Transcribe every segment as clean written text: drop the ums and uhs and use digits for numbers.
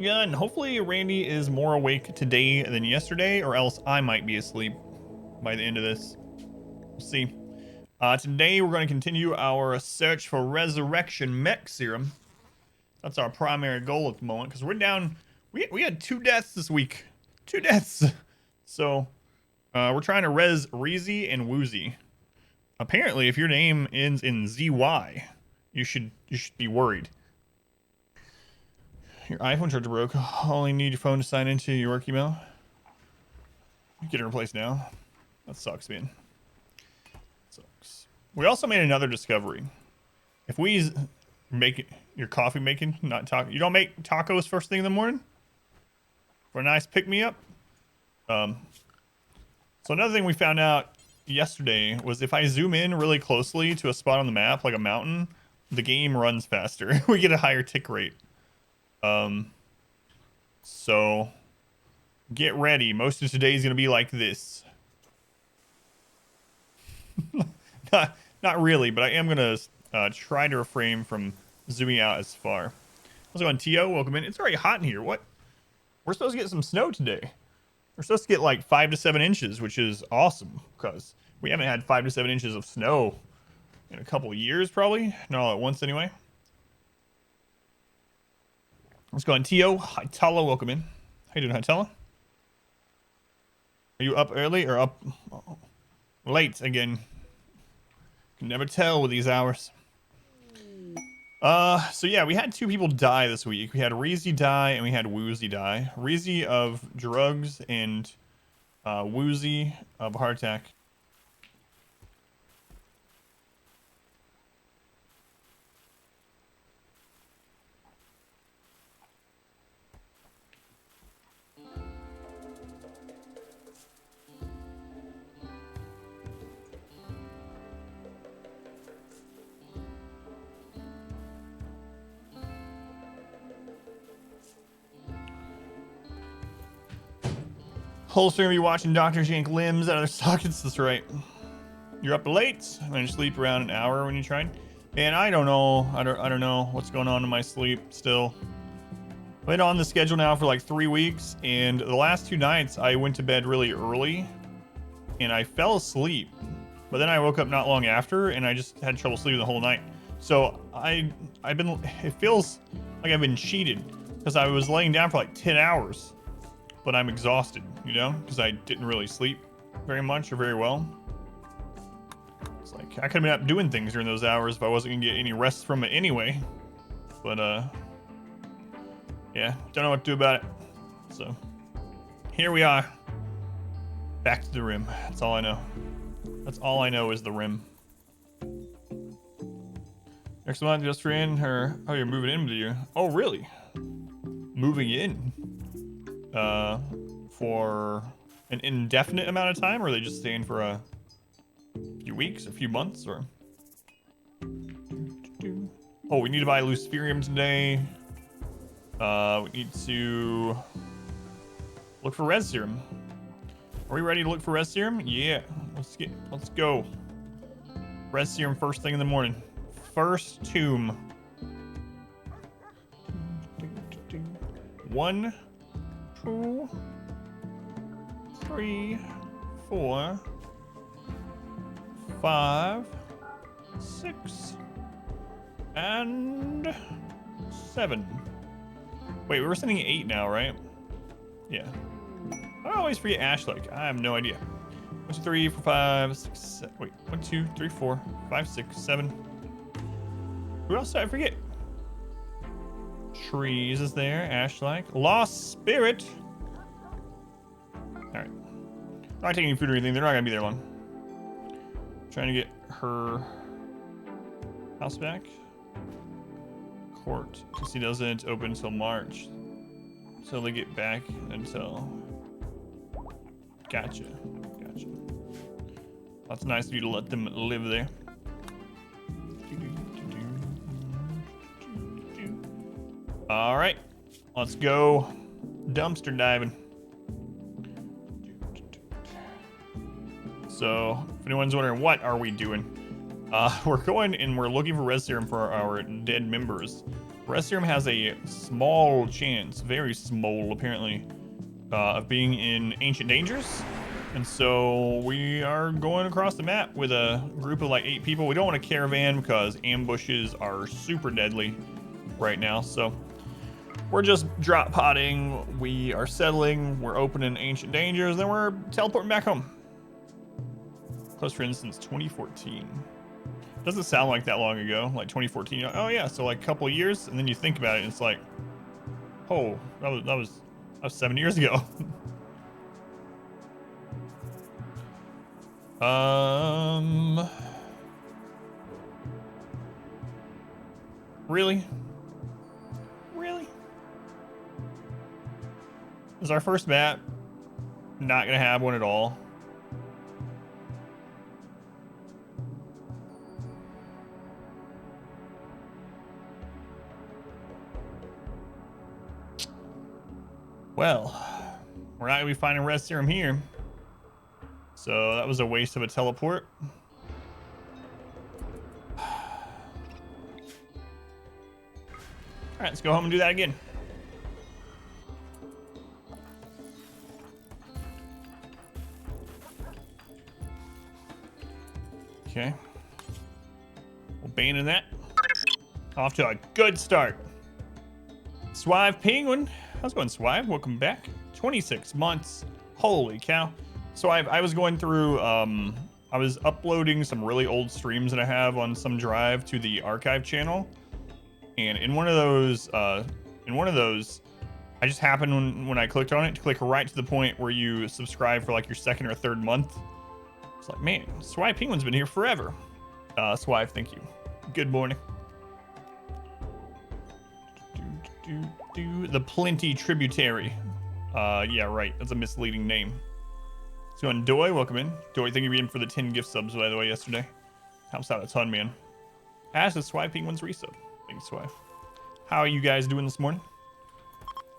Yeah, and hopefully Randy is more awake today than yesterday, or else I might be asleep by the end of this. We'll see. Today we're going to continue our search for resurrection mech serum. That's our primary goal at the moment, because we're down. We had 2 deaths this week. 2 deaths. So we're trying to res Reezy and Woozy. Apparently, if your name ends in ZY, you should be worried. Your iPhone charger broke. Only need your phone to sign into your work email. Get it replaced now. That sucks, man. Sucks. We also made another discovery. If we make your coffee making, not taco, you don't make tacos first thing in the morning for a nice pick me up. So another thing we found out yesterday was if I zoom in really closely to a spot on the map, like a mountain, the game runs faster. We get a higher tick rate. So get ready. Most of today is going to be like this. not really, but I am going to try to refrain from zooming out as far. How's it going, Tio? Welcome in. It's very hot in here. What? We're supposed to get some snow today. We're supposed to get like 5 to 7 inches, which is awesome because we haven't had 5 to 7 inches of snow in a couple of years, probably. Not all at once, anyway. Let's go on, Tio. Hitala, welcome in. How you doing, Hitala? Are you up early or up late again? Can never tell with these hours. So yeah, we had 2 people die this week. We had Reezy die and we had Woozy die. Reezy of drugs and Woozy of heart attack. Whole stream of you watching doctors yank limbs out of their sockets. That's right. You're up late. I'm gonna sleep around an hour when you tried. Man, I don't know. I don't know what's going on in my sleep still. I've been on the schedule now for like 3 weeks, and the last 2 nights I went to bed really early, and I fell asleep. But then I woke up not long after, and I just had trouble sleeping the whole night. So it feels like I've been cheated because I was laying down for like 10 hours. But I'm exhausted, you know, because I didn't really sleep very much or very well. It's like I could have been up doing things during those hours if I wasn't gonna get any rest from it anyway. But yeah, don't know what to do about it. So here we are, back to the rim. That's all I know. That's all I know is the rim. Next month, just for in her. Oh, you're moving in with you. Oh, really? Moving in. For an indefinite amount of time, or are they just staying for a few weeks, a few months, or? Oh, we need to buy Luciferium today. We need to look for res serum. Are we ready to look for res serum? Yeah, let's go. Res serum first thing in the morning. First tomb. 1, 2, 3, 4, 5, 6, and 7. Wait, we're sending 8 now, right? Yeah. I always forget Ashley. I have no idea. 1, 2, 3, 4, 5, 6, 7. Wait, 1, 2, 3, 4, 5, 6, 7. Who else did I forget? Trees is there. Ashley. Lost Spirit. Alright. I'm not taking any food or anything. They're not going to be there long. Trying to get her house back. Court. Because he doesn't open until March. So they get back until... Gotcha. Gotcha. That's nice of you to let them live there. Alright. Let's go dumpster diving. So, if anyone's wondering, what are we doing? We're going and we're looking for res serum for our dead members. Red Serum has a small chance, very small apparently, of being in Ancient Dangers. And so we are going across the map with a group of like 8 people. We don't want a caravan because ambushes are super deadly right now. So we're just drop potting. We are settling. We're opening Ancient Dangers. Then we're teleporting back home. Close friends since 2014. Doesn't sound like that long ago, like 2014. Oh yeah, so like a couple of years, and then you think about it, and it's like, oh, that was 7 years ago. Really? Really? Is our first map not gonna have one at all? Well, we're not gonna be finding red serum here. So that was a waste of a teleport. All right, let's go home and do that again. Okay. We'll abandon that. Off to a good start. Swive Penguin. How's it going, Swive? Welcome back. 26 months. Holy cow. So I was going through, I was uploading some really old streams that I have on some drive to the archive channel. And in one of those, I just happened when I clicked on it to click right to the point where you subscribe for like your 2nd or 3rd month. It's like, man, Swive Penguin's been here forever. Swive, thank you. Good morning. The Plenty Tributary. Yeah, right. That's a misleading name. So on Doy, welcome in. Doy, thank you for the 10 gift subs, by the way, yesterday. Helps out a ton, man. Ash the Swive Penguin's resub. Thanks, Swive. How are you guys doing this morning?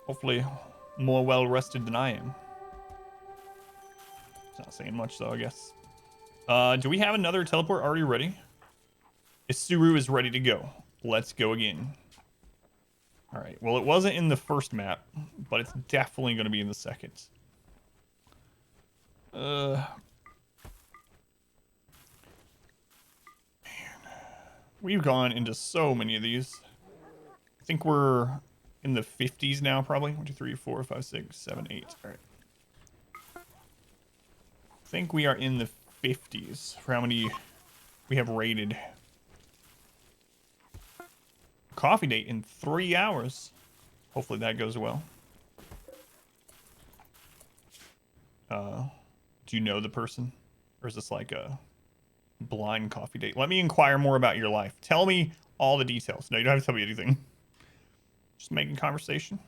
Hopefully more well rested than I am. It's not saying much though, I guess. Do we have another teleport already ready? Isuru is ready to go. Let's go again. All right. Well, it wasn't in the first map, but it's definitely going to be in the second. Man. We've gone into so many of these. I think we're in the 50s now, probably. 1, 2, 3, 4, 5, 6, 7, 8. All right. I think we are in the 50s for how many we have rated. Coffee date in 3 hours. Hopefully that goes well. Do you know the person? Or is this like a blind coffee date? Let me inquire more about your life. Tell me all the details. No, you don't have to tell me anything. Just making conversation.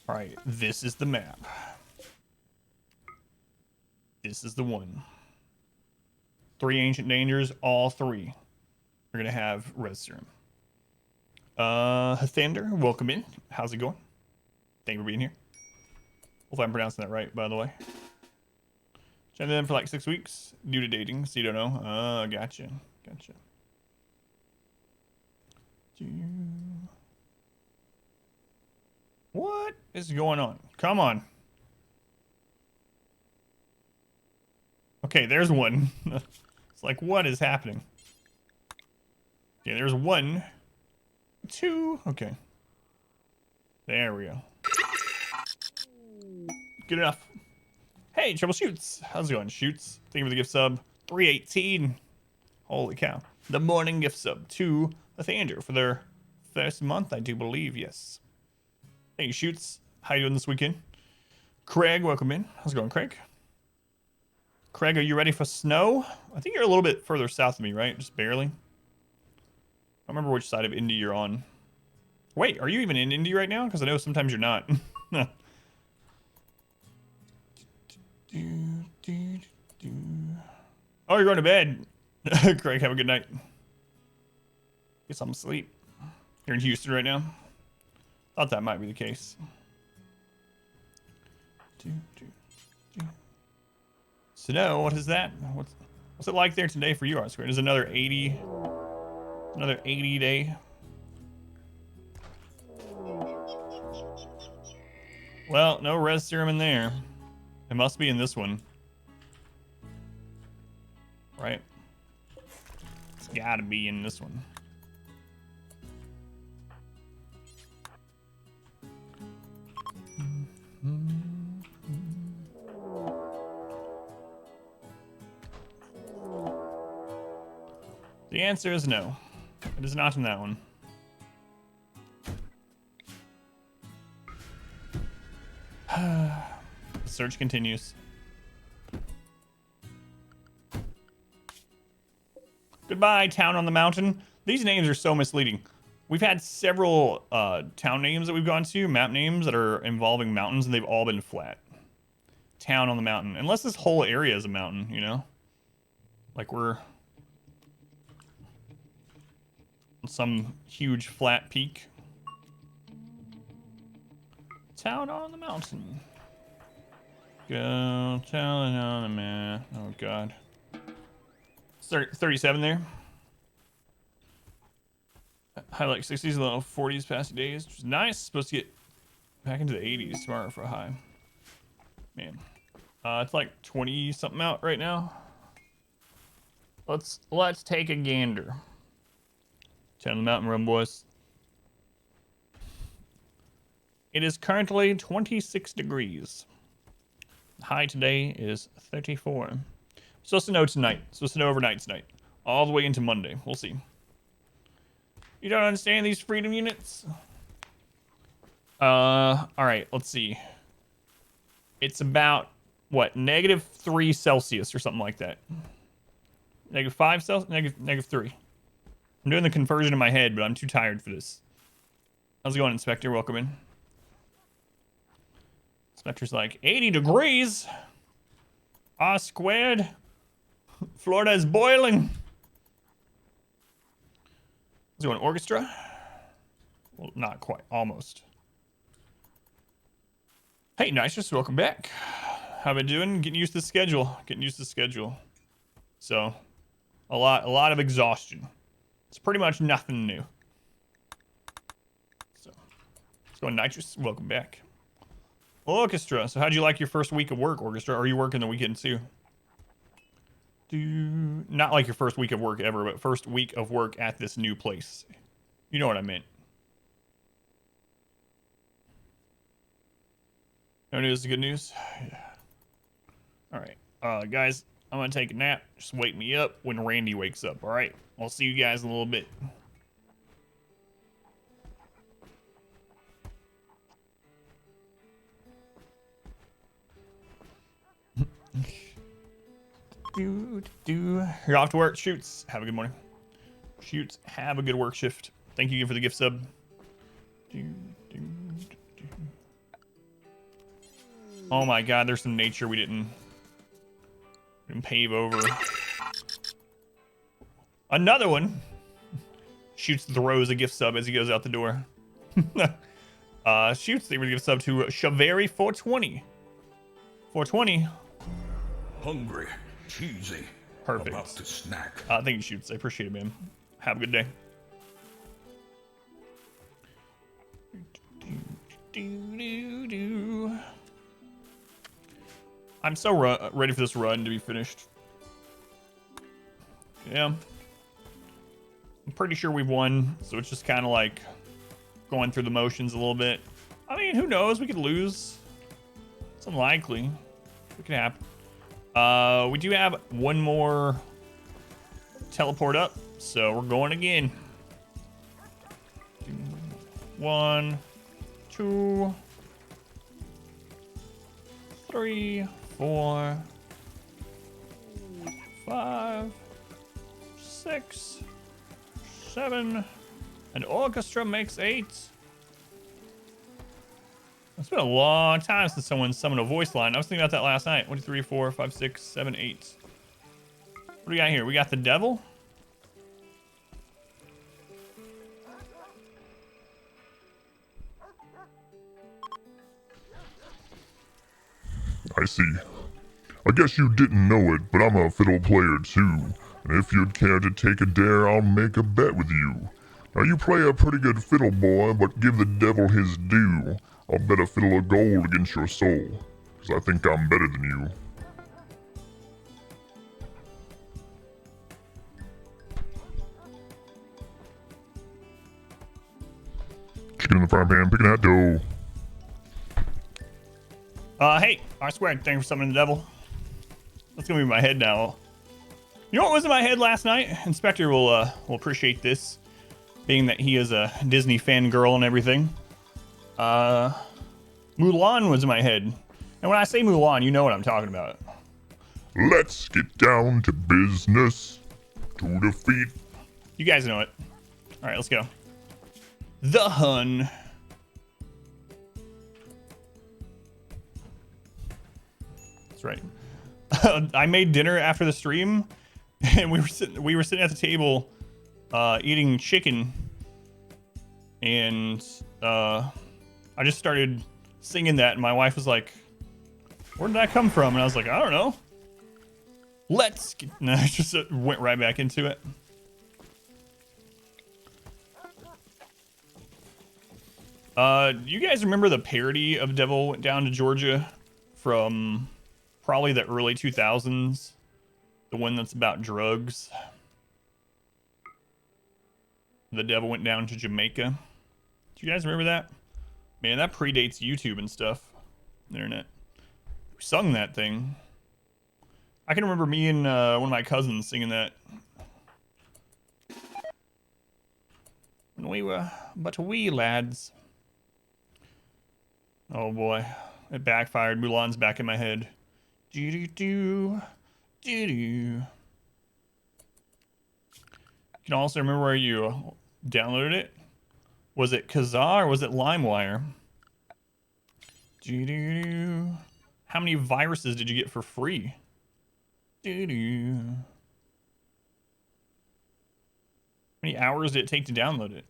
All right, this is the map. This is the one. 3 ancient dangers, all 3 are gonna have red serum. Hathander, welcome in. How's it going? Thank you for being here. Hopefully I'm pronouncing that right, by the way. Been in for like 6 weeks due to dating, so you don't know. Gotcha. What is going on? Come on. Okay, there's one. It's like, what is happening? Okay, there's 1, 2. Okay. There we go. Good enough. Hey, Troubleshoots. How's it going, Shoots? Thank you for the gift sub. 318. Holy cow. The morning gift sub to Athander for their 1st month, I do believe. Yes. Hey, Shoots. How you doing this weekend? Craig, welcome in. How's it going, Craig? Craig, are you ready for snow? I think you're a little bit further south of me, right? Just barely. I don't remember which side of Indy you're on. Wait, are you even in Indy right now? Because I know sometimes you're not. Oh, you're going to bed. Craig, have a good night. Get some sleep. You're in Houston right now? Thought that might be the case. Snow, what is that? What's it like there today for you, R Squared? Is another 80 day? Well, no res serum in there. It must be in this one. Right? It's gotta be in this one. The answer is no. It is not in that one. The search continues. Goodbye, town on the mountain. These names are so misleading. We've had several town names that we've gone to, map names that are involving mountains, and they've all been flat. Town on the mountain. Unless this whole area is a mountain, you know? Like we're on some huge flat peak. Town on the mountain. Go town on the man. Oh, God. 37 there. High like 60s, low 40s past days, which is nice. Supposed to get back into the 80s tomorrow for a high. Man, it's like 20 something out right now. Let's take a gander. Down the mountain run, boys. It is currently 26 degrees. The high today is 34. Supposed to snow tonight. Supposed to snow overnight tonight. All the way into Monday. We'll see. You don't understand these freedom units? Alright, let's see. It's about, what, -3 Celsius or something like that. -5 Celsius? -3. I'm doing the conversion in my head, but I'm too tired for this. How's it going, Inspector? Welcome in. Inspector's like, 80 degrees? R squared? Florida is boiling. How's it going, Orchestra? Well, not quite. Almost. Hey, Nitrous, welcome back. How been doing? Getting used to the schedule. So, a lot of exhaustion. It's pretty much nothing new. So, let's go, Nitrous. Welcome back. Orchestra. So, how'd you like your first week of work, Orchestra? Or are you working the weekend too? Not like your first week of work ever, but first week of work at this new place. You know what I meant. No news is good news. Yeah. All right, guys, I'm gonna take a nap. Just wake me up when Randy wakes up. All right, I'll see you guys in a little bit. You're off to work. Shoots. Have a good morning. Shoots. Have a good work shift. Thank you again for the gift sub. Oh my God, there's some nature we didn't pave over. Another one. Shoots throws a gift sub as he goes out the door. Shoots they would give sub to Shaveri 420. 420. Hungry, cheesy. Perfect. About to snack. Thank you, Shoots. I appreciate it, man. Have a good day. I'm so ready for this run to be finished. Yeah. I'm pretty sure we've won, so it's just kind of like going through the motions a little bit. I mean, who knows? We could lose. It's unlikely. It could happen. We do have one more teleport up, so we're going again. 1, 2, 3, 4, 5, 6, 7, and orchestra makes 8. It's been a long time since someone summoned a voice line. I was thinking about that last night. 1, 2, 3, 4, 5, 6, 7, 8. What do we got here? We got the devil. I see I guess you didn't know it, but I'm a fiddle player too. And if you'd care to take a dare, I'll make a bet with you. Now you play a pretty good fiddle, boy, but give the devil his due. I'll bet a fiddle of gold against your soul, 'cause I think I'm better than you. Chicken in the frying pan, picking that dough. Hey, R-squared, thank you for summoning the devil. That's gonna be in my head now. You know what was in my head last night? Inspector will appreciate this, being that he is a Disney fangirl and everything. Mulan was in my head. And when I say Mulan, you know what I'm talking about. Let's get down to business. To defeat. You guys know it. All right, let's go. The Hun. That's right. I made dinner after the stream, and we were sitting at the table, eating chicken, and I just started singing that, and my wife was like, "Where did that come from?" And I was like, "I don't know." Let's get... No, I just went right back into it. You guys remember the parody of Devil Went Down to Georgia from probably the early 2000s? The one that's about drugs. The Devil Went Down to Jamaica. Do you guys remember that? Man, that predates YouTube and stuff. The internet. Who sung that thing? I can remember me and one of my cousins singing that. When we were but wee lads. Oh boy, it backfired. Mulan's back in my head. Do do do do do. You can also remember where you downloaded it. Was it Kazaa or was it LimeWire? Do do do. How many viruses did you get for free? Do do. How many hours did it take to download it?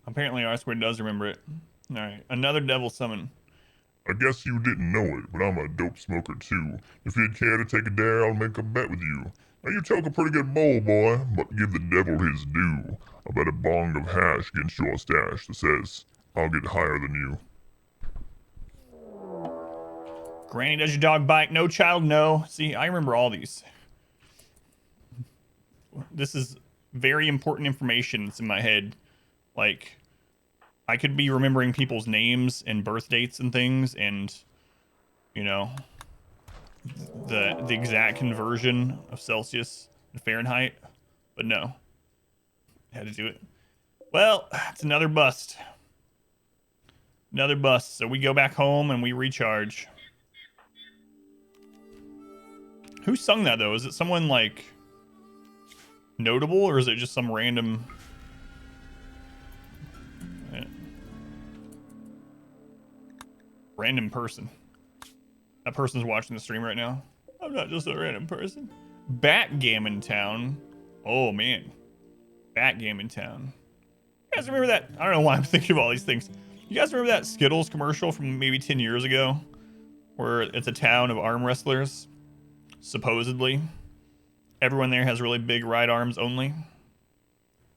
Apparently R-Squared does remember it. Alright, another devil summon. I guess you didn't know it, but I'm a dope smoker too. If you'd care to take a dare, I'll make a bet with you. Now you took a pretty good bowl, boy, but give the devil his due. I'll bet a bong of hash against your stash that says, I'll get higher than you. Granny, does your dog bite? No, child, no. See, I remember all these. This is very important information that's in my head. Like, I could be remembering people's names and birth dates and things, and, you know, the exact conversion of Celsius to Fahrenheit, but no. Had to do it. Well, it's another bust. Another bust. So we go back home and we recharge. Who sung that, though? Is it someone, like, notable, or is it just some random... random person? That person's watching the stream right now. I'm not just a random person. Backgammon Town. Oh, man. Backgammon Town. You guys remember that? I don't know why I'm thinking of all these things. You guys remember that Skittles commercial from maybe 10 years ago? Where it's a town of arm wrestlers? Supposedly. Everyone there has really big right arms only.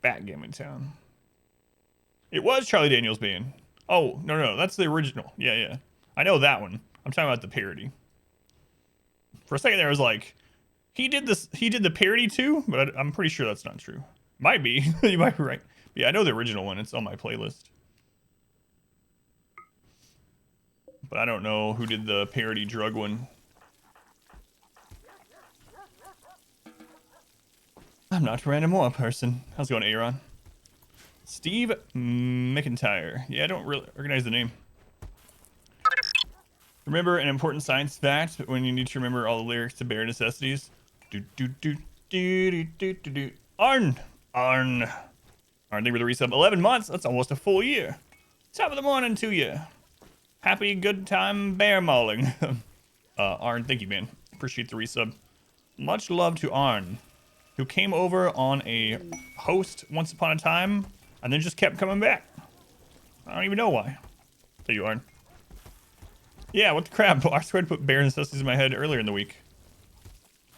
Backgammon Town. It was Charlie Daniels band. Oh, no, that's the original. Yeah. I know that one. I'm talking about the parody. For a second there, I was like, he did the parody too, but I'm pretty sure that's not true. Might be. You might be right. Yeah, I know the original one. It's on my playlist. But I don't know who did the parody drug one. I'm not a random more person. How's it going, Aaron? Steve McIntyre. Yeah, I don't really recognize the name. Remember an important science fact when you need to remember all the lyrics to Bare Necessities? Arn, thank you for the resub. 11 months? That's almost a full year. Top of the morning to you. Happy good time bear mauling. Arn, thank you, man. Appreciate the resub. Much love to Arn. who came over on a host once upon a time and then just kept coming back. I don't even know why. There you are. Yeah, what the crap? I swear to put bear necessities in my head earlier in the week.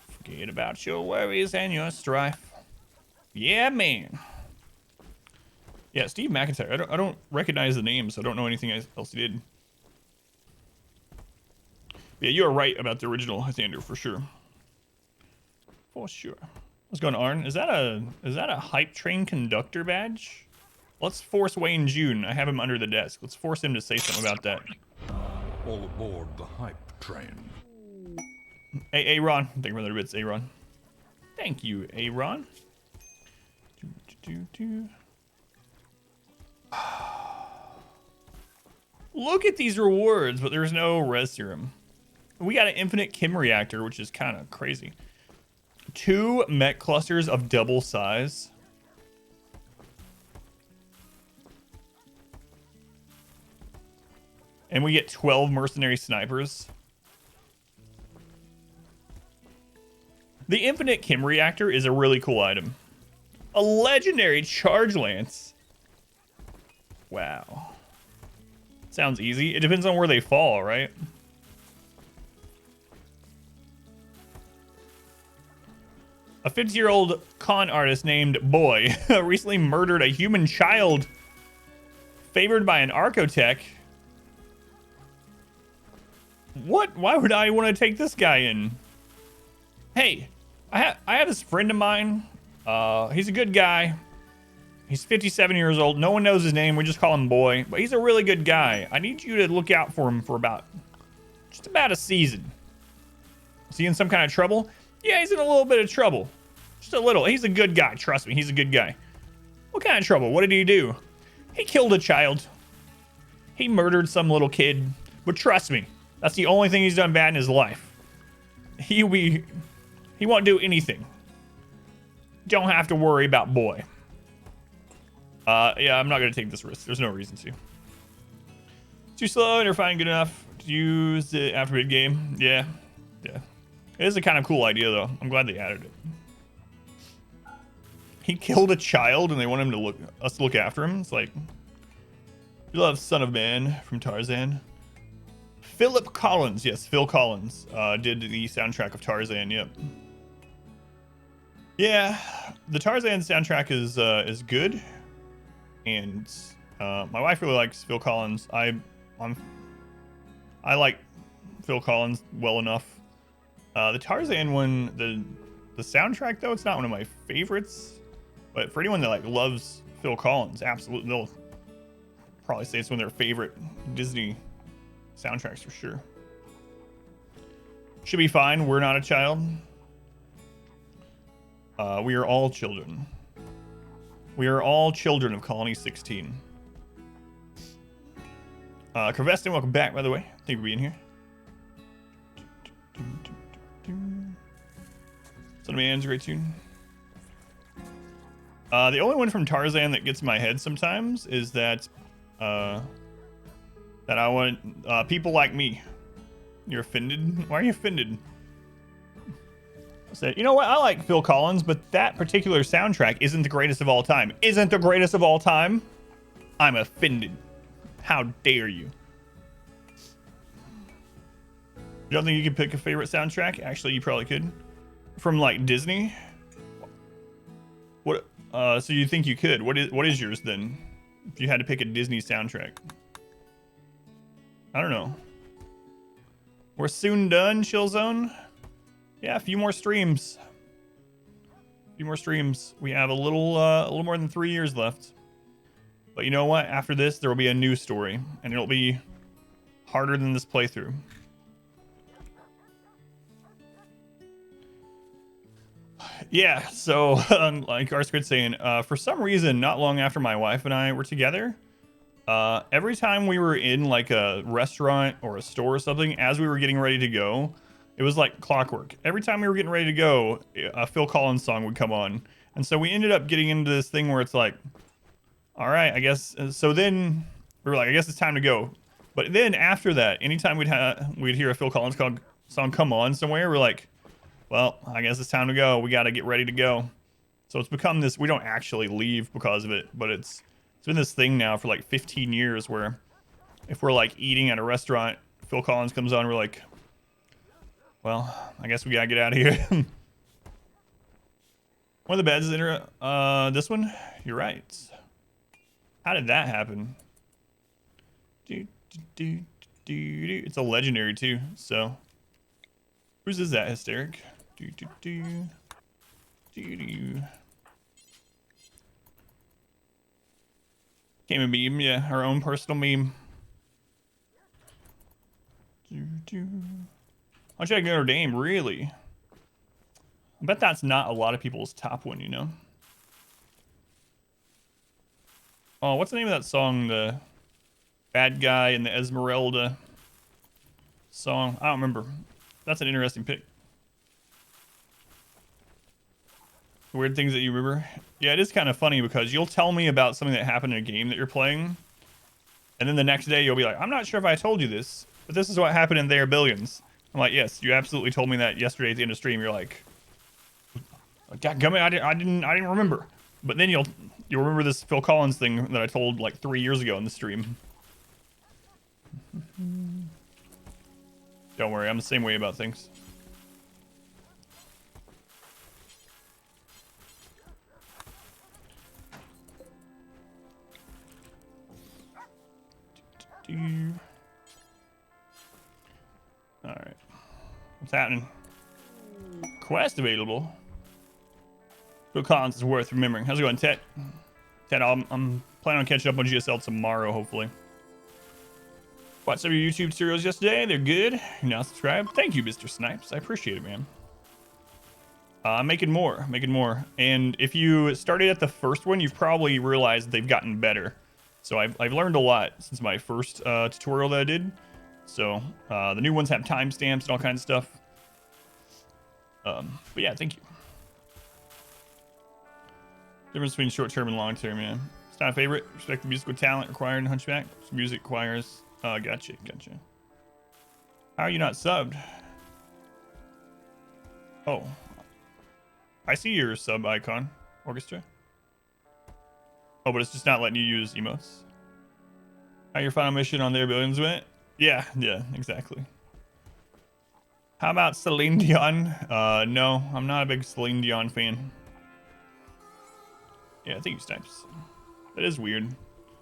Forget about your worries and your strife. Yeah, man. Yeah, Steve McIntyre. I don't recognize the name, so I don't know anything else he did. Yeah, you are right about the original Hythander for sure. For sure. What's going on, Arn? Is that a hype train conductor badge? Let's force Wayne June. I have him under the desk. Let's force him to say something about that. All aboard the hype train. Hey, Aaron. Thank you for the bits, Aaron. Thank you, Aaron. Look at these rewards, but there's no res serum. We got an infinite Kim reactor, which is kind of crazy. 2 mech clusters of double size. And we get 12 mercenary snipers. The infinite Kim reactor is a really cool item. A legendary charge lance. Wow. Sounds easy. It depends on where they fall, right? A 50-year-old con artist named Boy recently murdered a human child favored by an archotech. What? Why would I want to take this guy in? Hey, I have this friend of mine. He's a good guy. He's 57 years old. No one knows his name. We just call him Boy. But he's a really good guy. I need you to look out for him for just about a season. Is he in some kind of trouble? Yeah, he's in a little bit of trouble. Just a little. He's a good guy. Trust me, he's a good guy. What kind of trouble? What did he do? He killed a child. He murdered some little kid. But trust me, that's the only thing he's done bad in his life. He won't do anything. Don't have to worry about Boy. Yeah, I'm not going to take this risk. There's no reason to. Too slow and you're fine good enough to use it after mid game. Yeah. It is a kind of cool idea, though. I'm glad they added it. He killed a child and they want him to look after him. It's like, you love Son of Man from Tarzan. Philip Collins. Yes, Phil Collins did the soundtrack of Tarzan. Yep. Yeah, the Tarzan soundtrack is good. And my wife really likes Phil Collins. I like Phil Collins well enough. The Tarzan one, the soundtrack though, it's not one of my favorites. But for anyone that like loves Phil Collins, absolutely, they'll probably say it's one of their favorite Disney soundtracks for sure. Should be fine. We're not a child. We are all children. We are all children of Colony 16. Kervestin, welcome back, by the way. Thank you for being here. Son of Man's a great tune. The only one from Tarzan that gets in my head sometimes is that I want people like me. You're offended? Why are you offended? I said, you know what? I like Phil Collins, but that particular soundtrack isn't the greatest of all time. Isn't the greatest of all time? I'm offended. How dare you? You don't think you could pick a favorite soundtrack? Actually, you probably could. From like Disney? What? So you think you could? What is yours then? If you had to pick a Disney soundtrack? I don't know. We're soon done, Chill Zone. Yeah, a few more streams. A few more streams. We have a little more than 3 years left. But you know what? After this, there will be a new story, and it'll be harder than this playthrough. Yeah, so like R-Squid saying, for some reason, not long after my wife and I were together, every time we were in like a restaurant or a store or something, as we were getting ready to go, it was like clockwork. Every time we were getting ready to go, a Phil Collins song would come on. And so we ended up getting into this thing where it's like, all right, I guess. So then we were like, I guess it's time to go. But then after that, anytime we'd hear a Phil Collins song come on somewhere, we're like, Well, I guess it's time to go. We got to get ready to go. So it's become this, we don't actually leave because of it, but it's been this thing now for like 15 years where if we're like eating at a restaurant, Phil Collins comes on, we're like, well, I guess we gotta get out of here. One of the beds is this one? You're right. How did that happen? It's a legendary too, so. Whose is that, Hysteric? Came a meme, yeah, our own personal meme. How should I get Notre Dame? Really? I bet that's not a lot of people's top one, you know? Oh, what's the name of that song? The bad guy and the Esmeralda song? I don't remember. That's an interesting pick. Weird things that you remember. Yeah, it is kind of funny because you'll tell me about something that happened in a game that you're playing, and then the next day you'll be like, I'm not sure if I told you this, but this is what happened in Their Billions. I'm like, yes, you absolutely told me that yesterday at the end of stream. You're like, godgummit, I didn't remember. But then you'll remember this Phil Collins thing that I told like 3 years ago in the stream. Don't worry, I'm the same way about things. Alright. What's happening? Quest available. Phil Collins is worth remembering. How's it going, Ted? Ted, I'm planning on catching up on GSL tomorrow, hopefully. Watched some of your YouTube tutorials yesterday. They're good. You're now subscribed. Thank you, Mr. Snipes. I appreciate it, man. Making more. And if you started at the first one, you've probably realized they've gotten better. So I've learned a lot since my first tutorial that I did. So the new ones have timestamps and all kinds of stuff. But yeah, thank you. Difference between short term and long term, yeah. It's not a favorite. Respect the musical talent required in Hunchback. Some music choirs. Gotcha. How are you not subbed? Oh. I see your sub icon, Orchestra. Oh, but it's just not letting you use emotes. How your final mission on Their Billions went? Yeah, exactly. How about Celine Dion? No, I'm not a big Celine Dion fan. Yeah, I think you Snipes. That is weird.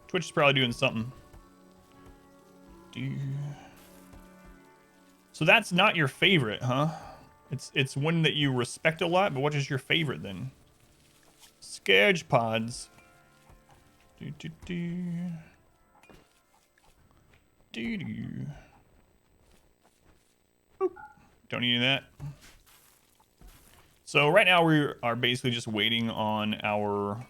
Twitch is probably doing something. So that's not your favorite, huh? It's one that you respect a lot, but what is your favorite then? Scourge pods. Don't need that. So right now we are basically just waiting on our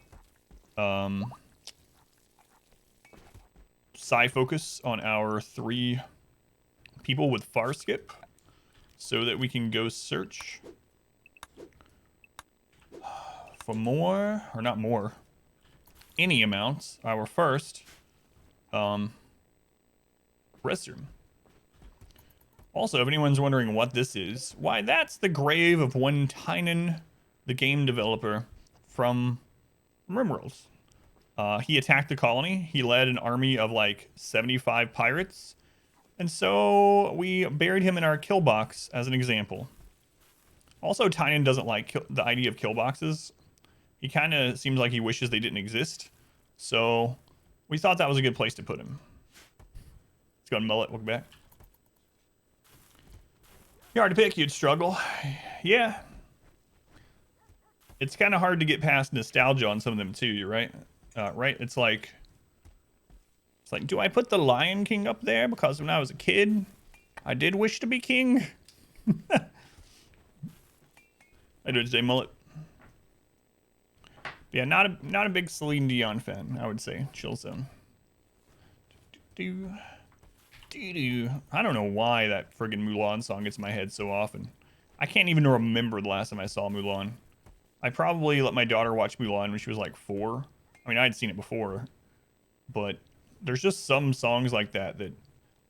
psi focus on our 3 people with far skip so that we can go search for more, or not more, any amounts, our first restroom. Also, if anyone's wondering what this is, why, that's the grave of one Tynan, the game developer from RimWorld. He attacked the colony. He led an army of like 75 pirates. And so we buried him in our kill box as an example. Also, Tynan doesn't like the idea of kill boxes. He kind of seems like he wishes they didn't exist. So we thought that was a good place to put him. Let's go and Mullet. Welcome back. You're hard to pick. You'd struggle. Yeah. It's kind of hard to get past nostalgia on some of them too. You're right. Right. It's like, do I put the Lion King up there because when I was a kid, I did wish to be king? I do it today, Mullet. Yeah, not a big Celine Dion fan, I would say. Chill zone. I don't know why that friggin' Mulan song gets in my head so often. I can't even remember the last time I saw Mulan. I probably let my daughter watch Mulan when she was like 4. I mean, I'd seen it before, but there's just some songs like that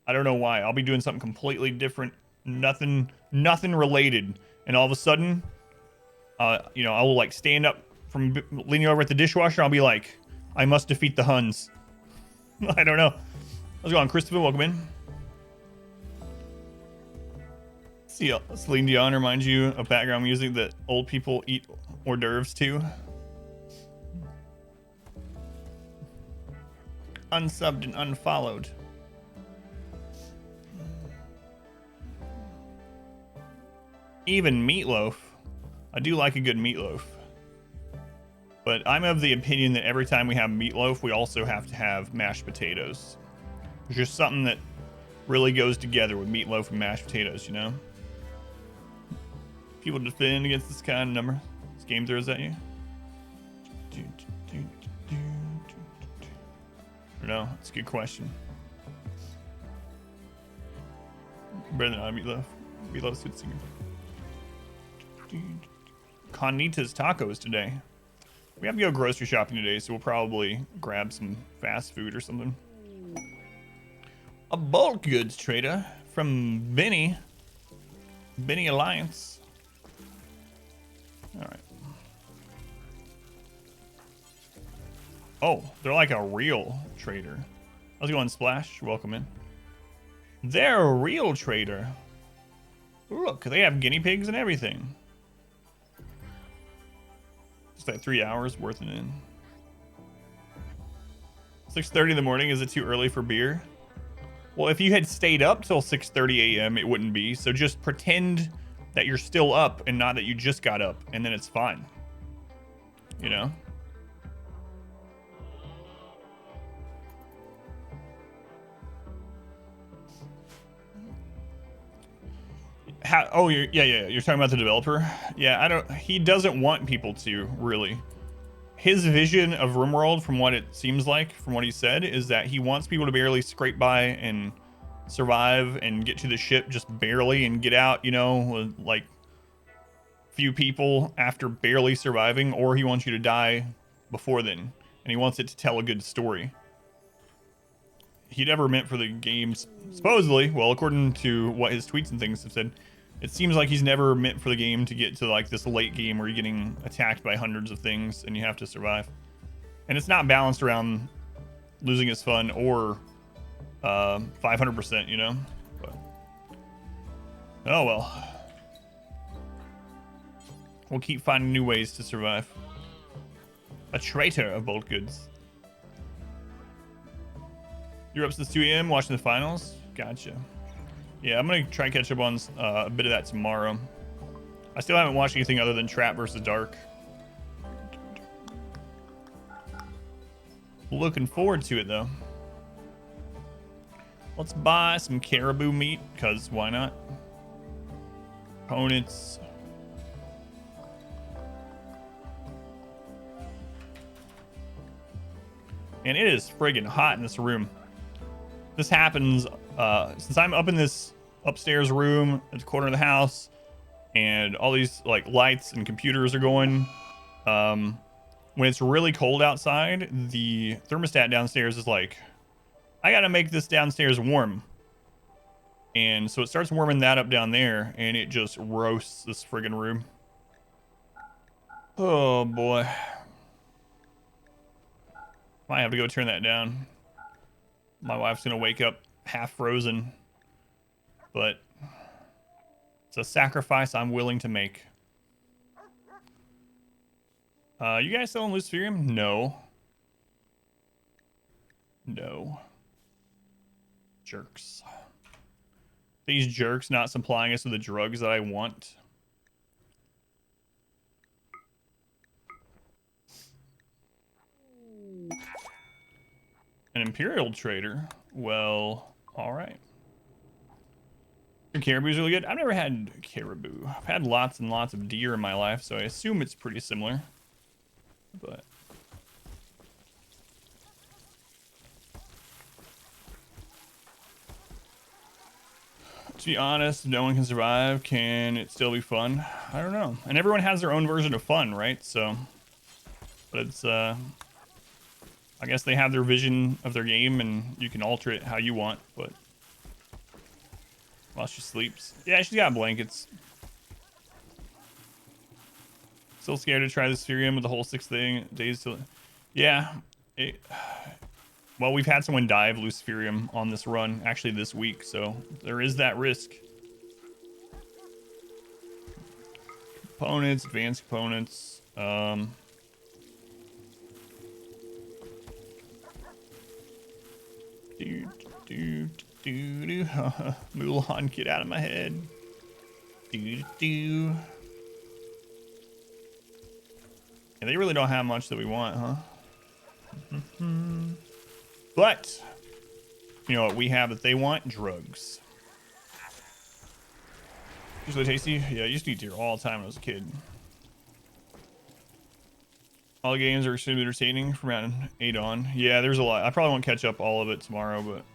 I don't know why. I'll be doing something completely different, nothing related, and all of a sudden, you know, I will like stand up from leaning over at the dishwasher. I'll be like, I must defeat the Huns. I don't know. How's it going, Christopher? Welcome in. See, Celine Dion reminds you of background music that old people eat hors d'oeuvres to. Unsubbed and unfollowed. Even meatloaf. I do like a good meatloaf. But I'm of the opinion that every time we have meatloaf, we also have to have mashed potatoes. There's just something that really goes together with meatloaf and mashed potatoes, you know? People defend against this kind of number. This game throws at you. I don't know. It's a good question. Better than meatloaf. Meatloaf's good singer. Carnitas tacos today. We have to go grocery shopping today, so we'll probably grab some fast food or something. A bulk goods trader from Benny Alliance. All right. Oh, they're like a real trader. How's it going, Splash? Welcome in. They're a real trader. Look, they have guinea pigs and everything. Just like 3 hours worth it in. 6:30 in the morning, is it too early for beer? Well, if you had stayed up till 6:30 a.m., it wouldn't be. So just pretend that you're still up and not that you just got up, and then it's fine. You know? You're talking about the developer. Yeah, he doesn't want people to, really. His vision of RimWorld, from what it seems like, from what he said, is that he wants people to barely scrape by and survive and get to the ship just barely and get out, you know, with like few people after barely surviving, or he wants you to die before then, and he wants it to tell a good story. He never meant for the games, supposedly, well, according to what his tweets and things have said, it seems like he's never meant for the game to get to like this late game where you're getting attacked by hundreds of things and you have to survive. And it's not balanced around losing is fun or 500%, you know? But, oh well. We'll keep finding new ways to survive. A traitor of bulk goods. You're up since 2 a.m. watching the finals? Gotcha. Yeah, I'm going to try and catch up on a bit of that tomorrow. I still haven't watched anything other than Trap vs. Dark. Looking forward to it, though. Let's buy some caribou meat, because why not? Opponents. And it is friggin' hot in this room. This happens since I'm up in this upstairs room at the corner of the house, and all these like lights and computers are going. When it's really cold outside, the thermostat downstairs is like, I gotta make this downstairs warm. And so it starts warming that up down there, and it just roasts this friggin' room. Oh boy. Might have to go turn that down. My wife's gonna wake up half frozen, but it's a sacrifice I'm willing to make. You guys still in Luciferium? No. No. Jerks. These jerks not supplying us with the drugs that I want. An Imperial trader? Well, alright. Caribou's really good. I've never had caribou. I've had lots and lots of deer in my life, so I assume it's pretty similar. But to be honest, no one can survive. Can it still be fun? I don't know. And everyone has their own version of fun, right? So, but it's I guess they have their vision of their game, and you can alter it how you want. But while she sleeps, yeah, she's got blankets. Still scared to try the Sphereum with the whole 6 days till. Yeah. Well, we've had someone die of Luciferium on this run, actually this week, so there is that risk. Components, advanced components. Mulan, get out of my head. Yeah, they really don't have much that we want, huh? But, you know what we have that they want? Drugs. Usually tasty? Yeah, I used to eat here all the time when I was a kid. All the games are extremely entertaining from around 8 on. Yeah, there's a lot. I probably won't catch up all of it tomorrow, but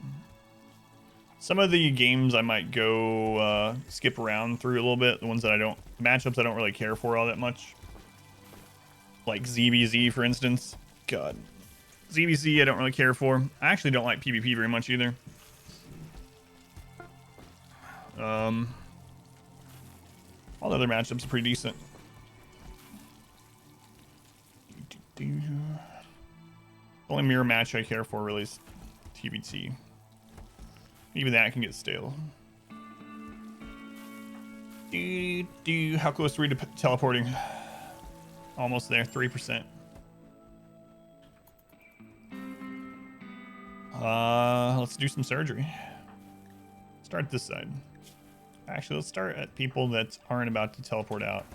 some of the games I might go skip around through a little bit. The ones that I don't, matchups I don't really care for all that much. Like ZBZ, for instance. God. ZBZ I don't really care for. I actually don't like PvP very much either. All the other matchups are pretty decent. The only mirror match I care for really is TBT. Even that can get stale. How close are we to teleporting? Almost there, 3%. Let's do some surgery. Start this side. Actually, let's start at people that aren't about to teleport out.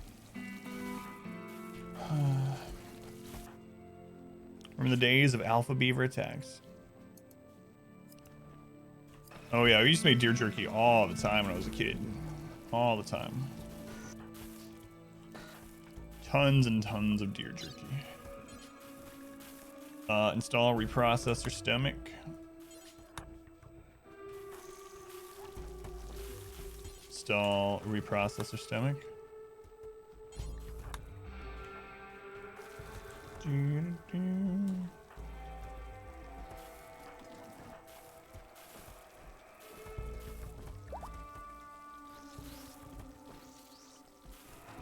Remember the days of alpha beaver attacks? Oh yeah, we used to make deer jerky all the time when I was a kid. All the time. Tons and tons of deer jerky. Install reprocessor stomach. Install reprocessor stomach.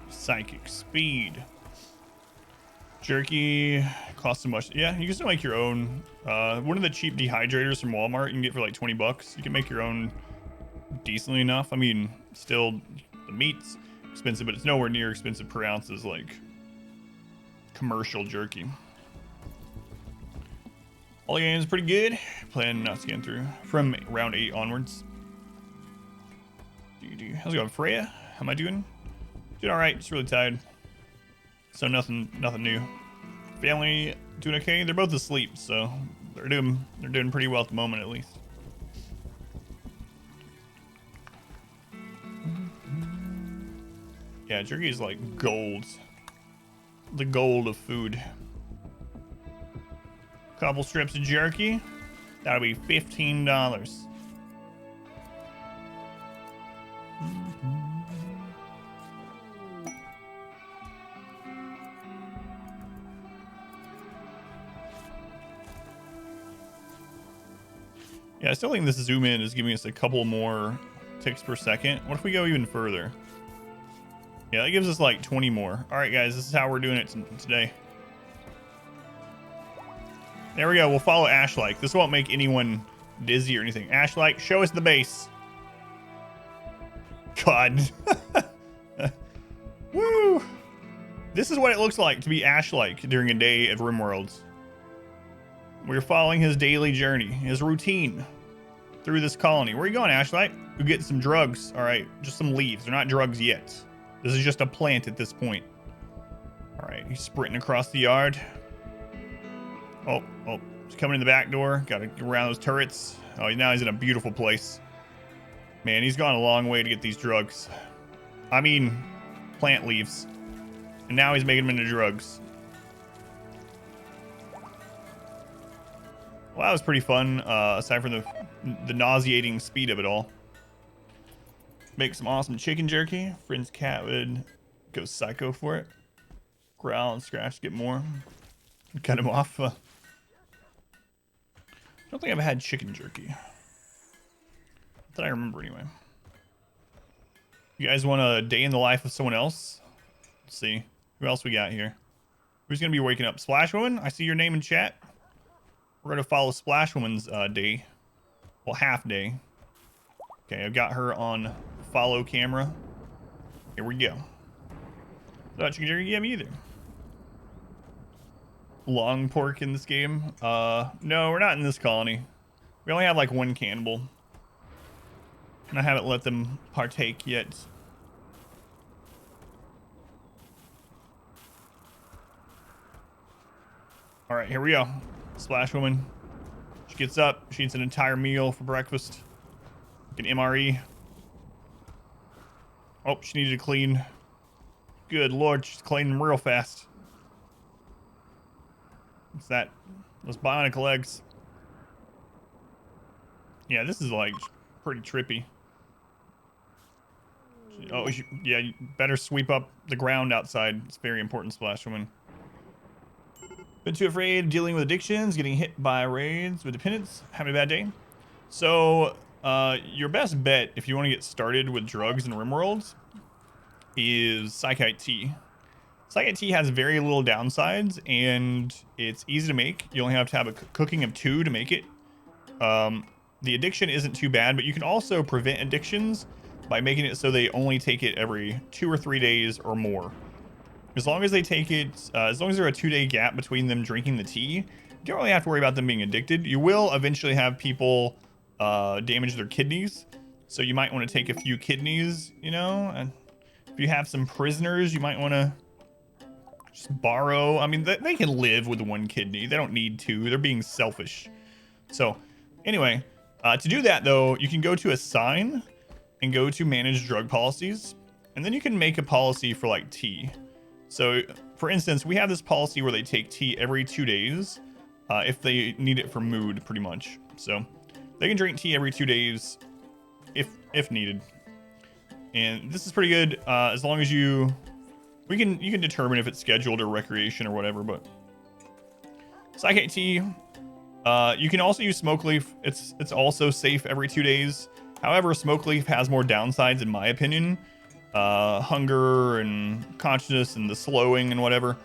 Psychic speed. Jerky costs so much. Yeah, you can still make your own. One of the cheap dehydrators from Walmart you can get for like 20 bucks. You can make your own decently enough. I mean, still the meat's expensive, but it's nowhere near expensive per ounce as like commercial jerky. All the games pretty good. Plan not to scan through from round 8 onwards. How's it going, Freya? How am I doing? Doing all right. Just really tired. So nothing new. Family doing okay. They're both asleep, so they're doing pretty well at the moment, at least. Yeah, jerky is like gold. The gold of food. Couple strips of jerky. That'll be $15. Yeah, I still think this zoom in is giving us a couple more ticks per second. What if we go even further? Yeah, that gives us like 20 more. All right, guys, this is how we're doing it today. There we go. We'll follow Ash-like. This won't make anyone dizzy or anything. Ash-like, show us the base. God. Woo! This is what it looks like to be Ash-like during a day at RimWorld. We're following his daily journey, his routine through this colony. Where are you going, Ash-like? We're getting some drugs. All right, just some leaves. They're not drugs yet. This is just a plant at this point. All right, he's sprinting across the yard. Oh, he's coming in the back door. Got to get around those turrets. Oh, now he's in a beautiful place. Man, he's gone a long way to get these drugs. I mean, plant leaves. And now he's making them into drugs. Well, that was pretty fun, aside from the nauseating speed of it all. Make some awesome chicken jerky. Friend's cat would go psycho for it. Growl and scratch to get more. Cut him off. I don't think I've had chicken jerky. Not that I remember anyway. You guys want a day in the life of someone else? Let's see. Who else we got here? Who's gonna be waking up? Splash Woman, I see your name in chat. We're gonna follow Splash Woman's day. Well, half day. Okay, I've got her on follow camera. Here we go. Not chicken jerky? Yeah, me either. Long pork in this game? No, we're not in this colony. We only have like one cannibal. And I haven't let them partake yet. All right, here we go. Splash Woman. She gets up. She eats an entire meal for breakfast. Like an MRE. Oh, she needed to clean. Good Lord, she's cleaning real fast. What's that? Those bionic legs. Yeah, this is like pretty trippy. Oh, yeah, you better sweep up the ground outside. It's very important, Splash Woman. Been too afraid of dealing with addictions, getting hit by raids with dependents, having a bad day. So, your best bet if you want to get started with drugs in RimWorld is Psychite Tea. Psychite Tea has very little downsides, and it's easy to make. You only have to have a cooking of 2 to make it. The addiction isn't too bad, but you can also prevent addictions by making it so they only take it every 2 or 3 days or more. As long as they take it, as long as there's a 2-day gap between them drinking the tea, you don't really have to worry about them being addicted. You will eventually have people damage their kidneys, so you might want to take a few kidneys, you know, and if you have some prisoners, you might want to just borrow. I mean, they can live with 1 kidney. They don't need 2. They're being selfish. So anyway, to do that though, you can go to assign and go to manage drug policies, and then you can make a policy for like tea. So for instance, we have this policy where they take tea every 2 days if they need it for mood, pretty much. So they can drink tea every 2 days if needed. And this is pretty good as long as you can determine if it's scheduled or recreation or whatever. But Psychite Tea, you can also use Smoke Leaf. It's also safe every 2 days. However, Smoke Leaf has more downsides in my opinion. Hunger and consciousness and the slowing and whatever.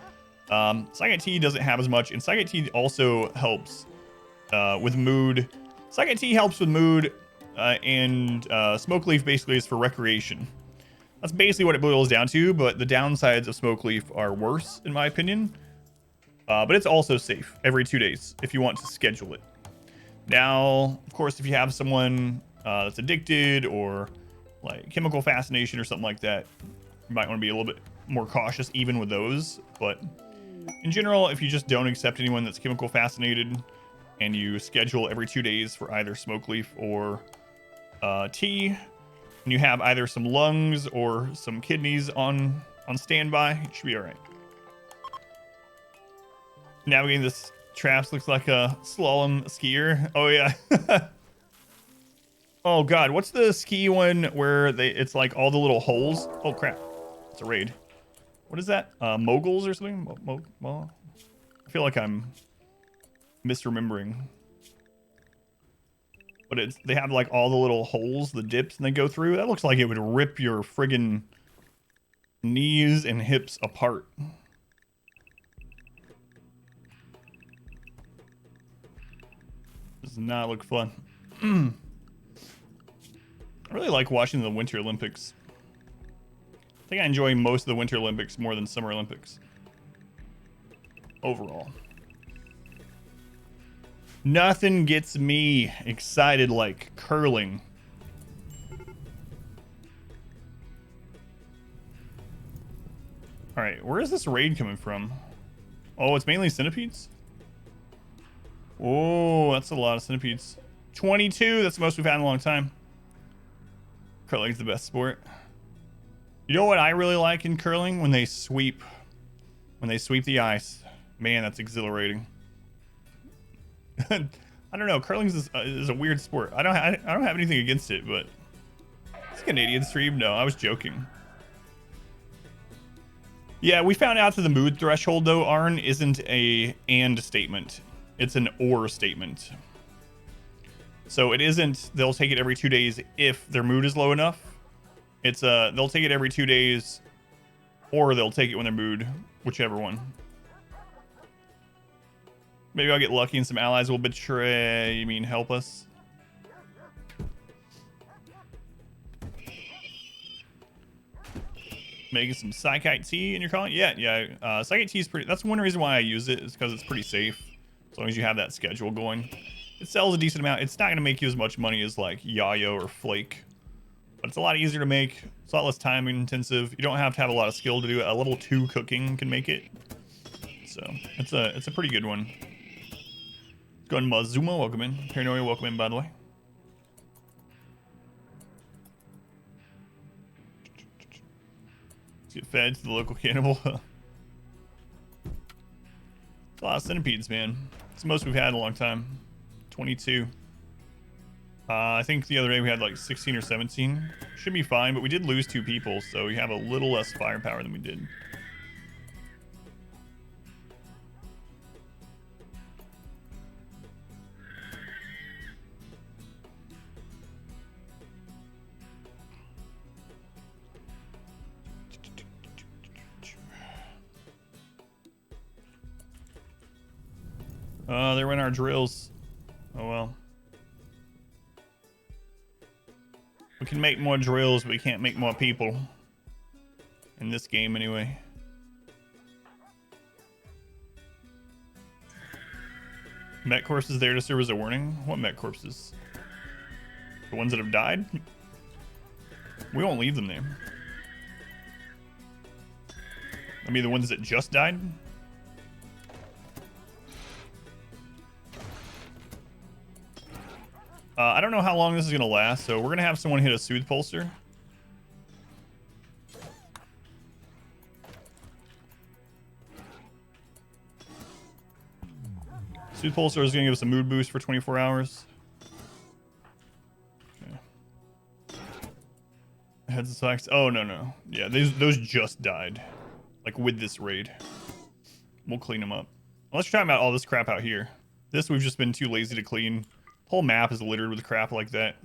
Psychite Tea doesn't have as much, and Psychite Tea also helps with mood. Psychite Tea helps with mood, and Smoke Leaf basically is for recreation. That's basically what it boils down to, but the downsides of Smoke Leaf are worse in my opinion. But it's also safe every 2 days if you want to schedule it. Now, of course, if you have someone that's addicted or like chemical fascination or something like that, you might want to be a little bit more cautious even with those. But in general, if you just don't accept anyone that's chemical fascinated and you schedule every 2 days for either Smoke Leaf or tea, and you have either some lungs or some kidneys on standby, it should be all right. Navigating this traps looks like a slalom skier. Oh yeah. Oh god, what's the ski one where it's like all the little holes? Oh crap, it's a raid. What is that? Moguls or something? Well, I feel like I'm misremembering. But they have like all the little holes, the dips, and they go through. That looks like it would rip your friggin' knees and hips apart. Does not look fun. I really like watching the Winter Olympics. I think I enjoy most of the Winter Olympics more than Summer Olympics. Overall. Nothing gets me excited like curling. Alright, where is this raid coming from? Oh, it's mainly centipedes? Oh, that's a lot of centipedes. 22, that's the most we've had in a long time. Curling's the best sport. You know what I really like in curling? When they sweep the ice. Man, that's exhilarating. I don't know. Curling is a weird sport. I don't have anything against it, but it's a Canadian stream. No, I was joking. Yeah, we found out that the mood threshold though, Arn, isn't a and statement. It's an or statement. So it isn't they'll take it every 2 days if their mood is low enough. It's they'll take it every 2 days Or they'll take it when they're moved, whichever one. Maybe I'll get lucky and some allies will betray, you mean help us? Making some psychite tea in your calling? Yeah. Psychite tea is pretty, that's one reason why I use it, is because it's pretty safe. As long as you have that schedule going. It sells a decent amount. It's not going to make you as much money as like Yayo or Flake. But it's a lot easier to make. It's a lot less time intensive. You don't have to have a lot of skill to do it. A level 2 cooking can make it. So it's a pretty good one. Let's go ahead and Mazuma, welcome in. Paranoia, welcome in, by the way. Let's get fed to the local cannibal. It's a lot of centipedes, man. It's the most we've had in a long time. 22. I think the other day we had like 16 or 17. Should be fine, but we did lose 2 people, so we have a little less firepower than we did. There went our drills. Oh well. We can make more drills, but we can't make more people. In this game, anyway. Met corpses there to serve as a warning? What met corpses? The ones that have died? We won't leave them there. I mean, the ones that just died? I don't know how long this is going to last, so we're going to have someone hit a soothe pulsar. Soothe pulsar is going to give us a mood boost for 24 hours. Okay. Heads and socks. Oh, no. Yeah, those just died. Like, with this raid. We'll clean them up. Let's try about all this crap out here. This we've just been too lazy to clean. The whole map is littered with crap like that.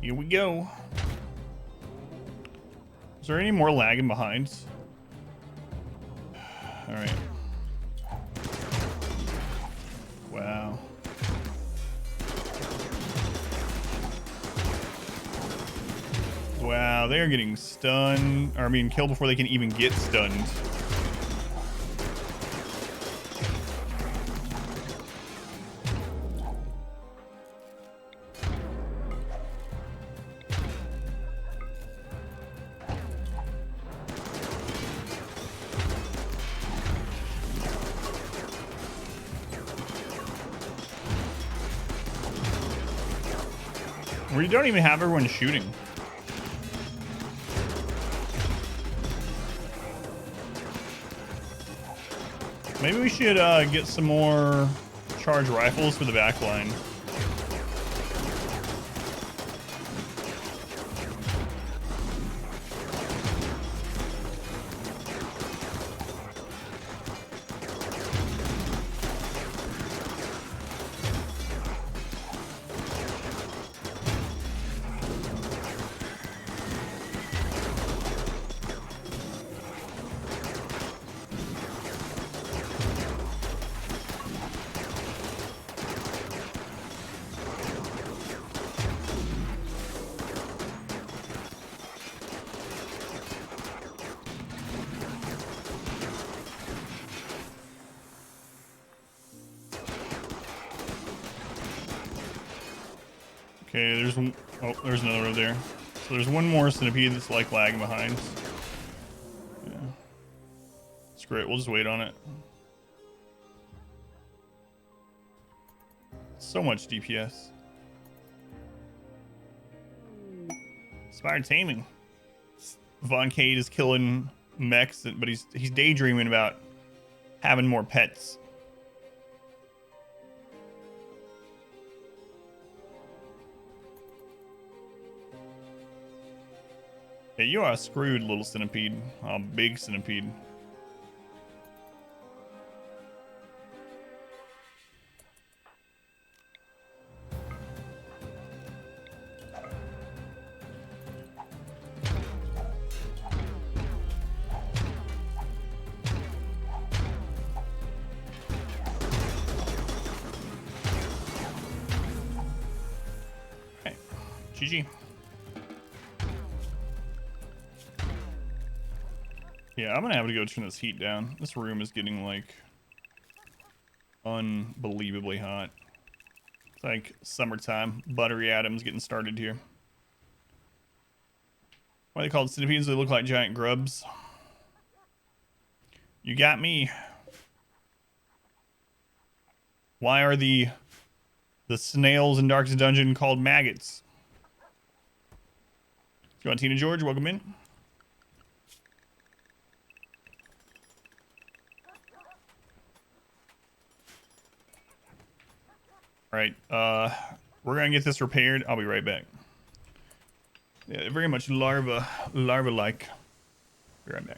Here we go. Is there any more lagging behind? All right. Wow. Wow, they are getting stunned, or I mean killed before they can even get stunned. We don't even have everyone shooting. Maybe we should get some more charge rifles for the back line. Okay, there's one. Oh, there's another over there. So there's one more centipede that's like lagging behind. Yeah. Screw it, we'll just wait on it. So much DPS. Inspired taming. Von Cade is killing mechs, but he's daydreaming about having more pets. Yeah, you are screwed, little centipede. Oh, big centipede. Okay, GG. Yeah, I'm gonna have to go turn this heat down. This room is getting like unbelievably hot. It's like summertime. Buttery Adams getting started here. Why are they called centipedes? They look like giant grubs. You got me. Why are the snails in Darkest Dungeon called maggots? You want Tina George? Welcome in. All right, we're gonna get this repaired. I'll be right back. Yeah, very much larva-like. Be right back.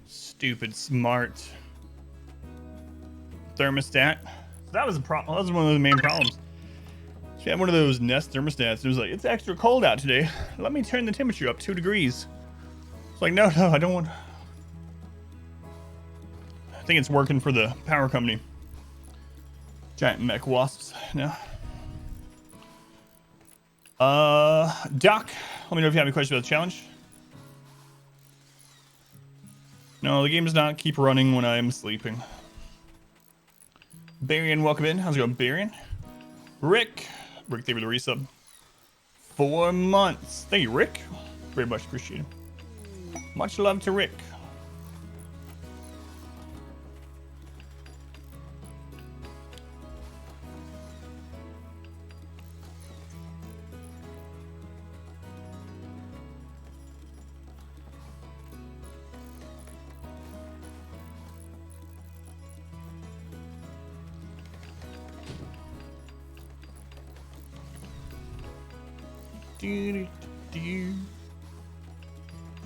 Stupid smart thermostat. So that was a problem. That was one of the main problems. She had one of those Nest thermostats. It was like, it's extra cold out today. Let me turn the temperature up 2 degrees. It's like, no, I don't want. I think it's working for the power company. Giant mech wasps now. Doc, let me know if you have any questions about the challenge. No, the game does not keep running when I'm sleeping. Barian, welcome in. How's it going, Barian? Rick, thank you for the resub. 4 months. Thank you, Rick. Very much appreciated. Much love to Rick.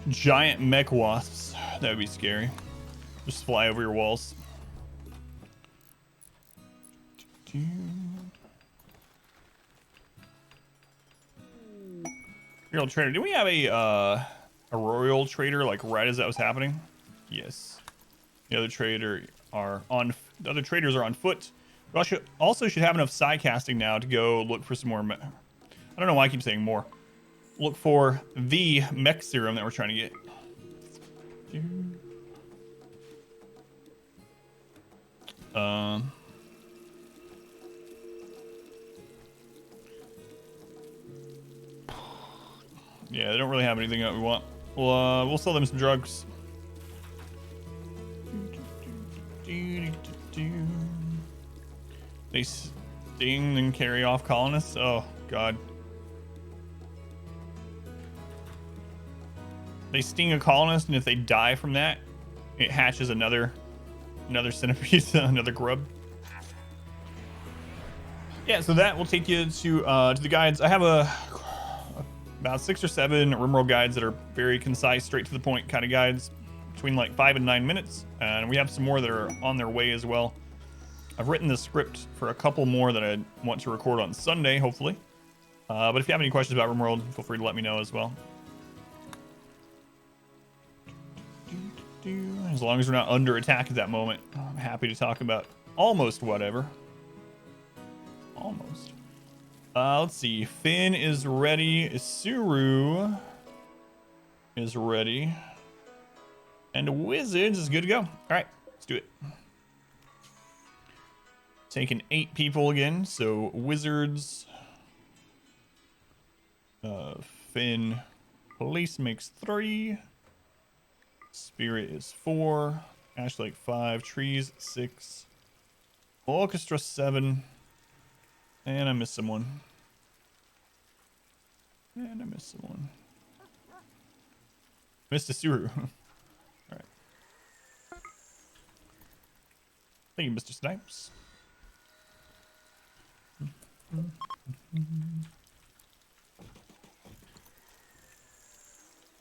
Giant mech wasps. That would be scary. Just fly over your walls. Royal trader. Do we have a royal trader like right as that was happening? Yes. The other traders are on foot. We also should have enough side casting now to go look for some more. I don't know why I keep saying more. Look for the mech serum that we're trying to get. Yeah, they don't really have anything that we want. We'll sell them some drugs. They sting and carry off colonists. Oh God. They sting a colonist, and if they die from that, it hatches another centipede, another grub. Yeah, so that will take you to the guides. I have about 6 or 7 RimWorld guides that are very concise, straight to the point kind of guides, between like 5 and 9 minutes, and we have some more that are on their way as well. I've written the script for a couple more that I want to record on Sunday, hopefully. But if you have any questions about RimWorld, feel free to let me know as well. As long as we're not under attack at that moment, I'm happy to talk about almost whatever. Almost. Let's see. Finn is ready. Isuru is ready. And Wizards is good to go. All right, let's do it. Taking 8 people again. So Wizards. Finn. Police makes 3. Spirit is 4. Ash Lake 5. Trees 6. Orchestra 7. And I missed someone. Missed a Suru. Alright. Thank you, Mr. Snipes.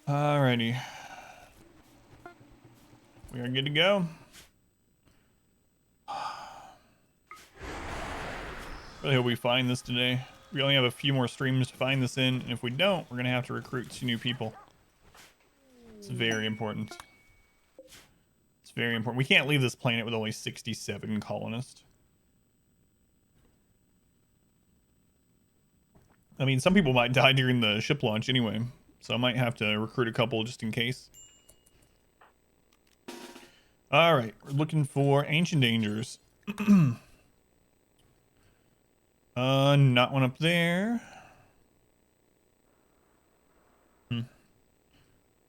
Alrighty. We are good to go. Really hope we find this today. We only have a few more streams to find this in, and if we don't, we're gonna have to recruit 2 new people. It's very important. It's very important. We can't leave this planet with only 67 colonists. I mean, some people might die during the ship launch anyway, so I might have to recruit a couple just in case. All right, we're looking for ancient dangers. Not one up there.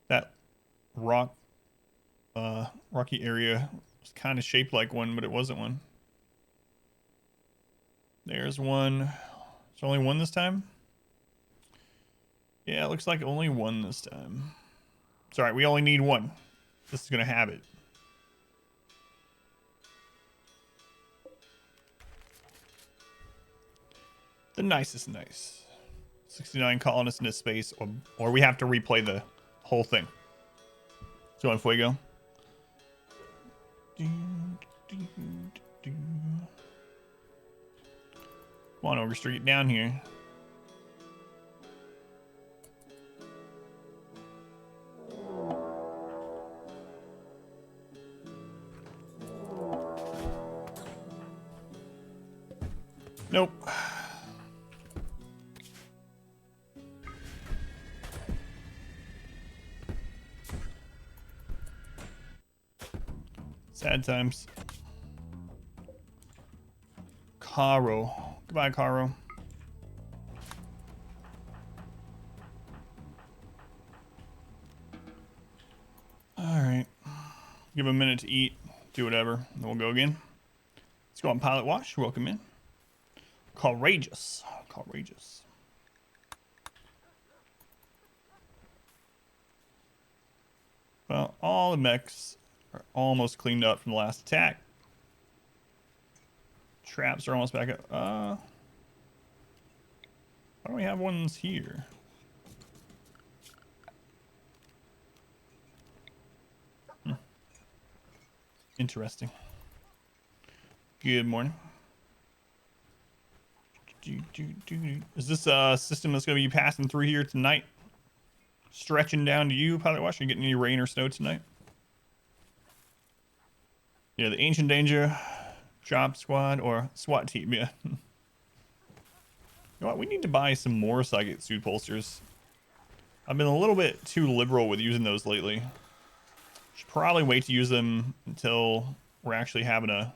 That rocky area was kind of shaped like one, but it wasn't one. There's one. Is there only one this time? Yeah, it looks like only one this time. Sorry, we only need one. This is gonna have it. The nicest nice. 69 colonists in this space, or we have to replay the whole thing. So on Fuego. Come on, Orchestra, get down here. Nope. Sad times. Caro. Goodbye, Caro. Alright. Give him a minute to eat. Do whatever. Then we'll go again. Let's go on Pilot Wash. Welcome in. Courageous. Courageous. Well, all the mechs are almost cleaned up from the last attack. Traps are almost back up. Why don't we have ones here? Interesting. Good morning. Is this a system that's going to be passing through here tonight? Stretching down to you, Pilot Wash? Are you getting any rain or snow tonight? Yeah, the Ancient Danger, Drop Squad, or SWAT Team, yeah. You know what? We need to buy some more Psychic Suit Pulsers. I've been a little bit too liberal with using those lately. Should probably wait to use them until we're actually having a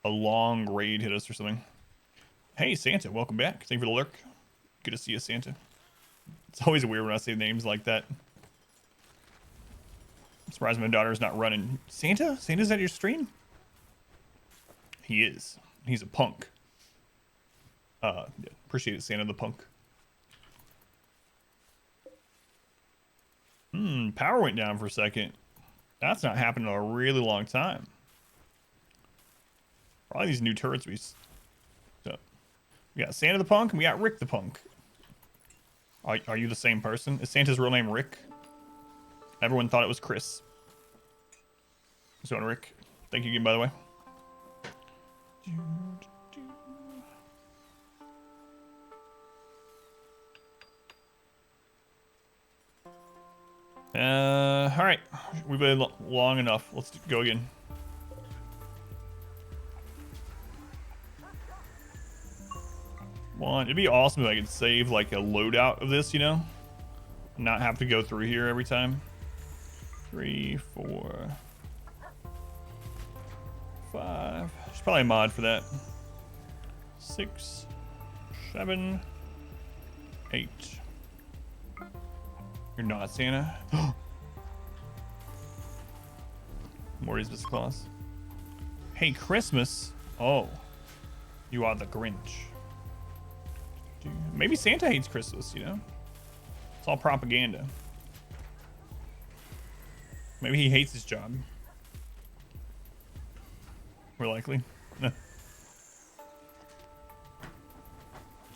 long raid hit us or something. Hey, Santa, welcome back. Thank you for the lurk. Good to see you, Santa. It's always weird when I say names like that. I'm surprised my daughter's not running. Santa? Santa's at your stream? He is. He's a punk. Yeah, appreciate it, Santa the punk. Power went down for a second. That's not happened in a really long time. Probably these new turrets so we got Santa the punk and we got Rick the punk. Are you the same person? Is Santa's real name Rick? Everyone thought it was Chris. So Rick, thank you again, by the way. All right, we've been long enough. Let's go again. It'd be awesome if I could save like a loadout of this, you know, not have to go through here every time. 3, 4, 5. There's probably a mod for that. 6, 7, 8. You're not Santa. Morty's Miss Claus. Hey, Christmas. Oh, you are the Grinch. Maybe Santa hates Christmas, you know? It's all propaganda. Maybe he hates his job. More likely. Look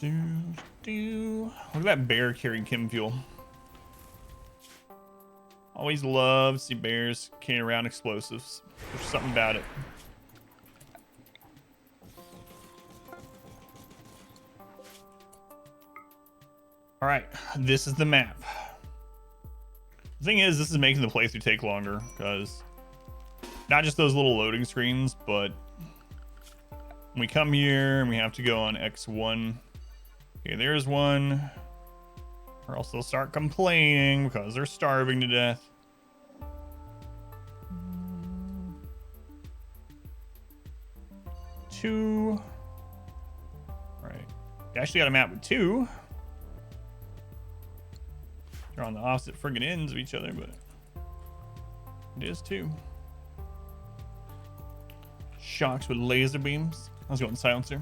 at that bear carrying chem fuel. Always love to see bears carrying around explosives. There's something about it. All right, this is the map. The thing is, this is making the playthrough take longer because not just those little loading screens, but when we come here and we have to go on X1. Okay, there's one. Or else they'll start complaining because they're starving to death. Two. All right. You actually got a map with 2. They're on the opposite friggin' ends of each other, but it is 2. Shocks with laser beams. I was going silencer.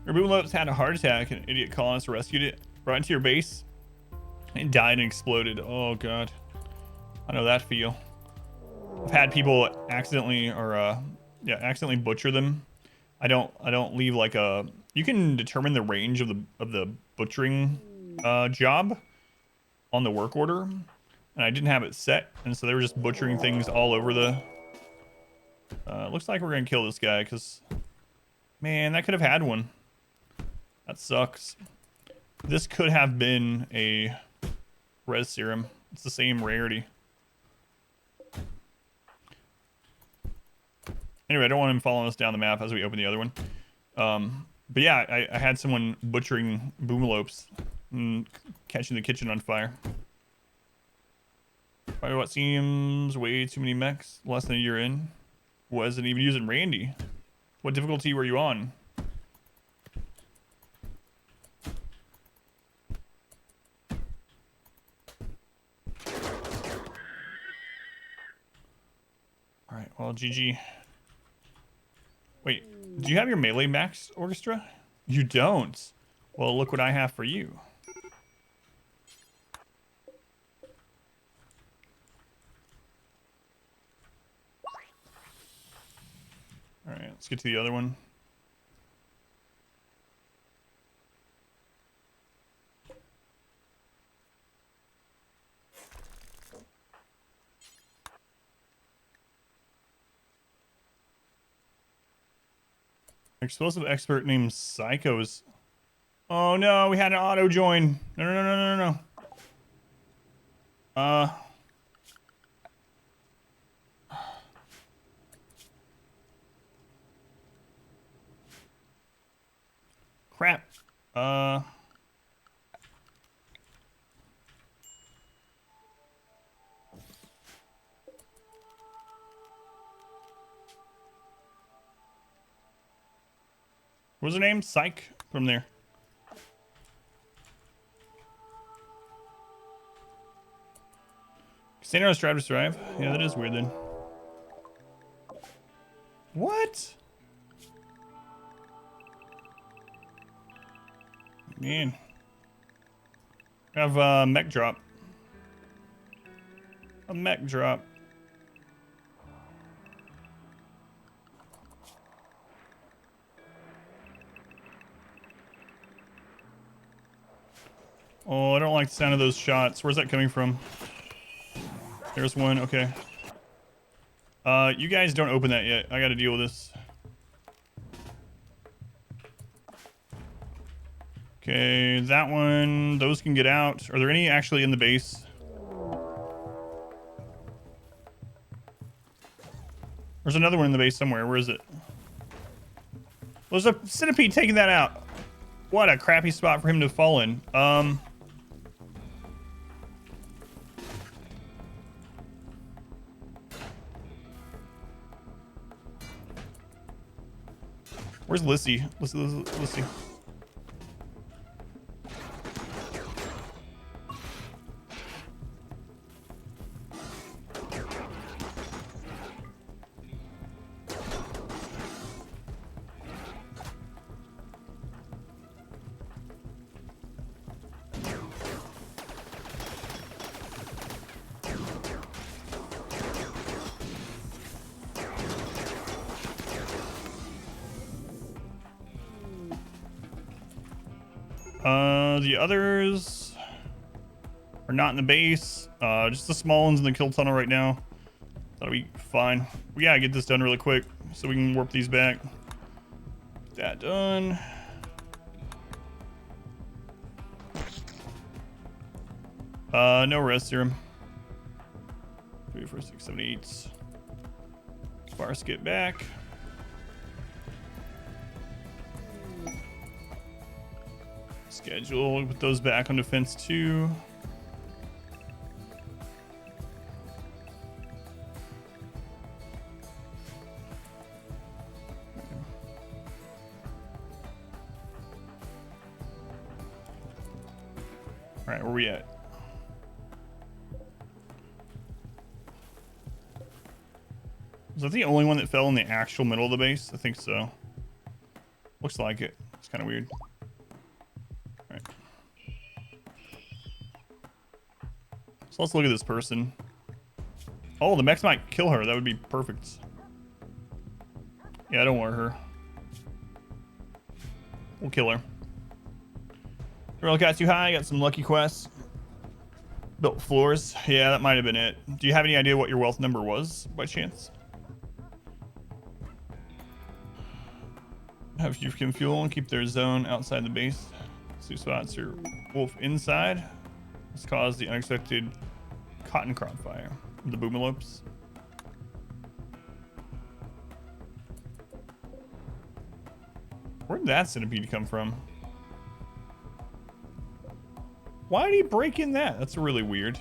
Your boomlopes had a heart attack and an idiot colonist rescued it, brought it to your base, and died and exploded. Oh god. I know that feel. I've had people accidentally accidentally butcher them. I don't leave like a, you can determine the range of the butchering job on the work order, and I didn't have it set, and so they were just butchering things all over the looks like we're gonna kill this guy because man, that could have had one. That sucks. This could have been a res serum. It's the same rarity. Anyway, I don't want him following us down the map as we open the other one. But yeah, I had someone butchering boomlopes and catching the kitchen on fire. Probably what seems way too many mechs. Less than a year in. Wasn't even using Randy. What difficulty were you on? Alright, well, GG. Wait, do you have your melee max orchestra? You don't. Well, look what I have for you. Alright, let's get to the other one. Explosive expert named Psychos. Oh no, we had an auto join. No. Crap. What was her name? Psych from there. Casino strive to strive. Yeah, that is weird then. What? Man. Have a mech drop. A mech drop. Oh, I don't like the sound of those shots. Where's that coming from? There's one. Okay. You guys don't open that yet. I gotta deal with this. Okay, that one. Those can get out. Are there any actually in the base? There's another one in the base somewhere. Where is it? There's a centipede taking that out. What a crappy spot for him to fall in. Where's Lissy? Lissy. The others are not in the base. Just the small ones in the kill tunnel right now. That'll be fine. We gotta get this done really quick so we can warp these back. Get that done. No rest serum. 3, 4, 6, 7, 8. Sparse get back. Schedule, put those back on defense 2. All right, where we at? Was that the only one that fell in the actual middle of the base? I think so. Looks like it. It's kind of weird. So let's look at this person. Oh, the mechs might kill her. That would be perfect. Yeah, don't want her. We'll kill her. Roll got too high. Got some lucky quests. Built floors. Yeah, that might have been it. Do you have any idea what your wealth number was, by chance? Have you can fuel and keep their zone outside the base. 2 spots are wolf inside. This caused the unexpected cotton crop fire. The boomalopes. Where'd that centipede come from? Why did he break in that? That's really weird.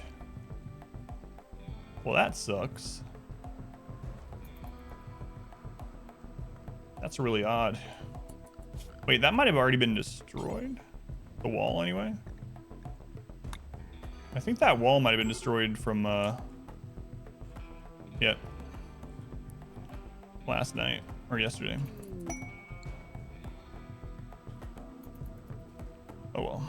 Well, that sucks. That's really odd. Wait, that might have already been destroyed? The wall, anyway? I think that wall might have been destroyed from, yeah. Last night, or yesterday. Oh well.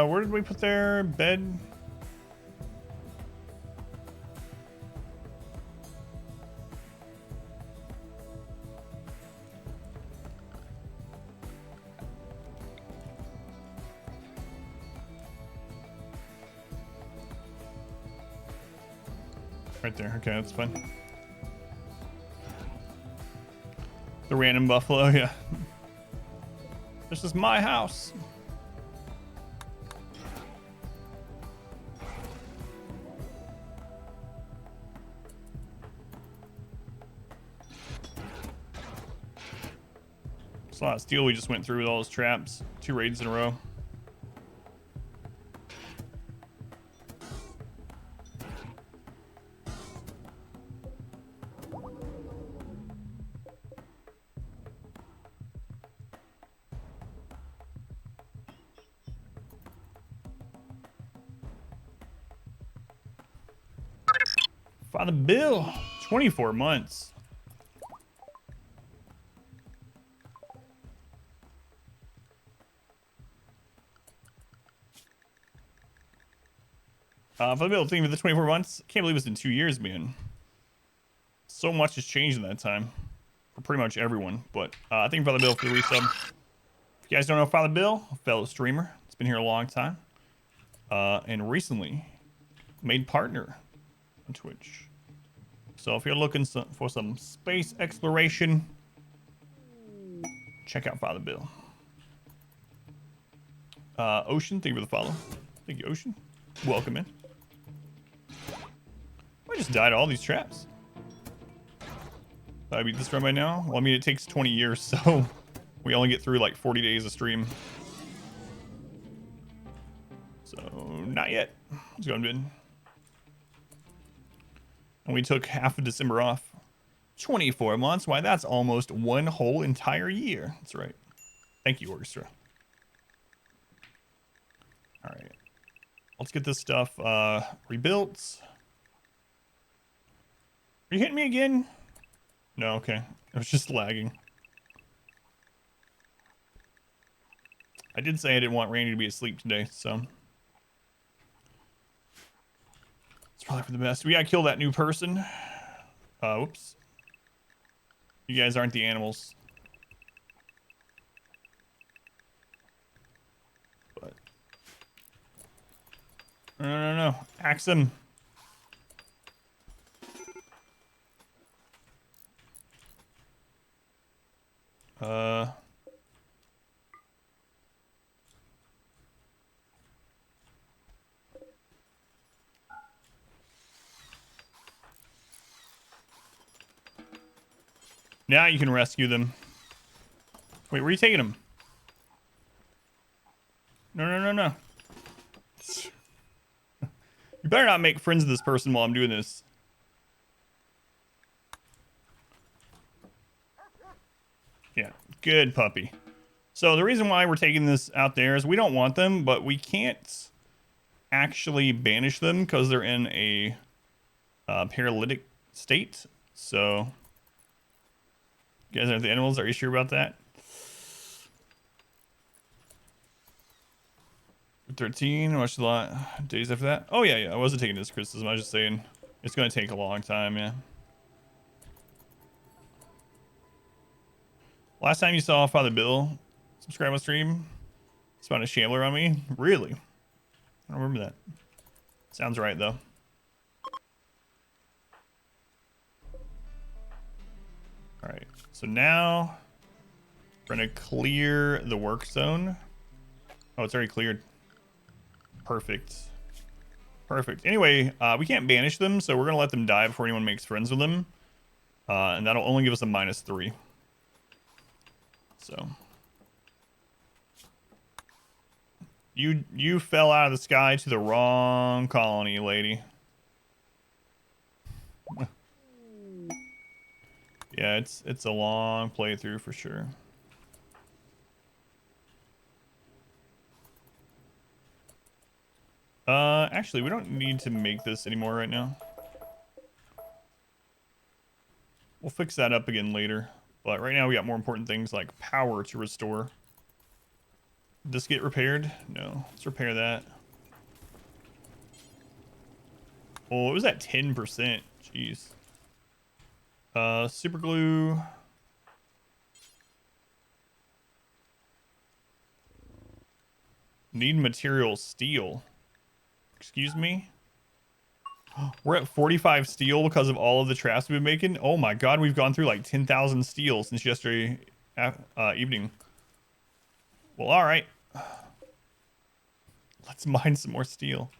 Where did we put their bed? Right there. Okay, that's fine. The random buffalo, yeah. This is my house. It's a lot of steel we just went through with all those traps. 2 raids in a row. Father Bill, 24 months. Father Bill, thank you for the 24 months. Can't believe it's in 2 years, man. So much has changed in that time for pretty much everyone. But thank you, Father Bill, for the resub. If you guys don't know Father Bill, a fellow streamer, it's been here a long time, and recently made partner on Twitch. So if you're looking for some space exploration, check out Father Bill. Ocean, thank you for the follow. Thank you, Ocean. Welcome in. I just died to all these traps. I beat this run by now? Well, I mean, it takes 20 years, so we only get through like 40 days of stream. So, not yet. Let's go in. And we took half of December off. 24 months? Why, that's almost one whole entire year. That's right. Thank you, Orchestra. All right. Let's get this stuff rebuilt. Are you hitting me again? No, okay. I was just lagging. I did say I didn't want Randy to be asleep today, so it's probably for the best. We gotta kill that new person. Whoops. You guys aren't the animals. But no. Axe him. Now you can rescue them. Wait, where are you taking them? No. You better not make friends with this person while I'm doing this. Yeah, good puppy. So the reason why we're taking this out there is we don't want them, but we can't actually banish them because they're in a paralytic state. So, you guys aren't the animals? Are you sure about that? 13, watch a lot. Days after that? Oh, yeah. I wasn't taking this criticism. I was just saying it's going to take a long time, yeah. Last time you saw Father Bill subscribe on stream, he spawned a shambler on me? Really? I don't remember that. Sounds right, though. Alright, so now we're going to clear the work zone. Oh, it's already cleared. Perfect. Anyway, we can't banish them, so we're going to let them die before anyone makes friends with them. And that'll only give us a -3. So. You fell out of the sky to the wrong colony, lady. Yeah, it's a long playthrough for sure. Actually, we don't need to make this anymore right now. We'll fix that up again later. But right now we got more important things like power to restore. Did this get repaired? No. Let's repair that. Oh, it was at 10%. Jeez. Super glue. Need material steel. Excuse me? We're at 45 steel because of all of the traps we've been making. Oh my god, we've gone through like 10,000 steel since yesterday evening. Well, alright. Let's mine some more steel.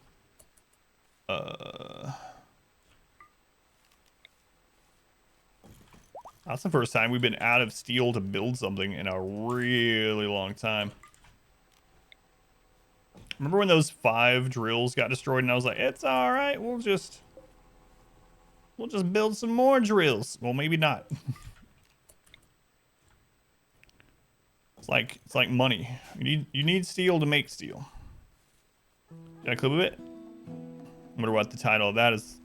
That's the first time we've been out of steel to build something in a really long time. Remember when those 5 drills got destroyed and I was like, it's alright, we'll just build some more drills. Well, maybe not. It's like money. You need steel to make steel. Did I clip a bit? I wonder what the title of that is.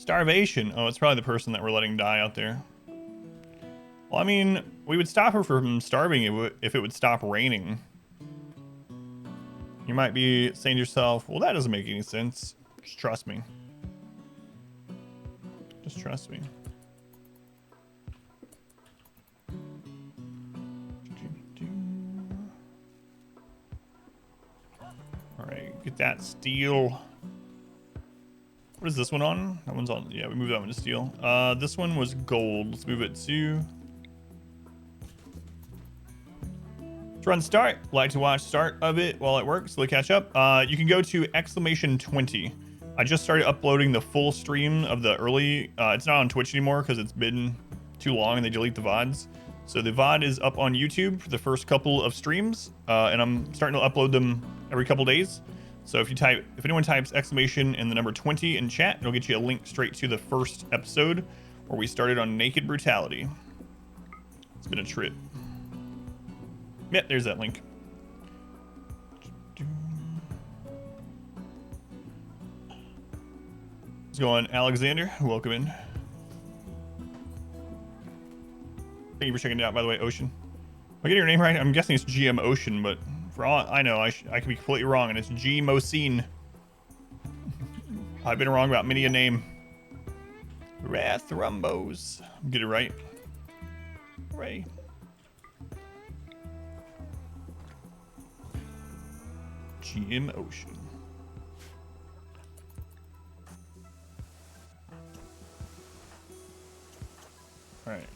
Starvation. Oh, it's probably the person that we're letting die out there. Well, I mean, we would stop her from starving if it would stop raining. You might be saying to yourself, well, that doesn't make any sense. Just trust me. Just trust me. All right, get that steel. What is this one on? That one's on. Yeah, we moved that one to steel. This one was gold. Let's move it to. Let's run start. Like to watch start of it while it works. So catch up. You can go to !20. I just started uploading the full stream of the early. It's not on Twitch anymore because it's been too long and they delete the VODs. So the VOD is up on YouTube for the first couple of streams, and I'm starting to upload them every couple days. So if anyone types exclamation and the number 20 in chat, it'll get you a link straight to the first episode where we started on Naked Brutality. It's been a trip. Yep, there's that link. How's it going, Alexander? Welcome in. Thank you for checking it out, by the way, Ocean. Am I getting your name right? I'm guessing it's GM Ocean, but for all I know, I could be completely wrong, and it's G Mosine. I've been wrong about many a name. Wrath Rumbos. Get it right. Ray. GM Ocean. All right.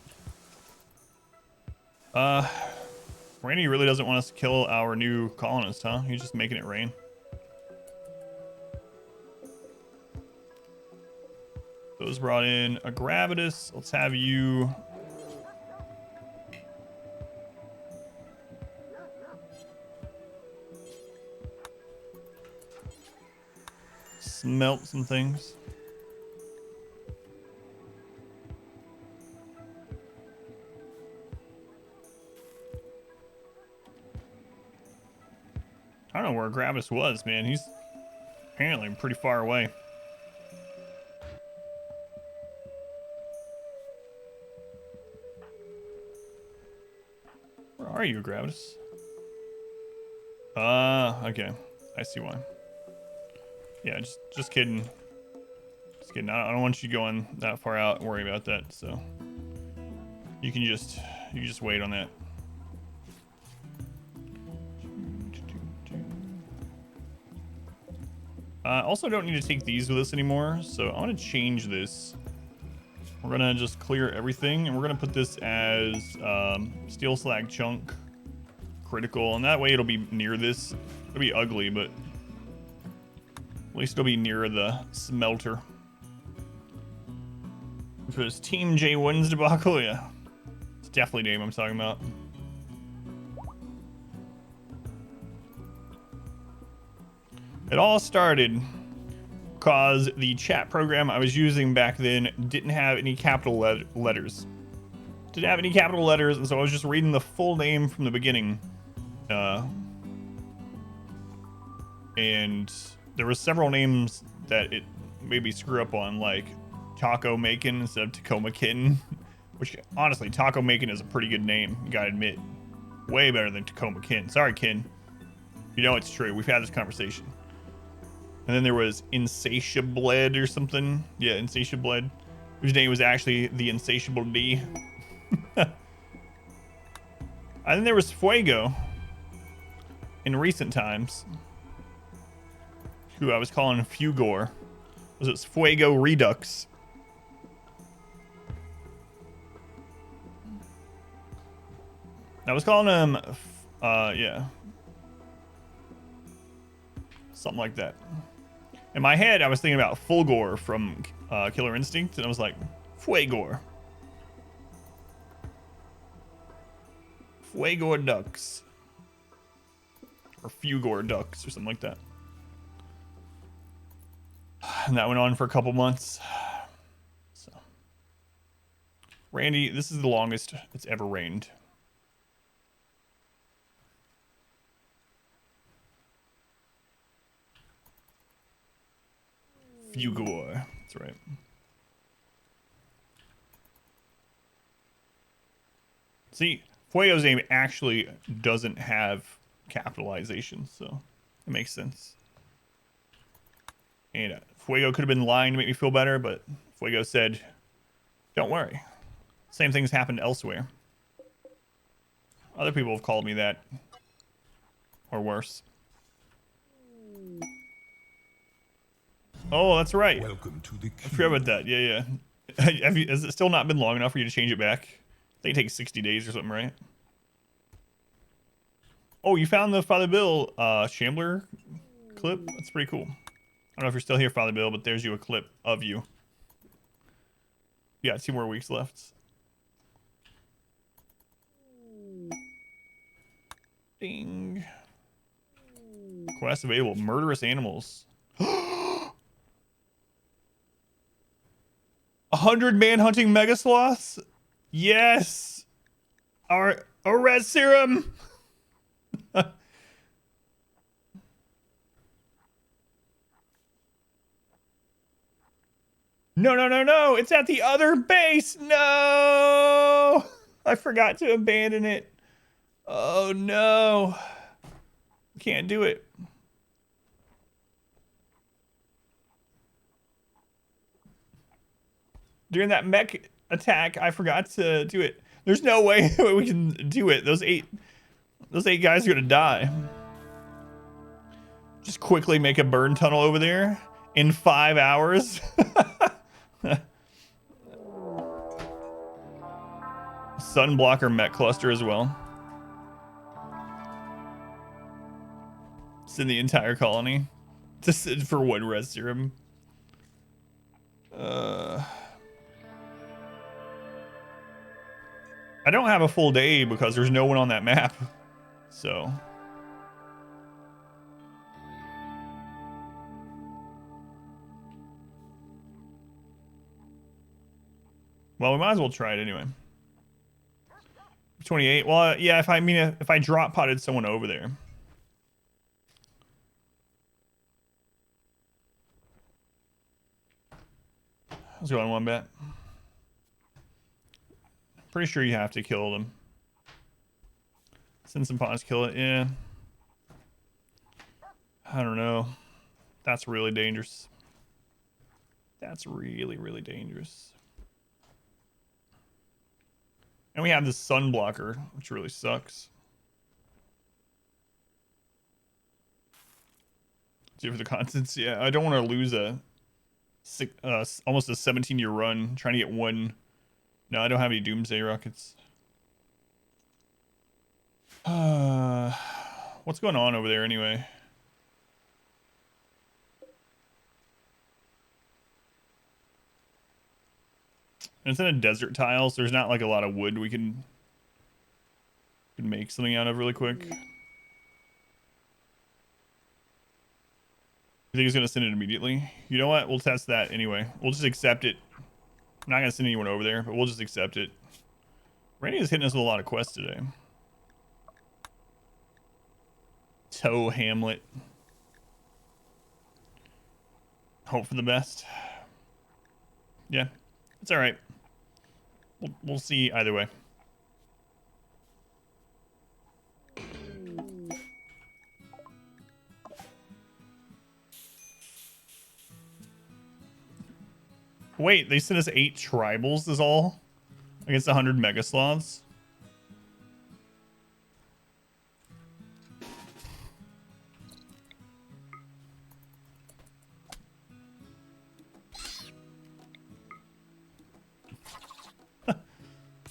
Randy really doesn't want us to kill our new colonist, huh? He's just making it rain. Those brought in a Gravitas. Let's have you... smelt some things. I don't know where Gravis was, man. He's apparently pretty far away. Where are you, Gravis? Okay. I see why. Yeah, just kidding. Just kidding. I don't want you going that far out and worry about that, so you can just wait on that. Also don't need to take these with us anymore, so I want to change this. We're gonna just clear everything, and we're gonna put this as steel slag chunk critical, and that way it'll be near this. It'll be ugly, but at least it'll be near the smelter. If it was Team J1's debacle, yeah, it's definitely Dame I'm talking about. It all started because the chat program I was using back then didn't have any capital letters. Didn't have any capital letters, and so I was just reading the full name from the beginning. And there were several names that it made me screw up on, like Taco Macon instead of Tacoma Kitten, which honestly, Taco Macon is a pretty good name, you gotta admit. Way better than Tacoma Kitten. Sorry, Kin. You know it's true. We've had this conversation. And then there was Insatiabled or something. Yeah, Insatiabled, whose name was actually the Insatiable D. And then there was Fuego in recent times, who I was calling Fugor. Was it Fuego Redux? I was calling him, yeah. Something like that. In my head, I was thinking about Fulgor from Killer Instinct, and I was like, Fuegor. Fuegor Ducks. Or Fugor Ducks, or something like that. And that went on for a couple months. So, Randy, this is the longest it's ever rained. Fugor. That's right. See, Fuego's name actually doesn't have capitalization, so it makes sense. And Fuego could have been lying to make me feel better, but Fuego said, don't worry. Same things happened elsewhere. Other people have called me that. Or worse. Oh, that's right. Welcome to the I forgot about that. Yeah. Has it still not been long enough for you to change it back? I think it takes 60 days or something, right? Oh, you found the Father Bill Shambler clip? That's pretty cool. I don't know if you're still here, Father Bill, but there's you a clip of you. Yeah, 2 more weeks left. Ding. Quest available. Murderous animals. 100 man-hunting megasloths? Yes! Our red serum! No! It's at the other base! No! I forgot to abandon it. Oh no. Can't do it. During that mech attack, I forgot to do it. There's no way we can do it. Those eight guys are gonna die. Just quickly make a burn tunnel over there in 5 hours. Sunblocker mech cluster as well. Send the entire colony. Just for 1 res serum. I don't have a full day because there's no one on that map. So. Well, we might as well try it anyway. 28. Well, yeah, if I drop potted someone over there. Let's go on 1 bet. Pretty sure you have to kill them. Send some pods, kill it. Yeah. I don't know. That's really dangerous. That's really dangerous. And we have this sun blocker, which really sucks. See for the contents. Yeah, I don't want to lose almost a 17-year run trying to get 1. No, I don't have any doomsday rockets. What's going on over there anyway? And it's in a desert tile, so there's not like a lot of wood we can make something out of really quick. You think he's gonna send it immediately? You know what? We'll test that anyway. We'll just accept it. I'm not gonna send anyone over there, but we'll just accept it. Randy is hitting us with a lot of quests today. Toe Hamlet. Hope for the best. Yeah, it's all right. We'll see either way. Wait, they sent us 8 tribals is all? Against 100 megasloths?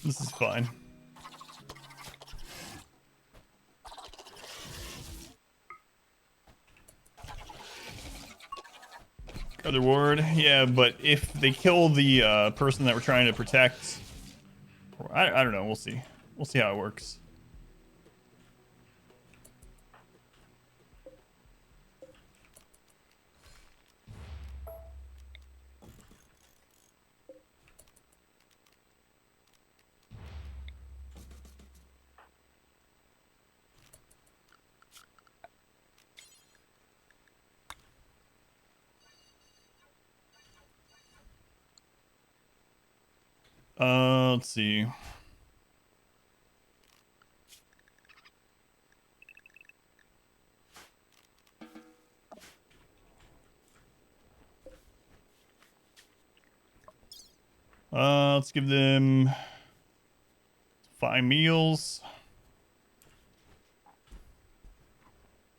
This is fine. Other ward, yeah, but if they kill the person that we're trying to protect, I don't know. We'll see. We'll see how it works. Let's see. Let's give them 5 meals.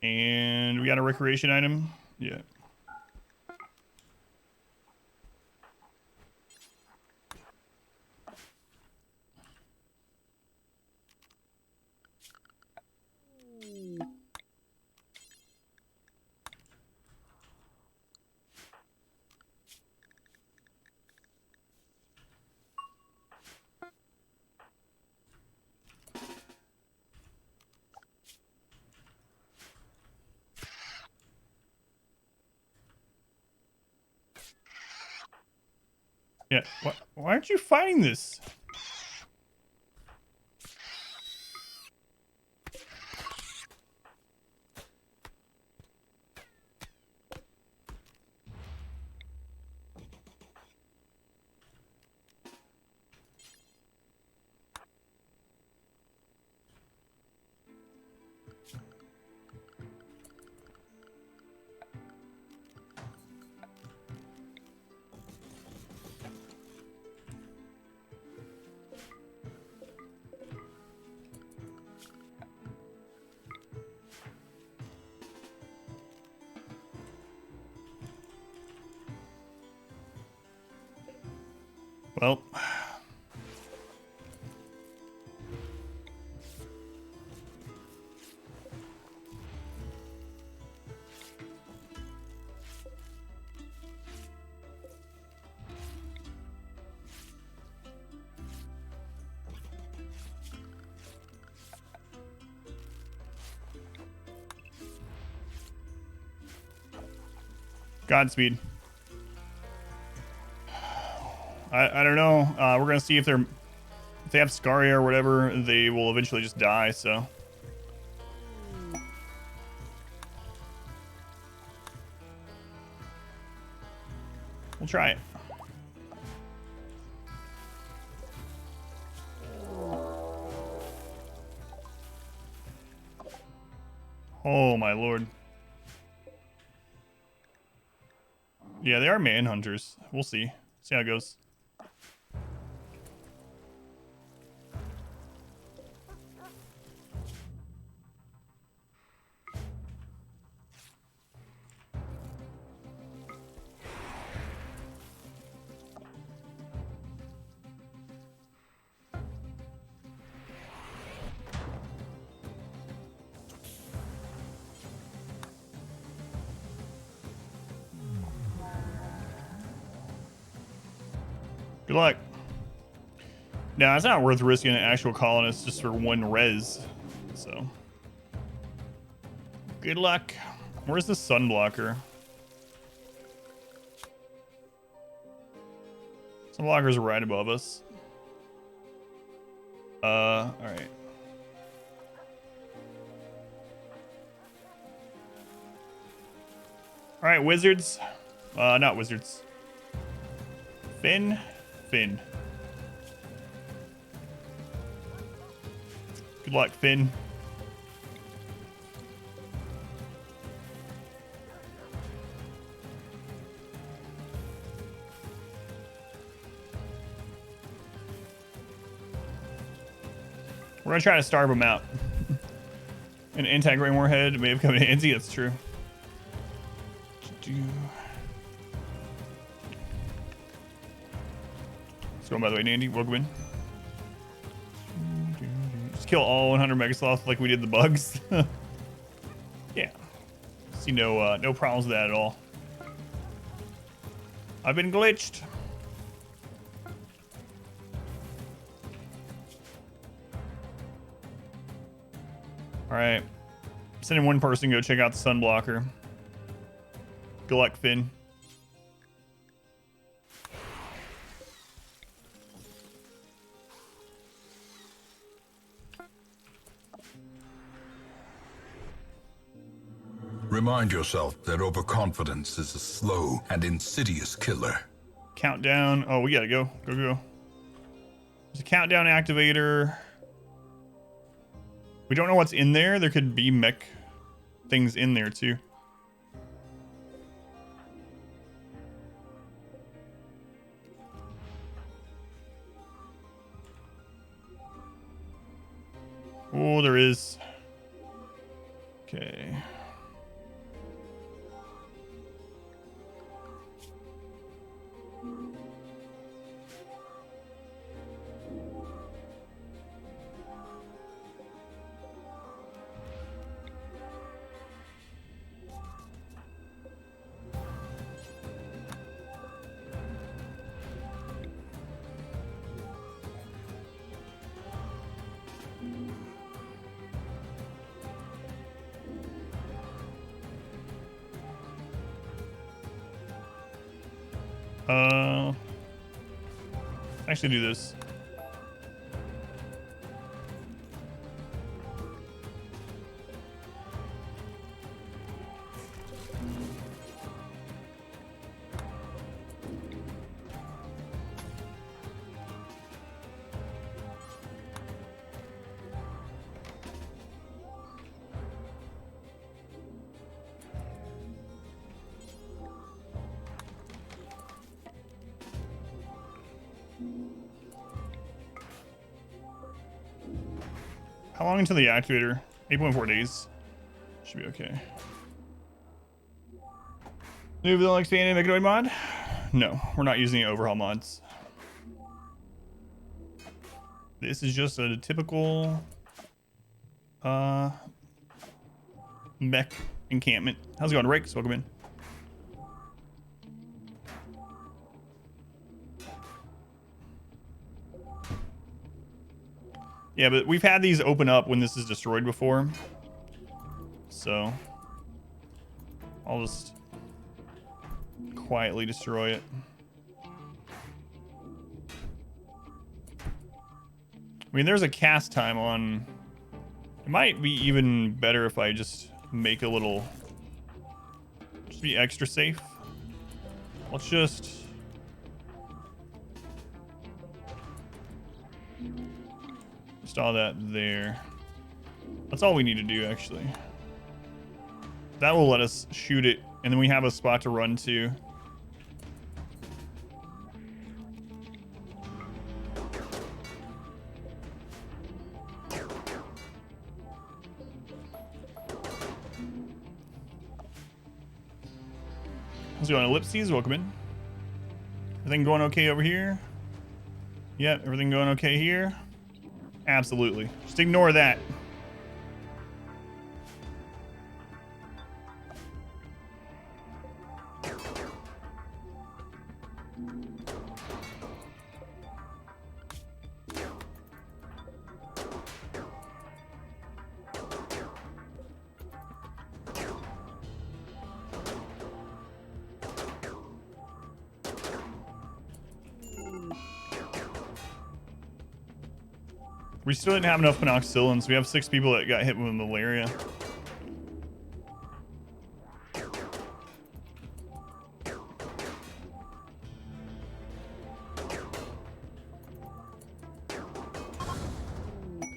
And we got a recreation item. Yeah. Yeah. Why aren't you fighting this? Well, Godspeed. I don't know. We're gonna see if they have Scaria or whatever. They will eventually just die. So we'll try it. Oh my lord. Yeah, they are manhunters. We'll see. See how it goes. Good luck. Now, it's not worth risking an actual colonist just for 1 res. So, good luck. Where's the sun blocker? Sun blocker's right above us. All right. All right, wizards. Not wizards. Finn. Good luck, Finn. We're gonna try to starve him out. An anti-grain warhead may have come in handy. That's true. What's going, by the way, Nandy? Welcome in. Just kill all 100 Megasloths like we did the bugs. Yeah. See no problems with that at all. I've been glitched. All right. Sending 1 person go check out the sun blocker. Good luck, Finn. Remind yourself that overconfidence is a slow and insidious killer. Countdown. Oh, we gotta go. Go. There's a countdown activator. We don't know what's in there. There could be mech things in there too. Oh, there is. Okay. Actually do this. How long until the activator? 8.4 days. Should be okay. New Villain expanded Mechanoid mod? No, we're not using any overhaul mods. This is just a typical mech encampment. How's it going, Rick? Welcome in. Yeah, but we've had these open up when this is destroyed before. So I'll just quietly destroy it. I mean, there's a cast time on... It might be even better if I just make a little... Just be extra safe. Let's just... Install that there. That's all we need to do, actually. That will let us shoot it, and then we have a spot to run to. How's it going, Ellipses? Welcome in. Everything going okay over here? Yep, everything going okay here? Absolutely. Just ignore that. We still didn't have enough penicillins. We have 6 people that got hit with malaria.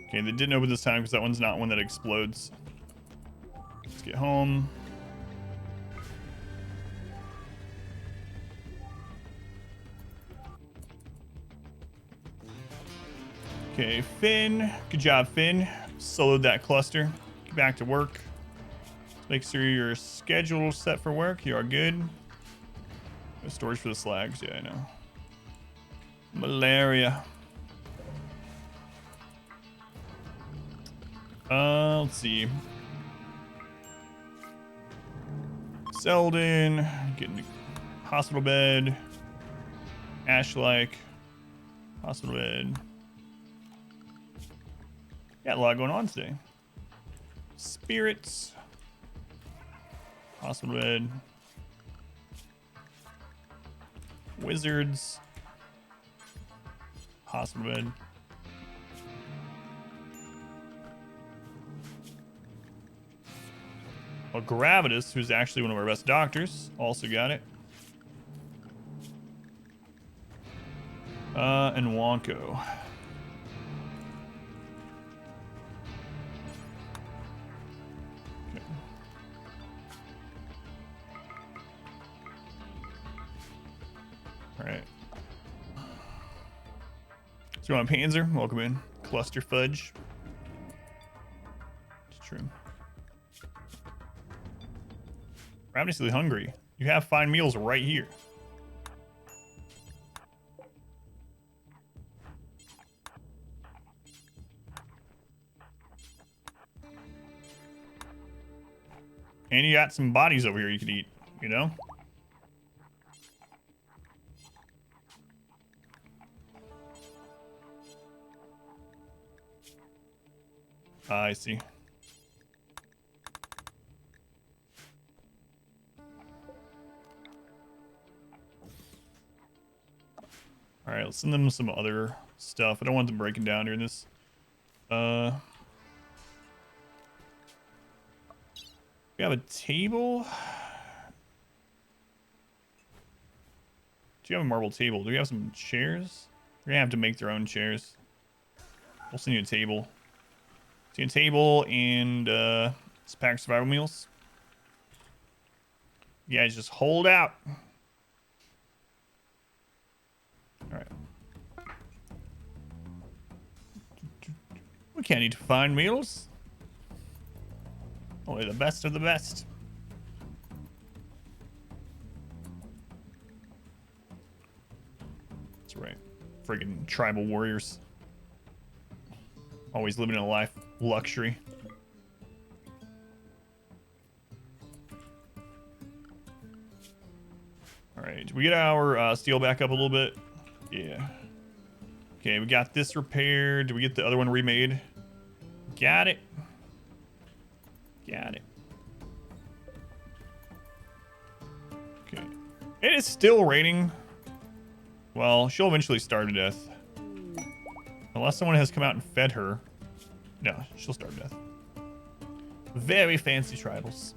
Okay, they didn't open this time because that one's not one that explodes. Let's get home. Okay, Finn. Good job, Finn. Soloed that cluster. Get back to work. Make sure your schedule is set for work. You are good. No storage for the slags. Yeah, I know. Malaria. Let's see. Selden. Getting a hospital bed. Ashlike. Hospital bed. Got a lot going on today. Spirits. Hospital bed. Wizards. Hospital bed. Well, Gravitas, who's actually one of our best doctors, also got it. And Wonko. Okay. All right. So you want Panzer? Welcome in. Cluster Fudge. True. Ravenously hungry. You have fine meals right here. And you got some bodies over here you could eat, you know? I see. All right, let's send them some other stuff. I don't want them breaking down during this. We have a table. Do you have a marble table? Do we have some chairs? We're gonna have to make their own chairs. We'll send you a table. See a table and let's pack survival meals. You guys just hold out. All right. We can't eat fine meals. Only the best of the best. That's right. Friggin' tribal warriors. Always living a life of luxury. Alright, did we get our steel back up a little bit? Yeah. Okay, we got this repaired. Did we get the other one remade? Got it. Got it. Okay. It is still raining. Well, she'll eventually starve to death. Unless someone has come out and fed her. No, she'll starve to death. Very fancy tribals.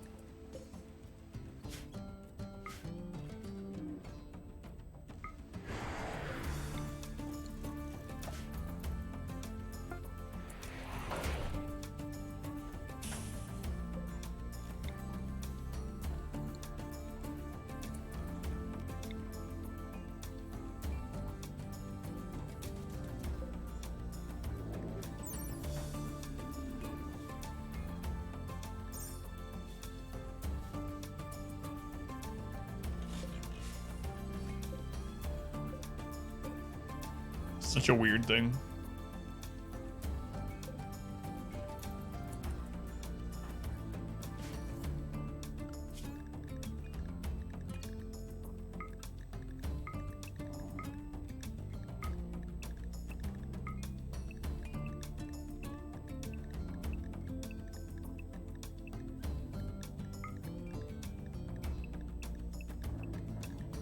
Such a weird thing.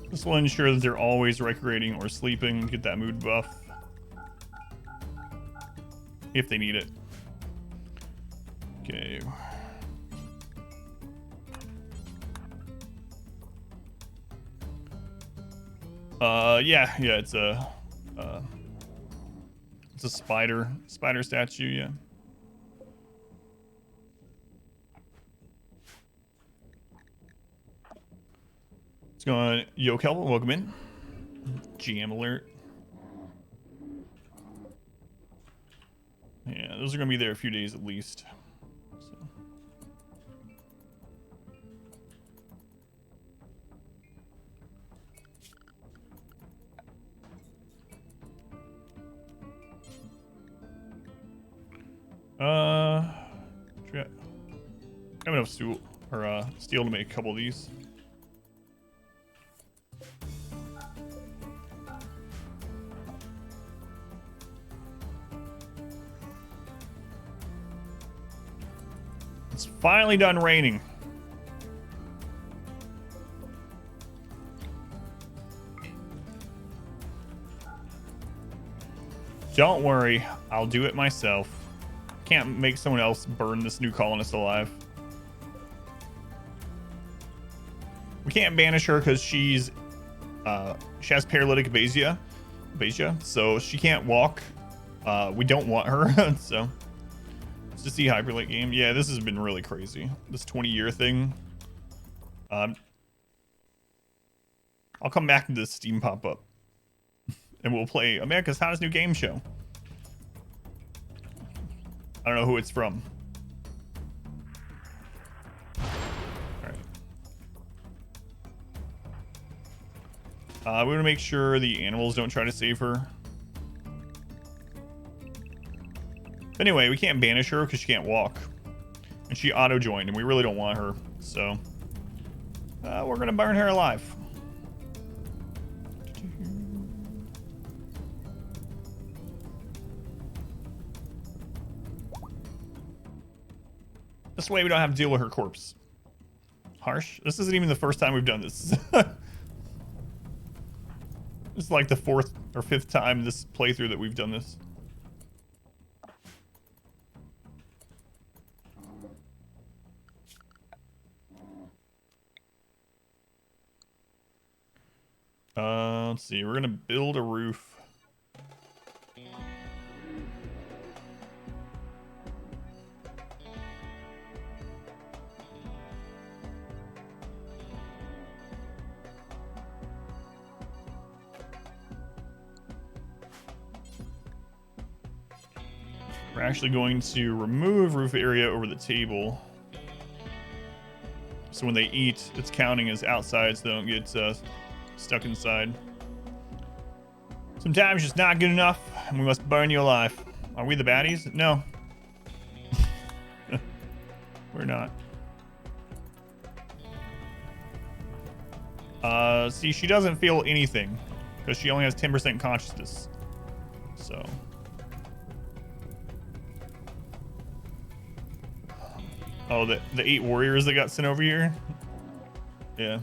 This will ensure that they're always recreating or sleeping, get that mood buff. If they need it. Okay. Yeah, it's a spider statue, yeah. What's going on? Yo, Kelvin, welcome in. GM alert. Yeah, those are gonna be there a few days at least. I have enough steel to make a couple of these. It's finally done raining. Don't worry, I'll do it myself. Can't make someone else burn this new colonist alive. We can't banish her because she has paralytic aphasia, so she can't walk. We don't want her, so let's just see hyper late game. Yeah, this has been really crazy. This 20-year thing. I'll come back to this Steam pop-up and we'll play America's Hottest New Game Show. I don't know who it's from. We want to make sure the animals don't try to save her. Anyway, we can't banish her because she can't walk. And she auto-joined, and we really don't want her. So, we're going to burn her alive. This way we don't have to deal with her corpse. Harsh. This isn't even the first time we've done this. This is like the 4th or 5th time this playthrough that we've done this. Let's see. We're gonna build a roof. We're actually going to remove roof area over the table. So when they eat, it's counting as outside so they don't get stuck inside. Sometimes it's not good enough and we must burn you alive. Are we the baddies? No. We're not. See, she doesn't feel anything because she only has 10% consciousness. So... Oh, the 8 warriors that got sent over here? Yeah.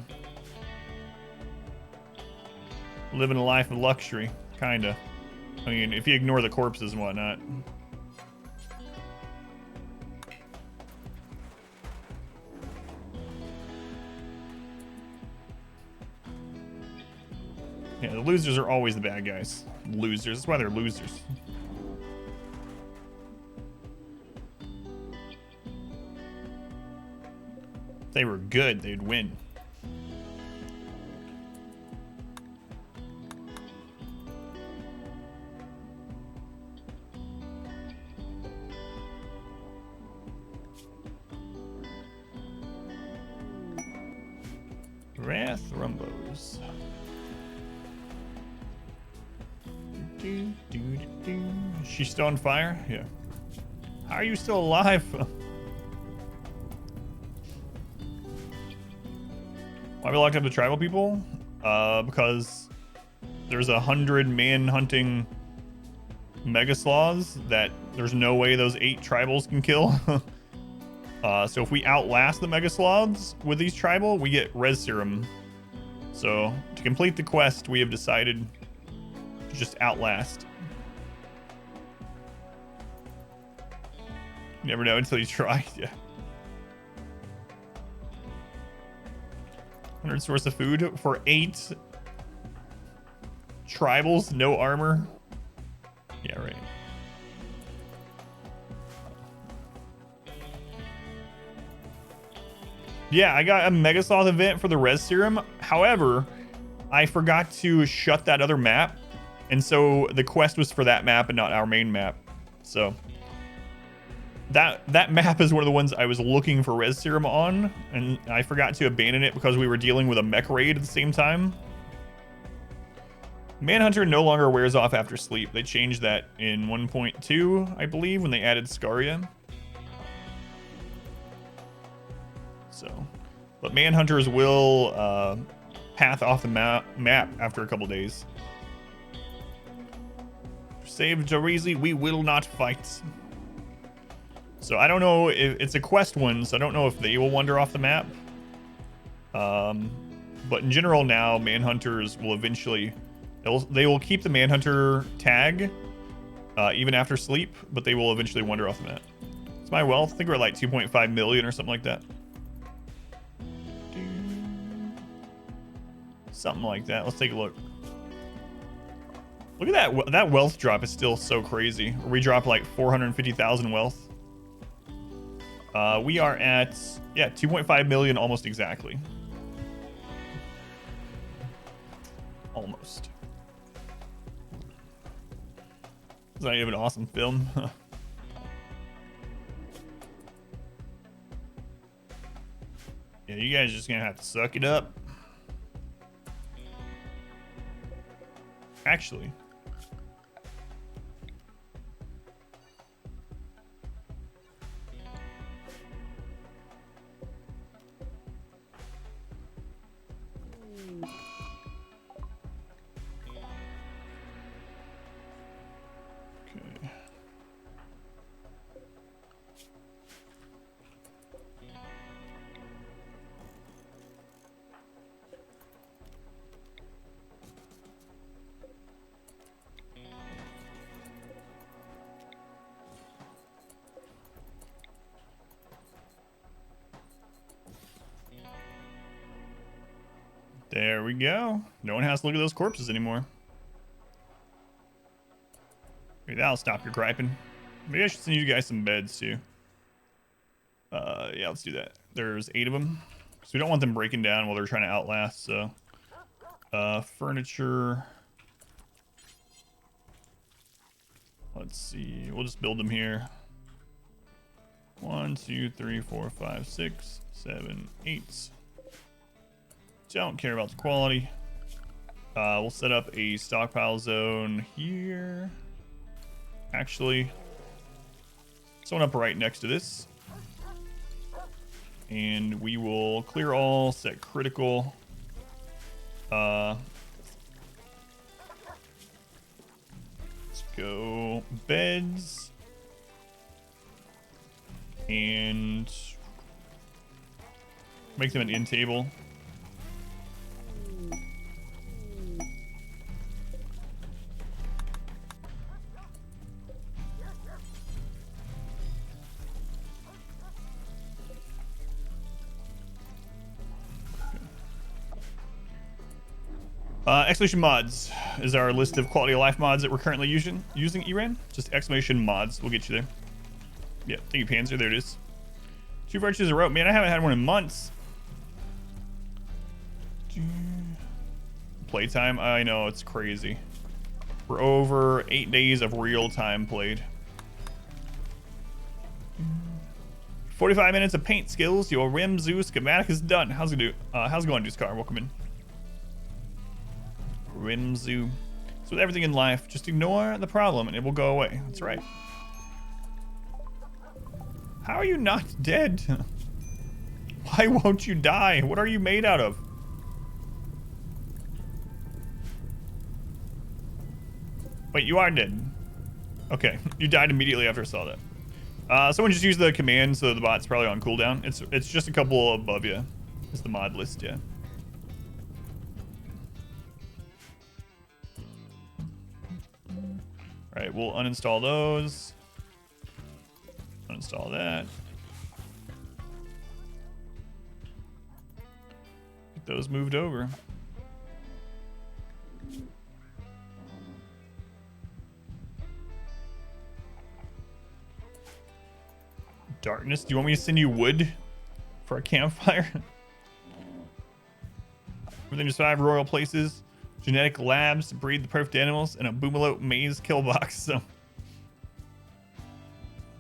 Living a life of luxury, kinda. I mean, if you ignore the corpses and whatnot. Yeah, the losers are always the bad guys. Losers, that's why they're losers. If they were good, they'd win. Wrath Rumbos. Is she still on fire? Yeah. How are you still alive? Why we locked up the tribal people? Because there's 100 man-hunting mega sloths that there's no way those 8 tribals can kill. So if we outlast the mega sloths with these tribal, we get res serum. So to complete the quest, we have decided to just outlast. You never know until you try. Yeah. 100 source of food for 8 tribals, no armor. Yeah, right. Yeah, I got a Mega Sloth event for the res serum. However, I forgot to shut that other map. And so the quest was for that map and not our main map. So that map is one of the ones I was looking for res serum on, and I forgot to abandon it because we were dealing with a mech raid at the same time. Manhunter no longer wears off after sleep. They changed that in 1.2, I believe, when they added Scaria. So, but Manhunters will path off the map after a couple days. Save Jarizi, we will not fight. So I don't know if it's a quest one, so I don't know if they will wander off the map. But in general now, Manhunters will eventually, they will keep the Manhunter tag even after sleep, but they will eventually wander off the map. It's my wealth. I think we're at like 2.5 million or something like that. Something like that. Let's take a look. Look at that. That wealth drop is still so crazy. We dropped like 450,000 wealth. We are at, yeah, 2.5 million almost exactly. Almost. Is that even an awesome film? Yeah, you guys are just gonna have to suck it up. actually. Okay. There we go. No one has to look at those corpses anymore. Maybe that'll stop your griping. Maybe I should send you guys some beds too. Yeah, let's do that. There's 8 of them. So we don't want them breaking down while they're trying to outlast, so. Furniture. Let's see. We'll just build them here. 1, 2, 3, 4, 5, 6, 7, 8. Don't care about the quality. We'll set up a stockpile zone here. Actually, someone up right next to this. And we will clear all, set critical. Let's go beds. And make them an end table. Exclamation mods is our list of quality of life mods that we're currently using ERAN. Just exclamation mods will get you there. Yeah, thank you, Panzer. There it is. 2 virtues in a row. Man, I haven't had one in months. Playtime. I know, it's crazy. We're over 8 days of real time played. 45 minutes of paint skills. Your Rim Zoo schematic is done. How's it going, Deucecar? Welcome in. Rim Zoo. So with everything in life, just ignore the problem and it will go away. That's right. How are you not dead? Why won't you die? What are you made out of? Wait, you are dead. Okay, you died immediately after I saw that. Someone just used the command, so the bot's probably on cooldown. It's just a couple above you. It's the mod list, yeah. All right, we'll uninstall those. Uninstall that. Get those moved over. Darkness, do you want me to send you wood for a campfire? Everything to survive royal places. Genetic labs to breed the perfect animals, and a Boomalot maze kill box. So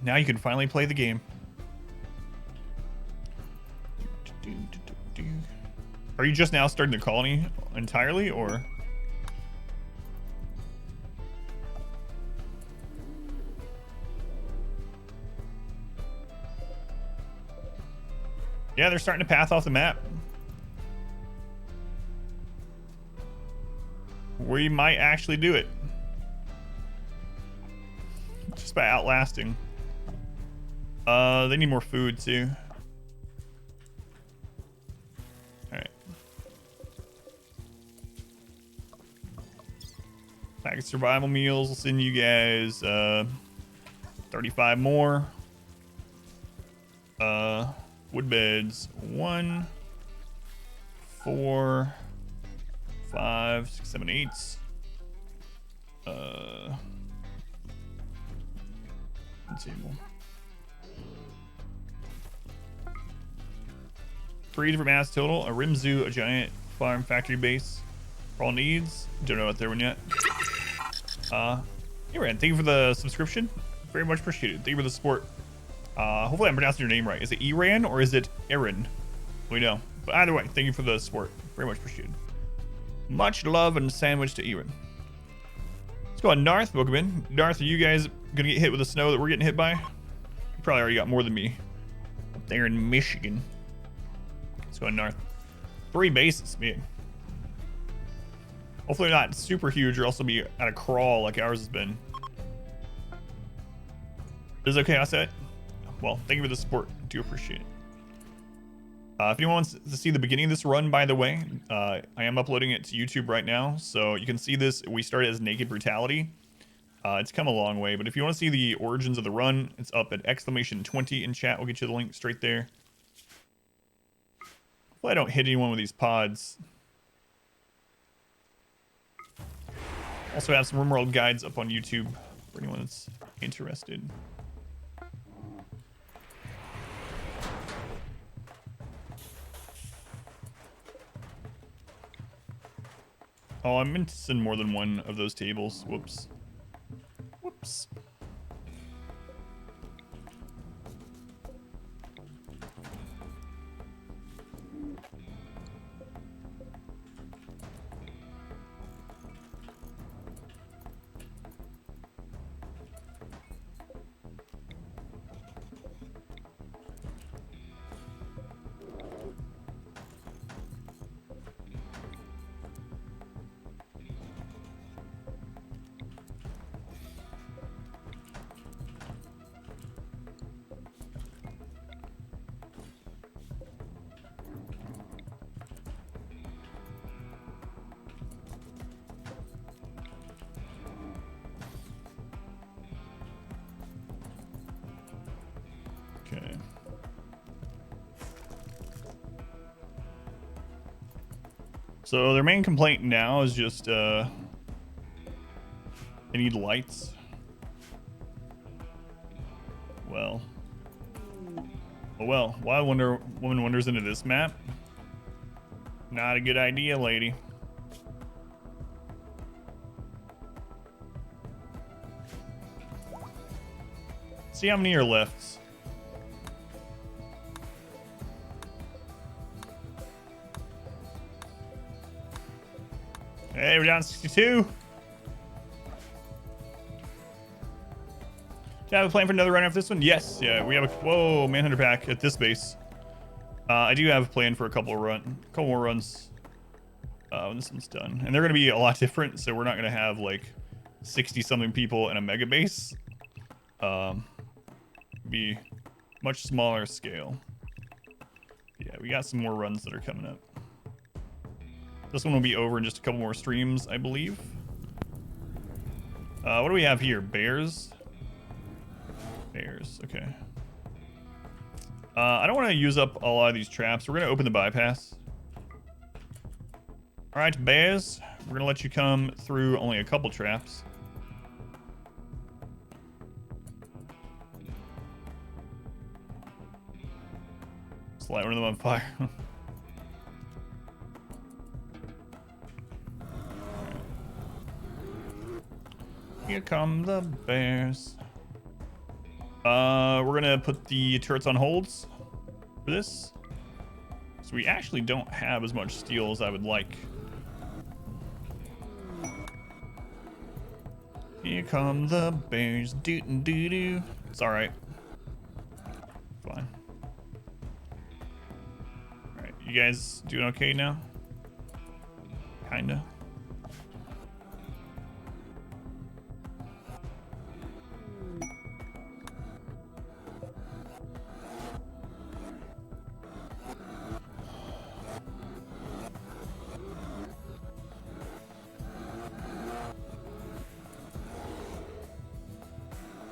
now you can finally play the game. Are you just now starting the colony entirely, or? Yeah, they're starting to path off the map. We might actually do it. Just by outlasting. They need more food too. Alright. Packet survival meals. We'll send you guys 35 more. Wood beds. 1, 4, 5, 6, 7, 8. Table. 3 different mass total. A Rim Zoo, a giant farm factory base. For all needs. Don't know about that one yet. Hey, Rand, thank you for the subscription. Very much appreciated. Thank you for the support. Hopefully I'm pronouncing your name right. Is it Eran or is it Aaron? We know. But either way, thank you for the support. Very much appreciated. Much love and sandwich to Eran. Let's go on north, Bookman. North, are you guys gonna get hit with the snow that we're getting hit by? You probably already got more than me. Up there in Michigan. Let's go on north. 3 bases, man. Hopefully not super huge or else it'll be at a crawl like ours has been. Is it okay, I said? Well, thank you for the support. Do appreciate it. If anyone wants to see the beginning of this run, by the way, I am uploading it to YouTube right now. So you can see this. We started as Naked Brutality. It's come a long way. But if you want to see the origins of the run, it's up at !20 in chat. We'll get you the link straight there. Hopefully I don't hit anyone with these pods. Also have some RimWorld guides up on YouTube for anyone that's interested. Oh, I meant to send more than one of those tables. Whoops. Whoops. Okay. So their main complaint now is just they need lights. Well. Oh well. Wild Woman wanders into this map. Not a good idea, lady. See how many are left. Hey, we're down 62. Do you have a plan for another run after this one? Yes. Yeah, we have a whoa Manhunter pack at this base. I do have a plan for a couple more runs when this one's done, and they're gonna be a lot different. So we're not gonna have like 60 something people in a mega base. Be much smaller scale. Yeah, we got some more runs that are coming up. This one will be over in just a couple more streams, I believe. What do we have here? Bears? Bears, okay. I don't want to use up a lot of these traps. We're going to open the bypass. All right, bears. We're going to let you come through only a couple traps. Just light one of them on fire. Here come the bears. We're gonna put the turrets on holds for this. So we actually don't have as much steel as I would like. Here come the bears. Doo-doo-doo-doo. It's alright. Fine. Alright, you guys doing okay now? Kinda.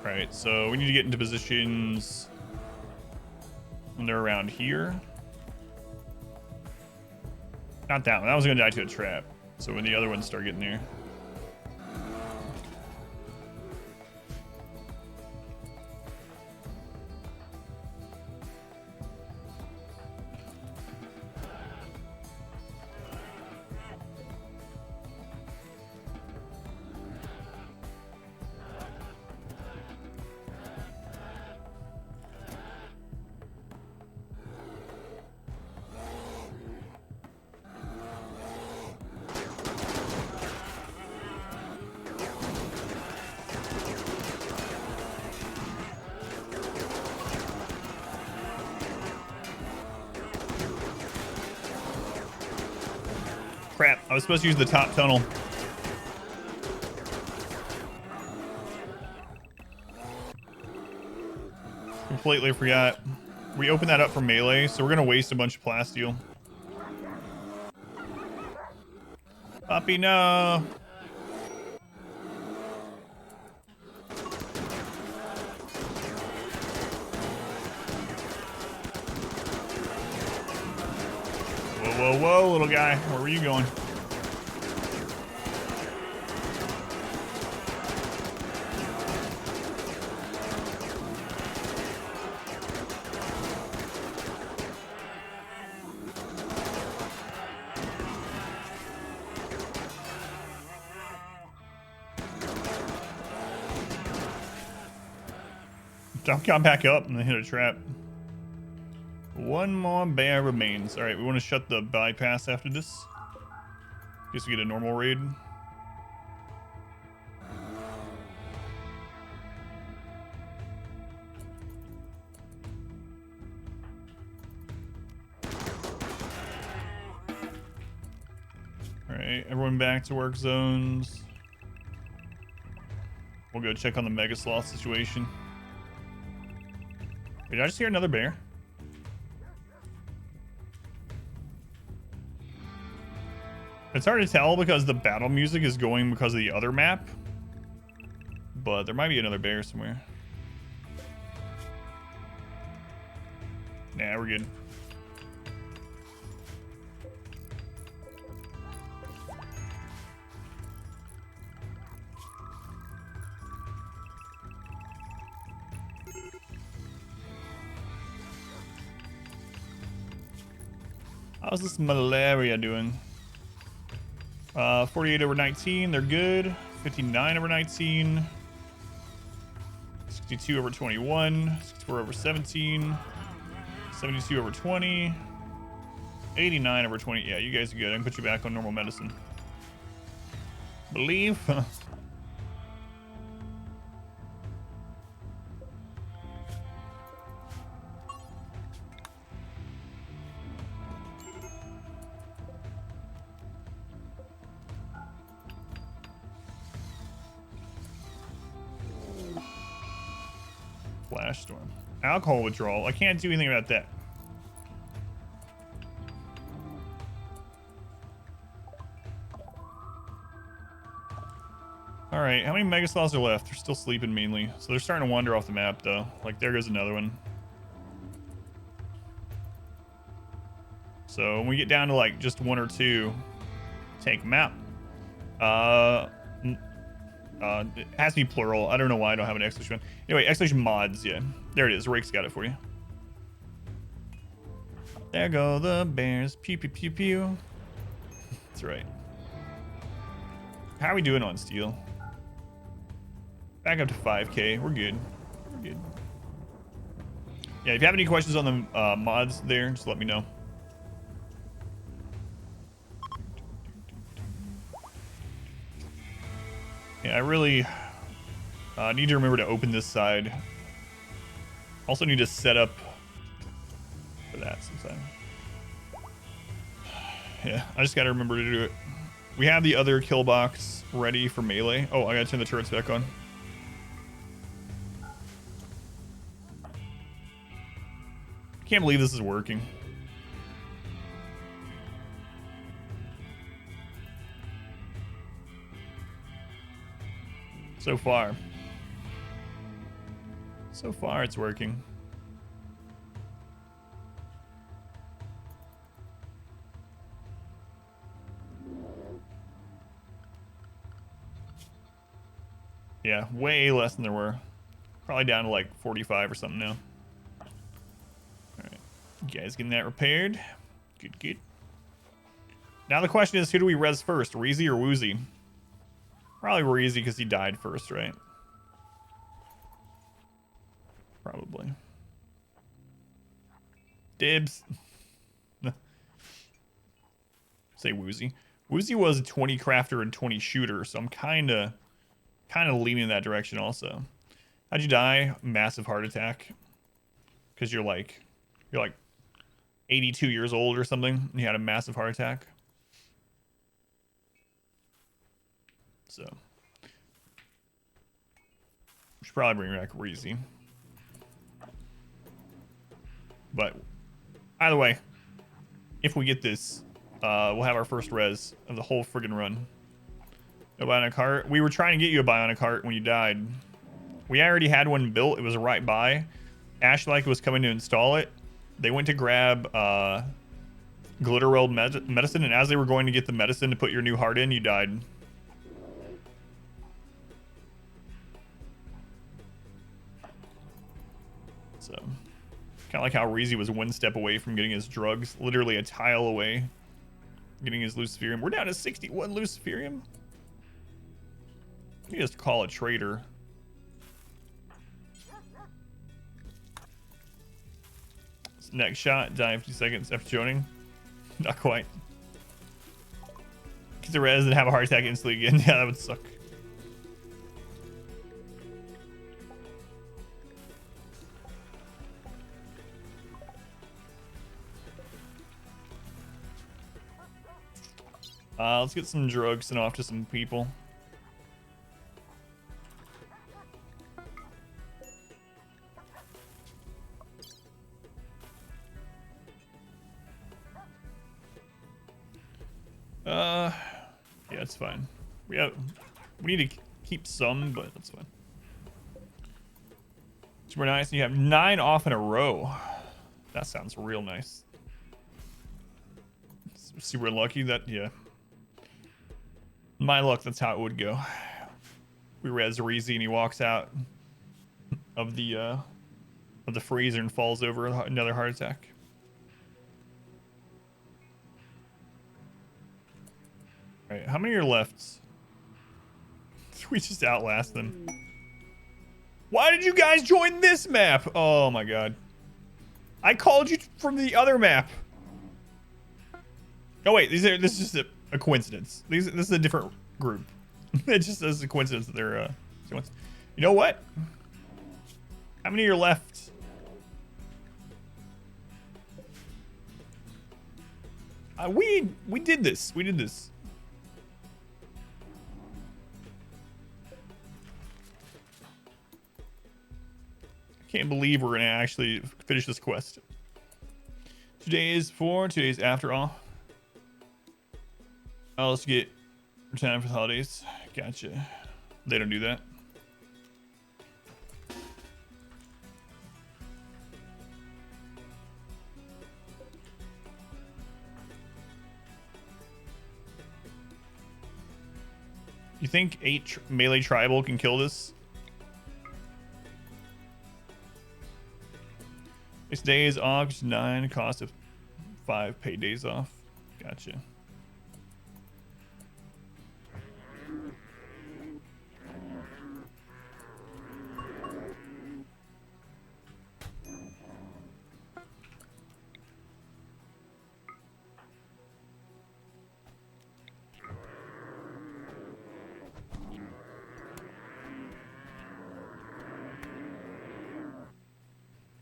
Right, so we need to get into positions when they're around here. Not that one. That was going to die to a trap. So when the other ones start getting there. Crap, I was supposed to use the top tunnel. Completely forgot. We opened that up for melee, so we're gonna waste a bunch of plasteel. Puppy, no. Whoa, whoa, whoa, little guy. Where were you going? Don't come back up and then hit a trap. One more bear remains. All right, we want to shut the bypass after this. Guess we get a normal raid. All right, everyone back to work zones. We'll go check on the Mega Sloth situation. Wait, did I just hear another bear? It's hard to tell because the battle music is going because of the other map. But there might be another bear somewhere. Nah, we're good. How's this malaria doing? 48 over 19, they're good. 59 over 19. 62 over 21. 64 over 17. 72 over 20. 89 over 20. Yeah, you guys are good. I can put you back on normal medicine. Believe? Flash storm. Alcohol withdrawal. I can't do anything about that. Alright, how many Megasloths are left? They're still sleeping mainly. So they're starting to wander off the map though. Like there goes another one. So when we get down to like just one or two, take them out. It has to be plural. I don't know why I don't have an exclamation. Anyway, exclamation mods. Yeah, there it is. Rake's got it for you. There go the bears. Pew pew pew pew. That's right. How are we doing on steel? Back up to 5K. We're good. We're good. Yeah, if you have any questions on the mods there, just let me know. Yeah, I really need to remember to open this side. Also need to set up for that sometime. Yeah, I just gotta remember to do it. We have the other kill box ready for melee. Oh, I gotta turn the turrets back on. Can't believe this is working. So far. So far, it's working. Yeah, way less than there were. Probably down to like 45 or something now. Alright. You guys getting that repaired? Good, good. Now the question is, who do we res first? Reezy or Woozy? Probably Reezy because he died first, right? Probably. Dibs. Say Woozy. Woozy was a 20 crafter and 20 shooter, so I'm kind of leaning in that direction also. How'd you die? Massive heart attack. Because you're like 82 years old or something, and you had a massive heart attack. So we should probably bring back Reezy. But either way, if we get this, we'll have our first res of the whole friggin' run. No bionic heart. We were trying to get you a bionic heart when you died. We already had one built. It was right by. Ashlike was coming to install it. They went to grab Glitterweld medicine, and as they were going to get the medicine to put your new heart in, you died. So, kind of like how Reezy was one step away from getting his drugs, literally a tile away, getting his Luciferium. We're down to 61 Luciferium. You just call a traitor. Next shot, dying 50 seconds after joining. Not quite. Get the res and have a heart attack instantly again. Yeah, that would suck. Let's get some drugs sent off to some people. Yeah, it's fine. We need to keep some, but that's fine. Super nice. You have 9 off in a row. That sounds real nice. Super lucky that, yeah. My luck, that's how it would go. We res Reezy and he walks out of the freezer and falls over another heart attack. All right, how many are left? We just outlast them. Why did you guys join this map? Oh my god. I called you from the other map. Oh wait, this is just a coincidence. This is a different group. It just is a coincidence that they're sequence. You know what? How many are left? We did this. We did this. Can't believe we're gonna actually finish this quest. 2 days before, 2 days after all. Oh, let's get time for the holidays. Gotcha. They don't do that. You think 8 melee tribal can kill this? 6 days off, just 9, cost of 5 paid days off. Gotcha.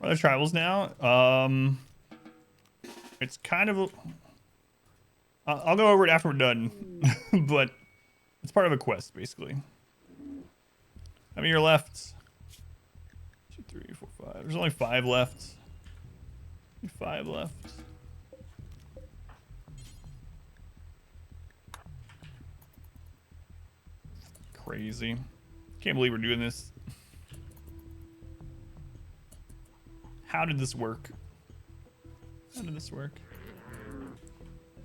Other tribals now. It's kind of I'll go over it after we're done. But it's part of a quest basically. How many are left? 2, 3, 4, 5. There's only 5 left. 5 left. Crazy. Can't believe we're doing this. How did this work? How did this work?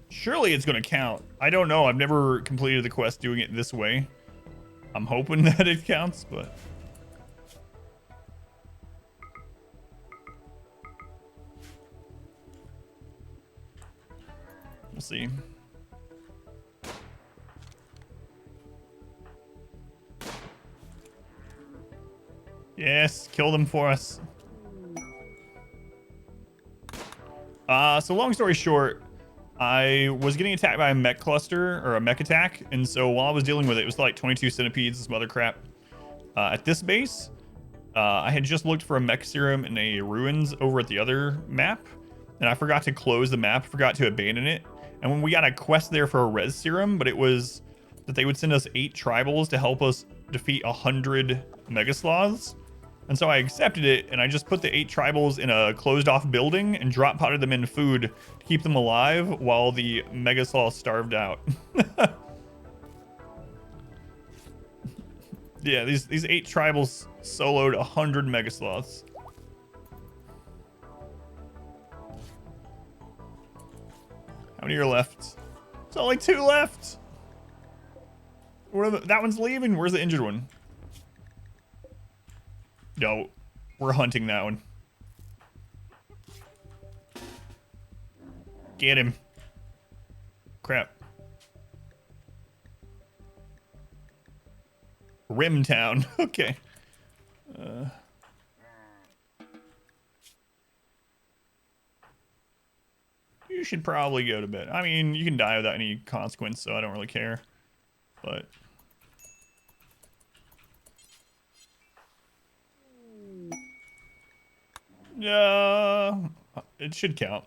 Surely it's gonna count. I don't know. I've never completed the quest doing it this way. I'm hoping that it counts, but... we'll see. Yes, kill them for us. So long story short, I was getting attacked by a mech cluster, or a mech attack, and so while I was dealing with it, it was like 22 centipedes and some other crap. At this base, I had just looked for a mech serum in a ruins over at the other map, and I forgot to close the map, forgot to abandon it. And when we got a quest there for a res serum, but it was that they would send us 8 tribals to help us defeat 100 mega sloths. And so I accepted it, and I just put the 8 tribals in a closed-off building and drop potted them in food to keep them alive while the mega sloths starved out. Yeah, these 8 tribals soloed 100 mega sloths. How many are left? There's only 2 left. That one's leaving. Where's the injured one? No, we're hunting that one. Get him. Crap. Rimtown. Okay. You should probably go to bed. I mean, you can die without any consequence, so I don't really care. But it should count.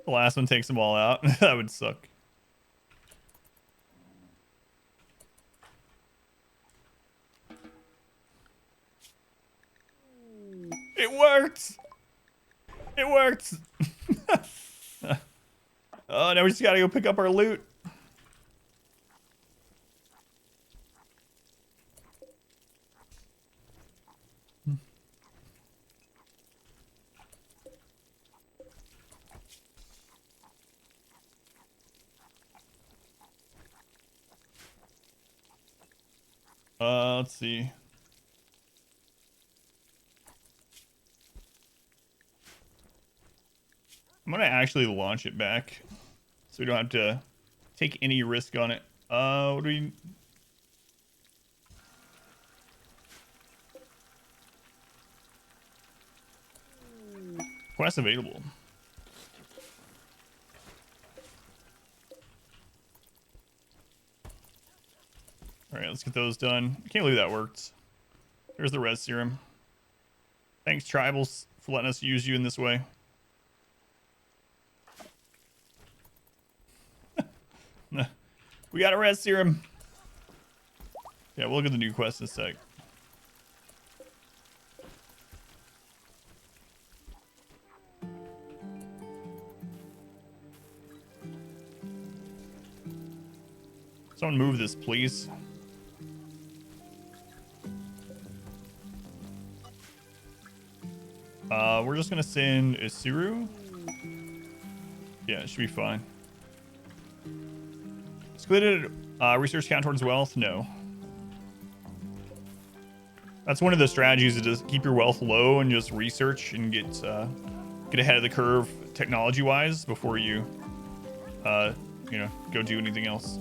The last one takes them all out. That would suck. It worked! It worked! Oh, now we just gotta go pick up our loot. Let's see. I'm gonna actually launch it back, so we don't have to take any risk on it. What do we... Quest available. Alright, let's get those done. I can't believe that worked. There's the res serum. Thanks, Tribals, for letting us use you in this way. We got a res serum. Yeah, we'll look at the new quest in a sec. Someone move this, please. We're just gonna send Isuru. Yeah, it should be fine. Excluded research count towards wealth? No. That's one of the strategies, is just keep your wealth low and just research and get ahead of the curve technology-wise before you, you know, go do anything else.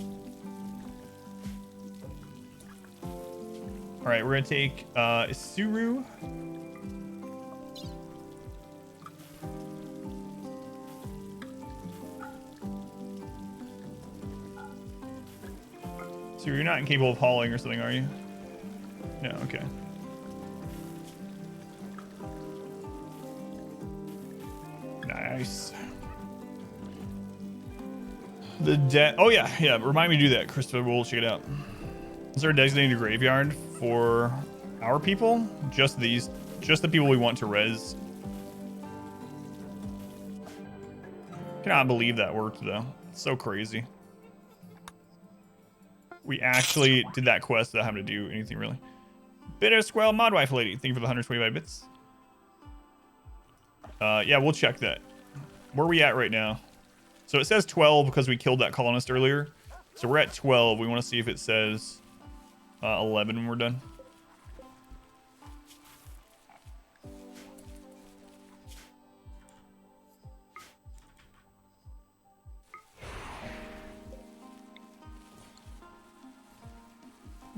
All right, we're gonna take Isuru. So you're not capable of hauling or something, are you? No, okay. Nice. Oh yeah. Remind me to do that, Christopher. We'll check it out. Is there a designated graveyard for our people? Just these, just the people we want to res. Cannot believe that worked though. It's so crazy. We actually did that quest without having to do anything really. Bitter Squirrel Modwife Lady, thank you for the 125 bits. Yeah, we'll check that. Where are we at right now? So it says 12 because we killed that colonist earlier. So we're at 12. We want to see if it says 11 when we're done.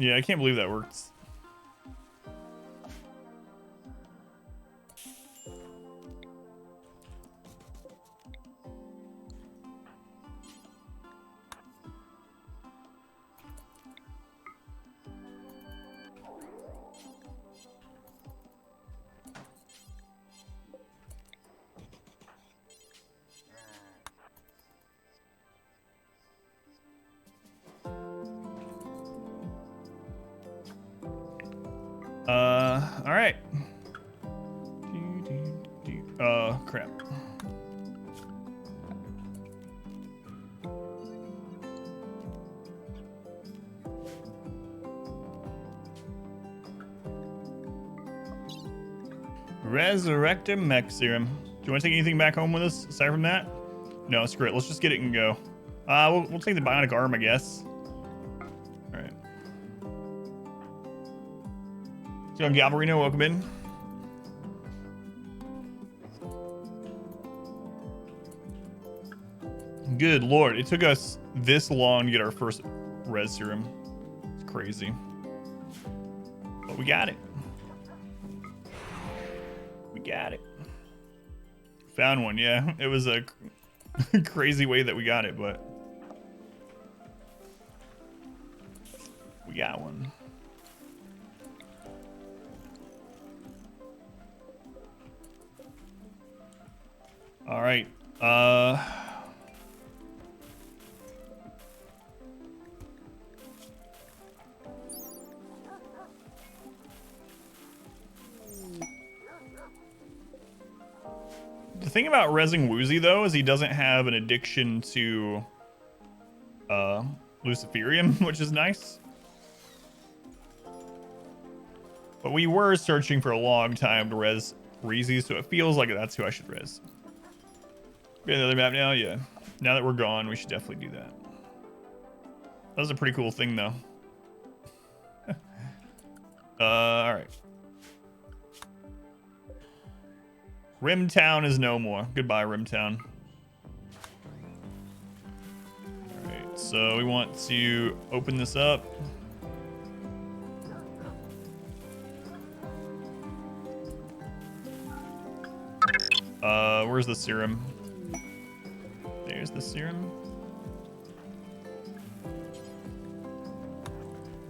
Yeah, I can't believe that works. All right. Crap. Resurrector mech serum. Do you want to take anything back home with us aside from that? No, screw it. Let's just get it and go. We'll take the bionic arm, I guess. All right. So, Galvarino, welcome in. Good lord, it took us this long to get our first res serum. It's crazy. But we got it. We got it. Found one, yeah. It was a crazy way that we got it, but we got one. All right. The thing about Resing Woozy, though, is he doesn't have an addiction to Luciferium, which is nice. But we were searching for a long time to res Reezy, so it feels like that's who I should res. Get another map now? Yeah. Now that we're gone, we should definitely do that. That was a pretty cool thing, though. All right. Rimtown is no more. Goodbye, Rimtown. Alright, so we want to open this up. Where's the serum? There's the serum.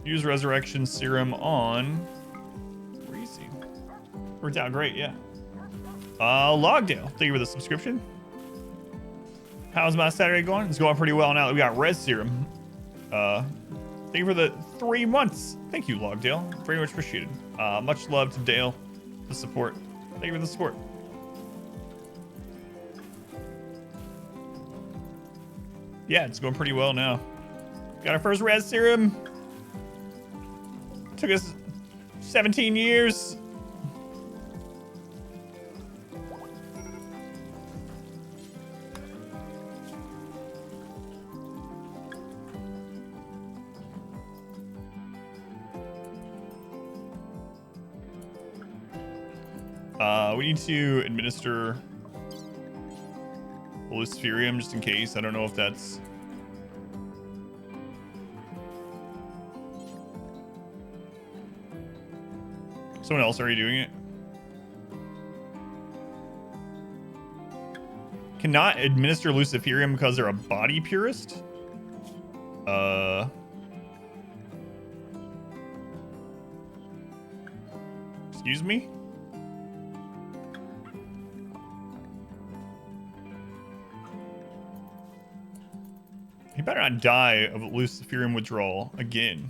Use resurrection serum on... Where is he? Worked out great, yeah. Logdale, thank you for the subscription. How's my Saturday going? It's going pretty well now that we got res serum. Thank you for the 3 months. Thank you, Logdale. Very much appreciated. Much love to Dale, the support. Thank you for the support. Yeah, it's going pretty well now. Got our first res serum. Took us 17 years. We need to administer Luciferium just in case. I don't know if that's... Someone else already doing it? Cannot administer Luciferium because they're a body purist? Excuse me? He better not die of Luciferium withdrawal again.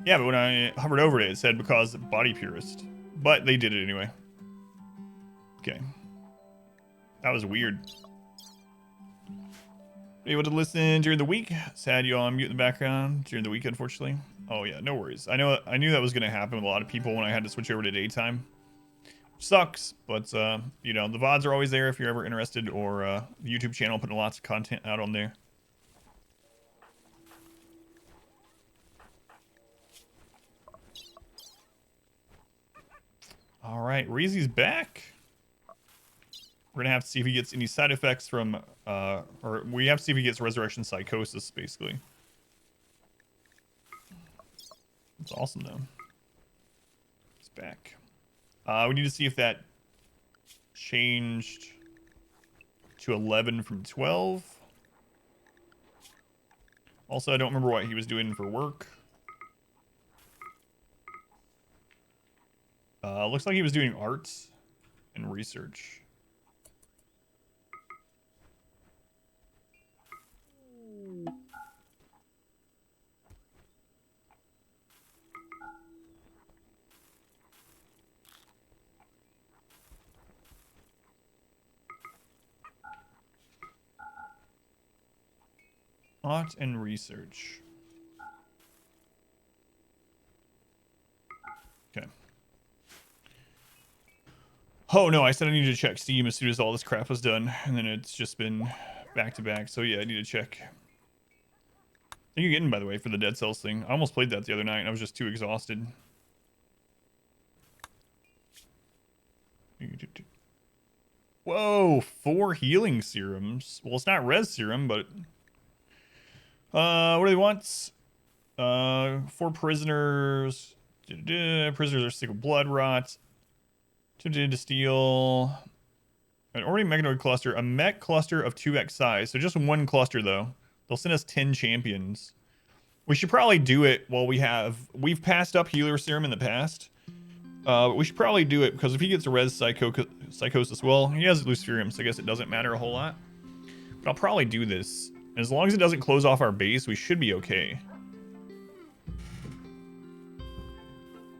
Yeah, but when I hovered over it, it said because body purist. But they did it anyway. Okay. That was weird. Able to listen during the week. Sad you all mute in the background during the week, unfortunately. Oh yeah, no worries. I knew that was gonna happen with a lot of people when I had to switch over to daytime. Sucks, but you know, the VODs are always there if you're ever interested, or the YouTube channel putting lots of content out on there. All right, Reezy's back. We're gonna have to see if he gets any side effects from, or we have to see if he gets resurrection psychosis, basically. It's awesome though. He's back. We need to see if that changed to 11 from 12. Also, I don't remember what he was doing for work. Looks like he was doing arts and research. Art and research. Okay. Oh no, I said I needed to check Steam as soon as all this crap was done, and then it's just been back to back. So yeah, I need to check. Thank you again, by the way, for the Dead Cells thing. I almost played that the other night, and I was just too exhausted. Whoa, 4 healing serums. Well, it's not res serum, but what do they want? 4 prisoners. Prisoners are sick of blood rot. To steal an already mechanoid cluster, a mech cluster of 2x size. So just one cluster though. They'll send us 10 champions. We should probably do it while we've passed up healer serum in the past. But we should probably do it because if he gets a res psychosis, well, he has luciferium, so I guess it doesn't matter a whole lot. But I'll probably do this. And as long as it doesn't close off our base, we should be okay.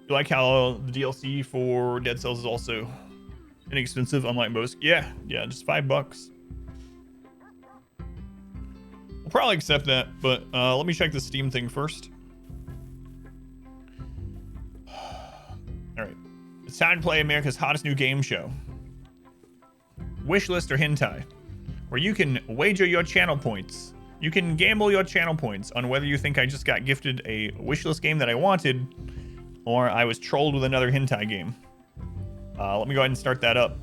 You like how the DLC for Dead Cells is also inexpensive, unlike most? Yeah, just $5. We'll probably accept that, but let me check the Steam thing first. Alright. It's time to play America's hottest new game show. Wishlist or Hentai, where you can wager your channel points. You can gamble your channel points on whether you think I just got gifted a wishlist game that I wanted, or I was trolled with another hentai game. Let me go ahead and start that up.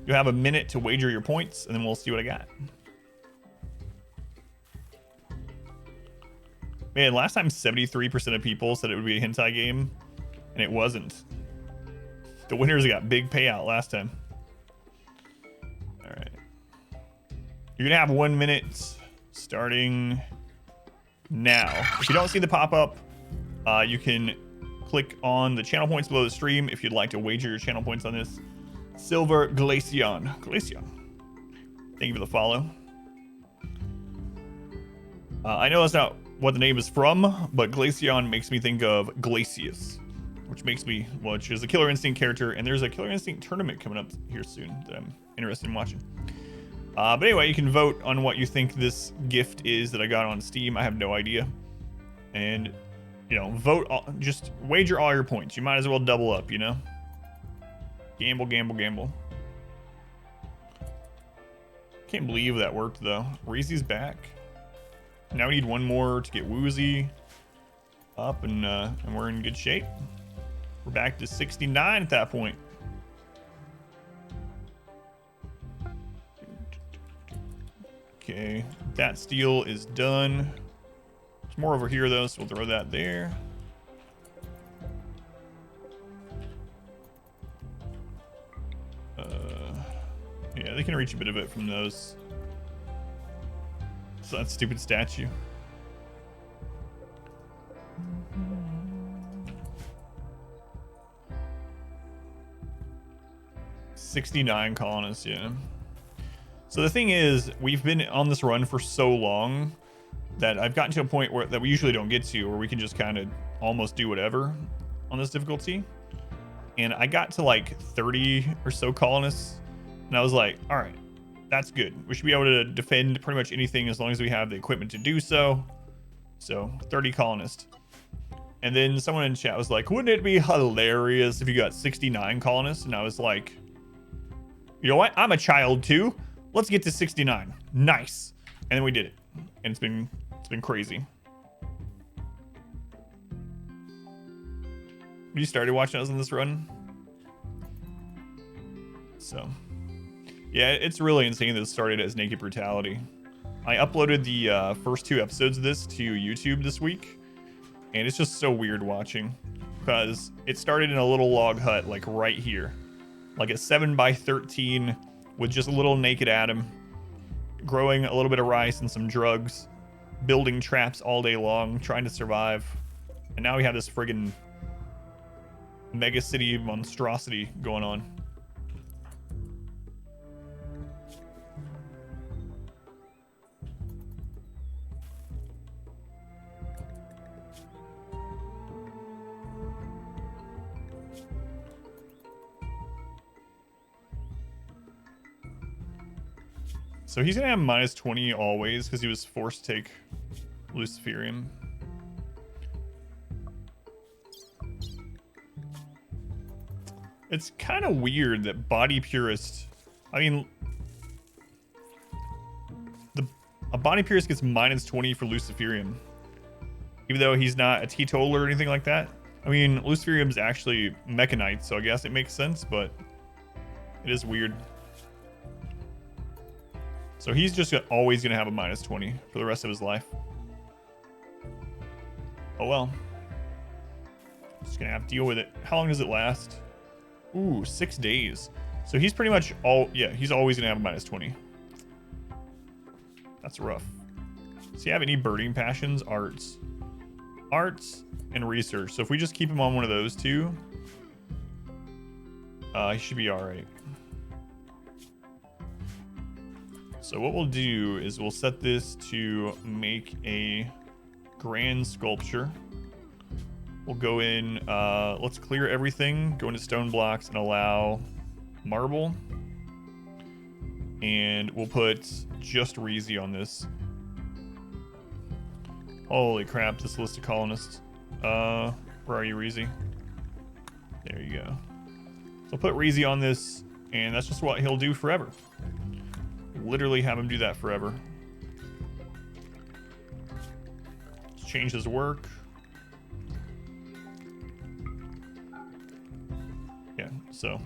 You'll have a minute to wager your points, and then we'll see what I got. Man, last time 73% of people said it would be a hentai game, and it wasn't. The winners got big payout last time. All right. You're gonna have 1 minute starting now. If you don't see the pop-up, you can click on the channel points below the stream if you'd like to wager your channel points on this. Silver Glacian. Thank you for the follow. I know that's not what the name is from, but Glacian makes me think of Glacius, which is a Killer Instinct character, and there's a Killer Instinct tournament coming up here soon that I'm interested in watching. But anyway, you can vote on what you think this gift is that I got on Steam. I have no idea. And you know, just wager all your points. You might as well double up, you know? Gamble. Can't believe that worked, though. Reezy's back. Now we need one more to get Woozy up, and we're in good shape. We're back to 69 at that point. Okay, that steal is done. More over here though, so we'll throw that there. Yeah, they can reach a bit of it from those. So that stupid statue. $69 colonists, yeah. So the thing is, we've been on this run for so long that I've gotten to a point that we usually don't get to, where we can just kind of almost do whatever on this difficulty. And I got to like 30 or so colonists, and I was like, all right, that's good. We should be able to defend pretty much anything as long as we have the equipment to do so. So 30 colonists. And then someone in chat was like, wouldn't it be hilarious if you got 69 colonists? And I was like, you know what? I'm a child too. Let's get to 69. Nice. And then we did it. And it's been crazy. You started watching us on this run? So, yeah, it's really insane that it started as Naked Brutality. I uploaded the first 2 episodes of this to YouTube this week, and it's just so weird watching, because it started in a little log hut, like right here, like a 7x13 with just a little naked Adam, growing a little bit of rice and some drugs, building traps all day long, trying to survive. And now we have this friggin' mega city monstrosity going on. So he's gonna have -20 always because he was forced to take Luciferium. It's kind of weird that Body Purist... I mean... A Body Purist gets -20 for Luciferium. Even though he's not a teetotaler or anything like that. I mean, Luciferium's actually Mechanite, so I guess it makes sense, but... It is weird. So he's just always going to have a -20 for the rest of his life. Oh well. Just going to have to deal with it. How long does it last? Ooh, 6 days. So he's pretty much he's always going to have a -20. That's rough. Does he have any birding passions? Arts. Arts and research. So if we just keep him on one of those two, he should be all right. So what we'll do is we'll set this to make a grand sculpture. We'll go in, let's clear everything, go into stone blocks and allow marble. And we'll put just Reezy on this. Holy crap, this list of colonists. Where are you, Reezy? There you go. So put Reezy on this, and that's just what he'll do forever. Literally have him do that forever. Let's change his work. Yeah, so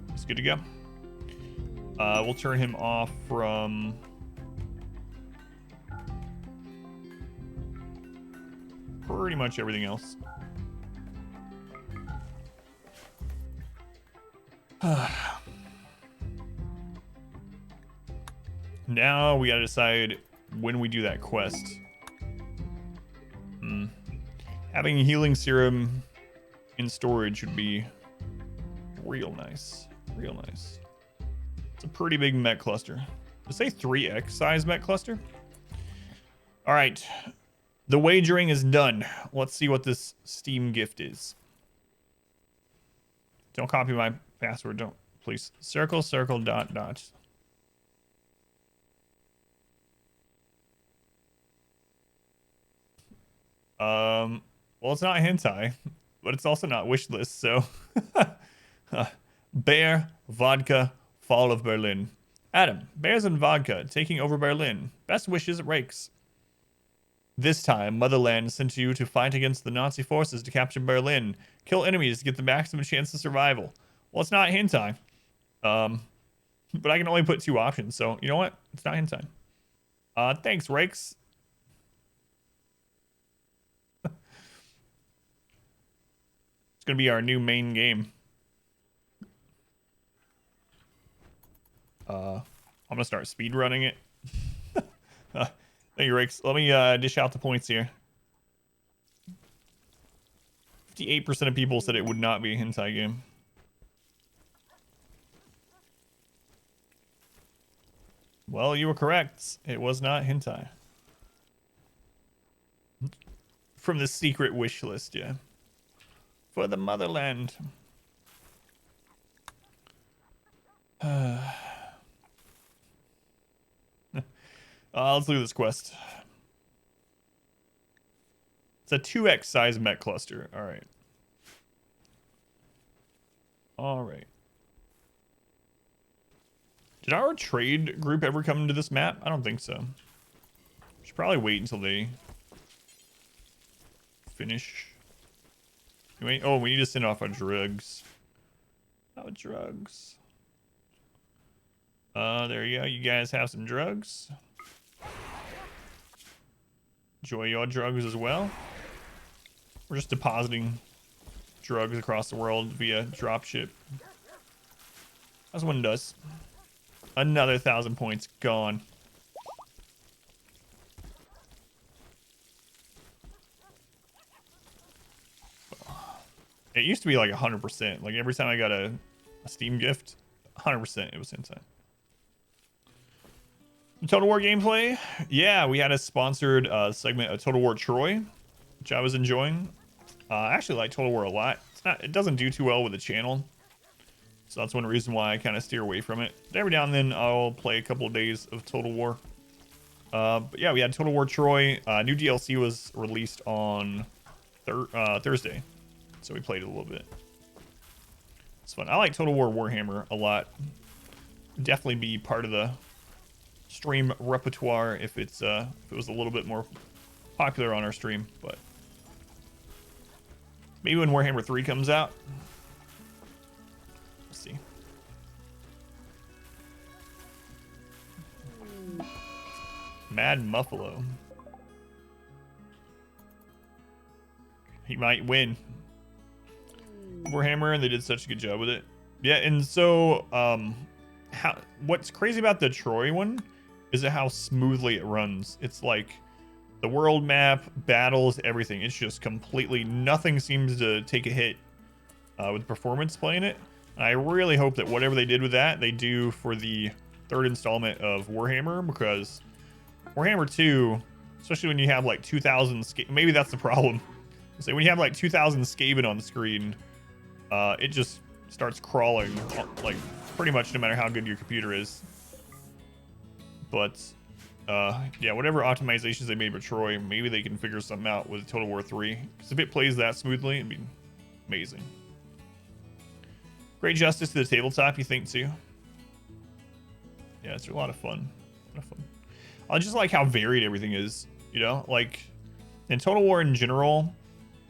it's good to go. We'll turn him off from pretty much everything else. Now we gotta decide when we do that quest. Having healing serum in storage would be real nice. Real nice. It's a pretty big mech cluster. Let's say 3x size mech cluster. All right. The wagering is done. Let's see what this Steam gift is. Don't copy my password. Don't, please. Circle, circle, dot, dot. Well, it's not hentai, but it's also not wish list, so. Bear, vodka, fall of Berlin. Adam, bears and vodka, taking over Berlin. Best wishes, Rakes. This time, Motherland sent you to fight against the Nazi forces to capture Berlin. Kill enemies to get the maximum chance of survival. Well, it's not hentai. But I can only put 2 options, so you know what? It's not hentai. Thanks, Rakes. It's gonna be our new main game. I'm gonna start speed running it. Thank you, Rakes. Let me dish out the points here. 58% of people said it would not be a hentai game. Well, you were correct. It was not hentai. From the secret wish list, yeah. For the motherland. Let's look at this quest. It's a 2x size mech cluster. All right. All right. Did our trade group ever come into this map? I don't think so. Should probably wait until they finish. Wait. Oh, we need to send off our drugs. Oh, drugs. There you go. You guys have some drugs. Enjoy your drugs as well. We're just depositing drugs across the world via dropship. As one does. Another 1,000 points gone. It used to be like 100%. Like every time I got a Steam gift, 100% it was insane. Total War gameplay. Yeah, we had a sponsored segment of Total War Troy, which I was enjoying. I actually like Total War a lot. It doesn't do too well with the channel. So that's one reason why I kind of steer away from it. But every now and then I'll play a couple of days of Total War. But yeah, we had Total War Troy. New DLC was released on Thursday, so we played it a little bit. It's fun. I like Total War Warhammer a lot. Definitely be part of the stream repertoire if it was a little bit more popular on our stream, but maybe when Warhammer 3 comes out. Let's see. Mad Muffalo. He might win. Warhammer, and they did such a good job with it. Yeah, and so what's crazy about the Troy one is how smoothly it runs. It's like the world map, battles, everything. It's just completely, nothing seems to take a hit with performance playing it. And I really hope that whatever they did with that, they do for the third installment of Warhammer, because Warhammer 2, especially when you have like 2,000, maybe that's the problem. So when you have like 2,000 Skaven on the screen, it just starts crawling, like pretty much no matter how good your computer is. But yeah, whatever optimizations they made for Troy, maybe they can figure something out with Total War 3. Because if it plays that smoothly, it'd be amazing. Great justice to the tabletop, you think too? Yeah, it's a lot of fun. I just like how varied everything is, you know? Like, in Total War in general,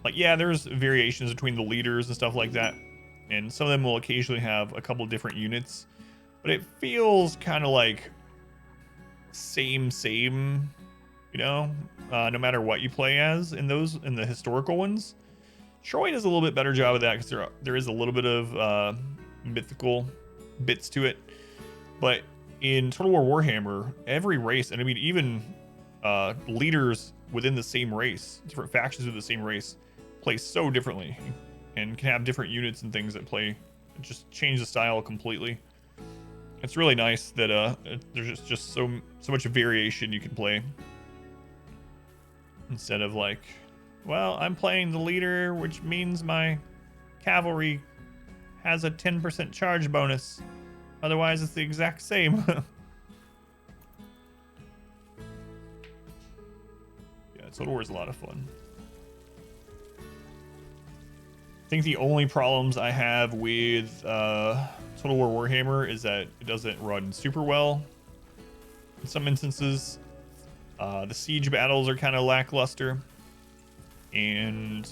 like, yeah, there's variations between the leaders and stuff like that. And some of them will occasionally have a couple different units. But it feels kind of like same, you know? No matter what you play as in the historical ones. Troy does a little bit better job of that because there is a little bit of mythical bits to it. But in Total War Warhammer, every race, and I mean even leaders within the same race, different factions of the same race, play so differently and can have different units and things that play, just change the style completely. It's really nice that there's just so much variation you can play, instead of like, well, I'm playing the leader, which means my cavalry has a 10% charge bonus. Otherwise, it's the exact same. Yeah, Total War is a lot of fun. I think the only problems I have with Total War Warhammer is that it doesn't run super well in some instances. The siege battles are kind of lackluster, and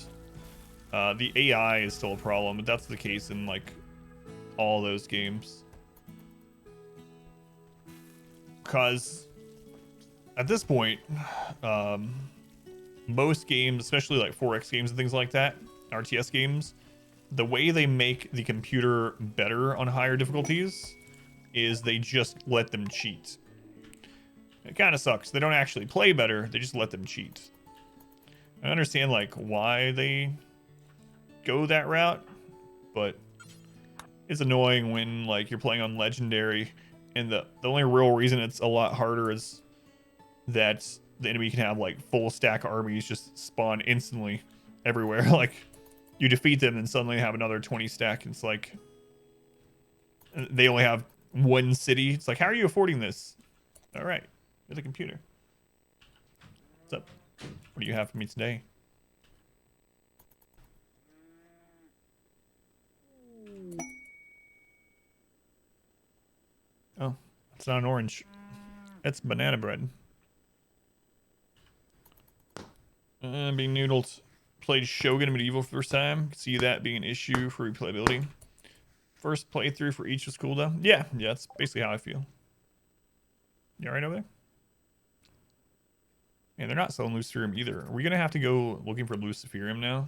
the AI is still a problem, but that's the case in like all those games. Because at this point, most games, especially like 4X games and things like that, RTS games, the way they make the computer better on higher difficulties is they just let them cheat. It kind of sucks. They don't actually play better, they just let them cheat. I understand like why they go that route, but it's annoying when like you're playing on legendary and the only real reason it's a lot harder is that the enemy can have like full stack armies just spawn instantly everywhere. Like you defeat them and suddenly have another 20 stack, and it's like they only have one city. It's like, how are you affording this? All right, you're the computer. What's up? What do you have for me today? Oh, it's not an orange. It's banana bread. Being noodled. Played Shogun Medieval for the first time. See that being an issue for replayability. First playthrough for each was cool though. Yeah, that's basically how I feel. You alright over there? And they're not selling Luciferium either. Are we gonna have to go looking for Luciferium now?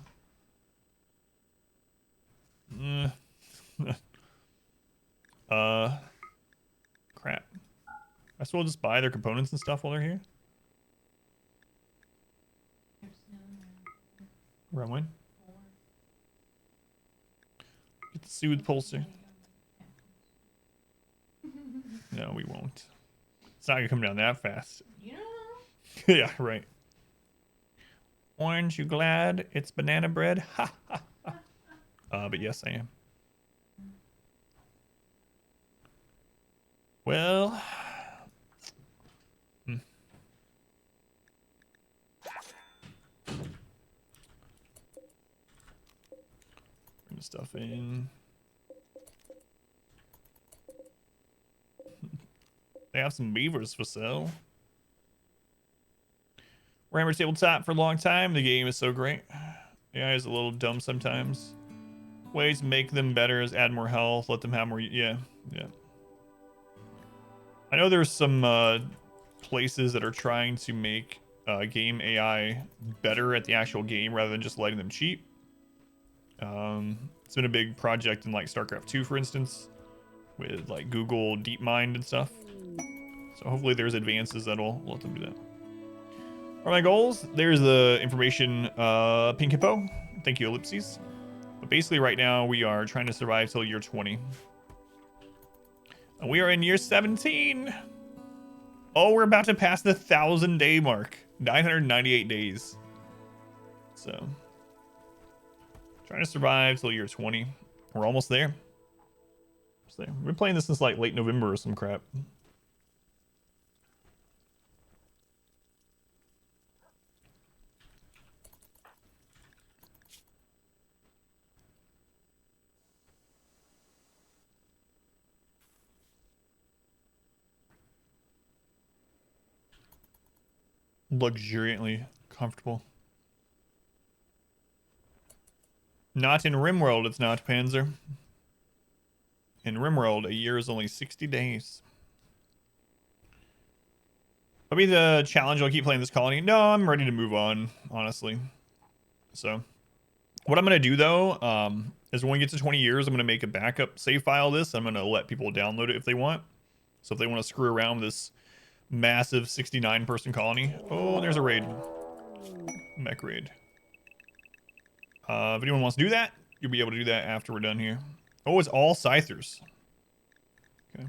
Crap. I still just buy their components and stuff while they're here. Wrong one. Get the soothe pulsar. No, we won't. It's not gonna come down that fast. Yeah, right. Orange, you glad it's banana bread? Ha ha ha. But yes, I am. Well, stuff in. They have some beavers for sale. Rammer tabletop for a long time. The game is so great. AI is a little dumb sometimes. Ways to make them better is add more health, let them have more. Yeah. I know there's some places that are trying to make game AI better at the actual game rather than just letting them cheat. It's been a big project in like StarCraft 2, for instance, with like Google DeepMind and stuff. So hopefully there's advances that'll let them do that. What are my goals? There's the information, Pink Hippo. Thank you, Ellipses. But basically right now we are trying to survive till year 20. And we are in year 17. Oh, we're about to pass the 1,000-day mark. 998 days. So, trying to survive till year 20. We're almost there. We've been playing this since like late November or some crap. Luxuriantly comfortable. Not in RimWorld, it's not, Panzer. In RimWorld, a year is only 60 days. That'll be the challenge. I'll keep playing this colony. No, I'm ready to move on, honestly. So, what I'm going to do, though, is when we get to 20 years, I'm going to make a backup save file of this. I'm going to let people download it if they want. So if they want to screw around with this massive 69-person colony. Oh, there's a raid. Mech raid. If anyone wants to do that, you'll be able to do that after we're done here. Oh, it's all Scythers. Okay.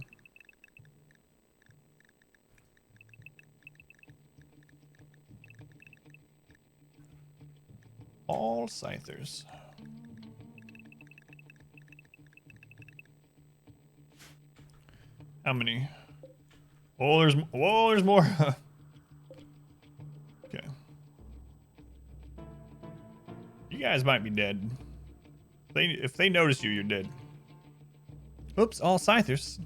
All Scythers. How many? Oh, there's more. Okay. You guys might be dead. If they notice you, you're dead. Oops, all Scythers.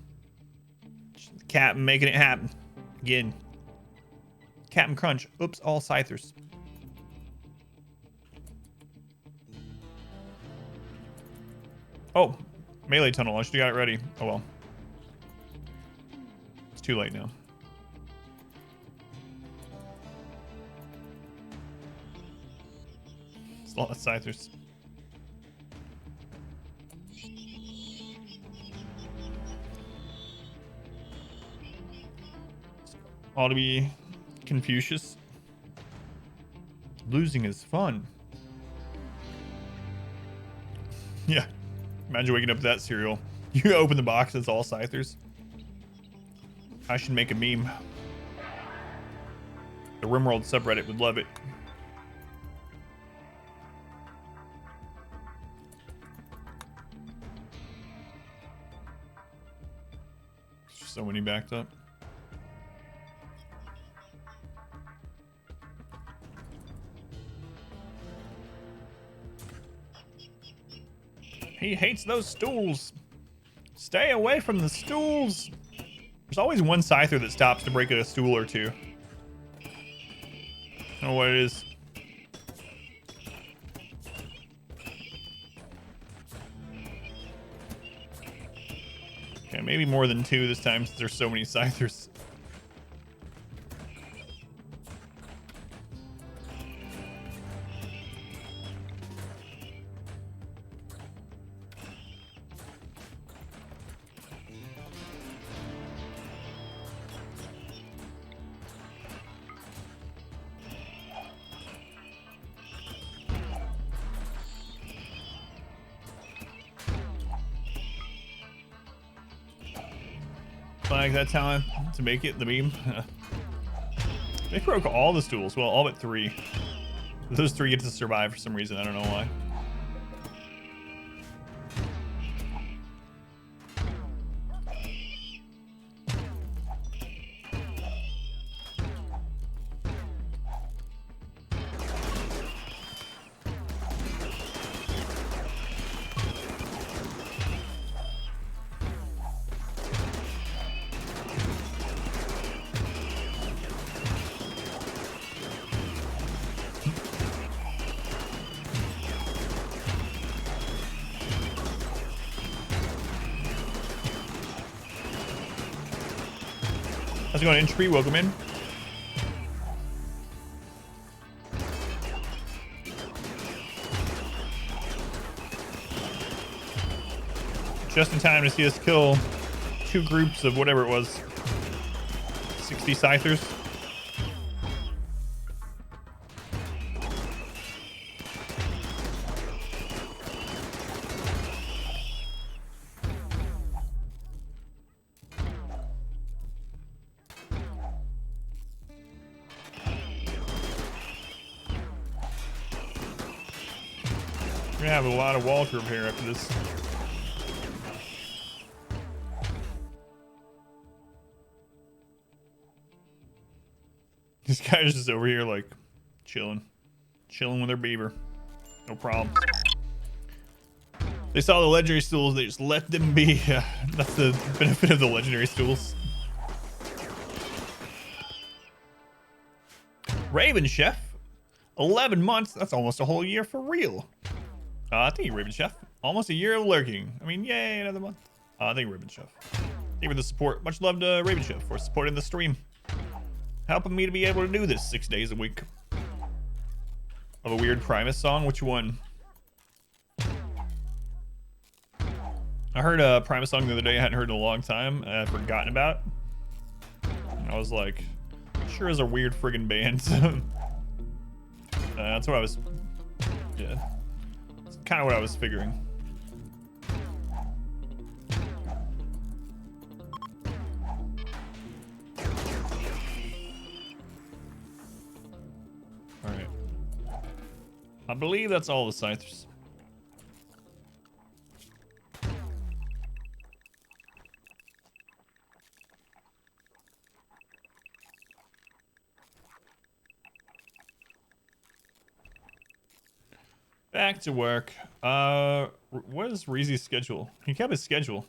Captain making it happen. Again. Captain Crunch. Oops, all Scythers. Oh, melee tunnel. I should have got it ready. Oh well. It's too late now. It's a lot of Scythers. Ought to be Confucius. Losing is fun. Yeah. Imagine waking up to that cereal. You open the box, it's all Scythers. I should make a meme. The RimWorld subreddit would love it. There's so many backed up. He hates those stools. Stay away from the stools. There's always one Scyther that stops to break a stool or two. I don't know what it is. Okay, maybe more than two this time since there's so many Scythers. Like that talent to make it the beam. They broke all the stools. Well, all but three. Those three get to survive for some reason. I don't know why. it going, Entropy? Welcome in. Just in time to see us kill 2 groups of whatever it was. 60 Scythers. We're gonna have a lot of wall to repair after this. These guys just over here like chilling with their beaver. No problem. They saw the legendary stools, they just let them be. That's the benefit of the legendary stools. Raven Chef, 11 months. That's almost a whole year for real. Thank you, Raven Chef. Almost a year of lurking. I mean, yay, another month. Thank you, Raven Chef. Thank you for the support. Much love to Raven Chef for supporting the stream. Helping me to be able to do this 6 days a week. Of a weird Primus song. Which one? I heard a Primus song the other day I hadn't heard in a long time. I'd forgotten about. And I was like, sure is a weird friggin' band. That's what I was... Yeah. That's kind of what I was figuring. Alright. I believe that's all the Scythers. Back to work. What is Reezy's schedule? He kept his schedule.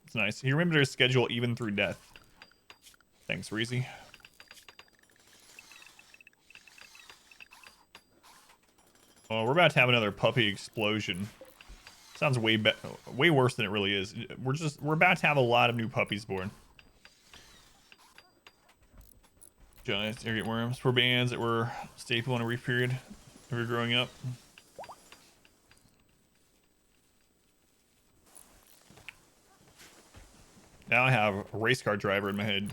It's nice. He remembered his schedule even through death. Thanks, Reezy. Oh, we're about to have another puppy explosion. Sounds way worse than it really is. We're about to have a lot of new puppies born. Giant target worms for bands that were staple in a reef period when we were growing up. Now I have a race car driver in my head.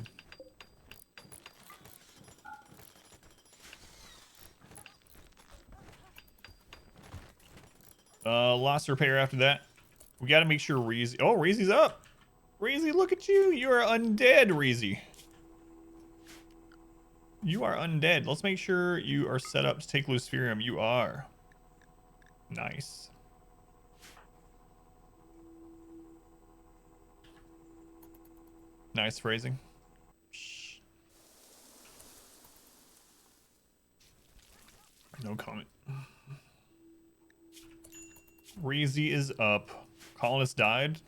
Lost repair after that. We got to make sure Reezy... Oh, Reezy's up. Reezy, look at you. You are undead, Reezy. You are undead. Let's make sure you are set up to take Luciferium. You are. Nice. Nice phrasing. Shh. No comment. Reezy is up. Colonist died.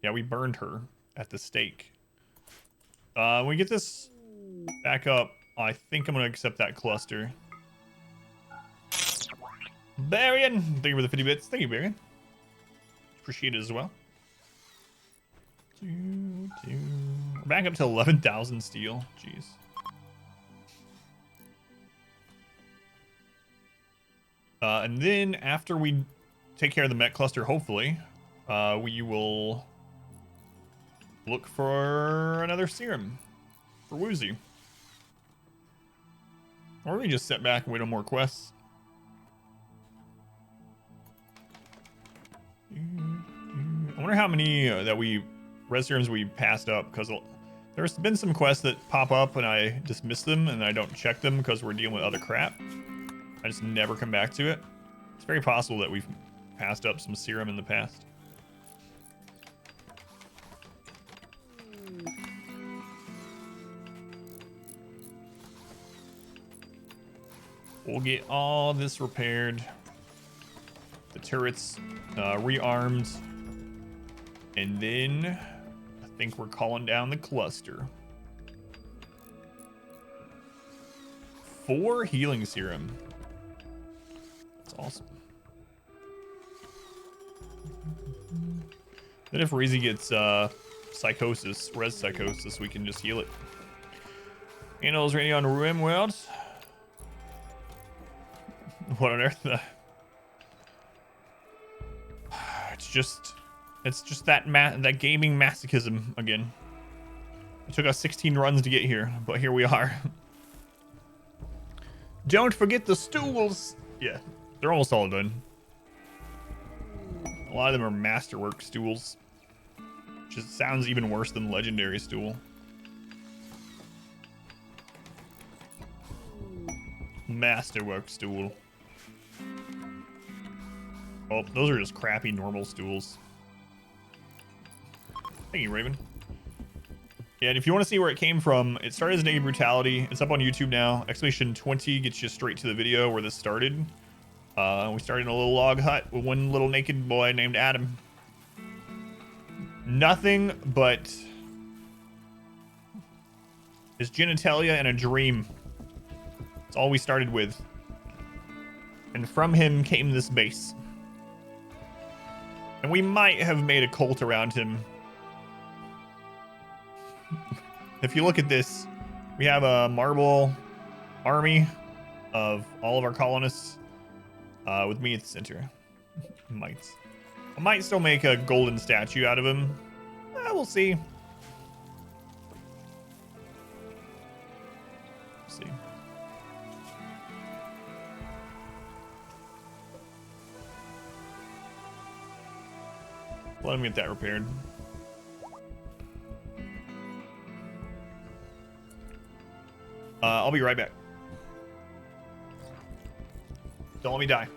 Yeah, we burned her at the stake. When we get this back up, I think I'm gonna accept that cluster. Barian, thank you for the 50 bits. Thank you, Barian. Appreciate it as well. We're back up to 11,000 steel. Jeez. And then after we take care of the mech cluster, hopefully, we will look for another serum for Woozy. Or we just sit back and wait on more quests. I wonder how many res serums we passed up, because there's been some quests that pop up and I dismiss them and I don't check them because we're dealing with other crap. I just never come back to it. It's very possible that we've passed up some serum in the past. We'll get all this repaired. The turrets rearmed. And then I think we're calling down the cluster. 4 healing serum. That's awesome. Then if Reezy gets psychosis, res psychosis, we can just heal it. Handles Randy on RimWorld. What on earth? It's just that gaming masochism again. It took us 16 runs to get here, but here we are. Don't forget the stools. Yeah, they're almost all done. A lot of them are masterwork stools, which sounds even worse than legendary stool. Masterwork stool. Oh, those are just crappy normal stools. Thank you, Raven. Yeah, and if you want to see where it came from, it started as Naked Brutality. It's up on YouTube now. Exclamation 20 gets you straight to the video where this started. We started in a little log hut with one little naked boy named Adam. Nothing but his genitalia and a dream. That's all we started with. And from him came this base. And we might have made a cult around him. If you look at this, we have a marble army of all of our colonists with me at the center. I might still make a golden statue out of him. We'll see. Let him get that repaired. I'll be right back. Don't let me die.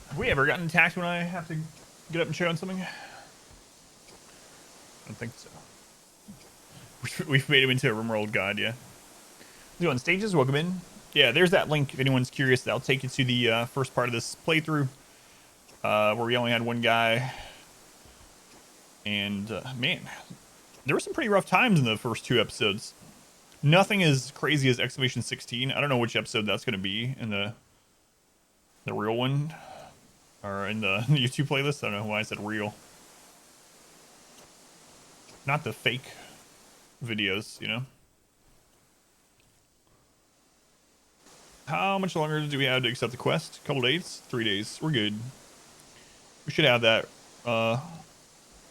Have we ever gotten attacked when I have to get up and show on something? I don't think so. We've made him into a RimWorld god, yeah. Doing stages, welcome in. Yeah, there's that link if anyone's curious. That'll take you to the first part of this playthrough where we only had one guy. And man, there were some pretty rough times in the first 2 episodes. Nothing as crazy as exclamation 16. I don't know which episode that's going to be in the real one. Or in the YouTube playlist. I don't know why I said real. Not the fake videos, you know. How much longer do we have to accept the quest? A couple days? 3 days. We're good. We should have that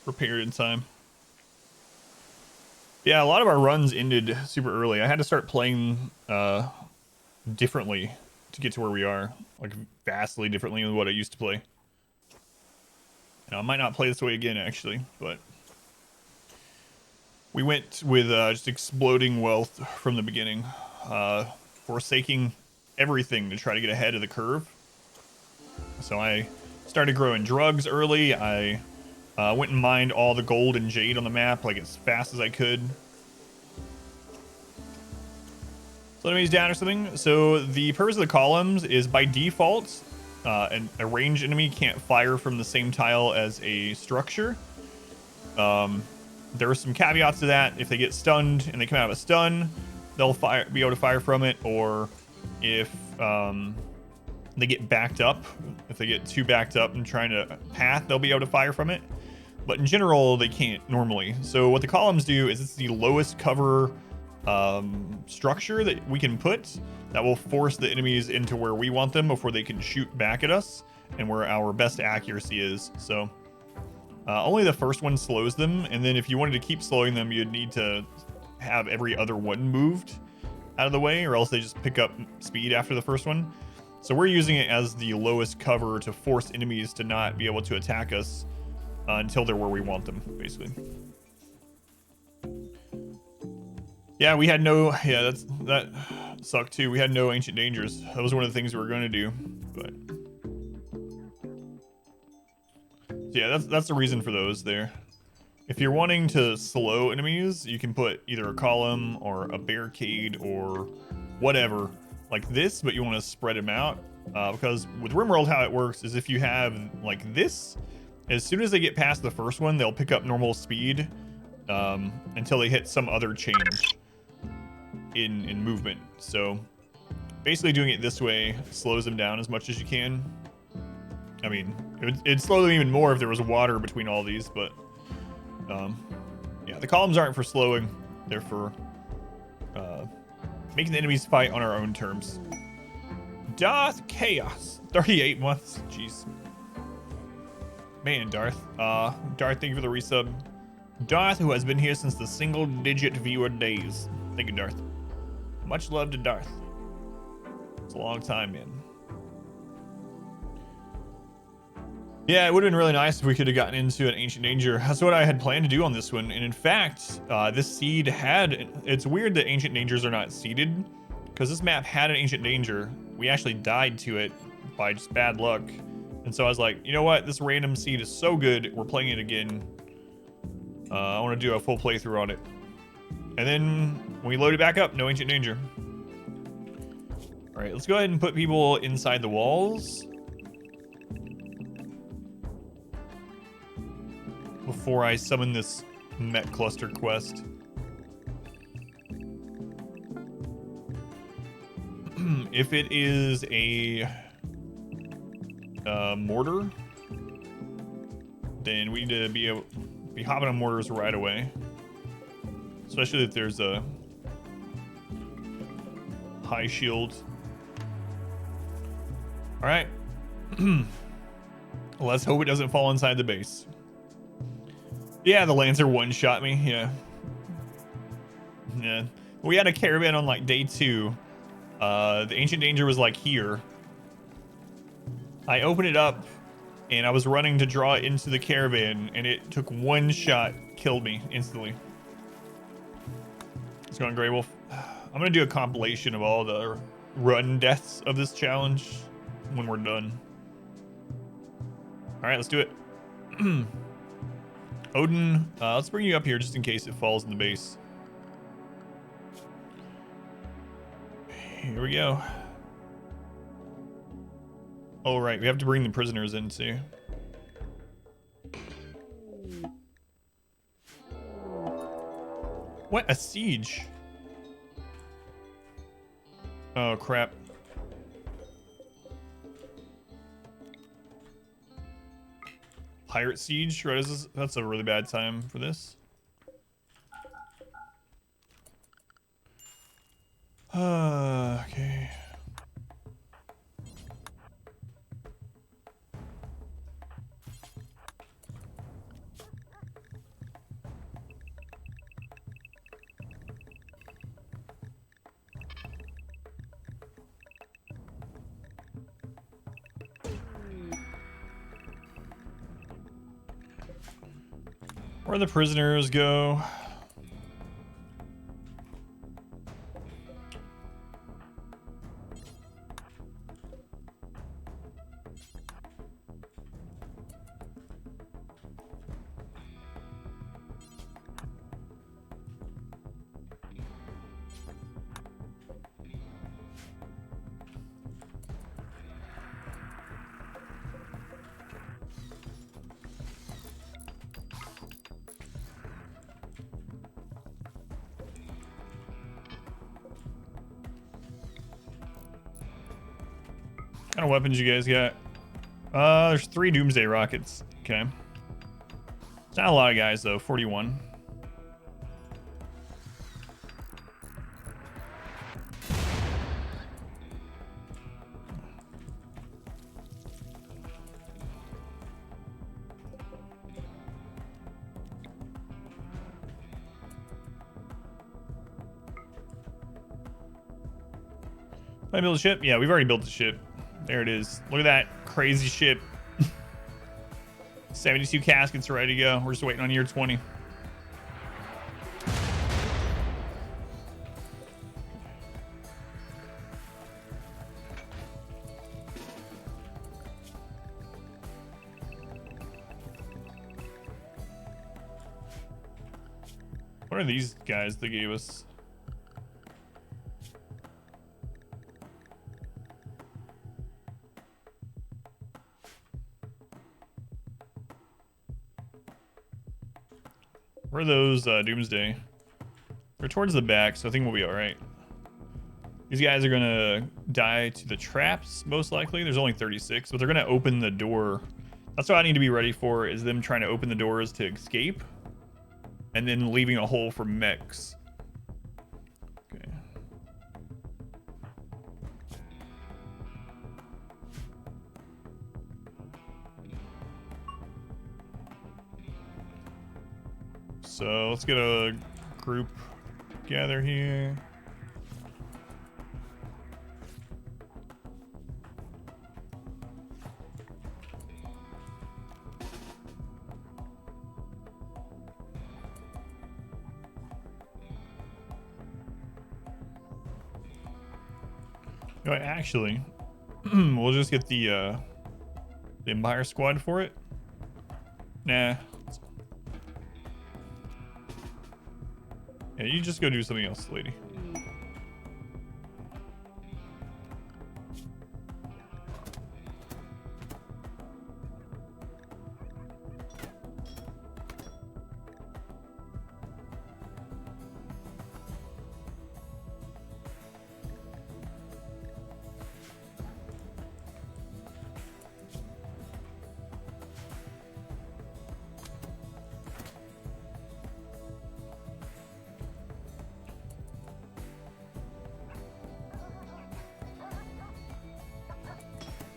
repaired in time. Yeah, a lot of our runs ended super early. I had to start playing differently to get to where we are. Like, vastly differently than what I used to play. Now, I might not play this way again, actually, but we went with just exploding wealth from the beginning, forsaking everything to try to get ahead of the curve. So I started growing drugs early. I went and mined all the gold and jade on the map, like, as fast as I could. So enemies down or something. So the purpose of the columns is by default, a ranged enemy can't fire from the same tile as a structure. There are some caveats to that. If they get stunned and they come out of a stun, they'll be able to fire from it. Or if they get backed up, if they get too backed up and trying to path, they'll be able to fire from it. But in general, they can't normally. So what the columns do is it's the lowest cover structure that we can put that will force the enemies into where we want them before they can shoot back at us. and where our best accuracy is. So only the first one slows them, and then if you wanted to keep slowing them, you'd need to have every other one moved out of the way, or else they just pick up speed after the first one. So we're using it as the lowest cover to force enemies to not be able to attack us until they're where we want them, basically. Yeah, we had no... Yeah, that sucked too. We had no ancient dangers. That was one of the things we were going to do, but... Yeah, that's the reason for those there. If you're wanting to slow enemies, you can put either a column or a barricade or whatever like this, but you want to spread them out because with RimWorld, how it works is if you have like this, as soon as they get past the first one, they'll pick up normal speed until they hit some other change in movement. So basically doing it this way slows them down as much as you can. I mean, it'd slow them even more if there was water between all these, but yeah, the columns aren't for slowing. They're for making the enemies fight on our own terms. Darth Chaos, 38 months. Jeez. Man, Darth. Darth, thank you for the resub. Darth, who has been here since the single-digit viewer days. Thank you, Darth. Much love to Darth. It's a long time, man. Yeah, it would have been really nice if we could have gotten into an Ancient Danger. That's what I had planned to do on this one. And in fact, this seed had... It's weird that Ancient Dangers are not seeded, because this map had an Ancient Danger. We actually died to it by just bad luck. And so I was like, you know what? This random seed is so good. We're playing it again. I want to do a full playthrough on it. And then when we load it back up, no Ancient Danger. All right, let's go ahead and put people inside the walls before I summon this Met Cluster quest. If it is a mortar, then we need to be hopping on mortars right away. Especially if there's a high shield. All right. Let's hope it doesn't fall inside the base. Yeah, the Lancer one-shot me. Yeah. Yeah. We had a caravan on like day 2. The Ancient Danger was like here. I opened it up and I was running to draw it into the caravan and it took one shot, killed me instantly. It's going Grey Wolf. I'm gonna do a compilation of all the run deaths of this challenge when we're done. All right, let's do it. Odin, let's bring you up here just in case it falls in the base. Here we go. Oh, right, we have to bring the prisoners in too. What? A siege? Oh, crap. Pirate siege? Right, that's a really bad time for this. Okay. Where the prisoners go? What kind of weapons you guys got? There's 3 Doomsday rockets. Okay. It's not a lot of guys though, 41. Can I build a ship? Yeah, we've already built the ship. There it is. Look at that crazy ship. 72 caskets are ready to go. We're just waiting on year 20. What are these guys they gave us? Where are those Doomsday? They're towards the back, so I think we'll be all right. These guys are gonna die to the traps, most likely. There's only 36, but they're gonna open the door. That's what I need to be ready for, is them trying to open the doors to escape, and then leaving a hole for mechs. Okay. So let's get a group gather here. You know what, actually, we'll just get the Empire squad for it. Nah. Yeah, you just go do something else, lady.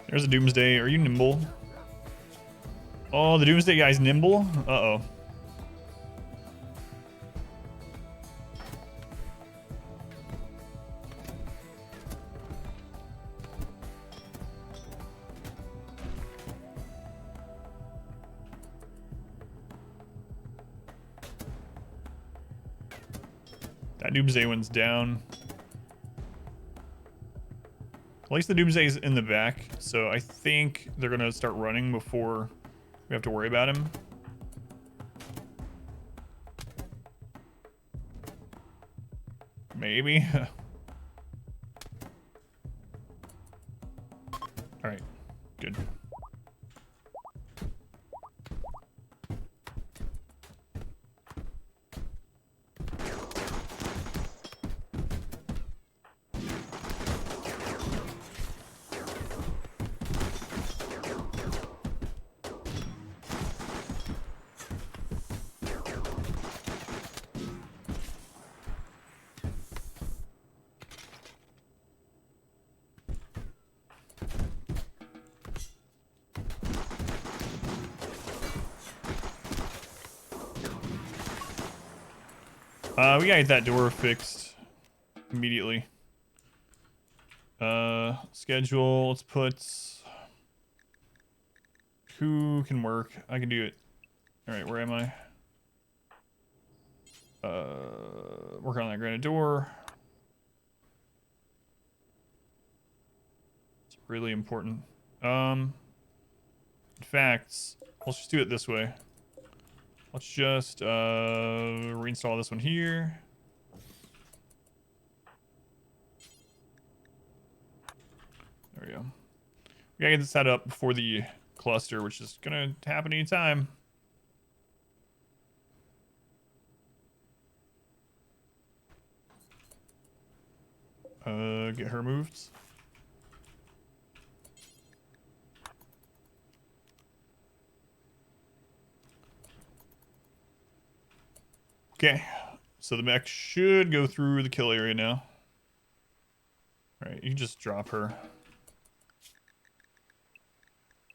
There's a Doomsday. Are you nimble? Oh, the Doomsday guy's nimble? Uh-oh. That Doomsday one's down. At least the Doomsday's in the back, so I think they're gonna start running before we have to worry about him. Maybe. All right, good. We gotta get that door fixed immediately. Schedule, let's put... Who can work? I can do it. Alright, where am I? Work on that granite door. It's really important. In fact, let's just do it this way. Let's just reinstall this one here. There we go. We gotta get this set up before the cluster, which is gonna happen anytime. Get her moved. Okay, so the mech should go through the kill area now. All right, you can just drop her.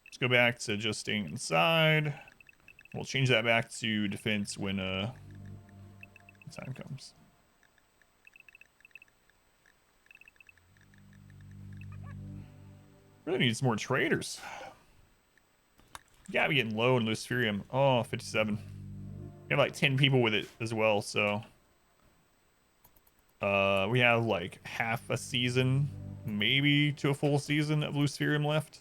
Let's go back to just staying inside. We'll change that back to defense when the time comes. Really need some more traders. Gotta be getting low in Luciferium. Oh, 57. We have like 10 people with it as well, so we have like half a season, maybe to a full season of Luciferium left.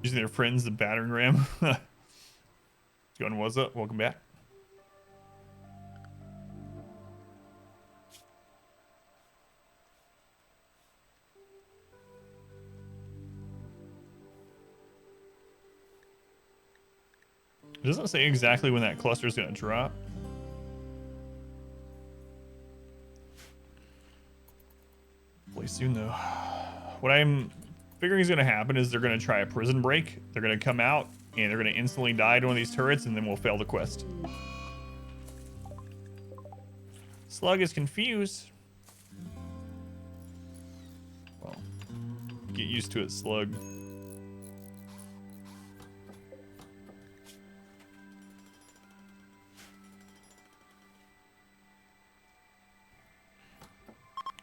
Using their friends, the battering ram. What's going on? What's up? Welcome back. It doesn't say exactly when that cluster is going to drop. Play soon, though. What I'm figuring is going to happen is they're going to try a prison break. They're going to come out, and they're going to instantly die to one of these turrets, and then we'll fail the quest. Slug is confused. Well, get used to it, Slug.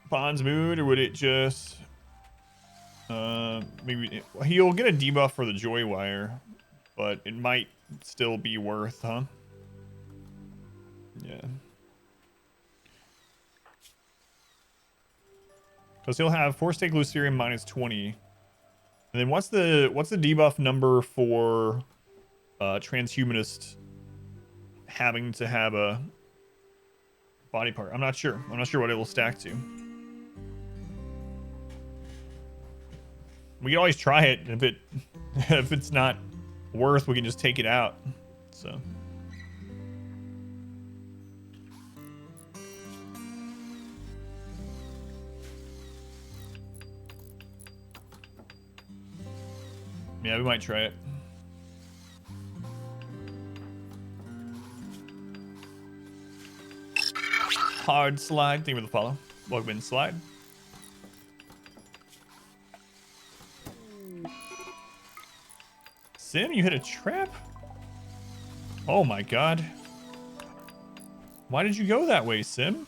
Bond's mood, or would it just maybe he'll get a debuff for the joy wire, but it might still be worth, huh? Yeah, because he'll have 4 stake Lucerium minus 20, and then what's the debuff number for transhumanist having to have a body part? I'm not sure what it will stack to. We can always try it. If it's not worth, we can just take it out. So. Yeah, we might try it. Hard slide. Thank you for the follow. Welcome in, slide. Sim, you hit a trap? Oh my god. Why did you go that way, Sim?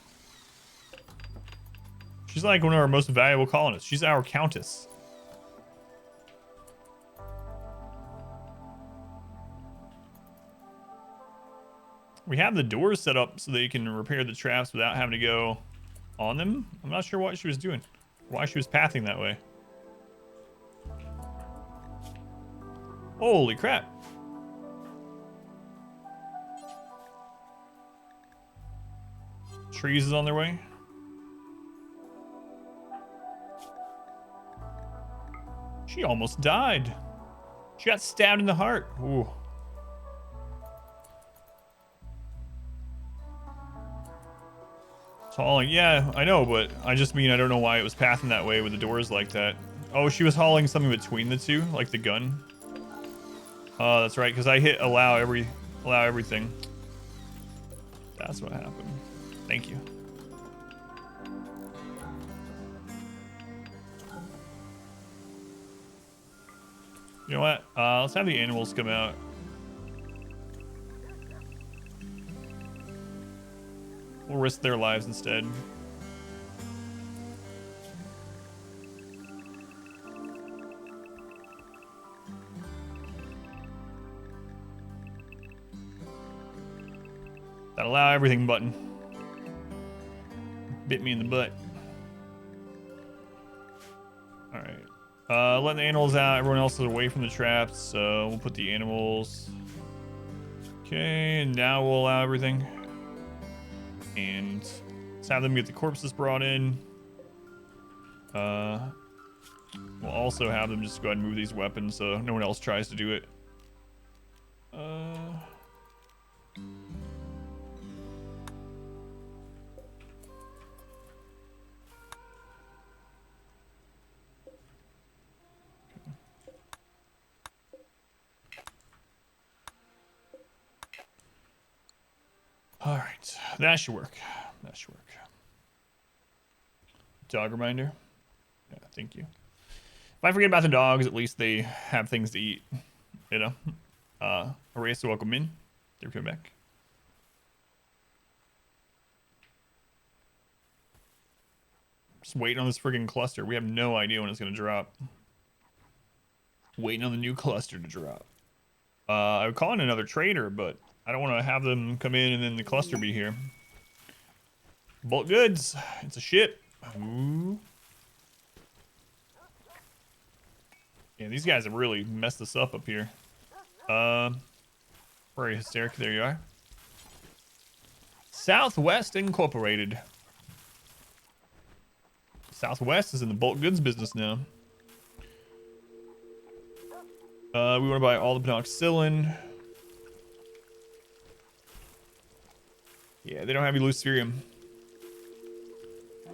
She's like one of our most valuable colonists. She's our countess. We have the doors set up so that you can repair the traps without having to go on them. I'm not sure what she was doing. Why she was pathing that way. Holy crap. Trees is on their way. She almost died. She got stabbed in the heart. Ooh. Hauling, yeah, I know, but I just mean I don't know why it was pathing that way with the doors like that. Oh, she was hauling something between the two, like the gun. Oh, that's right, because I hit allow everything. That's what happened. Thank you. You know what? Let's have the animals come out. We'll risk their lives instead. That allow everything button bit me in the butt. All right, letting the animals out. Everyone else is away from the traps, so we'll put the animals. Okay, and now we'll allow everything. And let's have them get the corpses brought in. We'll also have them just go ahead and move these weapons so no one else tries to do it. All right, that should work. That should work. Dog reminder. Yeah, thank you. If I forget about the dogs, at least they have things to eat. You know. Erase, welcome in. They're coming back. Just waiting on this friggin' cluster. We have no idea when it's gonna drop. Waiting on the new cluster to drop. I would call in another trader, but I don't want to have them come in and then the cluster be here. Bulk goods. It's a ship. Ooh. Yeah, these guys have really messed us up here. Very hysteric. There you are. Southwest Incorporated. Southwest is in the bulk goods business now. We want to buy all the penoxylin. Yeah, they don't have any luciferium.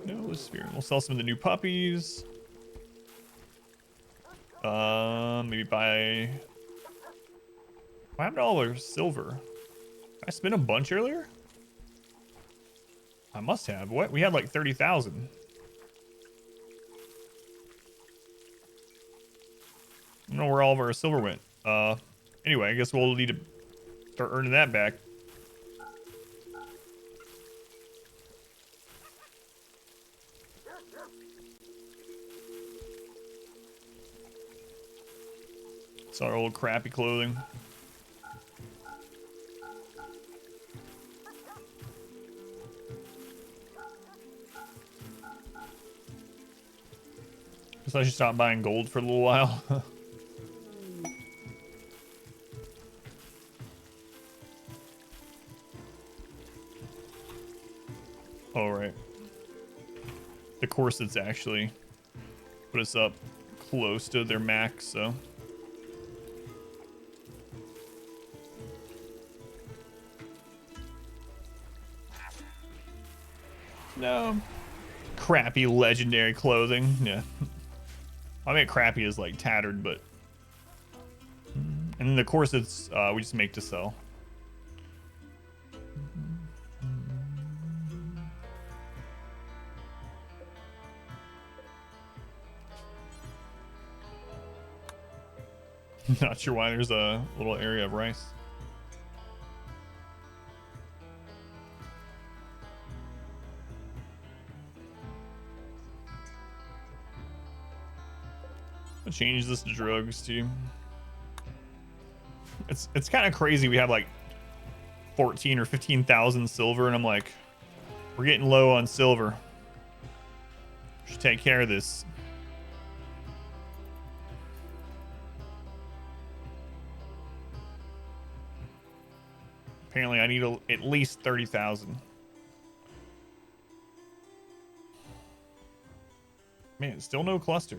No luciferium. We'll sell some of the new puppies. Maybe buy... What happened to all our silver? Did I spend a bunch earlier? I must have. What? We had like 30,000. I don't know where all of our silver went. Anyway, I guess we'll need to start earning that back. It's our old crappy clothing. Guess I should stop buying gold for a little while. All right. The corsets actually put us up close to their max, so. No. Crappy legendary clothing. Yeah. I mean, crappy is like tattered, but. And then the corsets we just make to sell. Not sure why there's a little area of rice. I'll change this to drugs too. It's kind of crazy. We have like 14 or 15,000 silver, and I'm like, we're getting low on silver. Should take care of this. Apparently, I need at least 30,000. Man, still no cluster.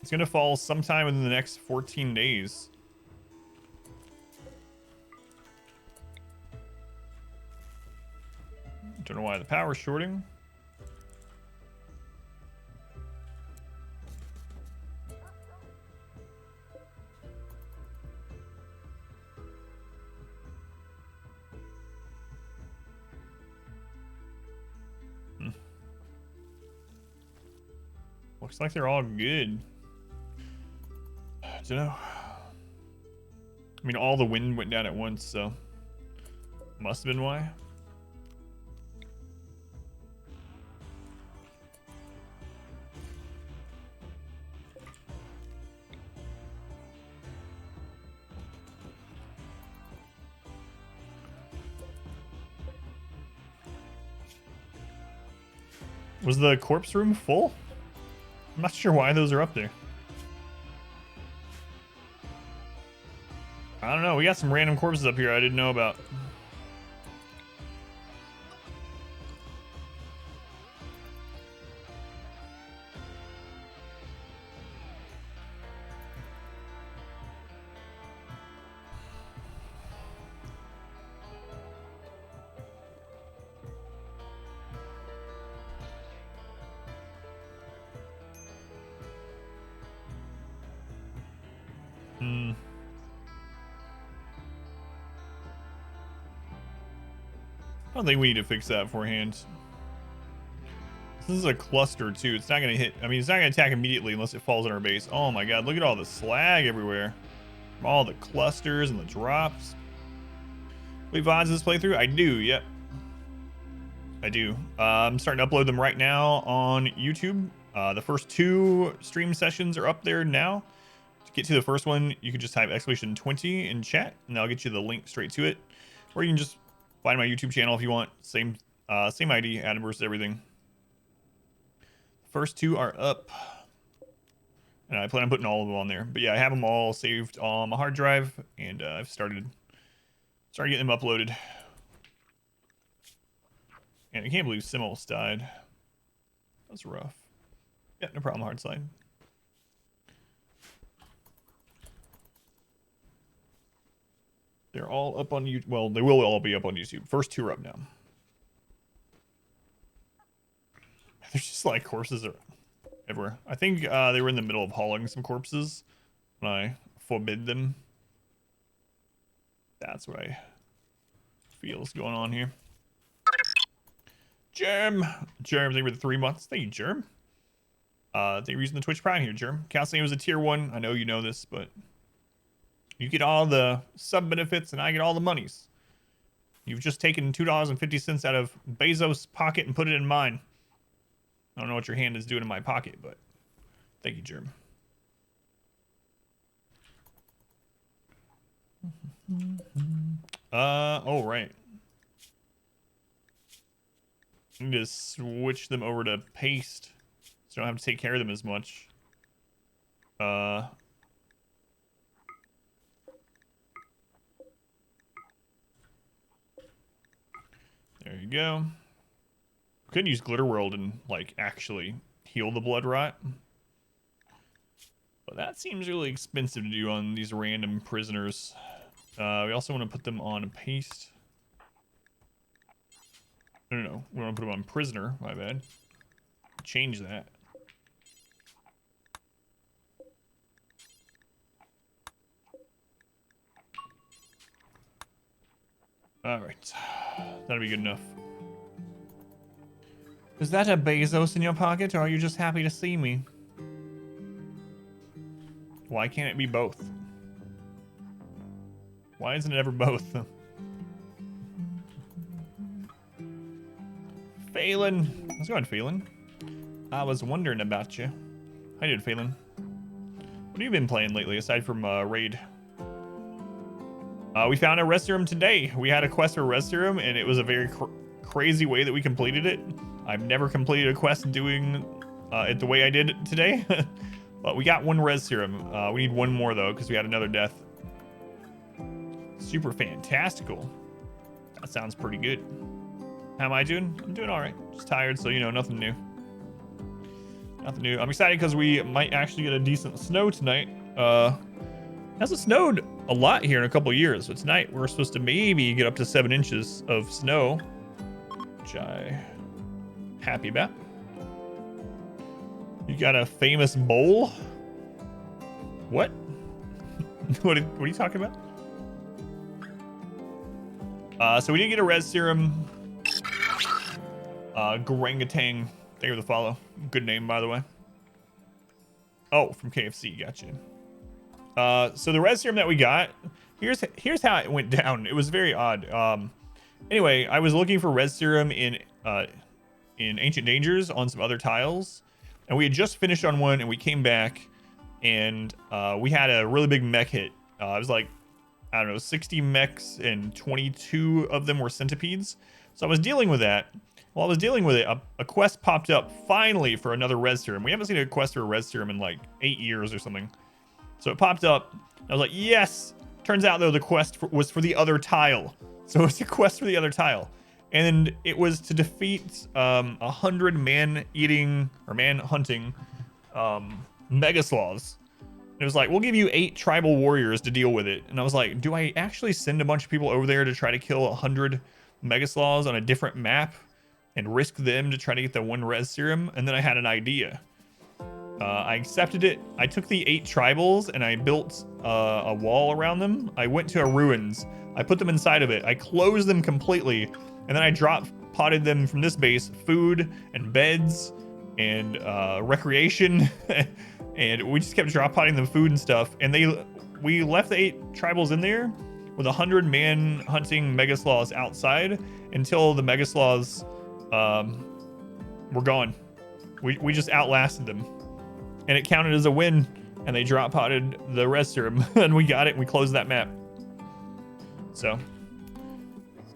It's gonna fall sometime within the next 14 days. Don't know why the power's shorting. Looks like they're all good. I don't know. I mean, all the wind went down at once, so must have been why. Was the corpse room full? I'm not sure why those are up there. I don't know. We got some random corpses up here I didn't know about. I don't think we need to fix that beforehand. This is a cluster too. It's not gonna hit. I mean, it's not gonna attack immediately unless it falls on our base. Oh my god, look at all the slag everywhere. from all the clusters and the drops. Wait, VODs this playthrough? I do, yep. I do. I'm starting to upload them right now on YouTube. The first 2 stream sessions are up there now. To get to the first one, you can just type !20 in chat, and that'll get you the link straight to it. Or you can just find my YouTube channel if you want. Same ID, ad numbers, everything. First 2 are up. And I plan on putting all of them on there. But yeah, I have them all saved on my hard drive, and I've started getting them uploaded. And I can't believe Sim almost died. That's rough. Yeah, no problem, hard slide. They're all up on YouTube. Well, they will all be up on YouTube. First 2 are up now. There's just like corpses everywhere. I think they were in the middle of hauling some corpses when I forbid them. That's what I feel is going on here. Germ, thank you for the 3 months. Thank you, Germ. Thank you for using the Twitch Prime here, Germ. Casting was a tier 1. I know you know this, but you get all the sub benefits and I get all the monies. You've just taken $2.50 out of Bezos' pocket and put it in mine. I don't know what your hand is doing in my pocket, but thank you, Germ. Oh, right. I need to switch them over to paste so I don't have to take care of them as much. There you go. We could use Glitter World and like actually heal the blood rot. But that seems really expensive to do on these random prisoners. We also want to put them on paste. No. We want to put them on prisoner. My bad. Change that. Alright. That'll be good enough. Is that a Bezos in your pocket, or are you just happy to see me? Why can't it be both? Why isn't it ever both? Phelan. How's it going, Phelan? I was wondering about you. How you doing, Phelan? What have you been playing lately, aside from Raid? We found a rest room today. We had a quest for a rest room, and it was a very crazy way that we completed it. I've never completed a quest doing it the way I did it today. But we got 1 res serum. We need 1 more, though, because we had another death. Super fantastical. That sounds pretty good. How am I doing? I'm doing all right. Just tired, so, you know, nothing new. Nothing new. I'm excited because we might actually get a decent snow tonight. Hasn't snowed a lot here in a couple years, but tonight we're supposed to maybe get up to 7 inches of snow, which I'm happy about. You got a famous bowl? What? What are you talking about? So we did get a res serum. Garangatang, thank you for the follow. Good name, by the way. Oh, from KFC, gotcha. So the res serum that we got, here's how it went down. It was very odd. Anyway, I was looking for res serum in Ancient Dangers on some other tiles, and we had just finished on one, and we came back, and we had a really big mech hit. It was like, I don't know, 60 mechs, and 22 of them were centipedes. So I was dealing with that. While I was dealing with it, a quest popped up finally for another res serum. We haven't seen a quest for a res serum in like 8 years or something. So it popped up. I was like, yes. Turns out, though, the quest was for the other tile. So it's a quest for the other tile. And it was to defeat 100 man-eating or man-hunting megasloths. And it was like, we'll give you 8 tribal warriors to deal with it. And I was like, do I actually send a bunch of people over there to try to kill 100 megasloths on a different map and risk them to try to get the 1 res serum? And then I had an idea. I accepted it. I took the 8 tribals and I built a wall around them. I went to a ruins. I put them inside of it. I closed them completely. And then I potted them from this base, food and beds and recreation. And we just kept drop potting them food and stuff. And they we left the 8 tribals in there with 100 man hunting megasloths outside until the megasloths were gone. We just outlasted them, and it counted as a win. And they drop potted the rest of them, and we got it. And we closed that map. So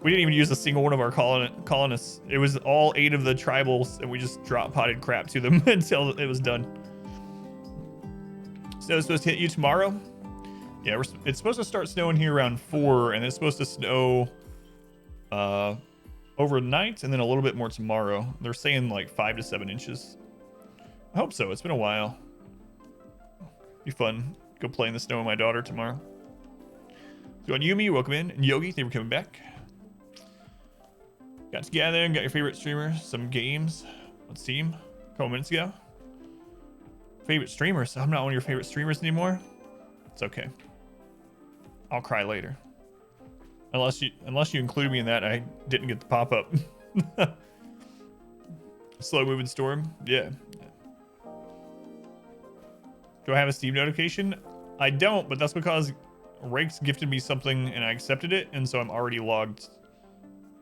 we didn't even use a single one of our colonists. It was all 8 of the tribals, and we just drop potted crap to them until it was done. So it's supposed to hit you tomorrow. Yeah, it's supposed to start snowing here around 4, and it's supposed to snow overnight, and then a little bit more tomorrow. They're saying like 5 to 7 inches. I hope so. It's been a while. Be fun. Go play in the snow with my daughter tomorrow. So on Yumi, welcome in. And Yogi, thank you for coming back. Got together and got your favorite streamer some games on Steam a couple minutes ago. Favorite streamers? I'm not one of your favorite streamers anymore. It's okay. I'll cry later. Unless you include me in that, I didn't get the pop-up. Slow moving storm. Yeah. Do I have a Steam notification? I don't, but that's because Rakes gifted me something and I accepted it, and so I'm already logged.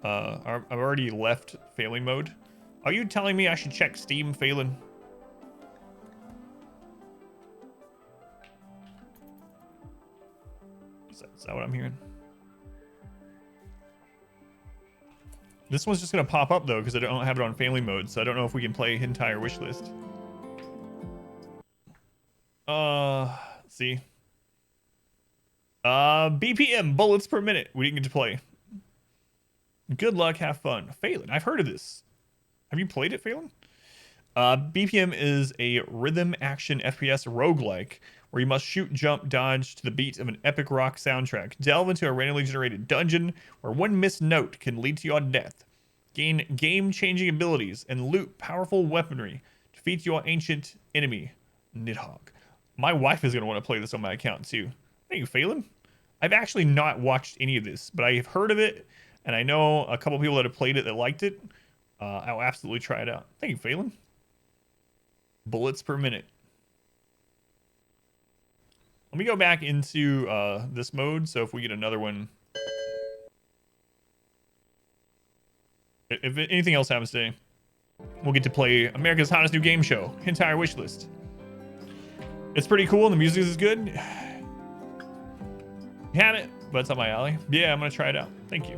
I've already left failing mode. Are you telling me I should check Steam, Phelan? Is that what I'm hearing? This one's just gonna pop up though because I don't have it on family mode, so I don't know if we can play entire wish list. See. BPM, bullets per minute. We didn't get to play. Good luck, have fun. Phelan, I've heard of this. Have you played it, Phelan? BPM is a rhythm action FPS roguelike where you must shoot, jump, dodge to the beat of an epic rock soundtrack. Delve into a randomly generated dungeon where one missed note can lead to your death. Gain game-changing abilities and loot powerful weaponry. Defeat your ancient enemy, Nidhogg. My wife is going to want to play this on my account too. Thank you, Phelan. I've actually not watched any of this, but I've heard of it, and I know a couple people that have played it that liked it. I'll absolutely try it out. Thank you, Phelan. Bullets per minute. Let me go back into this mode, so if we get another one... If anything else happens today, we'll get to play America's Hottest New Game Show, entire wish list. It's pretty cool, and the music is good. You haven't, but it's up my alley. Yeah, I'm going to try it out. Thank you.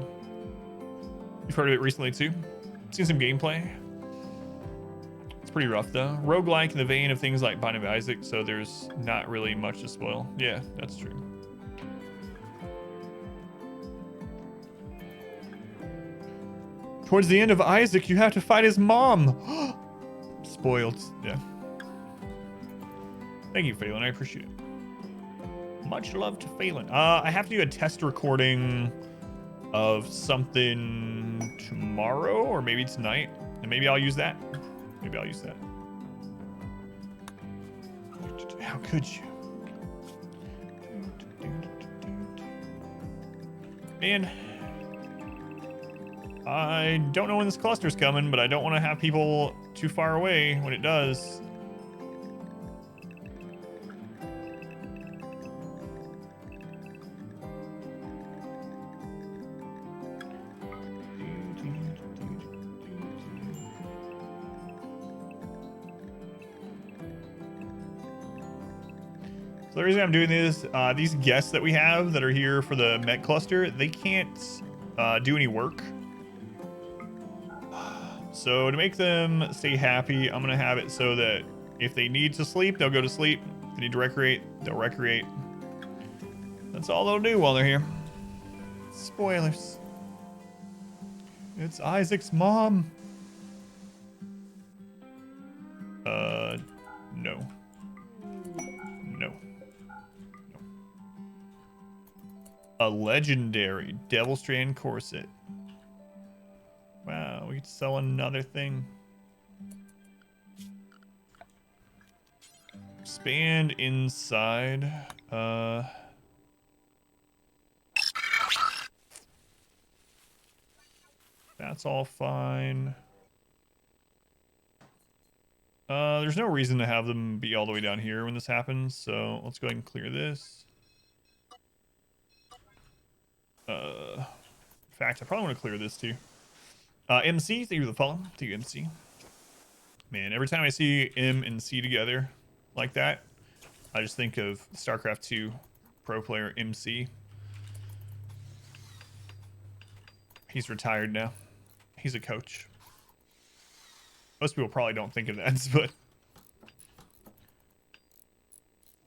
You've heard of it recently, too. Seen some gameplay. It's pretty rough, though. Roguelike in the vein of things like Binding of Isaac, so there's not really much to spoil. Yeah, that's true. Towards the end of Isaac, you have to fight his mom. Spoiled. Yeah. Thank you, Phelan. I appreciate it. Much love to Phelan. I have to do a test recording of something tomorrow or maybe tonight. And maybe I'll use that. Maybe I'll use that. How could you? Man. I don't know when this cluster's coming, but I don't want to have people too far away when it does. So the reason I'm doing this, these guests that we have that are here for the Met cluster, they can't do any work. So to make them stay happy, I'm gonna have it so that if they need to sleep, they'll go to sleep. If they need to recreate, they'll recreate. That's all they'll do while they're here. Spoilers. It's Isaac's mom. No. No. A legendary Devil Strand corset. Wow, we could sell another thing. Expand inside. That's all fine. There's no reason to have them be all the way down here when this happens, so let's go ahead and clear this. In fact, I probably want to clear this too. MC, thank you for the follow. Thank you, MC. Man, every time I see M and C together like that, I just think of StarCraft 2 pro player MC. He's retired now. He's a coach. Most people probably don't think of that, but...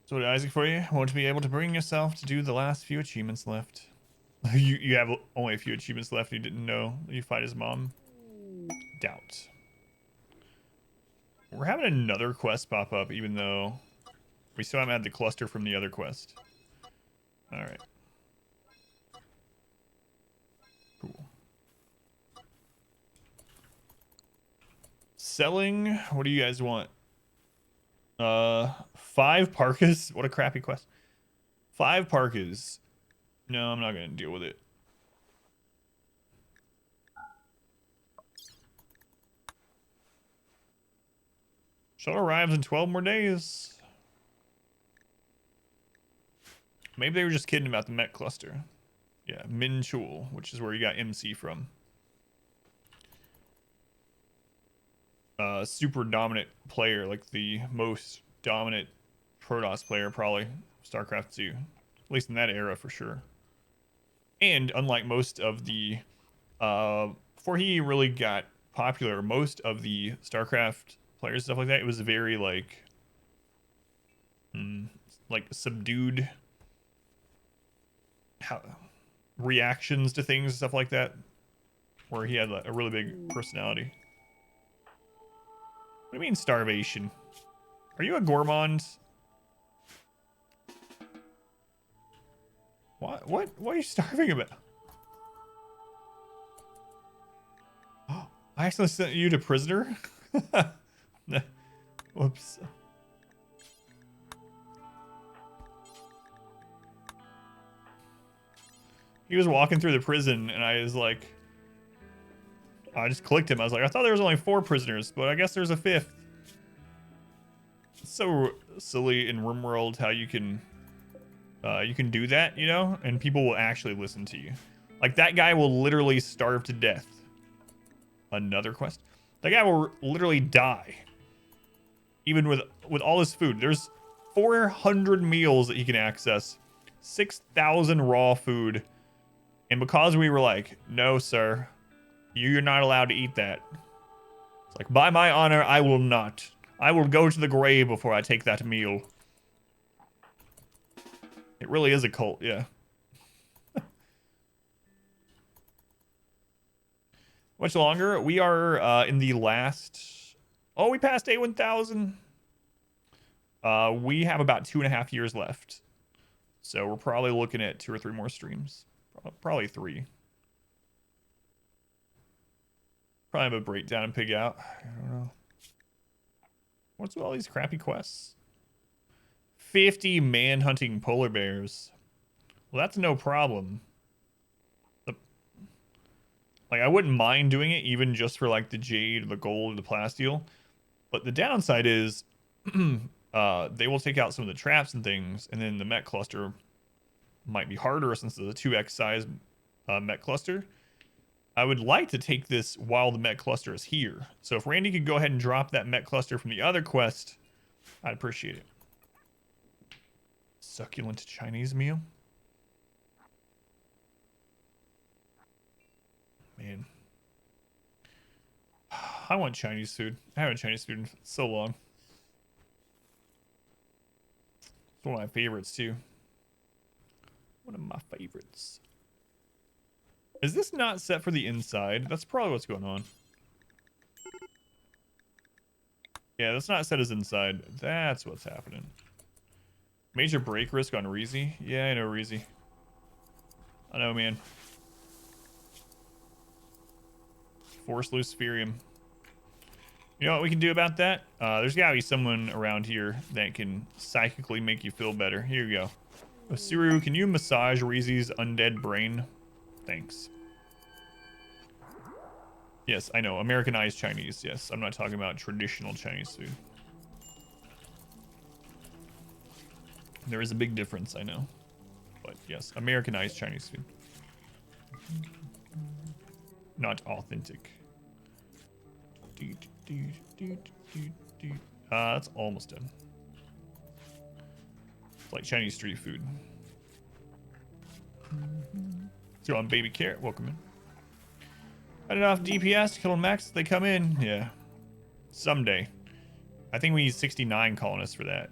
So what, Isaac, for you? Won't be able to bring yourself to do the last few achievements left. You have only a few achievements left. You didn't know you fight his mom. Doubt. We're having another quest pop up, even though we still haven't had the cluster from the other quest. All right. Cool. Selling. What do you guys want? 5 parkas. What a crappy quest. 5 parkas. No, I'm not gonna deal with it. Shuttle arrives in 12 more days. Maybe they were just kidding about the Met cluster. Yeah, Min Chul, which is where you got MC from. Super dominant player, like the most dominant Protoss player, probably StarCraft 2. At least in that era, for sure. And unlike most of the... before he really got popular, most of the StarCraft players, stuff like that, it was very, like subdued reactions to things and stuff like that, where he had a really big personality. What do you mean starvation? Are you a gourmand? What are you starving about? Oh, I actually sent you to prisoner? Whoops. He was walking through the prison and I was like, I just clicked him. I was like, I thought there was only 4 prisoners, but I guess there's a 5th. It's so silly in RimWorld how you can do that, you know, and people will actually listen to you. Like, that guy will literally starve to death. Another quest. That guy will literally die. Even with all his food. There's 400 meals that he can access. 6,000 raw food. And because we were like, no, sir, you're not allowed to eat that. It's like, by my honor, I will not. I will go to the grave before I take that meal. It really is a cult, yeah. Much longer. We are in the last... Oh, we passed A1000. We have about 2.5 years left. So we're probably looking at 2 or 3 more streams. Probably 3. Probably have a breakdown and pig out. I don't know. What's with all these crappy quests? 50 man-hunting polar bears. Well, that's no problem. Like, I wouldn't mind doing it even just for, like, the jade, or the gold, or the plasteel. But the downside is they will take out some of the traps and things, and then the mech cluster might be harder since it's a 2x size mech cluster. I would like to take this while the mech cluster is here. So if Randy could go ahead and drop that mech cluster from the other quest, I'd appreciate it. Succulent Chinese meal? Man. I want Chinese food. I haven't Chinese food in so long. It's one of my favorites, too. One of my favorites. Is this not set for the inside? That's probably what's going on. Yeah, that's not set as inside. That's what's happening. Major break risk on Reezy? Yeah, I know Reezy. I know, man. Force Luciferium. You know what we can do about that? There's gotta be someone around here that can psychically make you feel better. Here you go. Osiru, can you massage Reezy's undead brain? Thanks. Yes, I know. Americanized Chinese. Yes, I'm not talking about traditional Chinese food. There is a big difference, I know. But yes, Americanized Chinese food. Not authentic. That's almost done. It's like Chinese street food. So on baby carrot, welcome in. Got enough DPS to kill them max if they come in. Yeah. Someday. I think we need 69 colonists for that.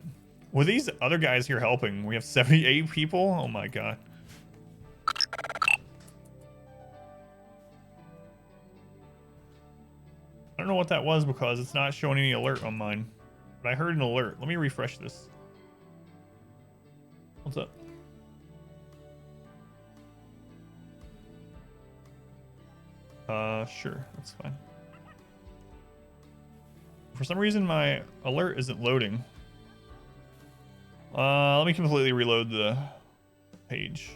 With these other guys here helping, we have 78 people. Oh my god. I don't know what that was because it's not showing any alert on mine. But I heard an alert. Let me refresh this. What's up? Sure. That's fine. For some reason, my alert isn't loading. Let me completely reload the page.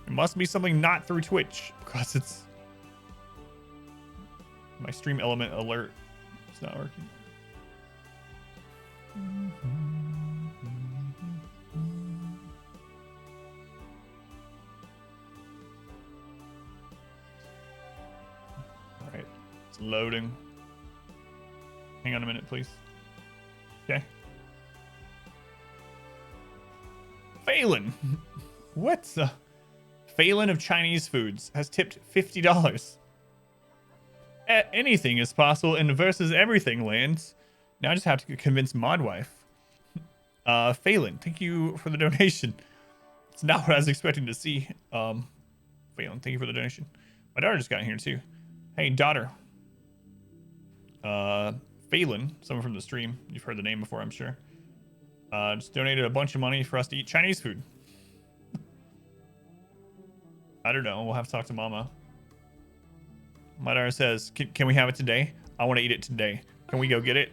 It must be something not through Twitch because it's my stream element alert. It's not working. All right, it's loading. Hang on a minute, please. Okay. Phelan. What's Phelan of Chinese Foods has tipped $50. Anything is possible in versus everything lands. Now I just have to convince Modwife. Phelan, thank you for the donation. It's not what I was expecting to see. Phelan, thank you for the donation. My daughter just got in here too. Hey, daughter. Phelan, someone from the stream. You've heard the name before, I'm sure. Just donated a bunch of money for us to eat Chinese food. I don't know. We'll have to talk to Mama. My daughter says, can we have it today? I want to eat it today. Can we go get it?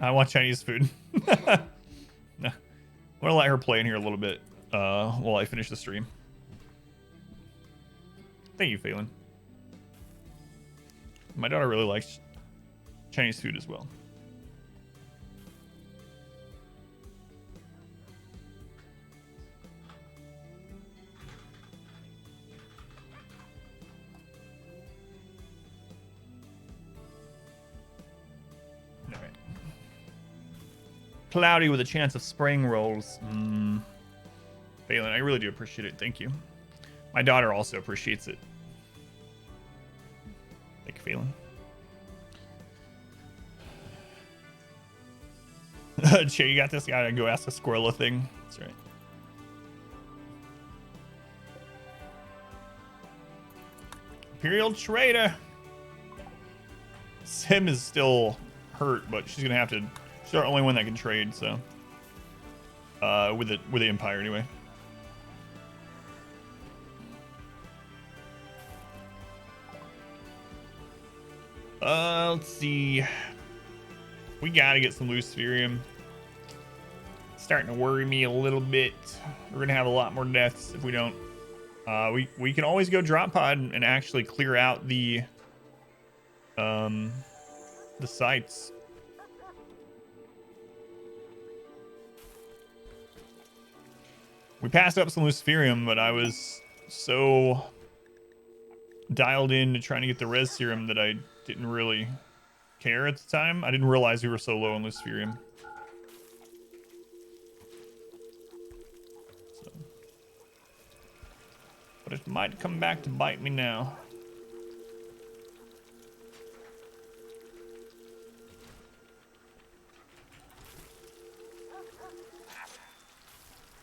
I want Chinese food. I'm going to let her play in here a little bit while I finish the stream. Thank you, Phelan. My daughter really likes Chinese food as well. All right. Cloudy with a chance of spring rolls. Phelan, I really do appreciate it. Thank you. My daughter also appreciates it. Thank you, Phelan. Che, you got this? Gotta go ask a squirrel a thing. That's right. Imperial Trader. Sim is still hurt, but she's gonna have to. She's our only one that can trade, so. With the Empire anyway. Let's see. We gotta get some Luciferium. It's starting to worry me a little bit. We're gonna have a lot more deaths if we don't. We can always go drop pod and actually clear out the sites. We passed up some Luciferium, but I was so dialed in to trying to get the res serum that I didn't really care at the time. I didn't realize we were so low on Luciferium. So. But it might come back to bite me now.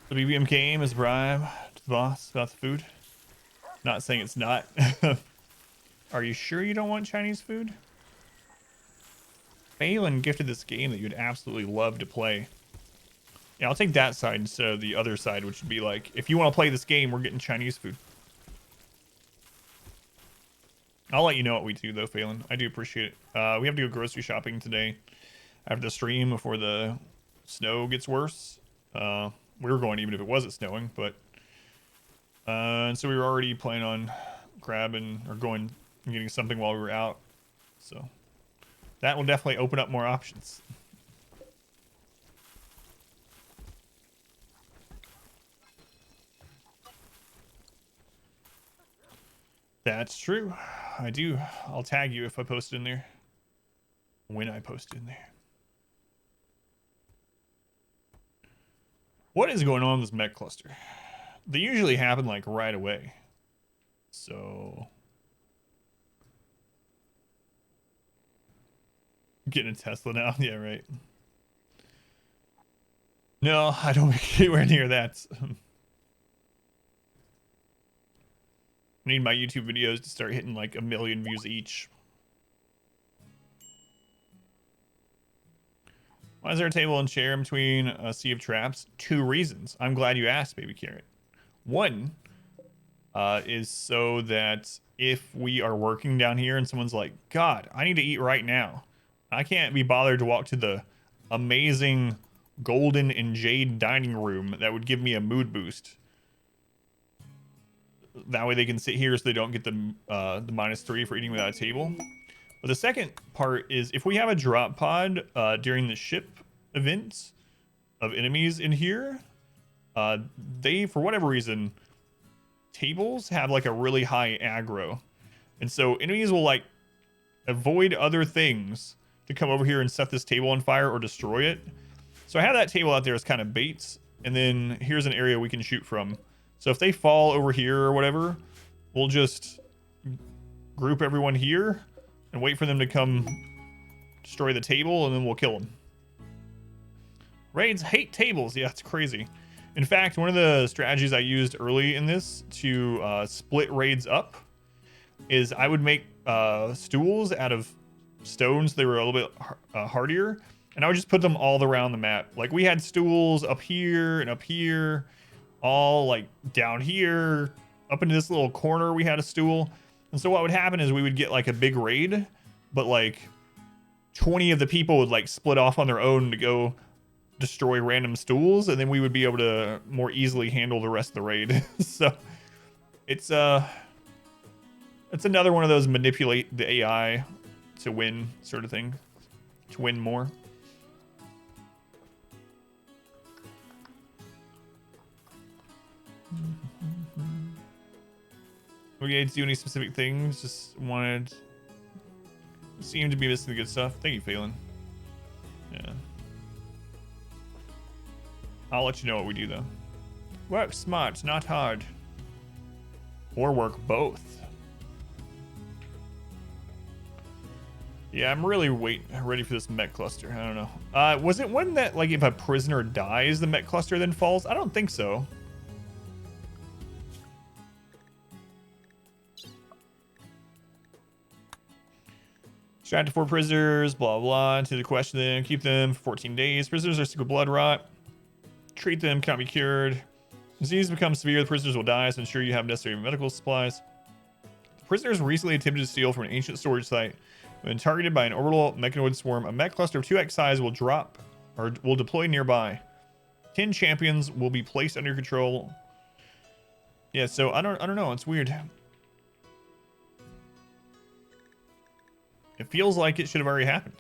The BBMK aim is bribe to the boss about the food. Not saying it's not. Are you sure you don't want Chinese food? Phelan gifted this game that you'd absolutely love to play. Yeah, I'll take that side instead of the other side, which would be like, if you want to play this game, we're getting Chinese food. I'll let you know what we do, though, Phelan. I do appreciate it. We have to go grocery shopping today after the stream before the snow gets worse. We were going even if it wasn't snowing, but... and so we were already planning on grabbing or going and getting something while we were out. So... that will definitely open up more options. That's true. I do. I'll tag you if I post in there. When I post in there. What is going on in this mech cluster? They usually happen like right away. So getting a Tesla now? Yeah, right. No, I don't make anywhere near that. I need my YouTube videos to start hitting like 1 million views each. Why is there a table and chair in between a sea of traps? 2 reasons. I'm glad you asked, baby carrot. One is so that if we are working down here and someone's like, God, I need to eat right now. I can't be bothered to walk to the amazing golden and jade dining room that would give me a mood boost. That way they can sit here so they don't get the -3 for eating without a table. But the second part is if we have a drop pod during the ship event of enemies in here, they, for whatever reason, tables have like a really high aggro. And so enemies will like avoid other things to come over here and set this table on fire or destroy it. So I have that table out there as kind of baits. And then here's an area we can shoot from. So if they fall over here or whatever, we'll just group everyone here and wait for them to come destroy the table, and then we'll kill them. Raids hate tables. Yeah, it's crazy. In fact, one of the strategies I used early in this to split raids up is I would make stools out of stones. They were a little bit hardier, and I would just put them all around the map. Like we had stools up here and up here, all like down here, up into this little corner we had a stool. And so what would happen is we would get like a big raid, but like 20 of the people would like split off on their own to go destroy random stools, and then we would be able to more easily handle the rest of the raid. So it's another one of those manipulate the AI to win sort of thing, to win more. Okay, do any specific things? Just wanted. Seem to be missing the good stuff. Thank you, Phelan. Yeah. I'll let you know what we do though. Work smart, not hard. Or work both. Yeah, I'm really ready for this mech cluster. I don't know. Was it one that like if a prisoner dies, the mech cluster then falls? I don't think so. Extract 4 prisoners, blah, blah, to the question them, keep them for 14 days. Prisoners are sick with blood rot. Treat them, cannot be cured. Disease becomes severe, the prisoners will die, so ensure you have necessary medical supplies. The prisoners recently attempted to steal from an ancient storage site. When targeted by an orbital mechanoid swarm, a mech cluster of 2x size will drop, or will deploy nearby. 10 champions will be placed under control. Yeah, so I don't know, it's weird. It feels like it should have already happened.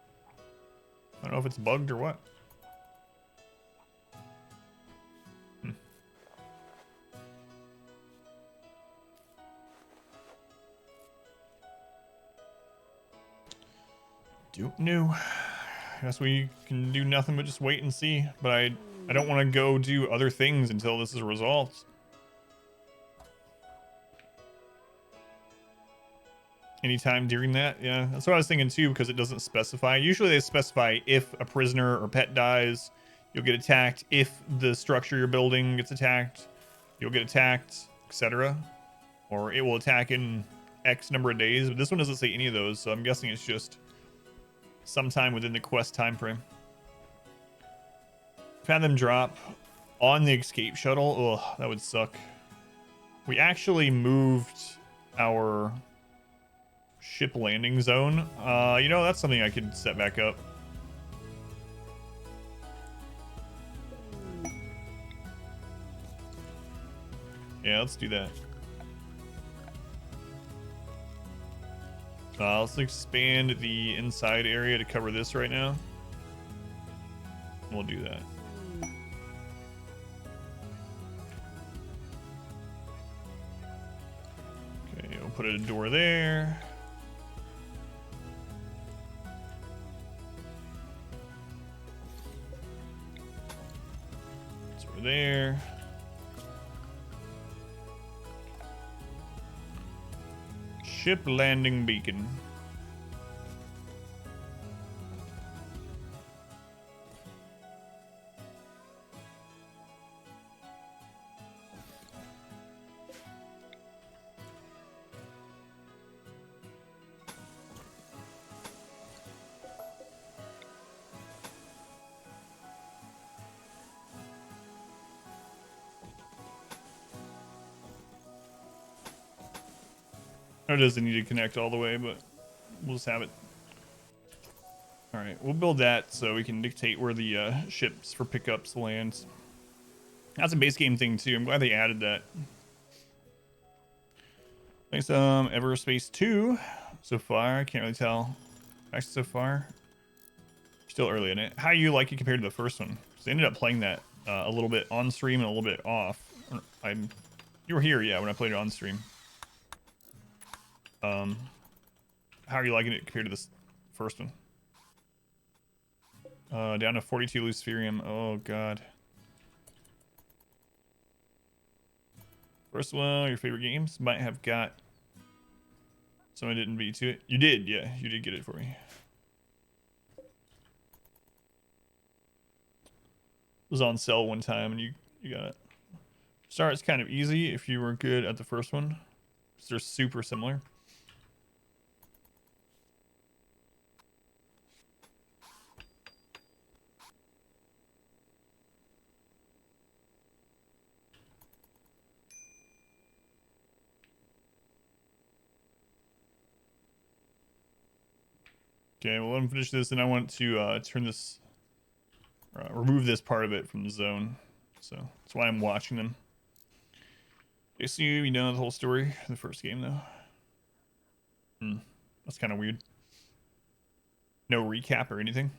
I don't know if it's bugged or what. Don't know. I guess we can do nothing but just wait and see. But I don't want to go do other things until this is resolved. Anytime during that, yeah, that's what I was thinking too, because it doesn't specify. Usually they specify if a prisoner or pet dies, you'll get attacked. If the structure you're building gets attacked, you'll get attacked, etc. Or it will attack in X number of days. But this one doesn't say any of those, so I'm guessing it's just sometime within the quest time frame. I've had them drop on the escape shuttle. Ugh, that would suck. We actually moved our ship landing zone. You know, that's something I could set back up. Yeah, let's do that. Let's expand the inside area to cover this right now. We'll do that. put a door there. It's over there. Ship landing beacon. It doesn't need to connect all the way, but we'll just have it. All right, we'll build that so we can dictate where the ships for pickups lands. That's a base game thing too. I'm glad they added that. Thanks, Everspace 2 so far. I can't really tell. Actually, so far, still early in it. How you like it compared to the first one? Because I ended up playing that a little bit on stream and a little bit off. You were here, yeah, when I played it on stream. How are you liking it compared to this first one? Down to 42 Luciferium. Oh god. First one, your favorite games might have got. Someone didn't beat to it. You did, yeah. You did get it for me. It was on sale one time and you got it. Start's kind of easy if you were good at the first one. They're super similar. Okay, well, let me finish this, and I want to turn this, remove this part of it from the zone. So that's why I'm watching them. Basically, you know the whole story in the first game, though. That's kind of weird. No recap or anything.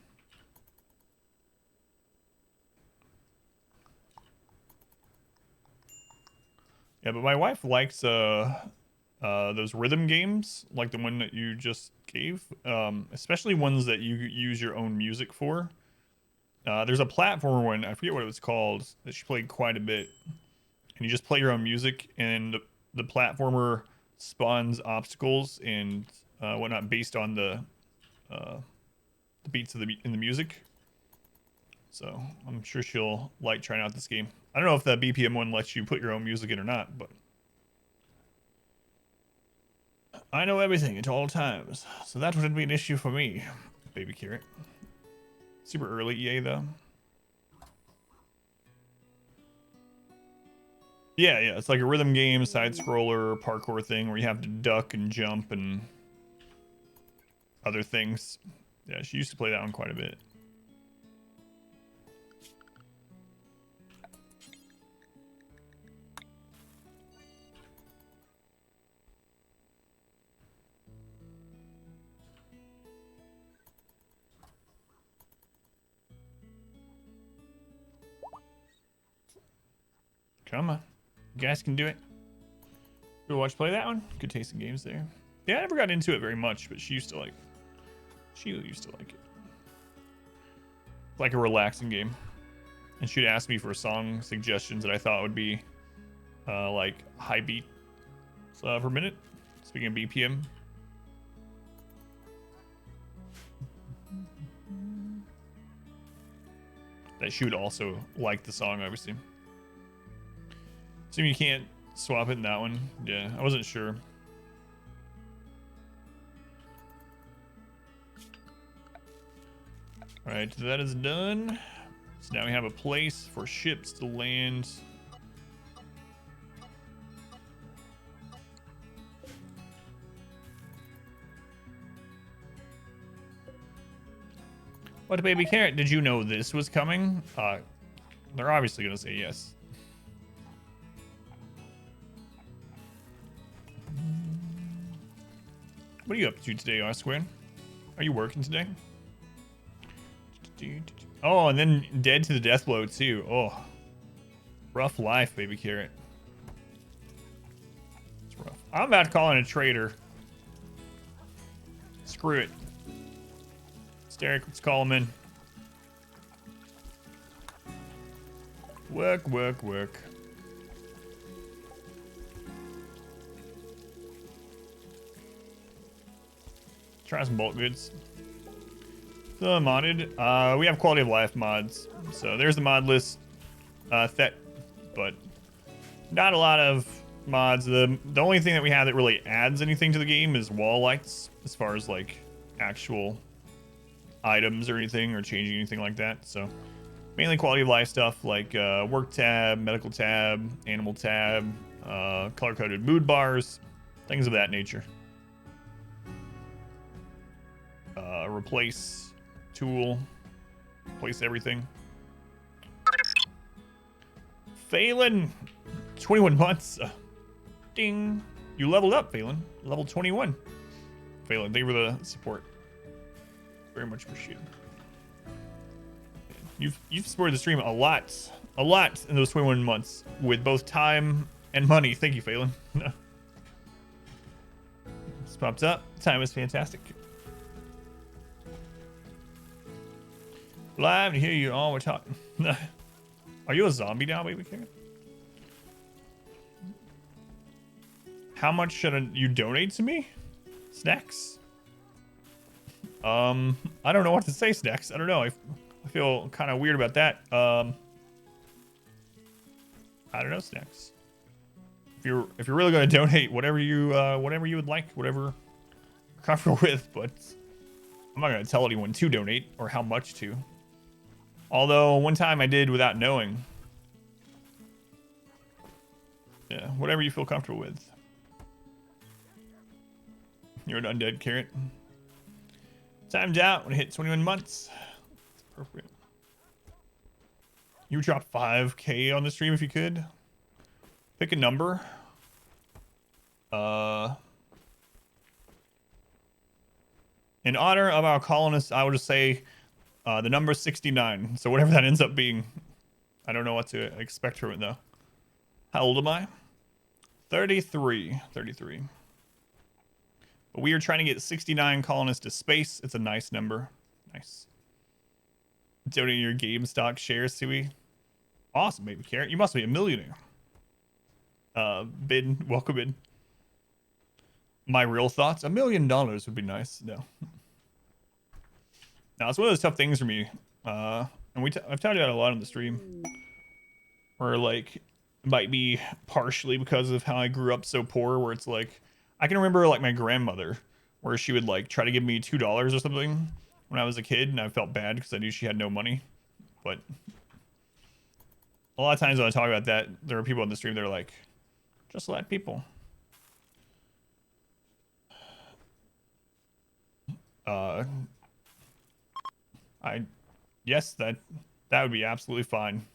Yeah, but my wife likes those rhythm games, like the one that you just gave, especially ones that you use your own music for. There's a platformer one, I forget what it was called, that she played quite a bit. And you just play your own music, and the platformer spawns obstacles and whatnot based on the beats of in the music. So I'm sure she'll like trying out this game. I don't know if that BPM one lets you put your own music in or not, but I know everything at all times, so that wouldn't be an issue for me, baby carrot. Super early EA though. Yeah, it's like a rhythm game, side scroller, parkour thing where you have to duck and jump and other things. Yeah, she used to play that one quite a bit. Come on. You guys can do it. Go watch play that one. Good tasting games there. Yeah, I never got into it very much, but she used to like it. It's like a relaxing game. And she'd ask me for song suggestions that I thought would be like high beat per minute. Speaking of BPM. That she would also like the song, obviously. Assume you can't swap it in that one. Yeah, I wasn't sure. All right, that is done. So now we have a place for ships to land. What, baby carrot? Did you know this was coming? They're obviously gonna say yes. What are you up to today, R-Squared? Are you working today? Oh, and then dead to the death blow too. Oh, rough life, baby carrot. It's rough. I'm about to call in a traitor. Screw it. Derek, let's call him in. Work, work, work. Try some bulk goods. So modded. We have quality of life mods. So there's the mod list. But not a lot of mods. The only thing that we have that really adds anything to the game is wall lights, as far as like actual items or anything, or changing anything like that. So mainly quality of life stuff like work tab, medical tab, animal tab, color coded mood bars, things of that nature. Replace tool, replace everything. Phelan, 21 months. Ding. You leveled up, Phelan. Level 21. Phelan, thank you for the support. Very much appreciated. You've supported the stream a lot in those 21 months with both time and money. Thank you, Phelan. This pops up. Time is fantastic. Live to hear you all. We're talking. Are you a zombie now, baby king? How much should you donate to me? Snacks? I don't know what to say, Snacks. I don't know. I feel kind of weird about that. I don't know, Snacks. If you're really going to donate, whatever you would like, whatever you're comfortable with, but I'm not going to tell anyone to donate or how much to. Although one time I did without knowing. Yeah, whatever you feel comfortable with. You're an undead carrot. Timed out when I hit 21 months. It's appropriate. You would drop 5K on the stream if you could. Pick a number. In honor of our colonists, I would just say the number 69. So whatever that ends up being. I don't know what to expect from it though. How old am I? 33. 33. But we are trying to get 69 colonists to space. It's a nice number. Nice. Donating your GameStop shares, Sui. Awesome, baby carrot. You must be a millionaire. Bin, welcome in. My real thoughts? $1 million would be nice. No. Now, it's one of those tough things for me. And I've talked about it a lot on the stream. Where, like, it might be partially because of how I grew up so poor, where it's like, I can remember, like, my grandmother, where she would, like, try to give me $2 or something when I was a kid, and I felt bad because I knew she had no money. But a lot of times when I talk about that, there are people on the stream that are like, just let people. Yes, that would be absolutely fine.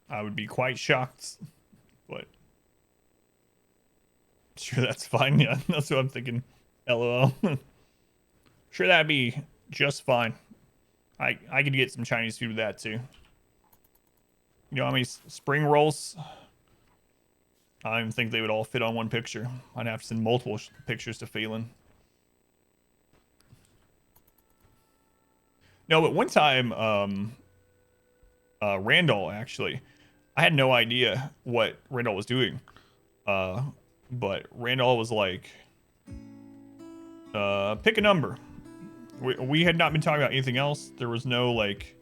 I would be quite shocked, but sure, that's fine. Yeah, that's what I'm thinking. LOL. Sure, that'd be just fine. I could get some Chinese food with that too. You know how many spring rolls? I don't even think they would all fit on one picture. I'd have to send multiple pictures to Phelan. No, but one time, Randall, actually, I had no idea what Randall was doing. But Randall was like, pick a number. We had not been talking about anything else. There was no like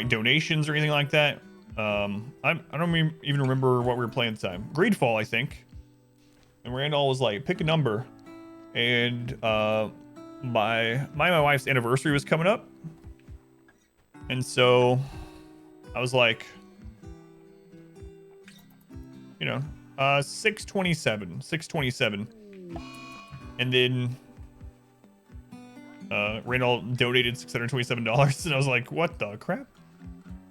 donations or anything like that. I don't even remember what we were playing at the time. Greedfall, I think. And Randall was like, pick a number. And my wife's anniversary was coming up. And so I was like, you know, 627. And then Randall donated $627, and I was like, what the crap?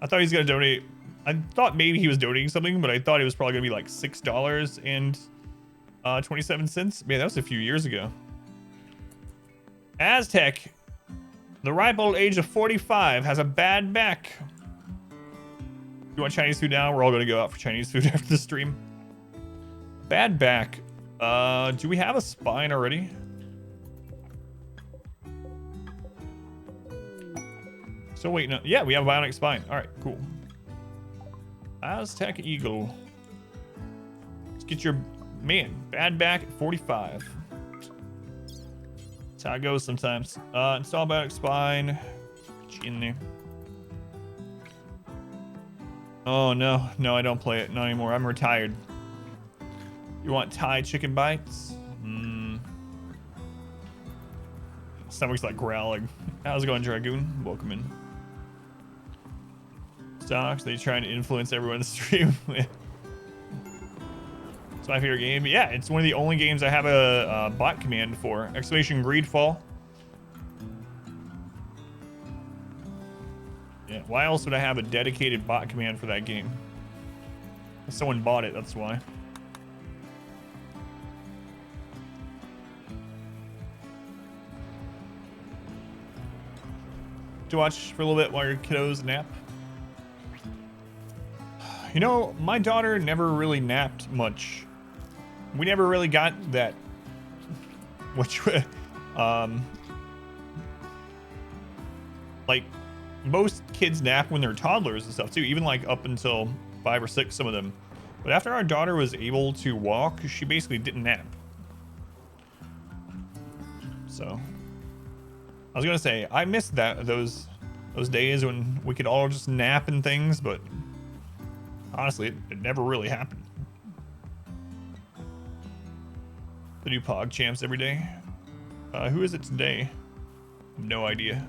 I thought he was gonna donate. I thought maybe he was donating something, but I thought it was probably gonna be like $6.27. Man, that was a few years ago. Aztec, the ripe old age of 45, has a bad back. You want Chinese food now? We're all gonna go out for Chinese food after the stream. Bad back. Do we have a spine already? So wait, no. Yeah, we have a bionic spine. All right, cool. Aztec Eagle. Let's get your man. Bad back at 45. That's how it goes sometimes. Install bionic spine. Get you in there. Oh no, no, I don't play it. Not anymore. I'm retired. You want Thai chicken bites? Stomach's like growling. How's it going, Dragoon? Welcome in. Stocks, they trying to influence everyone in the stream. It's my favorite game. Yeah, it's one of the only games I have a bot command for. Exclamation Greedfall. Yeah, why else would I have a dedicated bot command for that game? Someone bought it, that's why. To watch for a little bit while your kiddos nap. You know, my daughter never really napped much. We never really got that. Which, like, most kids nap when they're toddlers and stuff too, even like up until 5 or 6, some of them. But after our daughter was able to walk, she basically didn't nap. So, I was gonna say, I missed those days when we could all just nap and things, but honestly, it never really happened. The new Pog champs every day. Who is it today? No idea.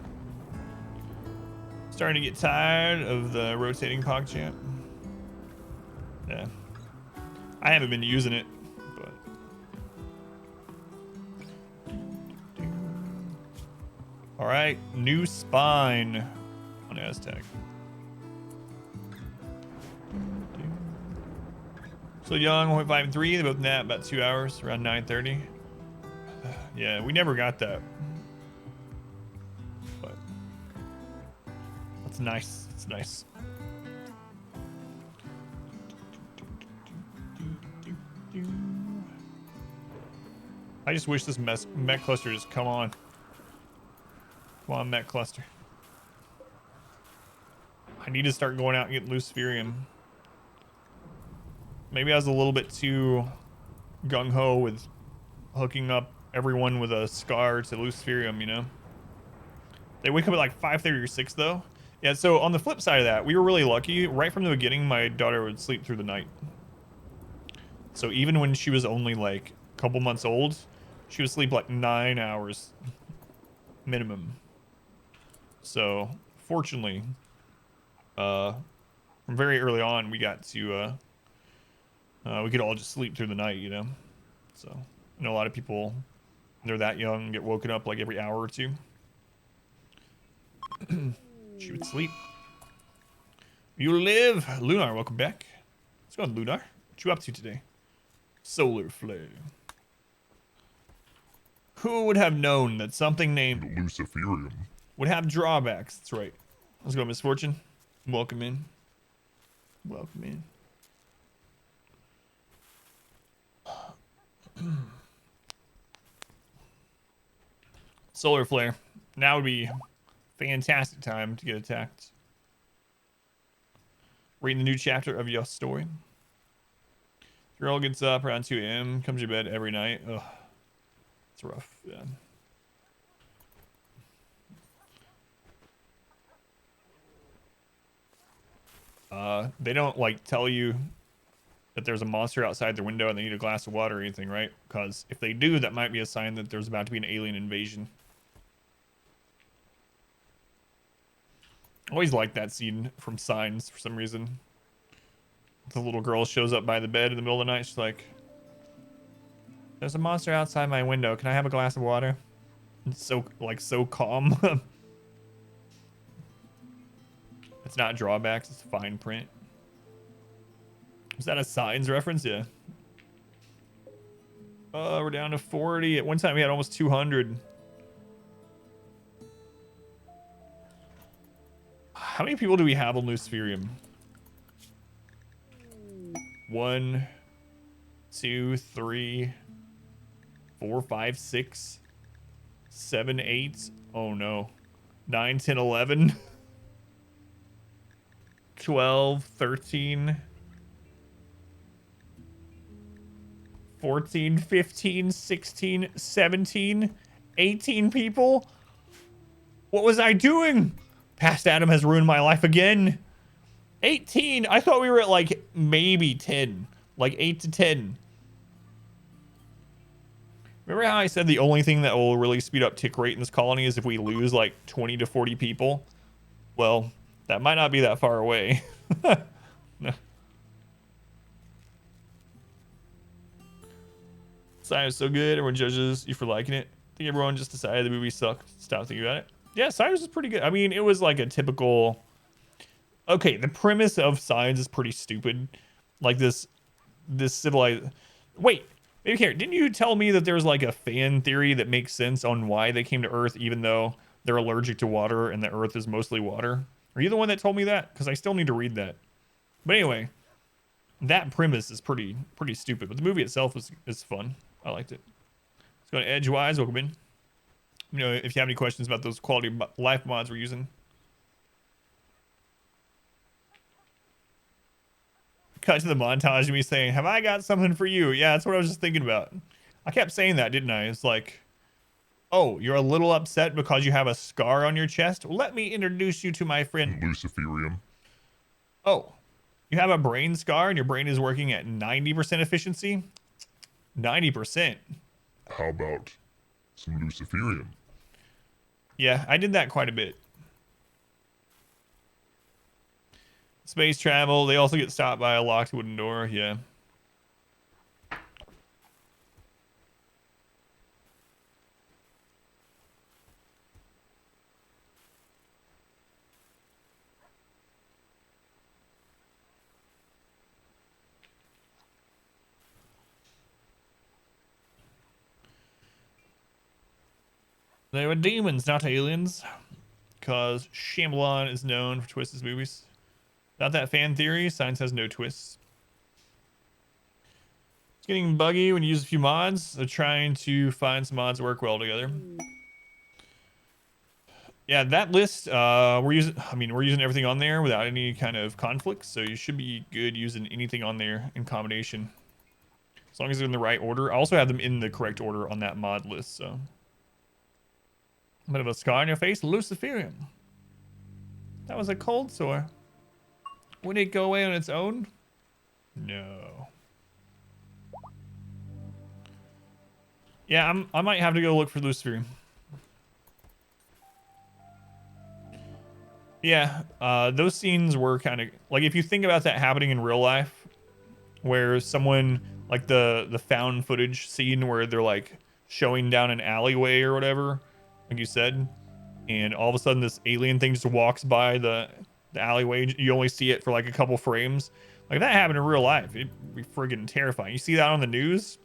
Starting to get tired of the rotating Pog champ. Yeah. I haven't been using it, but. All right, new spine on Aztec. So young, 1.53, they both nap about 2 hours, around 9:30. Yeah, we never got that. But that's nice. It's nice. I just wish this mech cluster just come on. Come on, mech cluster. I need to start going out and getting Luciferium. Maybe I was a little bit too gung-ho with hooking up everyone with a scar to Luciferium, you know? They wake up at like 5:30 or 6 though. Yeah, so on the flip side of that, we were really lucky. Right from the beginning, my daughter would sleep through the night. So even when she was only like a couple months old, she would sleep like 9 hours minimum. So fortunately, from very early on, we got to, we could all just sleep through the night, you know? So, I know a lot of people, when they're that young, get woken up like every hour or two. She would sleep. You live! Lunar, welcome back. What's going on, Lunar? What you up to today? Solar flare. Who would have known that something named Luciferium would have drawbacks? That's right. Let's go, Misfortune. Welcome in. Welcome in. Solar flare. Now would be fantastic time to get attacked. Reading the new chapter of your story. Girl gets up around 2 a.m. Comes to bed every night. Ugh. It's rough, yeah. They don't like tell you that there's a monster outside their window and they need a glass of water or anything, right? Because if they do, that might be a sign that there's about to be an alien invasion. Always like that scene from Signs for some reason. The little girl shows up by the bed in the middle of the night. She's like, "There's a monster outside my window. Can I have a glass of water?" It's so calm. It's not drawbacks, it's fine print. Is that a Signs reference? Yeah. We're down to 40. At one time we had almost 200. How many people do we have on Luciferium? 1, 2, 3, 4, 5, 6, 7, 8. Oh no. 9, 10, 11. 12, 13. 14, 15, 16, 17, 18 people. What was I doing? Past Adam has ruined my life again. 18. I thought we were at like maybe 10. Like 8 to 10. Remember how I said the only thing that will really speed up tick rate in this colony is if we lose like 20 to 40 people? Well, that might not be that far away. No. Science is so good. Everyone judges you for liking it. I think everyone just decided the movie sucked. Stop thinking about it. Yeah, Signs is pretty good. I mean, it was like a typical... Okay, the premise of Signs is pretty stupid. Like this civilized... Wait, maybe here. Didn't you tell me that there's like a fan theory that makes sense on why they came to Earth even though they're allergic to water and the Earth is mostly water? Are you the one that told me that? Because I still need to read that. But anyway, that premise is pretty stupid. But the movie itself is fun. I liked it. Let's go to Edgewise. Welcome in. You know, if you have any questions about those quality life mods we're using. Cut to the montage of me saying, have I got something for you? Yeah, that's what I was just thinking about. I kept saying that, didn't I? It's like, oh, you're a little upset because you have a scar on your chest? Well, let me introduce you to my friend Luciferium. Oh, you have a brain scar and your brain is working at 90% efficiency? 90%. How about some Luciferium? Yeah, I did that quite a bit. Space travel. They also get stopped by a locked wooden door. Yeah. They were demons, not aliens. Because Shyamalan is known for twists his movies. Not that fan theory, science has no twists. It's getting buggy when you use a few mods. They're trying to find some mods that work well together. Yeah, that list, we're using everything on there without any kind of conflicts, so you should be good using anything on there in combination. As long as they're in the right order. I also have them in the correct order on that mod list, so. A bit of a scar on your face, Luciferium. That was a cold sore. Would it go away on its own? No. Yeah, I might have to go look for Luciferium. Yeah, those scenes were kind of like, if you think about that happening in real life, where someone like the found footage scene where they're like showing down an alleyway or whatever, like you said, and all of a sudden this alien thing just walks by the alleyway. You only see it for like a couple frames. Like that happened in real life. It'd be friggin' terrifying. You see that on the news,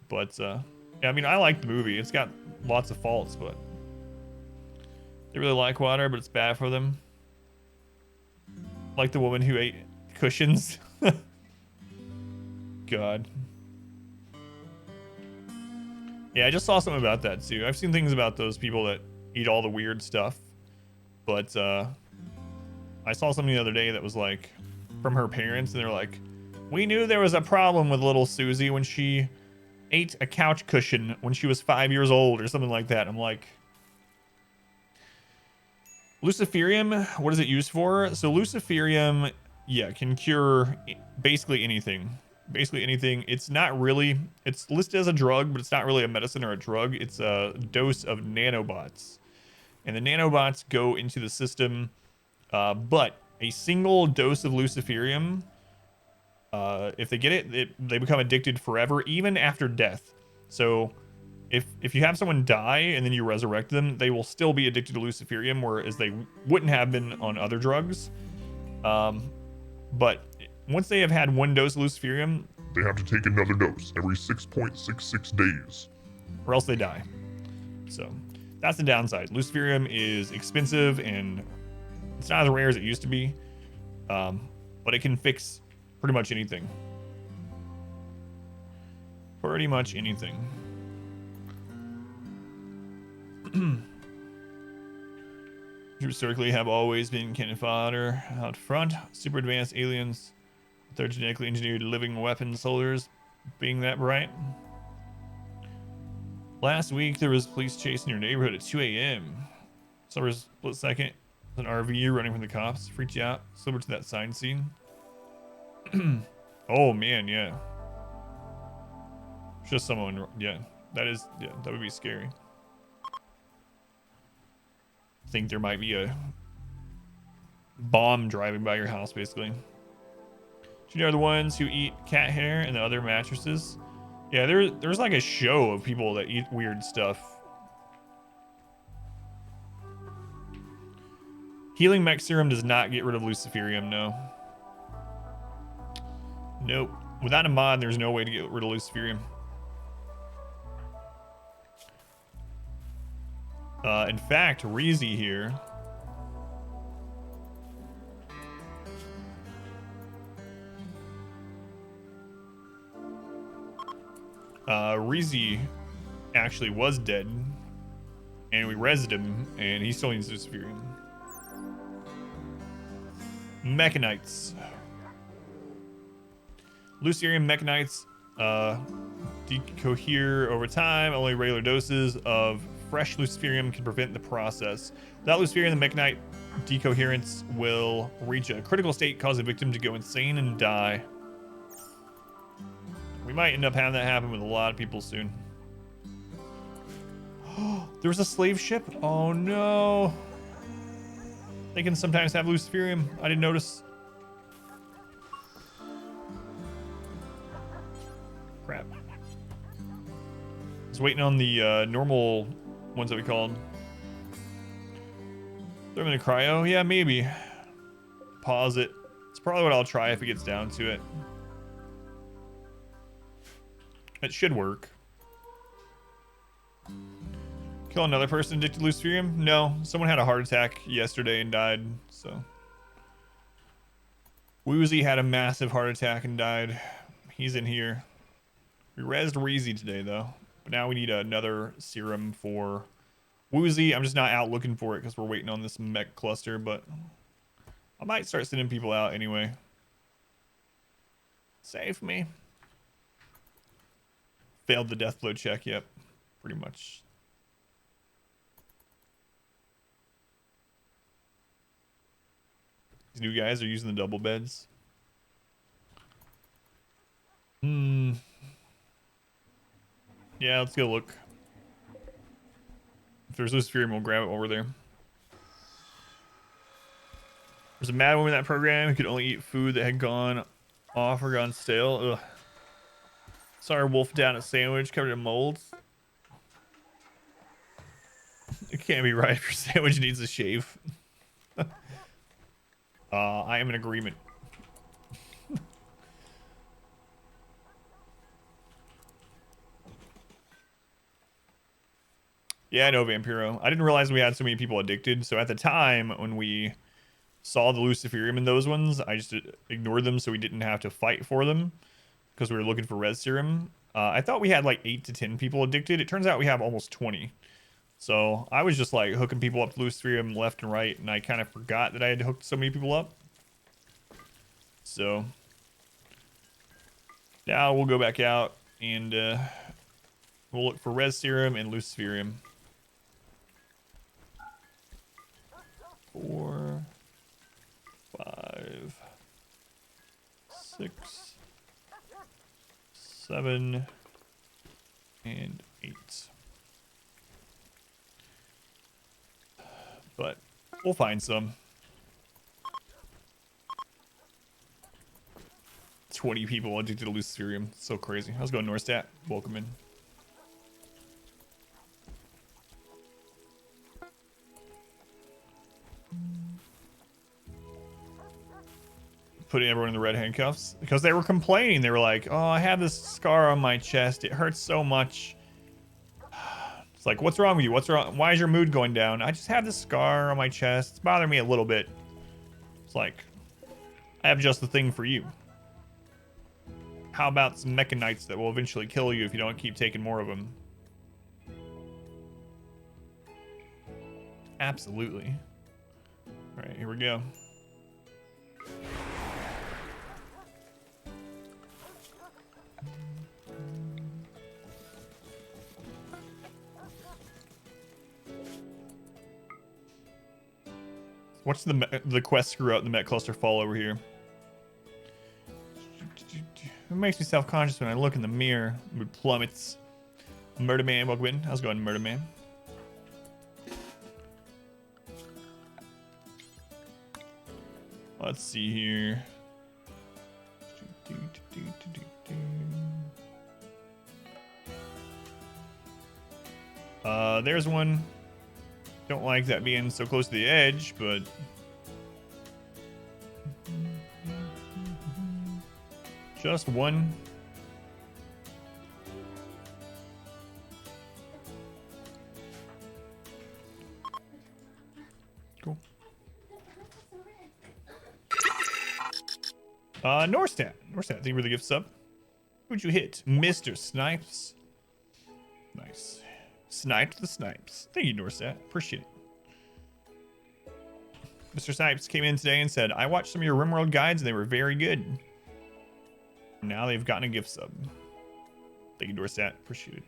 but yeah, I mean, I like the movie. It's got lots of faults, but they really like water, but it's bad for them. Like the woman who ate cushions. God. Yeah, I just saw something about that too. I've seen things about those people that eat all the weird stuff, but I saw something the other day that was like from her parents, and they're like, we knew there was a problem with little Susie when she ate a couch cushion when she was 5 years old or something like that. I'm like, Luciferium, what is it used for? So Luciferium, yeah, can cure basically anything. Basically anything. It's not really, it's listed as a drug, but it's not really a medicine or a drug. It's a dose of nanobots. And the nanobots go into the system, but a single dose of Luciferium, if they get it, they become addicted forever, even after death. So if you have someone die and then you resurrect them, they will still be addicted to Luciferium, whereas they wouldn't have been on other drugs. But once they have had one dose of Luciferium, they have to take another dose every 6.66 days, or else they die. So that's the downside. Luciferium is expensive and it's not as rare as it used to be, but it can fix Pretty much anything. Pretty much anything. Historically have always been cannon fodder out front. Super advanced aliens with their genetically engineered living weapon soldiers being that bright. Last week there was police chase in your neighborhood at 2 a.m. Silver split second. An RV running from the cops. Freaked you out. Silver to that sign scene. Oh man, yeah. Just someone, yeah. That would be scary. I think there might be a bomb driving by your house, basically. Do you know the ones who eat cat hair and the other mattresses? Yeah, there's like a show of people that eat weird stuff. Healing mech serum does not get rid of luciferium, no. Nope. Without a mod, there's no way to get rid of luciferium. In fact, Reezy here. Reezy actually was dead, and we rezzed him, and he still needs luciferium. Mechanites. Luciferium mechanites decohere over time. Only regular doses of fresh luciferium can prevent the process. Without luciferium, the mechanite decoherence will reach a critical state, cause the victim to go insane and die. We might end up having that happen with a lot of people soon. There was a slave ship? Oh no. They can sometimes have luciferium. I didn't notice. Crap. I was waiting on the normal ones that we called. Throw them in a cryo? Yeah, maybe. Pause it. It's probably what I'll try if it gets down to it. It should work. Kill another person addicted to luciferium? No. Someone had a heart attack yesterday and died, so. Woozy had a massive heart attack and died. He's in here. We rezzed Reezy today, though. But now we need another serum for Woozy. I'm just not out looking for it because we're waiting on this mech cluster, but I might start sending people out anyway. Save me. Failed the death blow check, yep. Pretty much. These new guys are using the double beds. Yeah, let's go look. If there's luciferium, we'll grab it while we're there. There's a mad woman in that program who could only eat food that had gone off or gone stale. Ugh. Saw her wolf down a sandwich covered in molds. It can't be right if your sandwich needs a shave. I am in agreement. Yeah, I know, Vampiro. I didn't realize we had so many people addicted. So at the time when we saw the luciferium in those ones, I just ignored them so we didn't have to fight for them because we were looking for res serum. I thought we had like 8 to 10 people addicted. It turns out we have almost 20. So I was just like hooking people up to luciferium left and right, and I kind of forgot that I had hooked so many people up. So now we'll go back out and we'll look for res serum and luciferium. 4, 5, 6, 7, and 8. But we'll find some. 20 people addicted to luciferium. So crazy. How's it going, Norstat? Welcome in. Putting everyone in the red handcuffs because they were complaining. They were like, oh, I have this scar on my chest. It hurts so much. It's like, what's wrong with you? What's wrong? Why is your mood going down? I just have this scar on my chest. It's bothering me a little bit. It's like, I have just the thing for you. How about some mechanites that will eventually kill you if you don't keep taking more of them? Absolutely. All right, here we go. What's the quest screw up the Met Cluster fall over here? It makes me self-conscious when I look in the mirror. Mood plummets. Murder Man, welcome in. How's it going, Murder Man? Let's see here. There's one. Don't like that being so close to the edge, but just one. Cool. Norstat. Norstat, thank you for the gift sub. Who'd you hit? Mr. Snipes. Nice. Sniped the Snipes. Thank you, Norstat. Appreciate it. Mr. Snipes came in today and said, I watched some of your RimWorld guides and they were very good. Now they've gotten a gift sub. Thank you, Norstat. Appreciate it.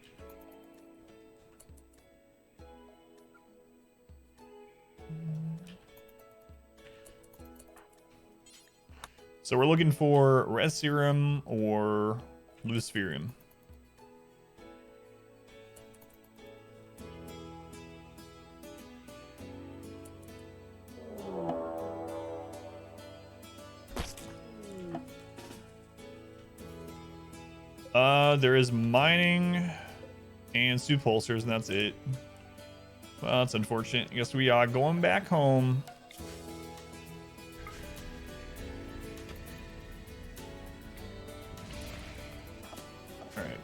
So we're looking for Res Serum or Luciferium. There is mining and soup pulsers, and that's it. Well, that's unfortunate. I guess we are going back home. All right.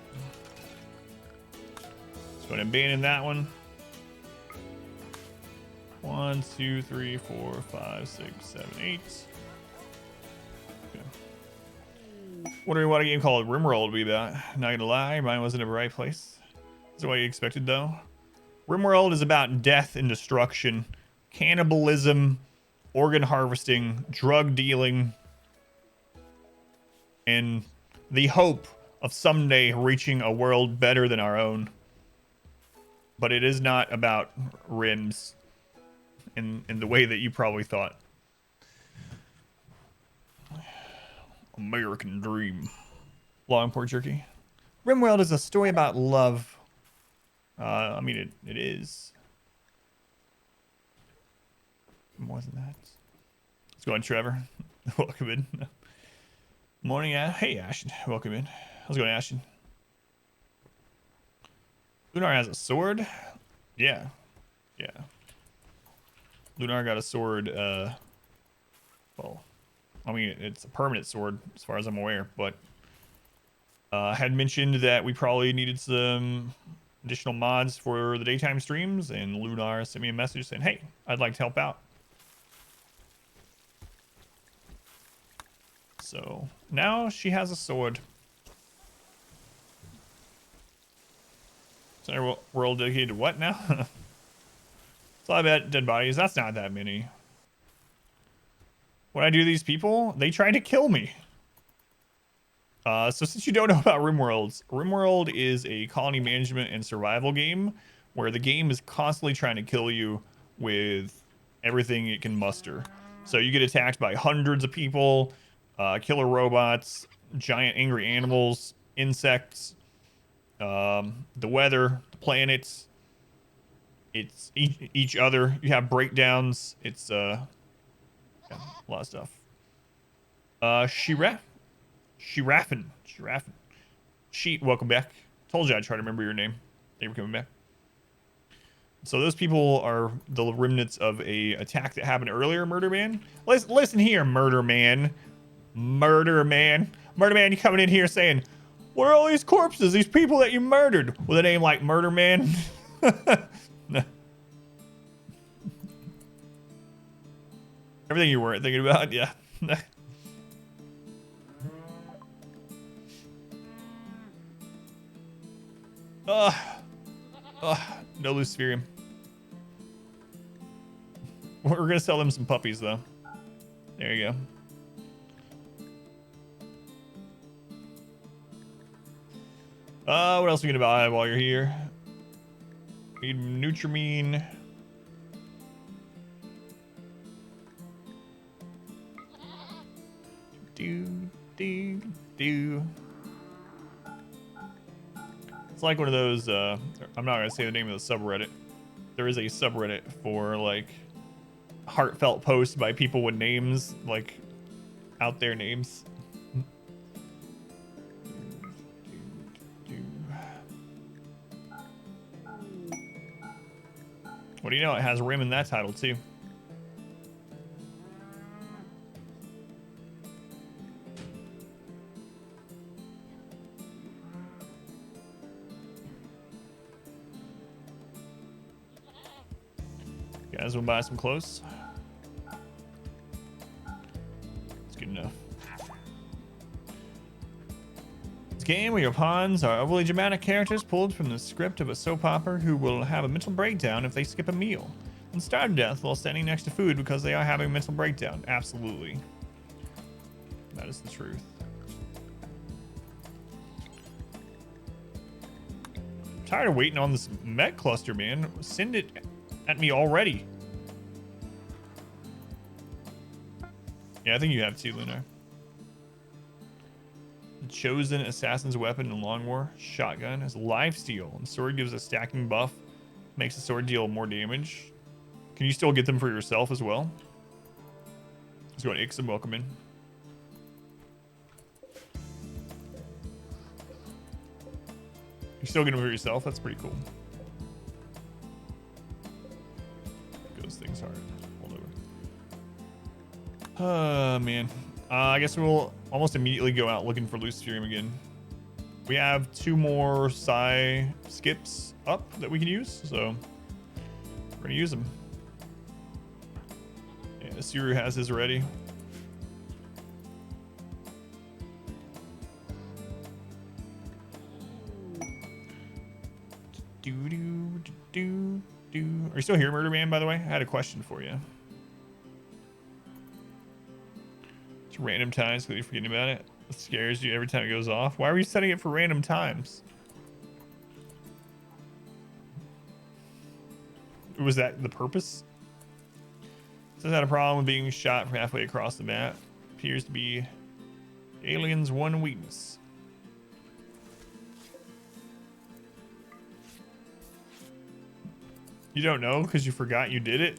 So I'm abandoning that one. 1, 2, 3, 4, 5, 6, 7, 8. Wondering what a game called RimWorld would be about. Not gonna lie, mine wasn't in the right place. That's what you expected, though. RimWorld is about death and destruction, cannibalism, organ harvesting, drug dealing, and the hope of someday reaching a world better than our own. But it is not about rims in the way that you probably thought. American Dream. Long pork jerky. RimWorld is a story about love. I mean, it is. More than that. Let's go on, Trevor. Welcome in. Morning, hey, Ashton. Welcome in. How's it going, Ashton? Lunar has a sword? Yeah. Yeah. Lunar got a sword, well, I mean, it's a permanent sword as far as I'm aware, but I had mentioned that we probably needed some additional mods for the daytime streams, and Lunar sent me a message saying, hey, I'd like to help out. So now she has a sword. So world dedicated to what now? So I bet dead bodies, that's not that many. What I do to these people, they try to kill me. So since you don't know about RimWorlds, RimWorld is a colony management and survival game where the game is constantly trying to kill you with everything it can muster. So you get attacked by hundreds of people, killer robots, giant angry animals, insects, the weather, the planets, it's each other. You have breakdowns. It's yeah, a lot of stuff. Shiraffin. Sheet, welcome back. Told you I'd try to remember your name. Thank you for coming back. So those people are the remnants of a attack that happened earlier, Murder Man. Listen here, Murder Man. Murder Man, you coming in here saying, what are all these corpses, these people that you murdered? With a name like Murder Man? Everything you weren't thinking about, yeah. Ugh. Ugh. No Luciferium. We're gonna sell them some puppies though. There you go. What else are we gonna buy while you're here? Need Nutrimine. Do. It's like one of those, I'm not gonna say the name of the subreddit. There is a subreddit for like heartfelt posts by people with names, like out there names. What do you know? It has Rim in that title too. You guys want to buy some clothes? It's good enough. This game where your pawns are overly dramatic characters pulled from the script of a soap opera who will have a mental breakdown if they skip a meal and starve to death while standing next to food because they are having a mental breakdown. Absolutely. That is the truth. I'm tired of waiting on this mech cluster, man. Send it at me already. Yeah, I think you have too, Lunar. The chosen assassin's weapon in Long War, shotgun, has lifesteal, and sword gives a stacking buff, makes the sword deal more damage. Can you still get them for yourself as well? Let's go to Ixen, welcome in. You still get them for yourself? That's pretty cool. Those things hard. Hold over. Man. I guess we'll almost immediately go out looking for Luciferium again. We have 2 more psi skips up that we can use, so we're gonna use them. Yeah, Suru has his ready. Are you still here, Murder Man, by the way? I had a question for you. It's random times because you're forgetting about it. It scares you every time it goes off. Why are we setting it for random times? Was that the purpose? Says had a problem with being shot from halfway across the map. Appears to be alien's one weakness. You don't know because you forgot you did it?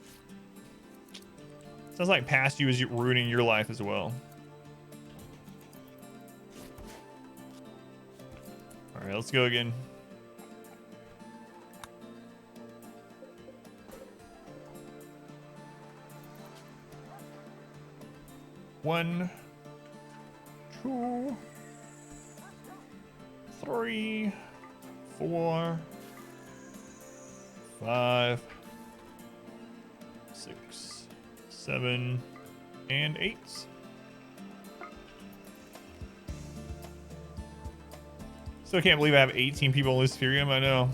Sounds like past you is ruining your life as well. Alright, let's go again. One, 2, 3, 4, 5, 6, 7, and 8. Still can't believe I have 18 people in Luciferium. I know.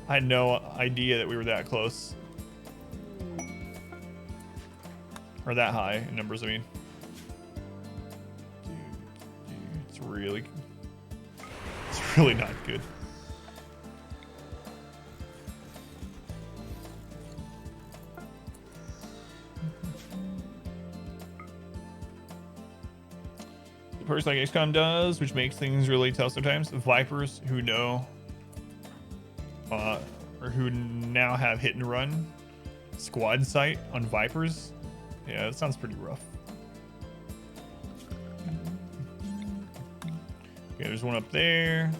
I had no idea that we were that close. Or that high in numbers, I mean. Dude, it's really not good. Person like XCOM does, which makes things really tough sometimes. Vipers who know, or who now have hit and run squad sight on Vipers. Yeah, that sounds pretty rough. Okay, there's one up there.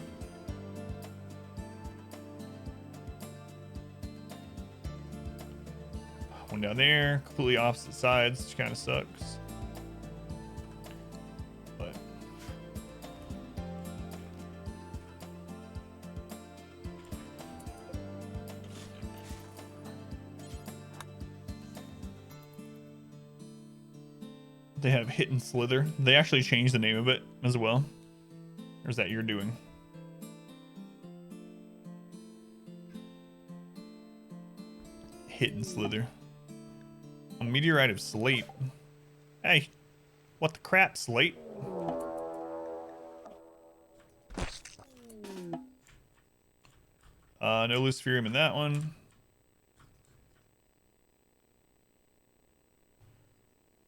One down there, completely opposite sides, which kind of sucks. They have Hit and Slither. They actually changed the name of it as well. Or is that you're doing? hit and slither. A meteorite of slate. Hey, what the crap, slate? No luciferium in that one.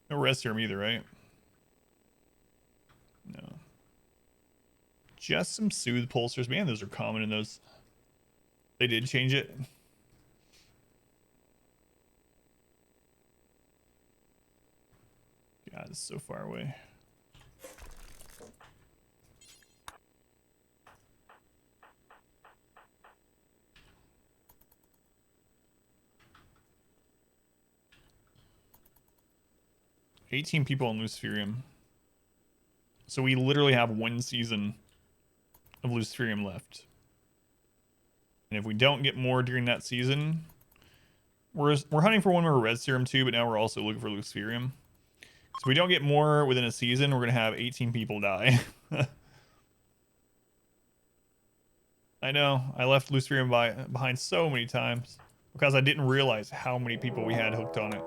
No res serum either, right? No. Just some soothe pulsers. Man, those are common in those. They did change it. God, it's so far away. $18 people on Luciferium. So we literally have one season of Luciferium left. And if we don't get more during that season, we're hunting for one more red serum too, but now we're also looking for Luciferium. So if we don't get more within a season, we're gonna have 18 people die. I know, I left Luciferium behind so many times because I didn't realize how many people we had hooked on it.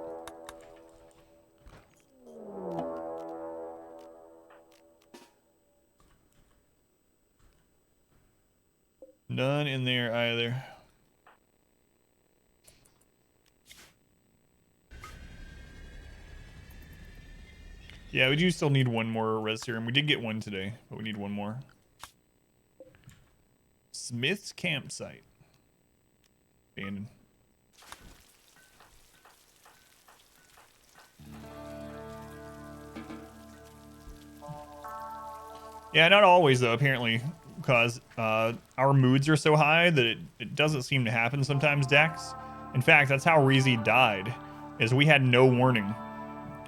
None in there either. Yeah, we do still need one more res serum. We did get one today, but we need one more. Smith's campsite. Abandoned. Yeah, not always though, apparently. Because our moods are so high that it doesn't seem to happen sometimes, Dex. In fact, that's how Reezy died, is we had no warning.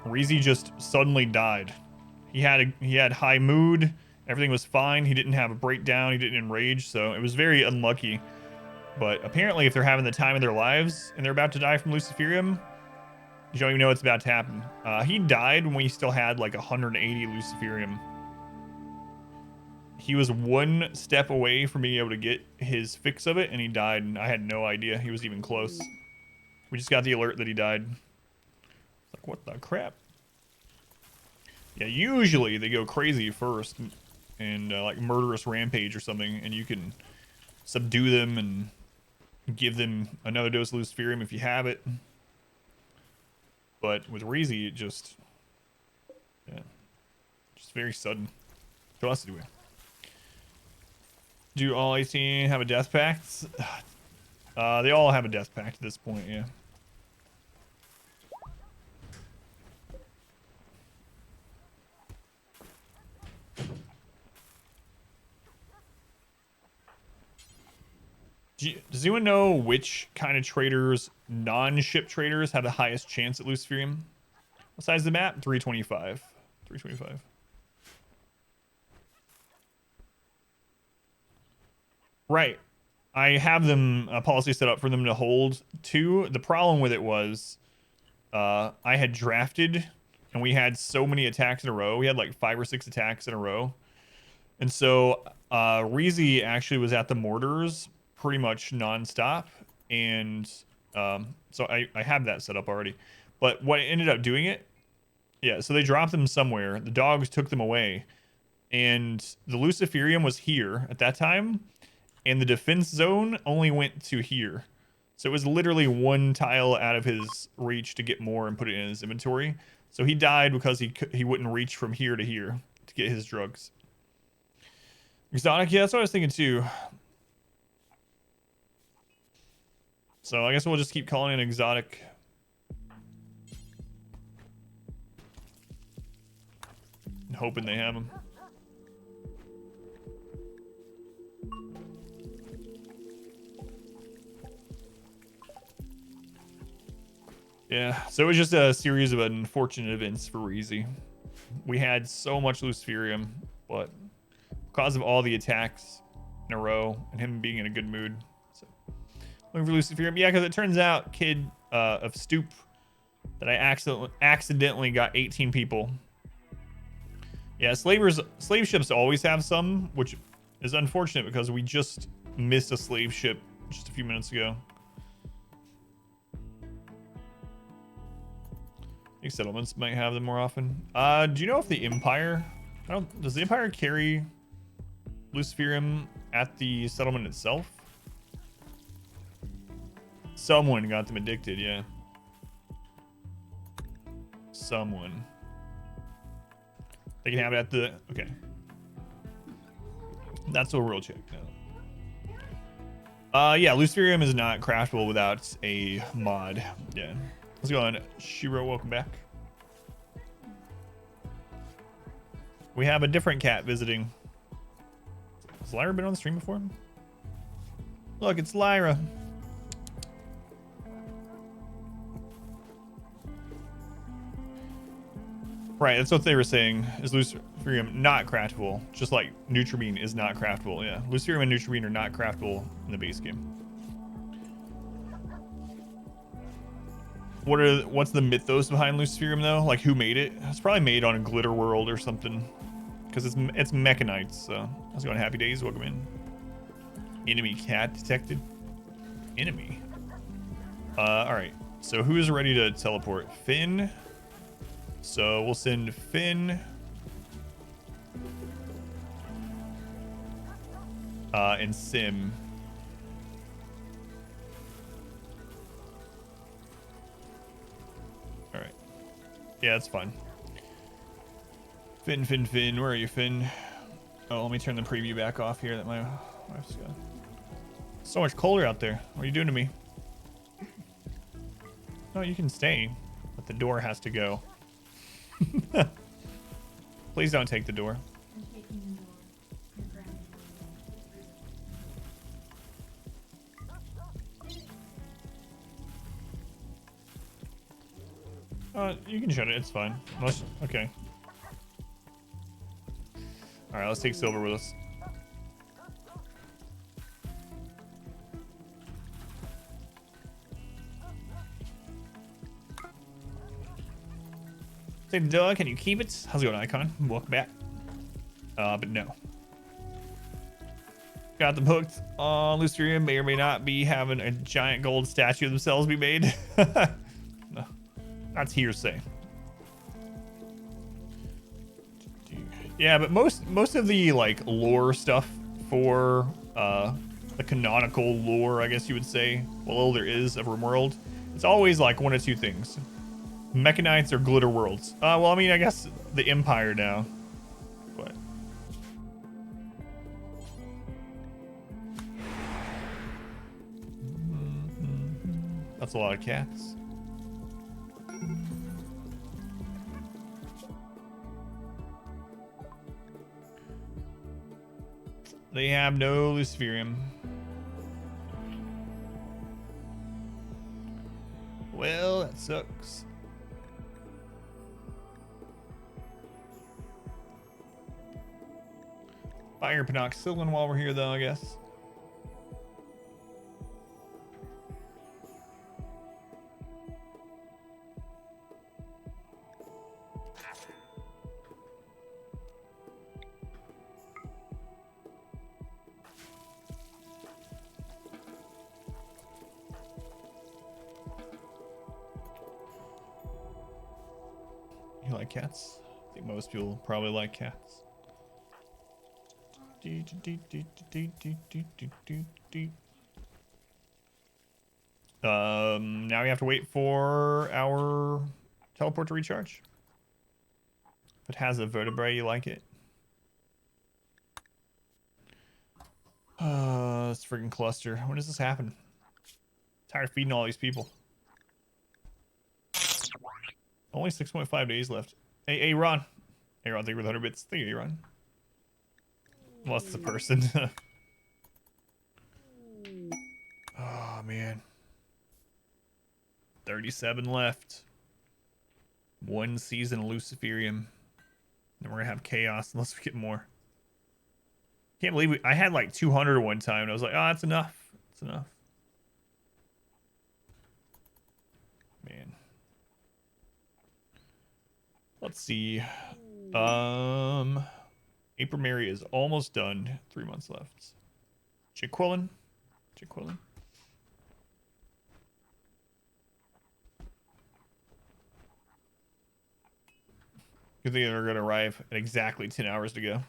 Reezy just suddenly died. He had high mood, everything was fine, he didn't have a breakdown, he didn't enrage, so it was very unlucky. But apparently if they're having the time of their lives and they're about to die from Luciferium, you don't even know what's about to happen. He died when we still had like 180 Luciferium. He was one step away from being able to get his fix of it, and he died, and I had no idea he was even close. We just got the alert that he died. It's like, what the crap? Yeah, usually they go crazy first, and like murderous rampage or something, and you can subdue them and give them another dose of Luciferium if you have it. But with Reezy, it just very sudden. To us anyway. Do all 18 have a death pact? They all have a death pact at this point, yeah. Does anyone know which kind of traders, non-ship traders, have the highest chance at Luciferium? What size is the map? 325. 325. Right. I have them a policy set up for them to hold 2. The problem with it was I had drafted and we had so many attacks in a row. We had like 5 or 6 attacks in a row. And so Reezy actually was at the mortars pretty much nonstop. And so I have that set up already. But what ended up doing it, yeah, so they dropped them somewhere. The dogs took them away. And the Luciferium was here at that time. And the defense zone only went to here. So it was literally one tile out of his reach to get more and put it in his inventory. So he died because he wouldn't reach from here to here to get his drugs. Exotic, yeah, that's what I was thinking too. So I guess we'll just keep calling it exotic. And hoping they have them. Yeah, so it was just a series of unfortunate events for Reezy. We had so much Luciferium, but because of all the attacks in a row and him being in a good mood. So looking for Luciferium. Yeah, because it turns out kid of Stoop that I accidentally got 18 people. Yeah, slave ships always have some, which is unfortunate because we just missed a slave ship just a few minutes ago. think settlements might have them more often. Do you know if the Empire... does the Empire carry Luciferium at the settlement itself? Someone got them addicted, yeah. Someone. They can have it at the... Okay. That's what we'll check now. Yeah, Luciferium is not craftable without a mod. Yeah. Let's go on. Shiro, welcome back. We have a different cat visiting. Has Lyra been on the stream before? Look, it's Lyra. Right, that's what they were saying. Is Luciferium not craftable? Just like Nutrimine is not craftable. Yeah, Luciferium and Nutrimine are not craftable in the base game. What's the mythos behind Luciferium though? Like who made it? It's probably made on a glitter world or something. Because it's mechanites. So how's it going? Happy days. Welcome in. Enemy cat detected. Enemy. All right. So who is ready to teleport? Finn. So we'll send Finn. And Sim. All right. Yeah, that's fine. Finn, where are you, Finn? Oh, let me turn the preview back off here that my wife's got. So much colder out there. What are you doing to me? No, you can stay, but the door has to go. Please don't take the door. I'm taking the door. You're grounded. You can shut it. It's fine. Unless, okay. All right, let's take Silver with us. Say the dog, can you keep it? How's it going, Icon? Welcome back. But no. Got them hooked on Luciferium. May or may not be having a giant gold statue of themselves be made. No, that's hearsay. Yeah, but most of the like lore stuff for the canonical lore, I guess you would say, well, all there is of RimWorld, it's always like one of two things: mechanites or glitter worlds. Well, I mean, I guess the Empire now, but that's a lot of cats. They have no Luciferium. Well, that sucks. Fire Penoxylin while we're here, though, I guess. You like cats? I think most people probably like cats. Now we have to wait for our teleport to recharge. If it has a vertebrae, you like it. This freaking cluster. When does this happen? I'm tired of feeding all these people. Only 6.5 days left. Hey, Ron. Hey, Ron, thank you for the 100 bits. Thank you, Ron. Unless it's a person. Oh, man. 37 left. One season of Luciferium. Then we're going to have chaos unless we get more. Can't believe I had like 200 one time. And I was like, oh, that's enough. That's enough. Man. Let's see. April Mary is almost done. 3 months left. Chiquillin. You think they're going to arrive in exactly 10 hours to go.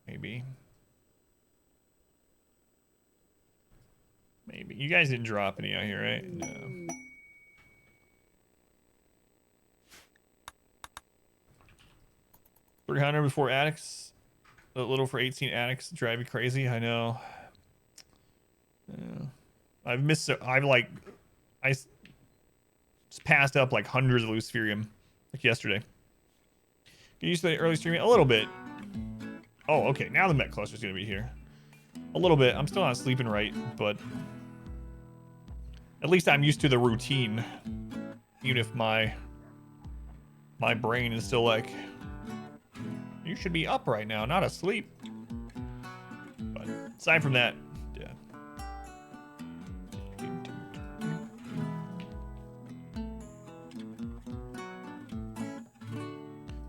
Maybe. Maybe. You guys didn't drop any out here, right? No. $300 before addicts. A little for 18 addicts. Drive me crazy. I know. I've missed. I just passed up like hundreds of Luciferium like yesterday. Get used to the early streaming a little bit. Oh, okay. Now the Met Cluster's gonna be here. A little bit. I'm still not sleeping right, but at least I'm used to the routine. Even if my brain is still like, you should be up right now, not asleep. But aside from that, yeah.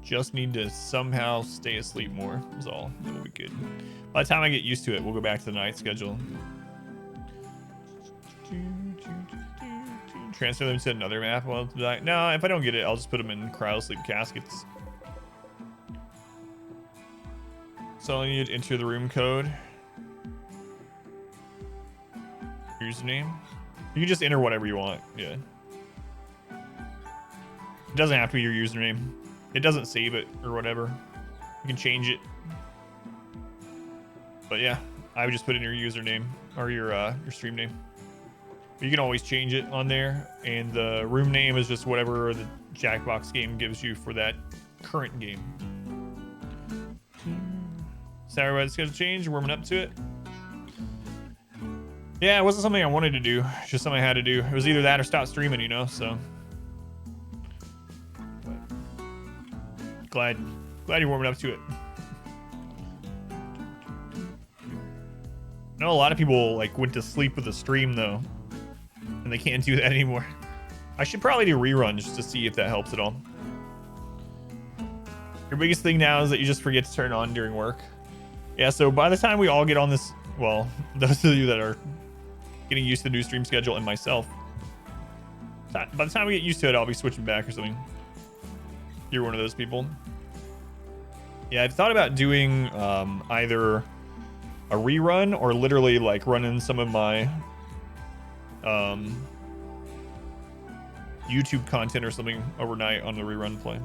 Just need to somehow stay asleep more is all. It'll be good. By the time I get used to it, we'll go back to the night schedule. Transfer them to another map while tonight. No, if I don't get it, I'll just put them in cryosleep caskets. So I need to enter the room code. Username. You can just enter whatever you want. Yeah. It doesn't have to be your username. It doesn't save it or whatever. You can change it. But yeah, I would just put in your username or your stream name. You can always change it on there, and the room name is just whatever the Jackbox game gives you for that current game. Sorry about the schedule change. Warming up to it. Yeah, it wasn't something I wanted to do. It's just something I had to do. It was either that or stop streaming, you know. So glad you're warming up to it. I know a lot of people like went to sleep with the stream though, and they can't do that anymore. I should probably do reruns just to see if that helps at all. Your biggest thing now is that you just forget to turn it on during work. Yeah, so by the time we all get on this, well, those of you that are getting used to the new stream schedule and myself, by the time we get used to it, I'll be switching back or something. You're one of those people. Yeah, I've thought about doing either a rerun or literally like running some of my YouTube content or something overnight on the rerun play.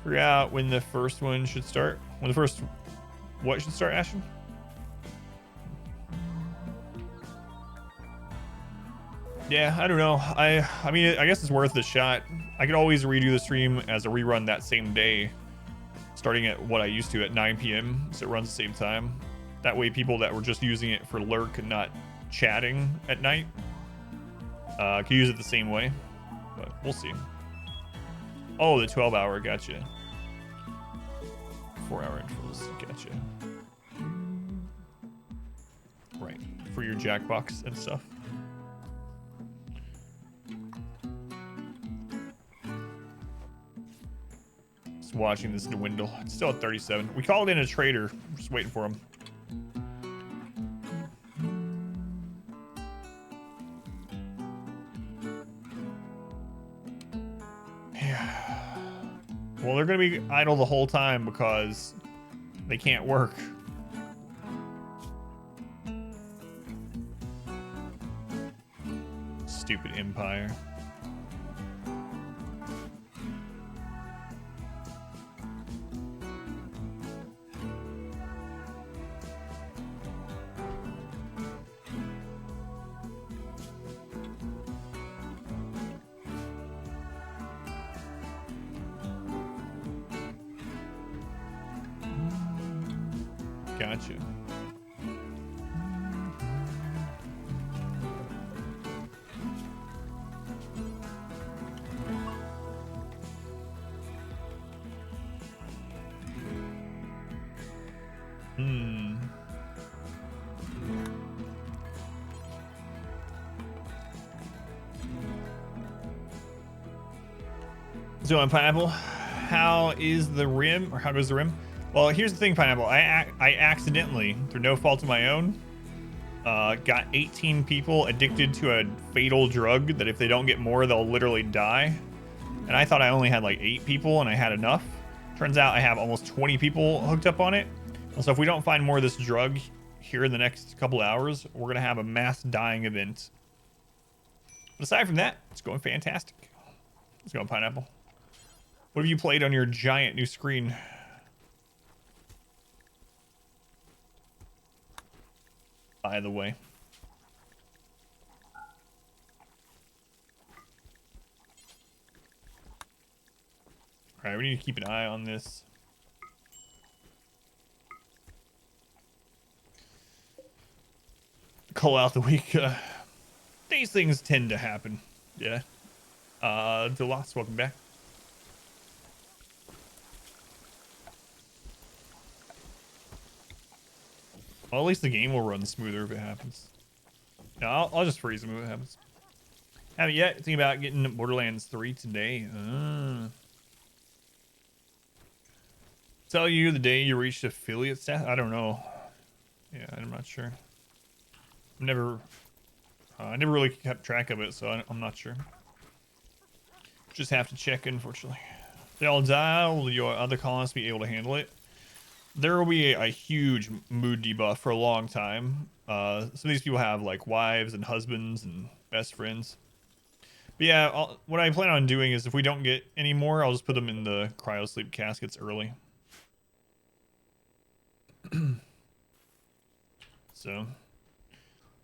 Figure out when the first one should start. When the first what should start, Ashton? Yeah, I don't know. I mean, I guess it's worth the shot. I could always redo the stream as a rerun that same day, starting at what I used to at 9 p.m. so it runs the same time. That way people that were just using it for lurk and not chatting at night could use it the same way. But we'll see. Oh, the 12-hour, gotcha. 4-hour intervals, gotcha. Right, for your Jackbox and stuff. Just watching this dwindle. It's still at 37. We called in a trader. We're just waiting for him. Well, they're going to be idle the whole time because they can't work. Stupid Empire. Gotcha. So on Pineapple, how is the rim, or how goes the rim? Well, here's the thing, Pineapple. I accidentally, through no fault of my own, got 18 people addicted to a fatal drug that if they don't get more, they'll literally die. And I thought I only had like 8 people and I had enough. Turns out I have almost 20 people hooked up on it. And so if we don't find more of this drug here in the next couple hours, we're going to have a mass dying event. But aside from that, it's going fantastic. Let's go, Pineapple. What have you played on your giant new screen? By the way. All right, we need to keep an eye on this. Call out the week. These things tend to happen. Yeah. Delots, welcome back. Well, at least the game will run smoother if it happens. No, I'll just freeze them if it happens. Haven't yet. Thinking about getting Borderlands 3 today. Tell you the day you reached affiliate status? I don't know. Yeah, I'm not sure. I never really kept track of it, so I'm not sure. Just have to check, unfortunately. They all die. Will your other colonists be able to handle it? There will be a huge mood debuff for a long time. Some of these people have like wives and husbands and best friends. But yeah, what I plan on doing is if we don't get any more, I'll just put them in the cryo sleep caskets early. So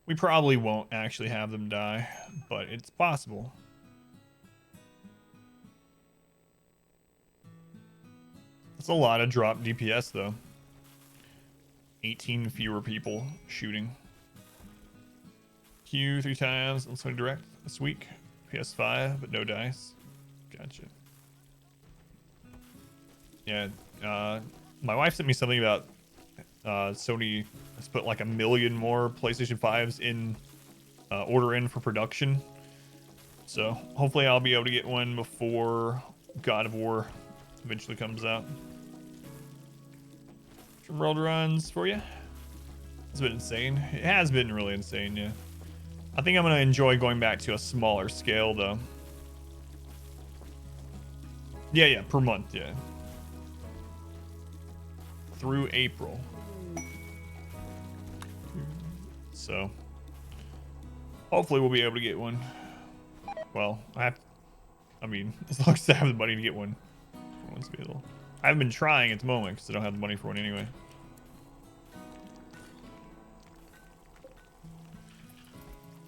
we probably won't actually have them die, but it's possible. That's a lot of drop DPS though. 18 fewer people shooting. Q 3 times on Sony Direct this week. PS5, but no dice. Gotcha. Yeah, my wife sent me something about Sony has put like 1 million more PlayStation 5s in order in for production. So hopefully I'll be able to get one before God of War eventually comes out. RimWorld runs for you. It's been insane. It has been really insane, yeah. I think I'm gonna enjoy going back to a smaller scale though. Yeah, per month, yeah. Through April. So hopefully we'll be able to get one. Well, I mean, as long as I have the money to get one. One's available. I haven't been trying at the moment because I don't have the money for one anyway.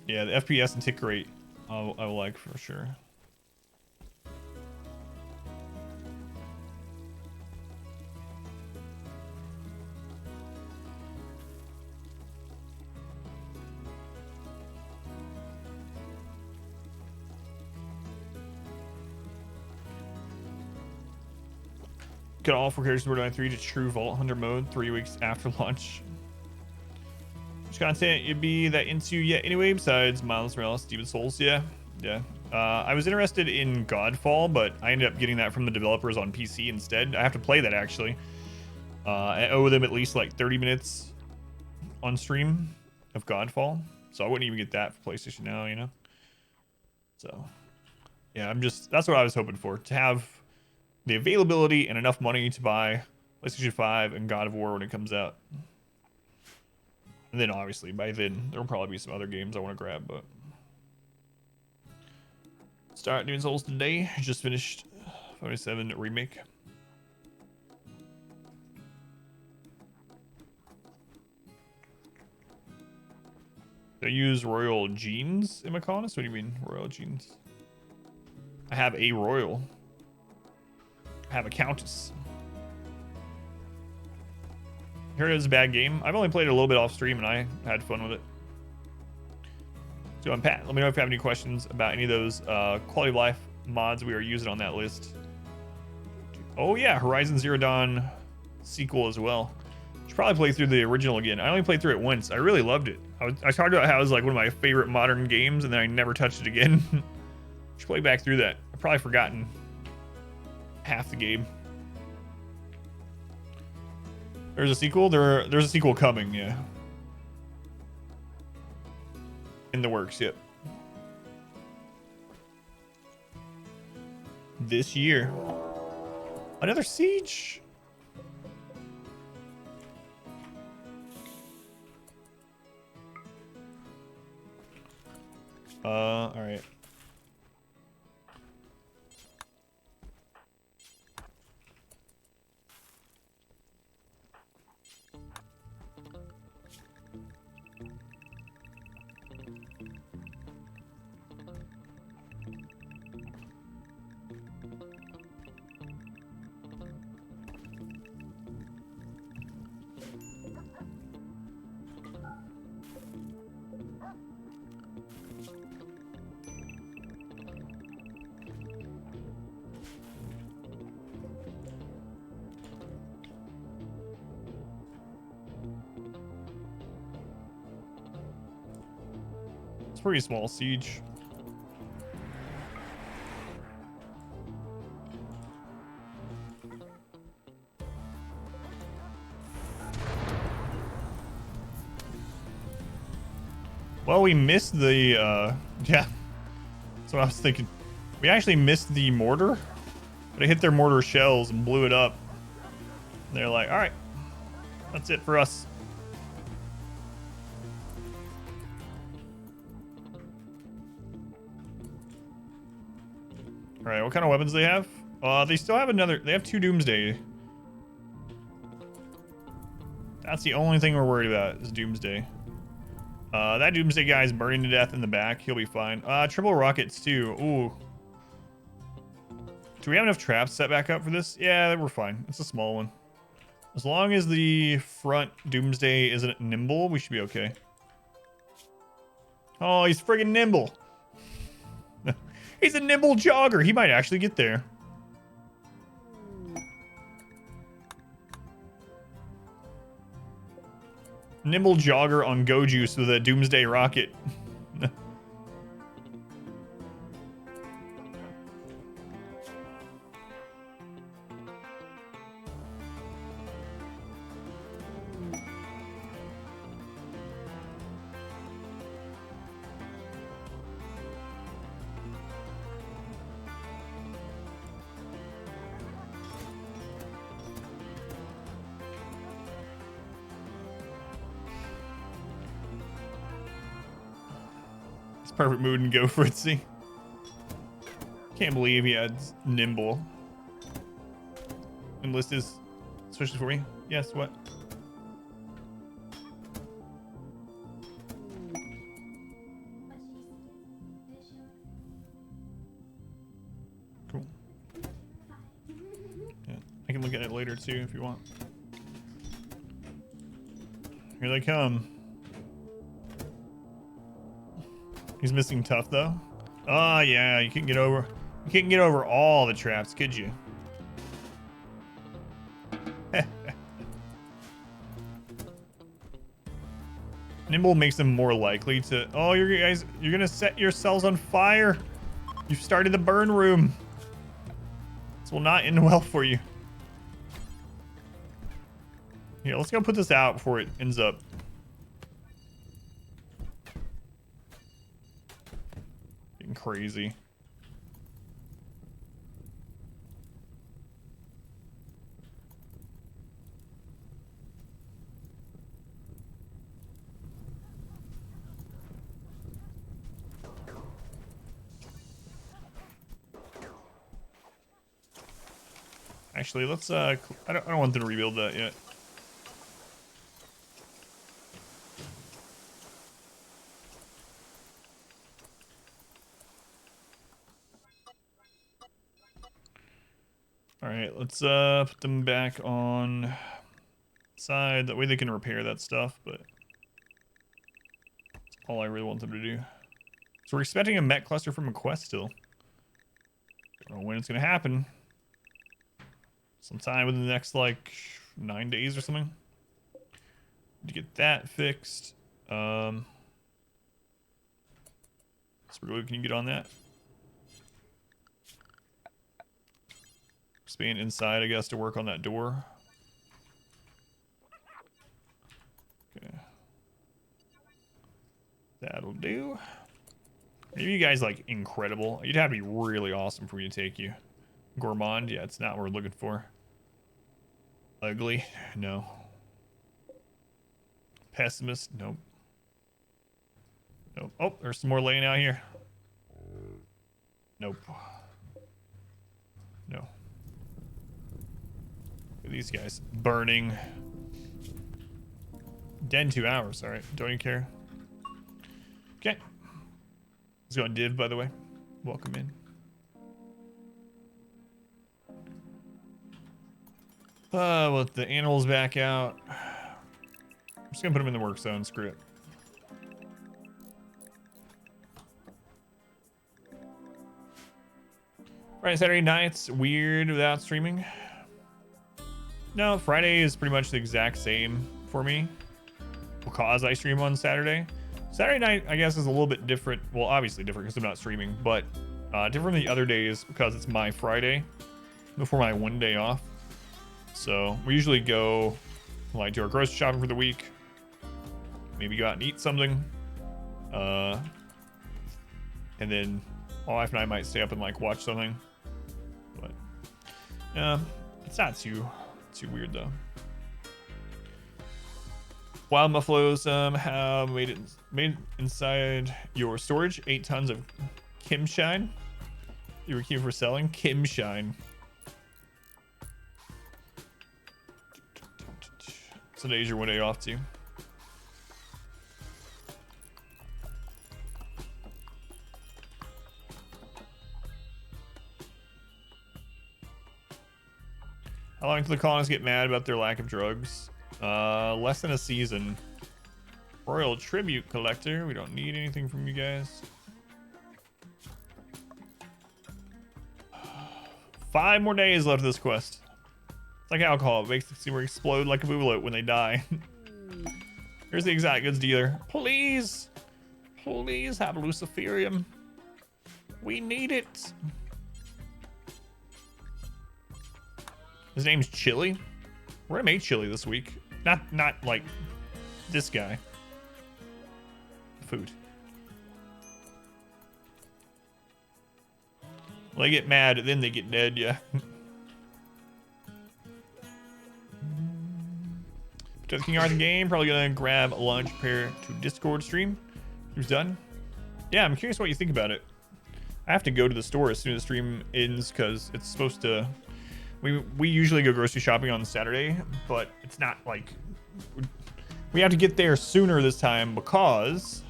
Yeah, the FPS and tick rate I will like for sure. Get all 4 characters in Borderlands 3 to true Vault Hunter mode 3 weeks after launch. Which content you'd be that into yet anyway, besides Miles Morales, Demon Souls? Yeah. I was interested in Godfall, but I ended up getting that from the developers on PC instead. I have to play that actually. I owe them at least like 30 minutes on stream of Godfall, so I wouldn't even get that for PlayStation Now, you know. So yeah, that's what I was hoping for, to have the availability and enough money to buy PlayStation 5 and God of War when it comes out. And then obviously by then there'll probably be some other games I want to grab, but start doing Souls today. Just finished 47 remake. Do I use royal genes in my colonist? What do you mean royal genes? I have a royal. I have a countess. Heard it was a bad game. I've only played it a little bit off stream and I had fun with it. So Pat, let me know if you have any questions about any of those quality of life mods we are using on that list. Oh yeah, Horizon Zero Dawn sequel as well. Should probably play through the original again. I only played through it once. I really loved it. I talked about how it was like one of my favorite modern games and then I never touched it again. Should play back through that. I've probably forgotten half the game. There's a sequel? There's a sequel coming, yeah. In the works, yep. This year. Another siege? Alright. It's a pretty small siege. Well, we missed the, yeah. That's what I was thinking. We actually missed the mortar, but it hit their mortar shells and blew it up. And they're like, all right, that's it for us. All right, what kind of weapons do they have? They still have another, they have 2 Doomsday. That's the only thing we're worried about is Doomsday. That Doomsday guy's burning to death in the back. He'll be fine. Triple rockets too. Ooh. Do we have enough traps set back up for this? Yeah, we're fine. It's a small one. As long as the front Doomsday isn't nimble, we should be okay. Oh, he's friggin' nimble. He's a nimble jogger. He might actually get there. Nimble jogger on Go Juice with a Doomsday rocket. Perfect mood and go for it, see? Can't believe he had nimble. Enlist is especially for me. Yes, what? Cool. Yeah, I can look at it later too if you want. Here they come. He's missing tough though. Oh yeah, you couldn't get over all the traps, could you? Nimble makes them more likely to. Oh, you're gonna set yourselves on fire. You've started the burn room. This will not end well for you. Yeah, let's go put this out before it ends up. Crazy. Actually, let's I don't want them to rebuild that yet. All right, let's put them back on side. That way they can repair that stuff, but that's all I really want them to do. So we're expecting a mech cluster from a quest still. Don't know when it's gonna happen. Sometime within the next like 9 days or something. To get that fixed. So can you get on that? Expand inside, I guess, to work on that door. Okay. That'll do. Maybe you guys like incredible. You'd have to be really awesome for me to take you. Gourmand, yeah, it's not what we're looking for. Ugly, no. Pessimist, nope. Nope. Oh, there's some more laying out here. Nope. No. Look at these guys burning. Dead in 2 hours. All right. Don't even care. Okay. Let's go on div, by the way. Welcome in. With the animals back out. I'm just gonna put them in the work zone. Screw it. Friday, Saturday nights, weird without streaming. No, Friday is pretty much the exact same for me because I stream on Saturday. Saturday night, I guess, is a little bit different. Well, obviously different because I'm not streaming, but different than the other days because it's my Friday before my 1 day off. So we usually go like do our grocery shopping for the week, maybe go out and eat something, and then my wife and I might stay up and like watch something. But it's not too weird though. Wild Muffaloes have made it inside your storage. 8 tons of Kimshine. You were keen for selling Kimshine. Today's your 1 day off too. How long until the colonists get mad about their lack of drugs? Less than a season. Royal Tribute Collector. We don't need anything from you guys. 5 more days left of this quest. It's like alcohol. It makes the consumer explode like a boogaloo when they die. Here's the exotic goods dealer. Please. Please have Luciferium. We need it. His name's Chili. We're gonna make chili this week. Not like this guy. Food. Well, they get mad, then they get dead, yeah. To the King Arthur game, probably gonna grab lunch, prepare to Discord stream. Who's done? Yeah, I'm curious what you think about it. I have to go to the store as soon as the stream ends because it's supposed to. We usually go grocery shopping on Saturday, but it's not like we have to get there sooner this time because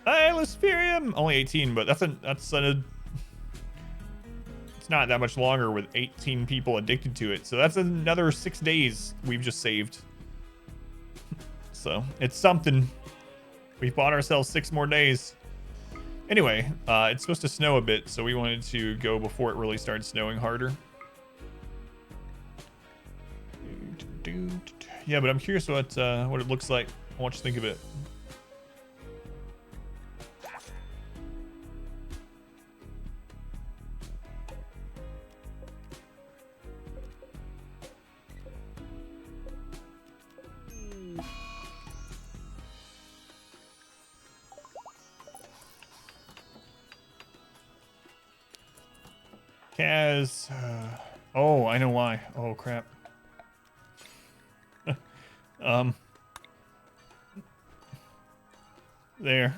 Luciferium only 18, but it's not that much longer with 18 people addicted to it. So that's another 6 days we've just saved. So it's something. We bought ourselves 6 more days. Anyway, it's supposed to snow a bit, so we wanted to go before it really started snowing harder. Yeah, but I'm curious what it looks like. I want you to think of it. Kaz. Oh, I know why. Oh, crap. There.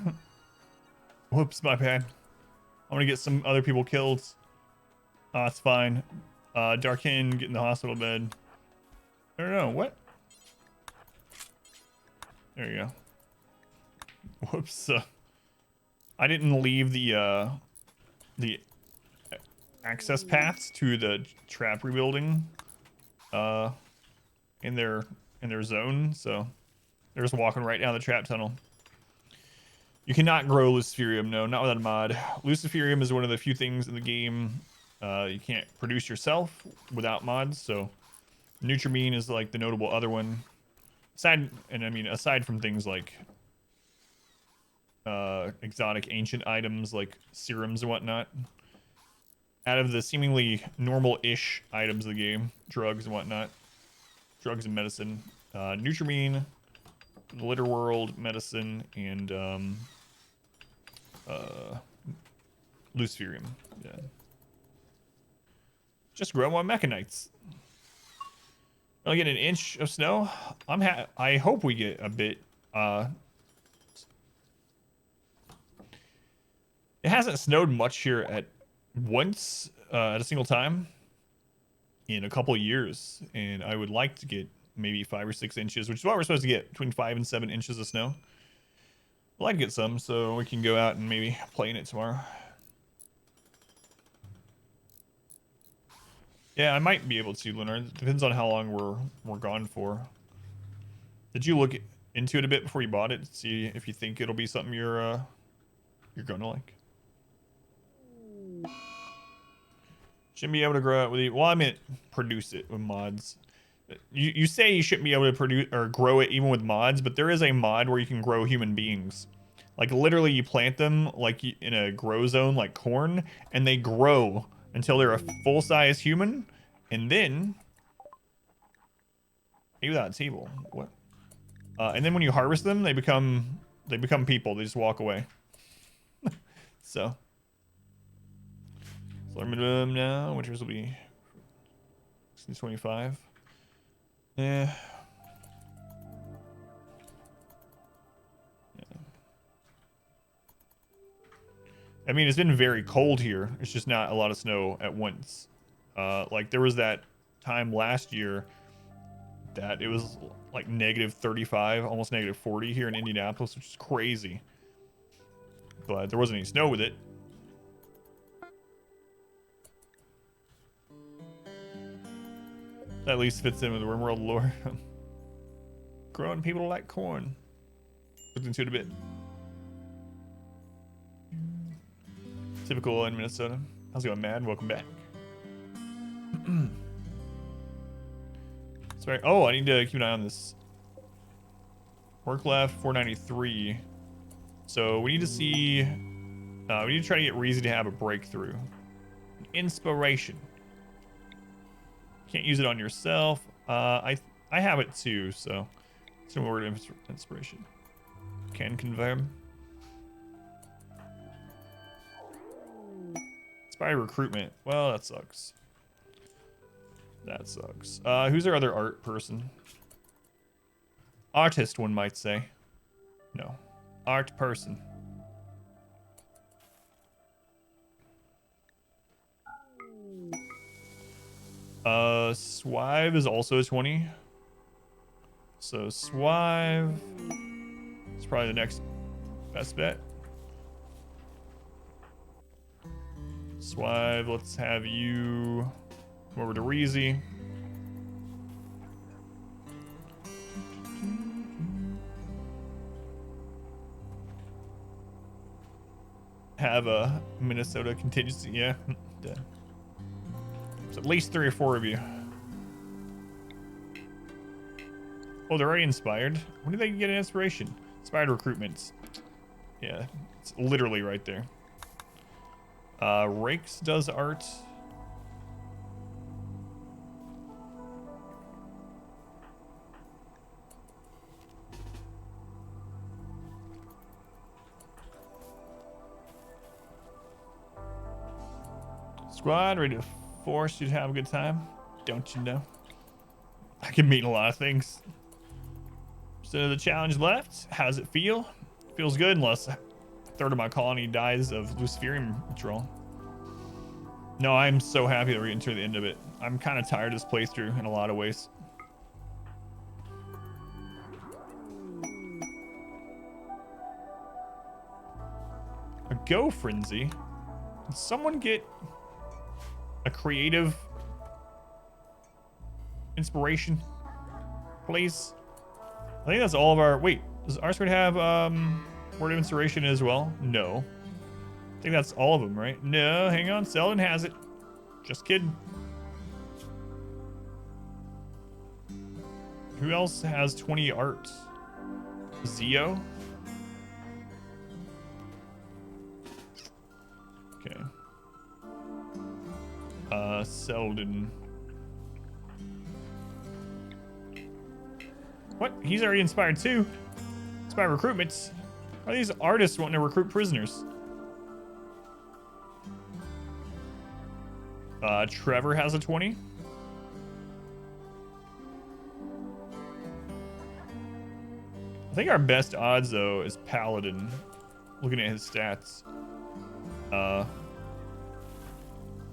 Whoops, my bad. I'm gonna get some other people killed. It's fine. Darkin, get in the hospital bed. I don't know, what? There you go. Whoops. I didn't leave the access paths to the trap rebuilding in their zone, so they're just walking right down the trap tunnel. You cannot grow Luciferium, no, not without a mod. Luciferium is one of the few things in the game you can't produce yourself without mods, so Nutrimine is like the notable other one. Aside from things like exotic ancient items like serums and whatnot. out of the seemingly normal-ish items of the game, drugs and whatnot, drugs and medicine, Nutrimine, Litter World, medicine, and Luciferium. Yeah. Just grow more mechanites. I'll get an inch of snow. I hope we get a bit. It hasn't snowed much here at once at a single time in a couple of years, and I would like to get maybe 5 or 6 inches, which is what we're supposed to get, between 5 and 7 inches of snow. I'd like to get some so we can go out and maybe play in it tomorrow. Yeah, I might be able to, Leonard. Depends on how long we're gone for. Did you look into it a bit before you bought it to see if you think it'll be something you're gonna like? Shouldn't be able to grow it with well, I meant produce it with mods. You say you shouldn't be able to produce or grow it even with mods, but there is a mod where you can grow human beings. Like literally you plant them like in a grow zone like corn, and they grow until they're a full-size human, and then maybe that's evil. What? And then when you harvest them, they become people. They just walk away. So minimum now. Winters will be 25. Yeah. I mean, it's been very cold here. It's just not a lot of snow at once. Like there was that time last year that it was like -35, almost -40 here in Indianapolis, which is crazy. But there wasn't any snow with it. That at least fits in with the RimWorld lore. Growing people like corn. Looked into it a bit. Typical in Minnesota. How's it going, Mad? Welcome back. Sorry. Oh, I need to keep an eye on this. Work left 493. So we need to see. We need to try to get Reezy to have a breakthrough. Inspiration. Can't use it on yourself. I have it too, so it's a word of inspiration. Can confirm. Inspired recruitment. Well, that sucks. That sucks. Who's our other art person? Artist, one might say. No. Art person. Swive is also a 20. So Swive is probably the next best bet. Swive, let's have you come over to Reezy. Have a Minnesota contingency, yeah. There's at least 3 or 4 of you. Oh, they're already inspired. When did they get an inspiration? Inspired recruitments. Yeah, it's literally right there. Rakes does art. Squad, ready to force you to have a good time? Don't you know? I can mean a lot of things. So the challenge left. How does it feel? Feels good unless a third of my colony dies of Luciferium withdrawal. No, I'm so happy that we're getting to the end of it. I'm kind of tired of this playthrough in a lot of ways. A go frenzy? Can someone get a creative inspiration, please? I think that's all of our. Wait, does our squad have word of inspiration as well? No. I think that's all of them, right? No, hang on. Selden has it. Just kidding. Who else has 20 art? Zio? Okay. Selden. What? He's already inspired too. Inspired recruitments. Why are these artists wanting to recruit prisoners? Trevor has a 20. I think our best odds though is Paladin. Looking at his stats.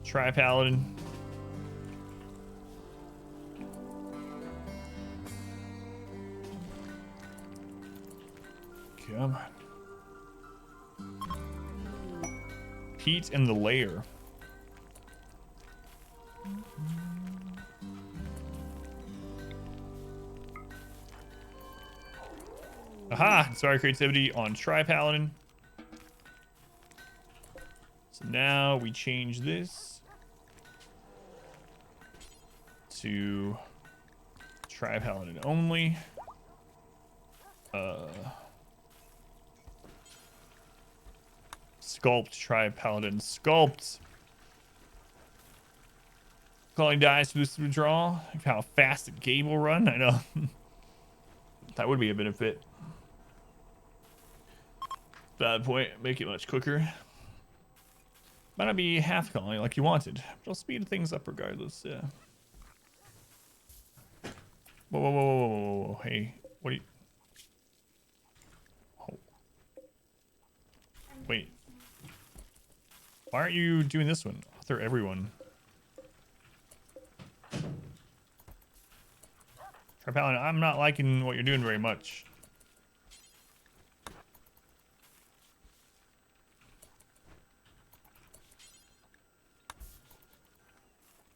Try Paladin. Come on. Pete and the Lair. Aha! Inspire creativity on Try Paladin. So now we change this to Try Paladin only. Sculpt, Try Paladin, Sculpt. Calling dice boosts the draw. How fast a game will run. I know. That would be a benefit. Bad point. Make it much quicker. Might not be half calling like you wanted, but I'll speed things up regardless. Yeah. Whoa, whoa, whoa, whoa, whoa, whoa. Hey, what are you? Oh. Wait. Why aren't you doing this one? Author everyone. Try Paladin, I'm not liking what you're doing very much.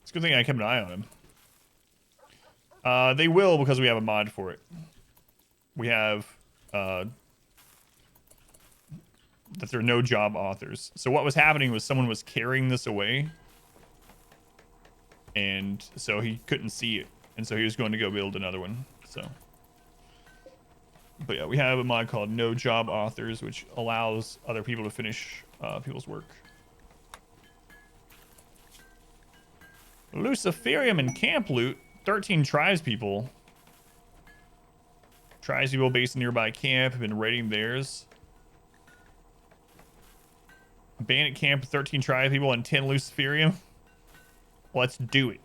It's a good thing I kept an eye on him. They will because we have a mod for it. We have that there are no job authors. So what was happening was someone was carrying this away, and so he couldn't see it, and so he was going to go build another one. So, but yeah, we have a mod called No Job Authors, which allows other people to finish people's work. Luciferium and Camp Loot. 13 tribes people. Tribes people based in nearby camp have been raiding theirs. Bandit camp, 13 tribes people and 10 Luciferium. Let's do it.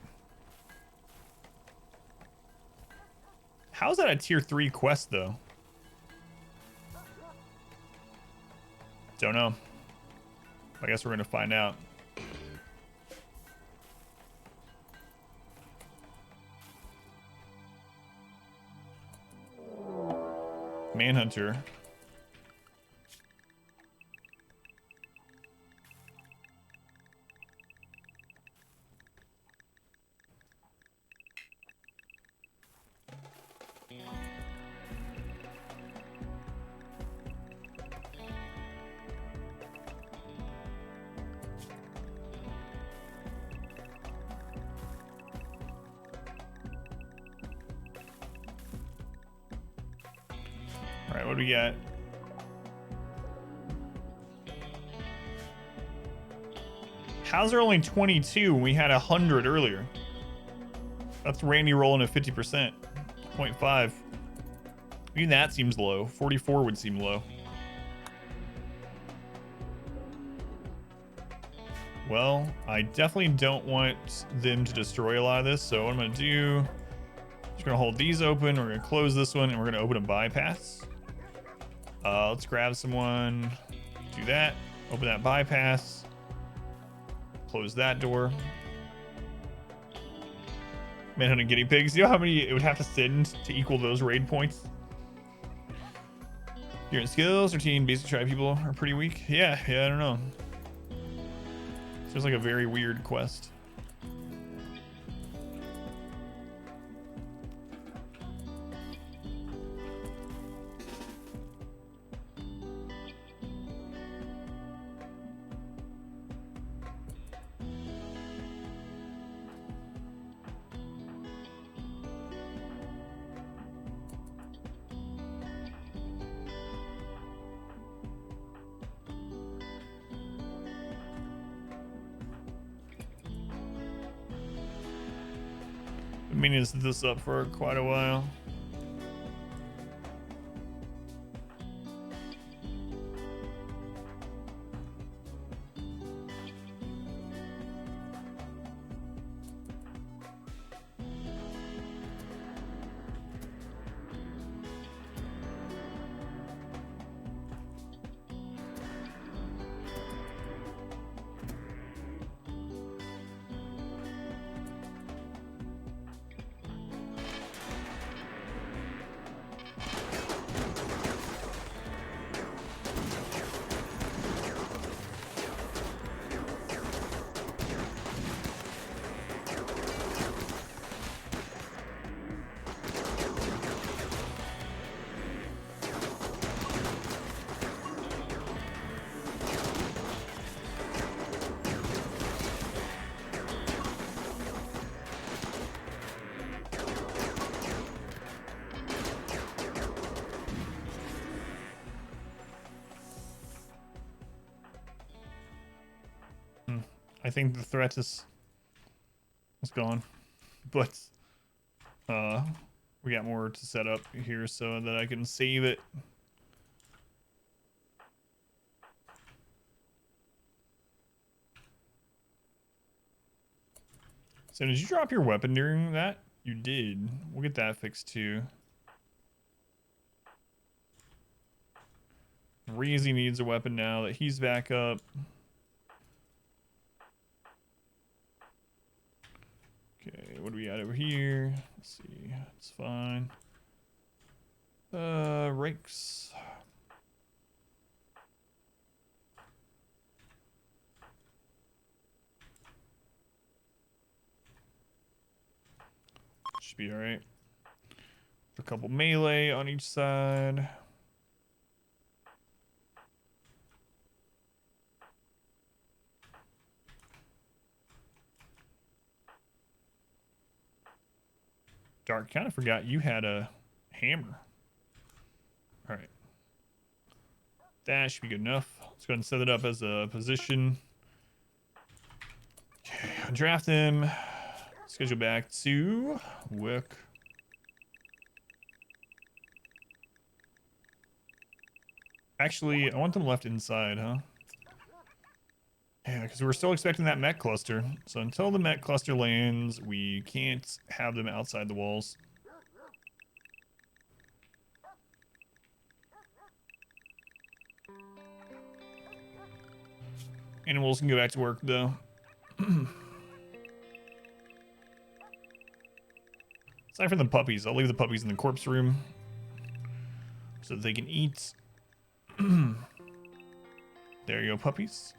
How's that a tier 3 quest though? Don't know. I guess we're gonna find out. Manhunter. All right, what do we got? How's there only 22 when we had 100 earlier? That's Randy rolling at 50%. 0.5. Even that seems low. 44 would seem low. Well, I definitely don't want them to destroy a lot of this, so what I'm going to do, I'm just going to hold these open, we're going to close this one, and we're going to open a bypass. Let's grab someone, do that, open that bypass, close that door. Manhunting guinea pigs. You know how many it would have to send to equal those raid points? Your skills, 13 basic tribe people are pretty weak. Yeah, I don't know. Seems like a very weird quest. meaning to set this up for quite a while. I think the threat is gone, but we got more to set up here so that I can save it. So did you drop your weapon during that? You did. We'll get that fixed too. Reezy needs a weapon now that he's back up. Okay, what do we got over here? Let's see. It's fine. Rakes. Should be alright. A couple melee on each side. Dark, kind of forgot you had a hammer. All right. That should be good enough. Let's go ahead and set it up as a position. Okay, draft him. Schedule back to work. Actually, I want them left inside, huh? Yeah, because we're still expecting that mech cluster. So until the mech cluster lands, we can't have them outside the walls. Animals can go back to work, though. Aside from the puppies, I'll leave the puppies in the corpse room so that they can eat. There you go, puppies.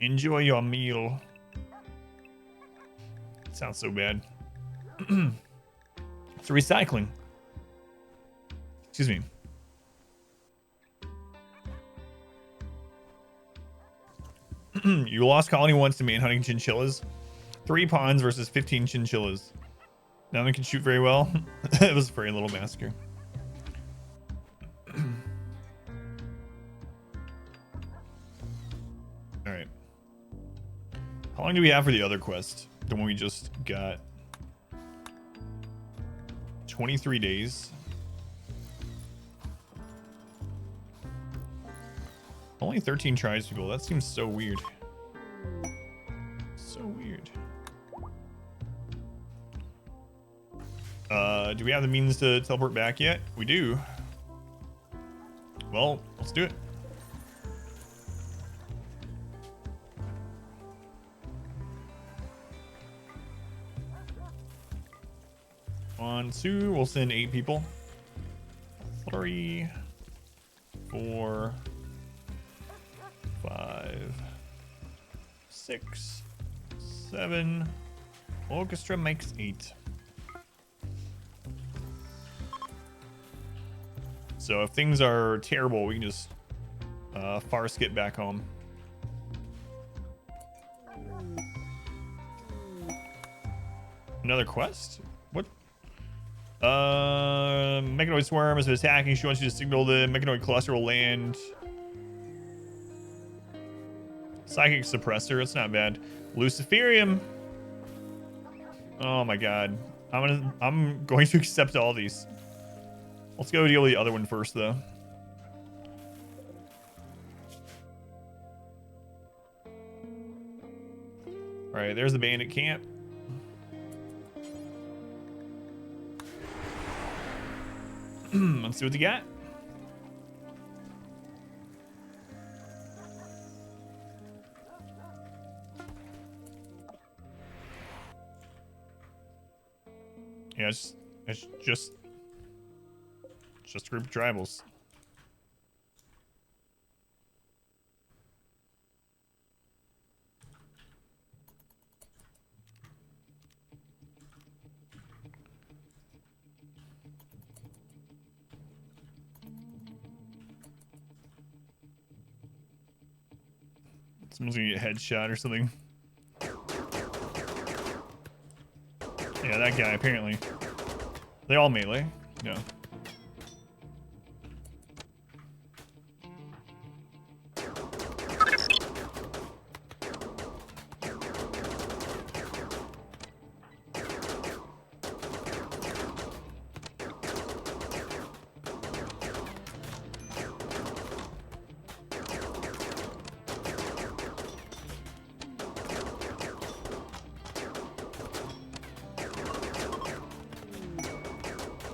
Enjoy your meal. Sounds so bad. It's recycling. Excuse me. You lost colony once to man hunting chinchillas. 3 pawns versus 15 chinchillas. None of them can shoot very well. It was a very little massacre. Alright. How long do we have for the other quest? The one we just got. 23 days. Only 13 tries people. That seems so weird. So weird. Do we have the means to teleport back yet? We do. Well, let's do it. On 2, we'll send 8 people. 3, 4, 5, 6, 7. Orchestra makes 8. So if things are terrible, we can just far skip back home. Another quest? What? Mechanoid swarm has been attacking. She wants you to signal the mechanoid cluster will land. Psychic suppressor, it's not bad. Luciferium. Oh my god. I'm going to accept all these. Let's go deal with the other one first, though. All right, there's the bandit camp. Let's see what you got. Yeah, it's just a group of tribals. Someone's gonna get headshot or something. Yeah, that guy, apparently. They all melee. No.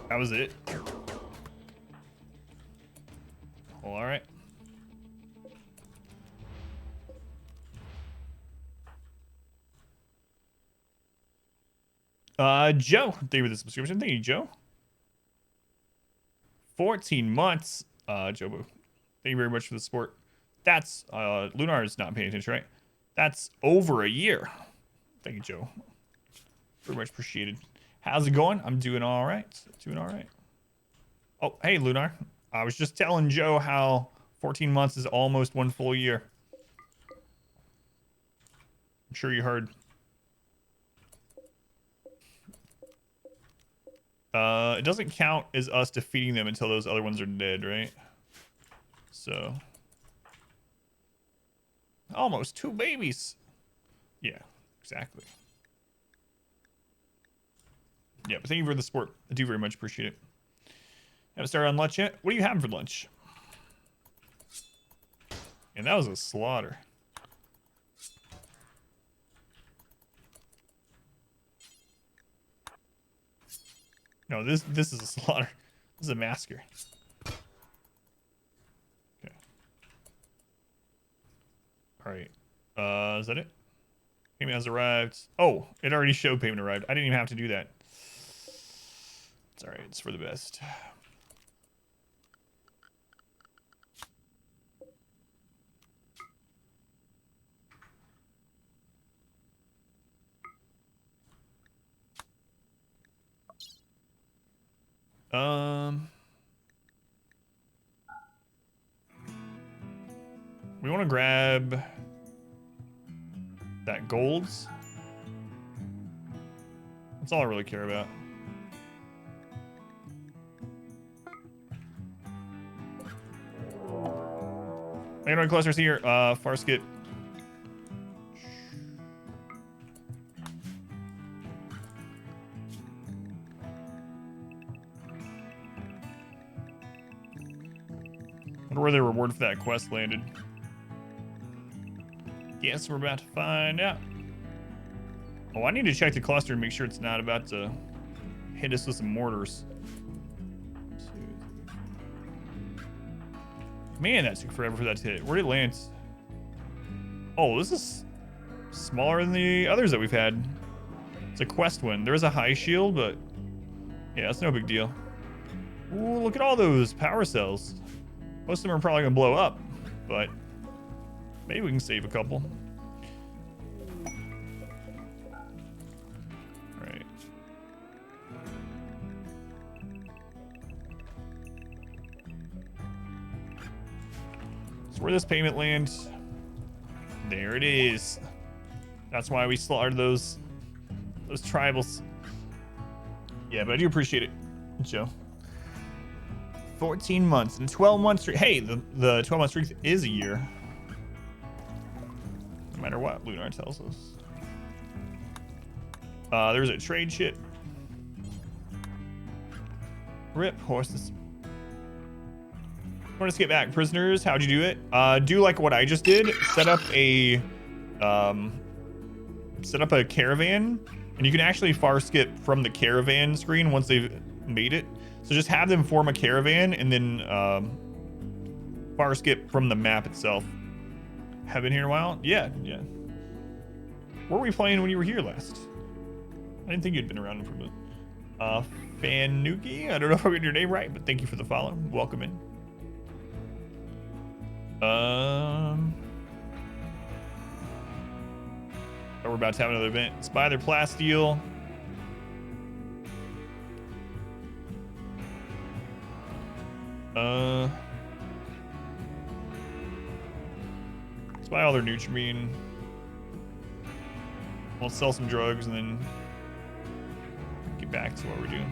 That was it. Well, all right. Joe, thank you for the subscription. Thank you, Joe. 14 months. Joe, thank you very much for the support. That's Lunar is not paying attention, right? That's over a year. Thank you, Joe. Very much appreciated. How's it going? I'm doing all right. Doing all right. Oh, hey, Lunar. I was just telling Joe how 14 months is almost one full year. I'm sure you heard. It doesn't count as us defeating them until those other ones are dead, right? So. Almost 2 babies. Yeah, exactly. Yeah, but thank you for the support. I do very much appreciate it. Haven't started on lunch yet? What are you having for lunch? And that was a slaughter. No, this is a slaughter. This is a massacre. Okay. Alright. Is that it? Payment has arrived. Oh, it already showed payment arrived. I didn't even have to do that. It's alright, it's for the best. We want to grab that golds. That's all I really care about. Android clusters here. Farskit. Wonder where the reward for that quest landed. Guess we're about to find out. Oh, I need to check the cluster and make sure it's not about to hit us with some mortars. Man, that took forever for that to hit. Where did it land? Oh, this is smaller than the others that we've had. It's a quest win. There is a high shield, but yeah, that's no big deal. Ooh, look at all those power cells. Most of them are probably gonna blow up, but maybe we can save a couple. All right. So where this payment lands? There it is. That's why we slaughtered those tribals. Yeah, but I do appreciate it, Joe. 14 months and 12-month streak. Hey, the 12-month streak is a year. No matter what Lunar tells us. There's a trade ship. Rip horses. I want to get back. Prisoners, how'd you do it? Do like what I just did. Set up a caravan, and you can actually far skip from the caravan screen once they've made it. So just have them form a caravan and then far skip from the map itself. Have been here in a while? Yeah. Where were we playing when you were here last? I didn't think you'd been around for a bit. Fanuki, I don't know if I'm getting your name right, but thank you for the follow. Welcome in. Oh, we're about to have another event. Spy their plasteel. Spy all their Nutrimine. We'll sell some drugs and then get back to what we're doing.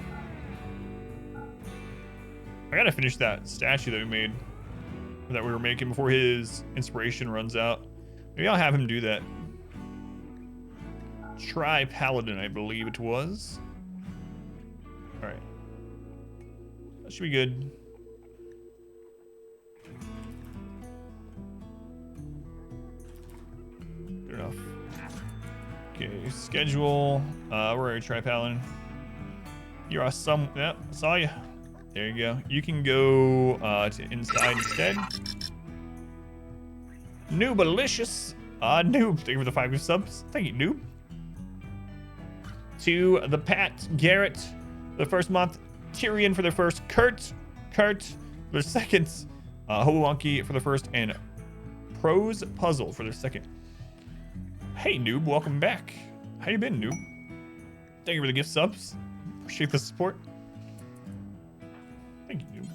I gotta finish that statue that we made, that we were making before his inspiration runs out. Maybe I'll have him do that. Try Paladin, I believe it was. All right, that should be good. Good enough. Okay, schedule. We're at Try Paladin. You're some. Yep, saw you. There you go. You can go to inside instead. Noobalicious. Noob. Thank you for the 5 gift subs. Thank you, Noob. To the Pat Garrett for the first month. Tyrion for the first. Kurt for the second. Howonky for the first. And Pros Puzzle for the second. Hey, Noob. Welcome back. How you been, Noob? Thank you for the gift subs. Appreciate the support. Thank you, Noob.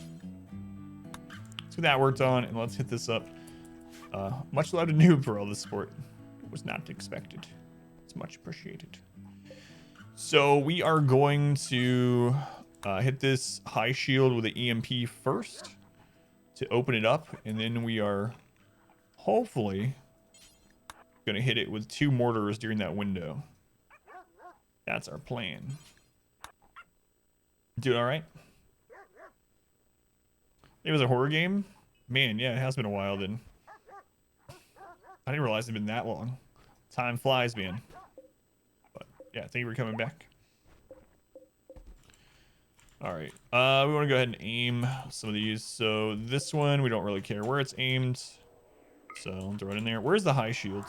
Let's get that worked on, and let's hit this up. Much love to Noob for all the support. It was not expected. It's much appreciated. So we are going to hit this high shield with the EMP first to open it up, and then we are hopefully going to hit it with 2 mortars during that window. That's our plan. Doing all right? It was a horror game? Man, yeah, it has been a while then. I didn't realize it'd been that long. Time flies, man. But yeah, thank you for coming back. All right, we want to go ahead and aim some of these. So this one, we don't really care where it's aimed. So I'll throw it in there. Where's the high shields?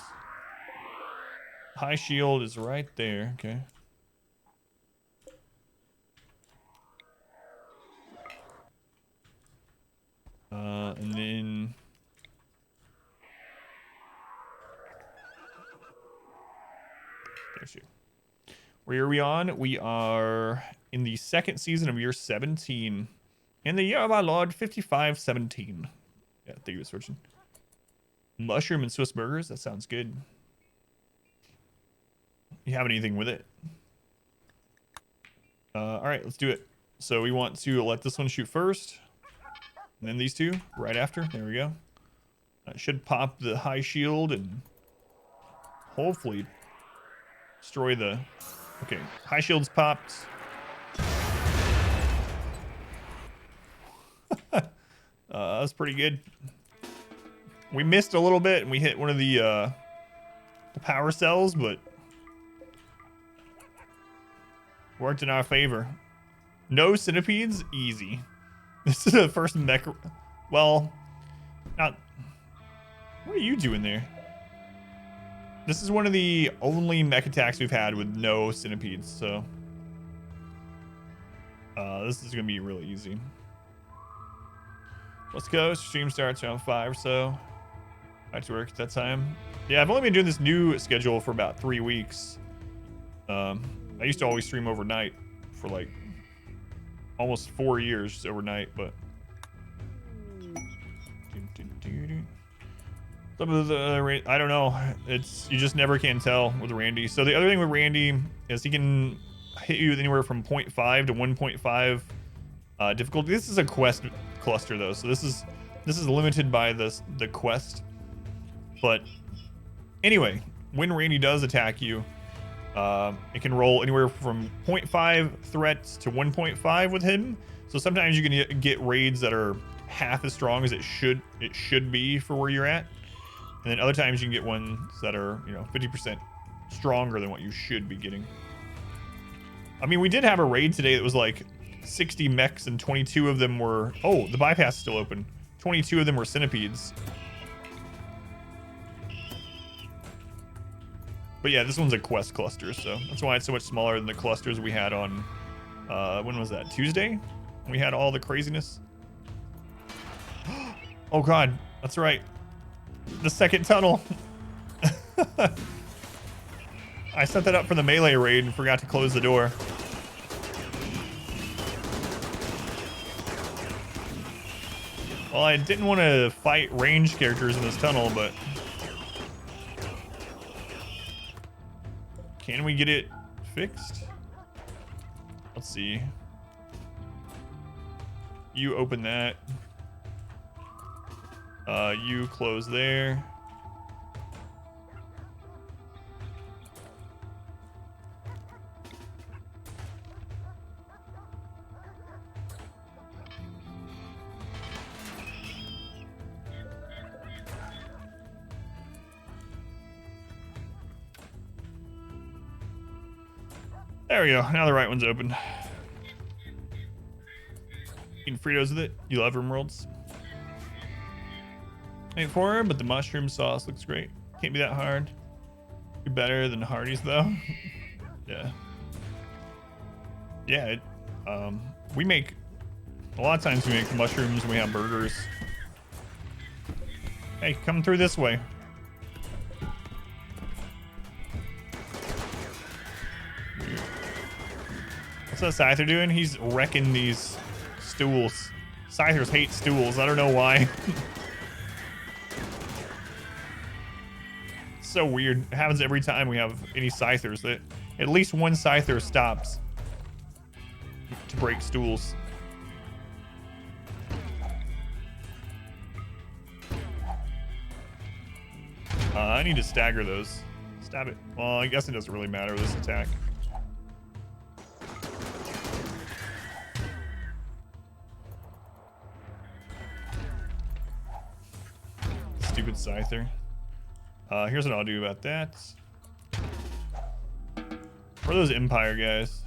High shield is right there. Okay. And then there's you. Where are we on? We are in the 2nd season of year 17. In the year of our Lord 5517. Yeah, thank you for switching. Mushroom and Swiss burgers. That sounds good. You have anything with it? All right, let's do it. So we want to let this one shoot first. And then these 2 right after. There we go. That should pop the high shield and hopefully destroy the... Okay, high shield's popped. That was pretty good. We missed a little bit and we hit one of the power cells, but worked in our favor. No centipedes? Easy. This is the first mech. Well, not. What are you doing there? This is one of the only mech attacks we've had with no centipedes, so this is gonna be really easy. Let's go. Stream starts around 5 or so. Back to work at that time. Yeah, I've only been doing this new schedule for about 3 weeks. I used to always stream overnight for like almost 4 years just overnight, but some of the I don't know. It's, you just never can tell with Randy. So the other thing with Randy is he can hit you with anywhere from 0.5 to 1.5 difficulty. This is a quest cluster though, so this is limited by the quest. But anyway, when Randy does attack you, It can roll anywhere from 0.5 threats to 1.5 with him. So sometimes you can get raids that are half as strong as it should be for where you're at. And then other times you can get ones that are, 50% stronger than what you should be getting. I mean, we did have a raid today that was like 60 mechs and 22 of them were... Oh, the bypass is still open. 22 of them were centipedes. But yeah, this one's a quest cluster, so that's why it's so much smaller than the clusters we had on... when was that? Tuesday? We had all the craziness. Oh god, that's right. The second tunnel. I set that up for the melee raid and forgot to close the door. Well, I didn't want to fight ranged characters in this tunnel, but... Can we get it fixed? Let's see. You open that. You close there. There we go. Now the right one's open. Eating Fritos with it. You love RimWorlds. Ain't for her, but the mushroom sauce looks great. Can't be that hard. Be better than Hardee's though. Yeah. Yeah. We make a lot of times we make mushrooms when we have burgers. Hey, come through this way. What's that Scyther doing? He's wrecking these stools. Scythers hate stools. I don't know why. It's so weird. It happens every time we have any Scythers. That at least one Scyther stops to break stools. I need to stagger those. Stab it. Well, I guess it doesn't really matter with this attack. Stupid Scyther. Here's what I'll do about that. Where are those Empire guys?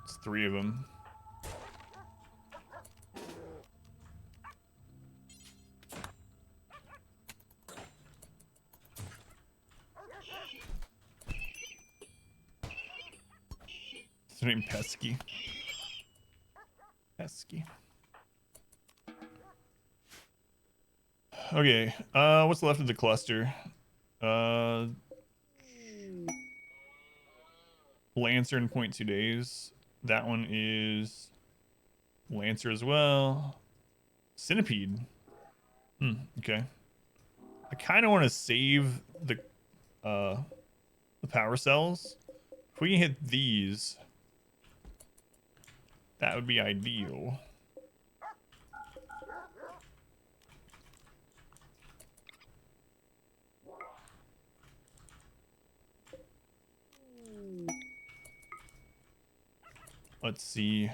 It's 3 of them. It's her name Pesky. Pesky. Okay, what's left of the cluster? Lancer in 0.2 days. That one is Lancer as well. Centipede. Okay. I kind of want to save the power cells. If we can hit these, that would be ideal. Let's see.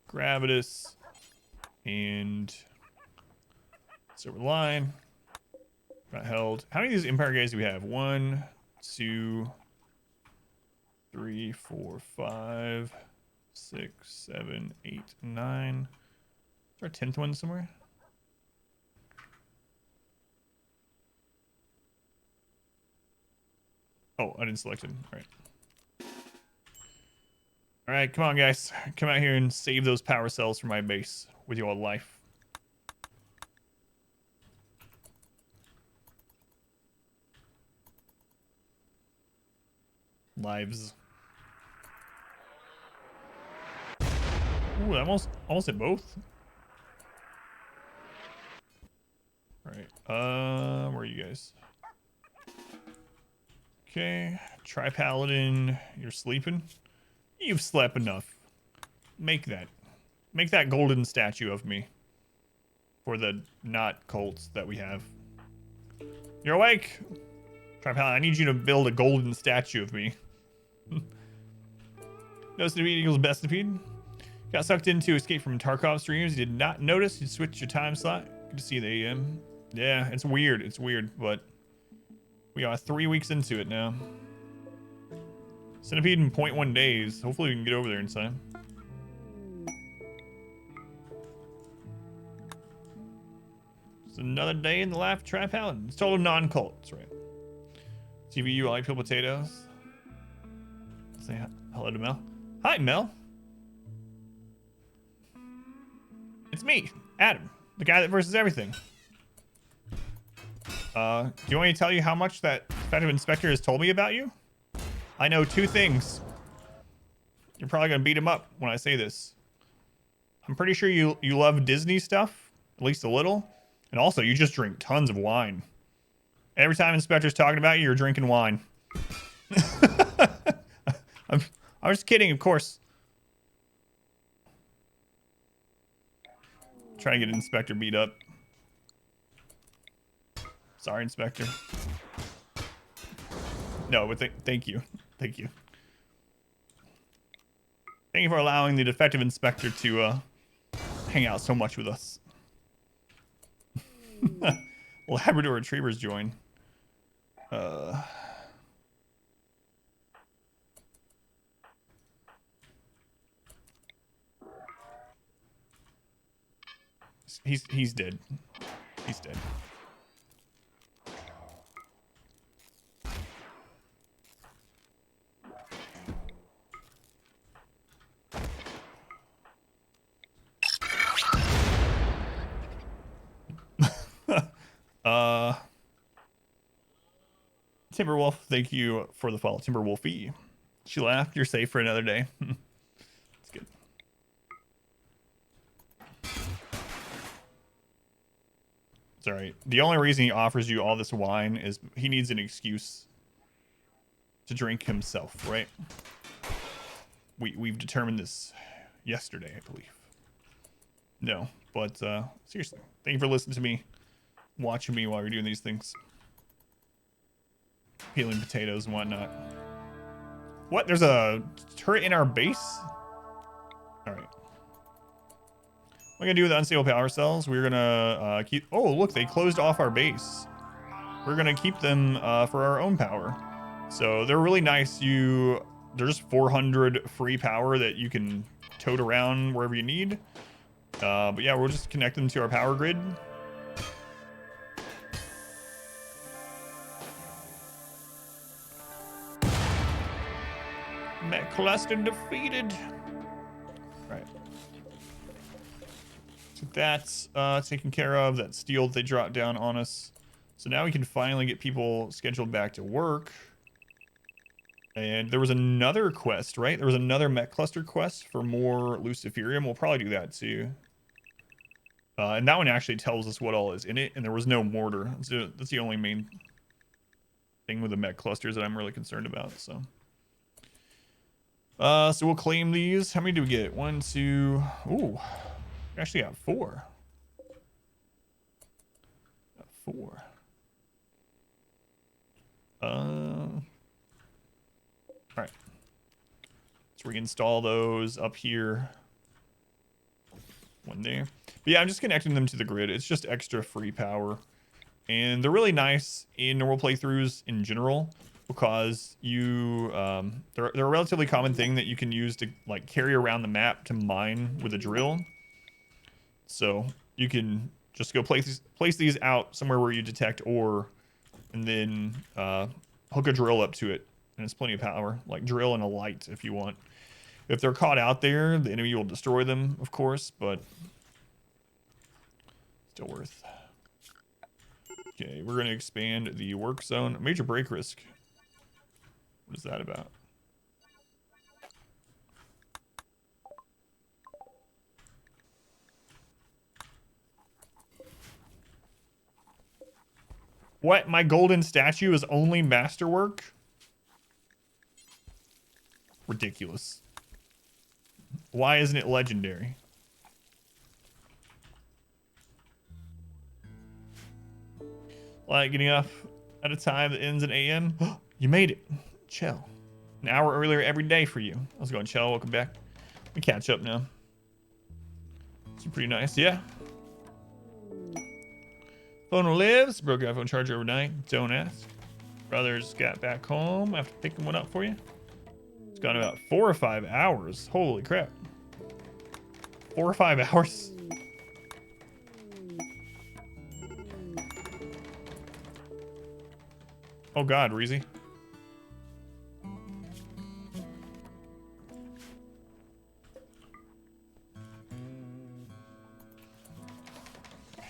Gravitas and silver line. Got held. How many of these Empire guys do we have? 1, 2, 3, 4, 5, 6, 7, 8, 9. Is there a 10th one somewhere? Oh, I didn't select him. All right. All right, come on, guys. Come out here and save those power cells for my base with your life. Lives. Ooh, I almost hit both. All right. Where are you guys? Okay. Tri-Paladin, you're sleeping. You've slept enough. Make that golden statue of me. For the not cults that we have. You're awake? Tripal, I need you to build a golden statue of me. No centipede equals best centipede. Got sucked into Escape from Tarkov streams. Did not notice you switched your time slot. Good to see you the AM. Yeah, it's weird. It's weird, but we are 3 weeks into it now. Centipede in 0.1 days. Hopefully we can get over there in time. It's another day in the life of Trap Paladin. It's total non-cults, right? TVU, I like peel potatoes. Say hello to Mel. Hi, Mel. It's me, Adam, the guy that versus everything. Do you want me to tell you how much that Effective Inspector has told me about you? I know 2 things. You're probably gonna beat him up when I say this. I'm pretty sure you love Disney stuff, at least a little. And also, you just drink tons of wine. Every time Inspector's talking about you, you're drinking wine. I'm just kidding, of course. Trying to get Inspector beat up. Sorry, Inspector. No, but thank you. Thank you. Thank you for allowing the defective Inspector to hang out so much with us. Labrador Retrievers join. He's dead. He's dead. Timberwolf, thank you for the follow. Timberwolfie. She laughed. You're safe for another day. That's good. It's all right. The only reason he offers you all this wine is he needs an excuse to drink himself, right? We've determined this yesterday, I believe. No, but seriously, thank you for listening to me, watching me while you're doing these things. Peeling potatoes and whatnot. What? There's a turret in our base? Alright. What are we gonna do with the unstable power cells? We're gonna keep... Oh, look, they closed off our base. We're gonna keep them for our own power. So they're really nice. They're just 400 free power that you can tote around wherever you need. But yeah, we'll just connect them to our power grid. Mech cluster defeated. Right. So that's taken care of. That steel that they dropped down on us. So now we can finally get people scheduled back to work. And there was another quest, right? There was another mech cluster quest for more Luciferium. We'll probably do that too. And that one actually tells us what all is in it. And there was no mortar. That's the only main thing with the mech clusters that I'm really concerned about. So we'll claim these. How many do we get? 1, 2. Ooh, we actually got 4. Got 4. All right. Let's reinstall those up here. One day. But yeah, I'm just connecting them to the grid. It's just extra free power. And they're really nice in normal playthroughs in general. Because they're a relatively common thing that you can use to like carry around the map to mine with a drill. So you can just go place these out somewhere where you detect ore, and then hook a drill up to it, and it's plenty of power. Like drill and a light if you want. If they're caught out there, the enemy will destroy them, of course, but still worth. Okay, we're gonna expand the work zone. Major break risk. What is that about? What? My golden statue is only masterwork? Ridiculous. Why isn't it legendary? Like getting up at a time that ends at AM. You made it. Chill. An hour earlier every day for you. How's it going, Chell? Welcome back. We catch up now. It's pretty nice, yeah. Phone lives. Broke iPhone charger overnight. Don't ask. Brothers got back home after picking one up for you. It's gone about 4 or 5 hours. Holy crap. 4 or 5 hours. Oh God, Reezy.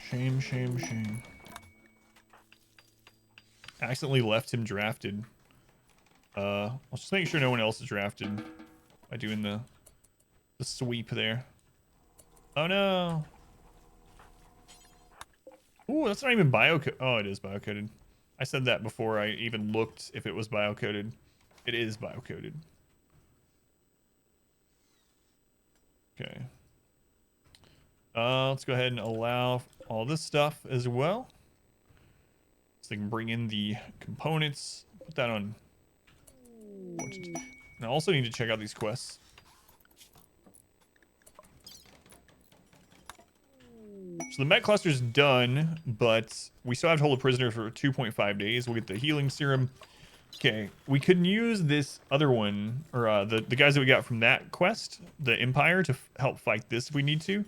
Shame, shame, shame. I accidentally left him drafted. Let's just make sure no one else is drafted by doing the sweep there. Oh no. Ooh, that's not even biocoded. Oh, it is biocoded. I said that before I even looked if it was biocoded. It is biocoded. Okay. Let's go ahead and allow all this stuff as well. So they can bring in the components. Put that on. And I also need to check out these quests. So the Met cluster's done, but we still have to hold a prisoner for 2.5 days. We'll get the healing serum. Okay, we could use this other one, or the guys that we got from that quest, the Empire, to help fight this if we need to.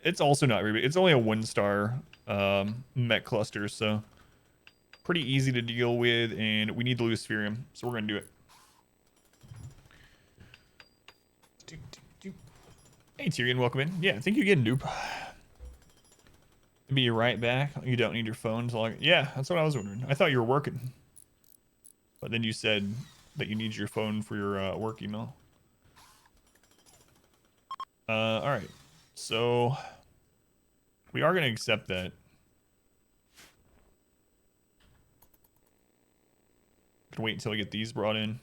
It's also not very big. It's only a 1-star Met cluster, so pretty easy to deal with, and we need the Luciferium, so we're going to do it. Hey, Tyrion, welcome in. Yeah, I think you're getting dupe. Be right back. You don't need your phone. So like, yeah, that's what I was wondering. I thought you were working. But then you said that you need your phone for your work email. All right. So we are going to accept that. Can wait until we get these brought in.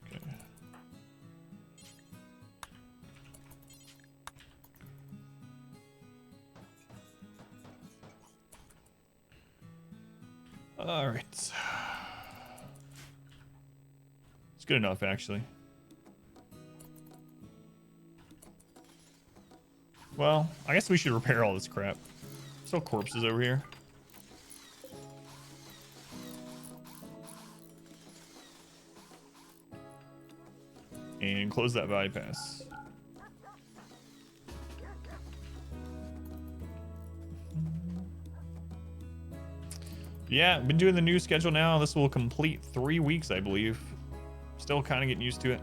Okay. All right. It's good enough, actually. Well, I guess we should repair all this crap. Still corpses over here. And close that bypass. Yeah, been doing the new schedule now. This will complete 3 weeks, I believe. Still kind of getting used to it.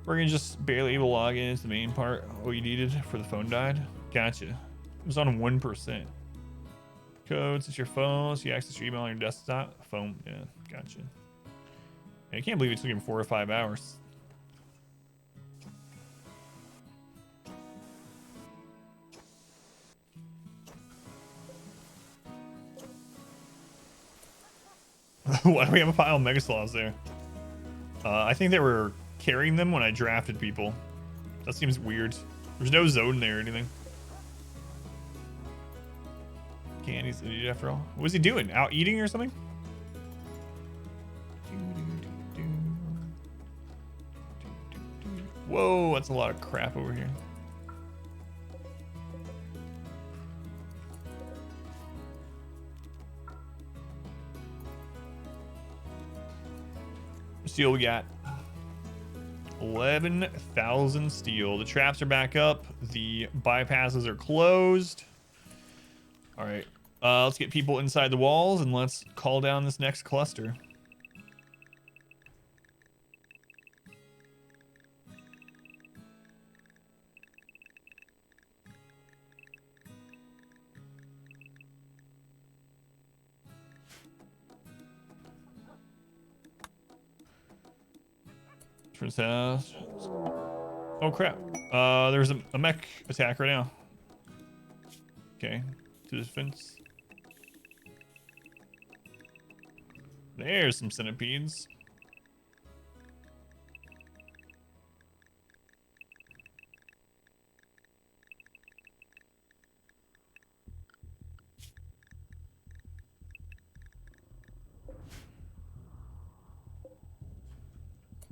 We're gonna just barely able to log in. It's the main part. What you needed for the phone died. Gotcha. It was on 1%. Codes, it's your phone, so you access your email on your desktop. Phone, yeah, gotcha. I can't believe it took him 4 or 5 hours. Why do we have a pile of Megasloths there? I think they were carrying them when I drafted people. That seems weird. There's no zone there or anything. Candy's an idiot after all. What was he doing? Out eating or something? Whoa, that's a lot of crap over here. Steel we got 11,000 steel. The traps are back up. The bypasses are closed. All right, let's get people inside the walls and let's call down this next cluster. Different house. Oh crap! There's a mech attack right now. Okay, to this fence. There's some centipedes.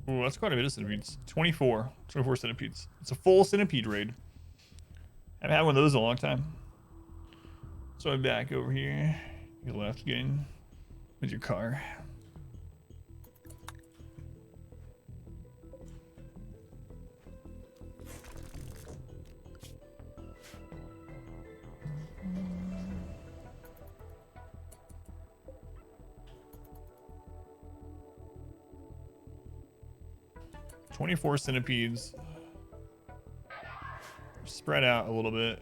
Ooh, that's quite a bit of centipedes. 24 centipedes. It's a full centipede raid. I haven't had one of those in a long time. So I'm back over here. You left again with your car. "24 centipedes. Spread out a little bit.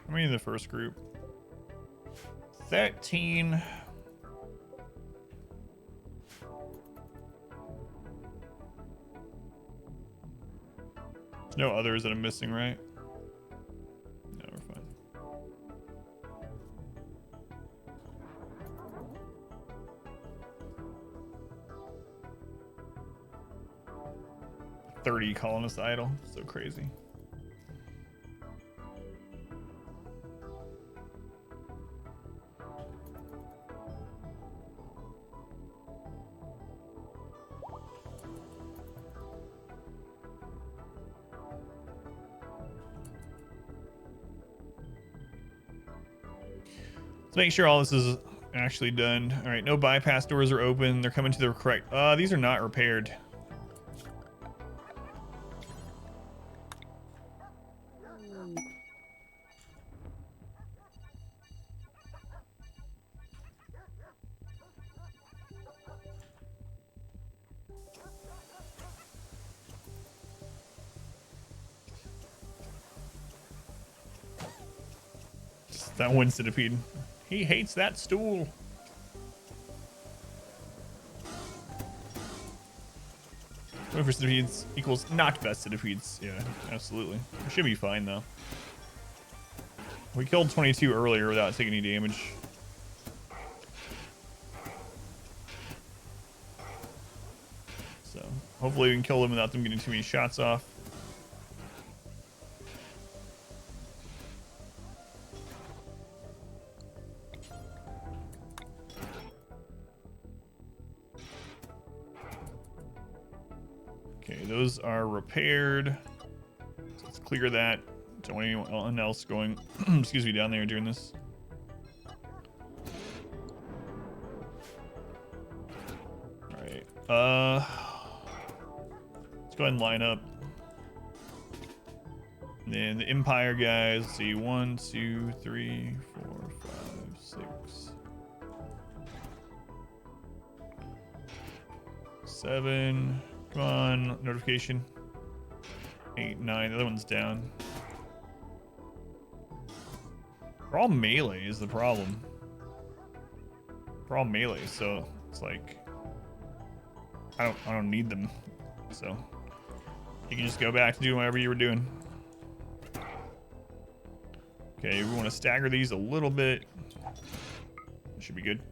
How many in the first group? 13. There's no others that I'm missing, right? No, we're fine. "30 colonist idle." So crazy. Let's make sure all this is actually done. All right, no bypass doors are open. They're coming to the correct. These are not repaired. That one centipede. He hates that stool. Wait for centipedes equals not best centipedes. Yeah, absolutely. We should be fine though. We killed 22 earlier without taking any damage. So hopefully we can kill them without them getting too many shots off. Okay, those are repaired. So let's clear that. Don't want anyone else going, excuse me, down there doing this. All right. Let's go ahead and line up. And then the Empire guys. Let's see, 1, 2, 3, 4, 5, 6, 7. Come on, notification. 8, 9. The other one's down. They're all melee is the problem. They're all melee, so it's like I don't need them. So you can just go back to doing whatever you were doing. Okay, we want to stagger these a little bit. That should be good.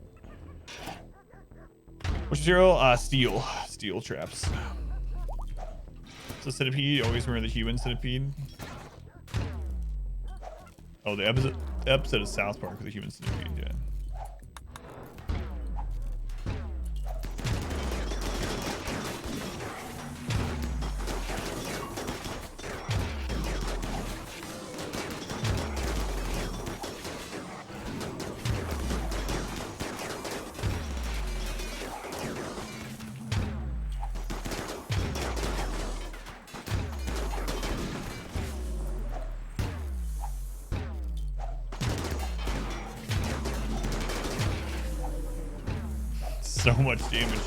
Which zero? Steel traps. So centipede, always remember the human centipede. Oh, the episode of South Park with the human centipede, yeah. So much damage.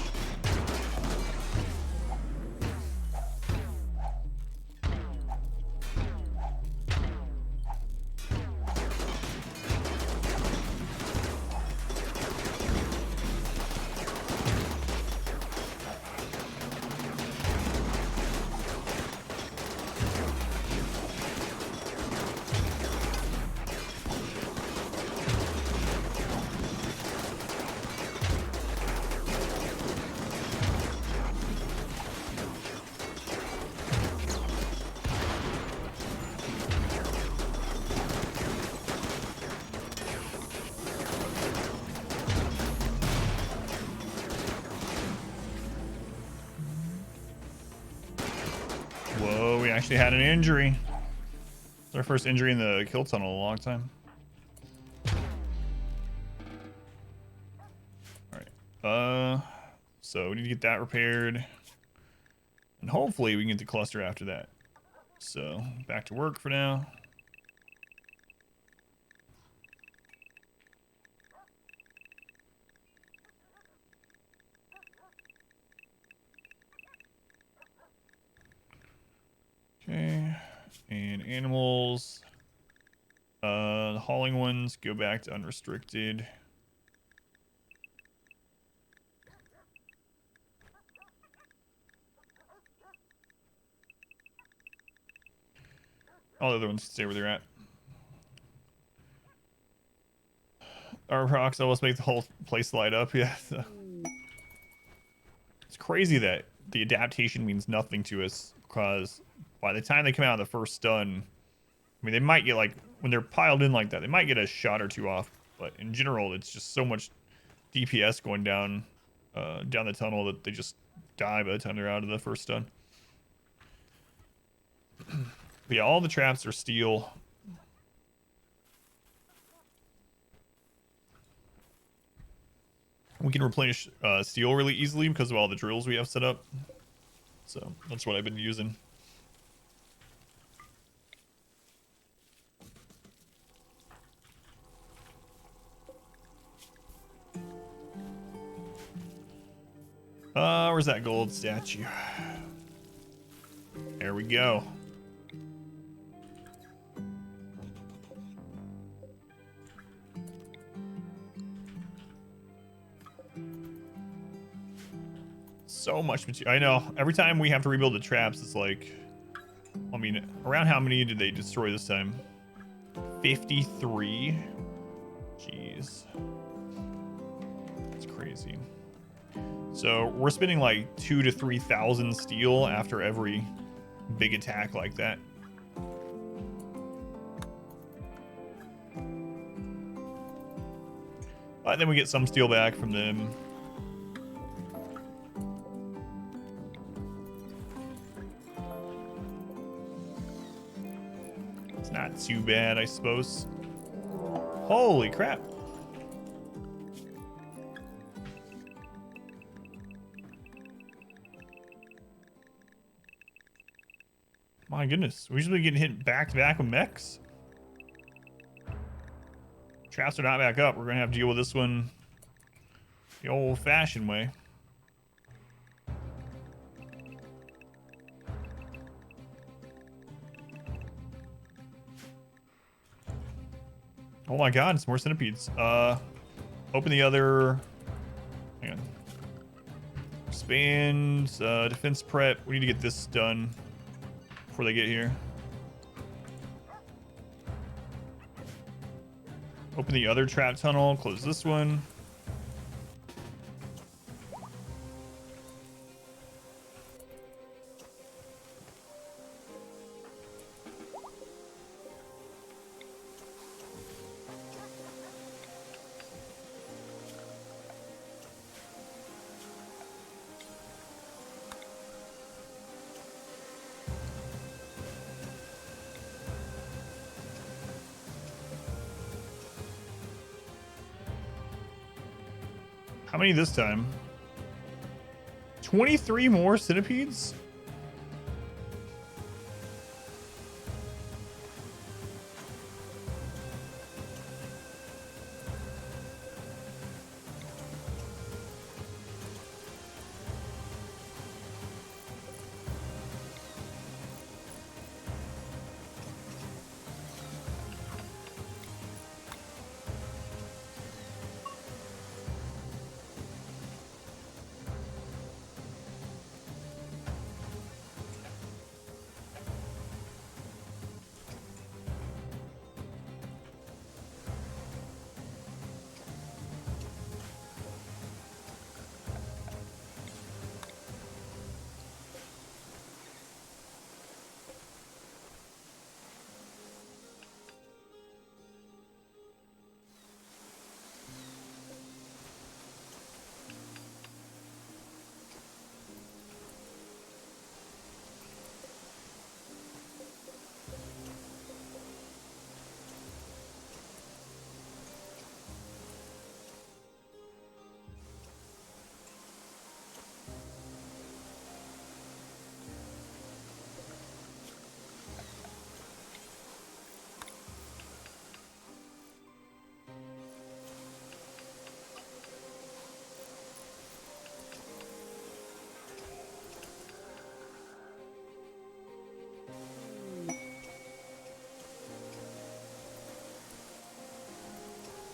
actually had an injury. It's our first injury in the kill tunnel in a long time. Alright. So we need to get that repaired. And hopefully we can get the cluster after that. So, back to work for now. Okay, and animals. The hauling ones go back to unrestricted. All the other ones stay where they're at. Our rocks almost make the whole place light up. Yeah. It's crazy that the adaptation means nothing to us, because by the time they come out of the first stun, I mean, they might get, like, when they're piled in like that, they might get a shot or two off. But in general, it's just so much DPS going down the tunnel that they just die by the time they're out of the first stun. But yeah, all the traps are steel. We can replenish steel really easily because of all the drills we have set up. So that's what I've been using. Where's that gold statue? There we go. So much material. I know. Every time we have to rebuild the traps, it's like... I mean, around how many did they destroy this time? 53? Jeez. It's crazy. So we're spending like 2,000 to 3,000 steel after every big attack like that. But then we get some steel back from them. It's not too bad, I suppose. Holy crap. My goodness, we should be getting hit back to back with mechs. Traps are not back up. We're gonna have to deal with this one the old-fashioned way. Oh my god, it's more centipedes. Open the other. Hang on. Expand defense prep. We need to get this done before they get here. Open the other trap tunnel, close this one. How many this time? 23 more centipedes?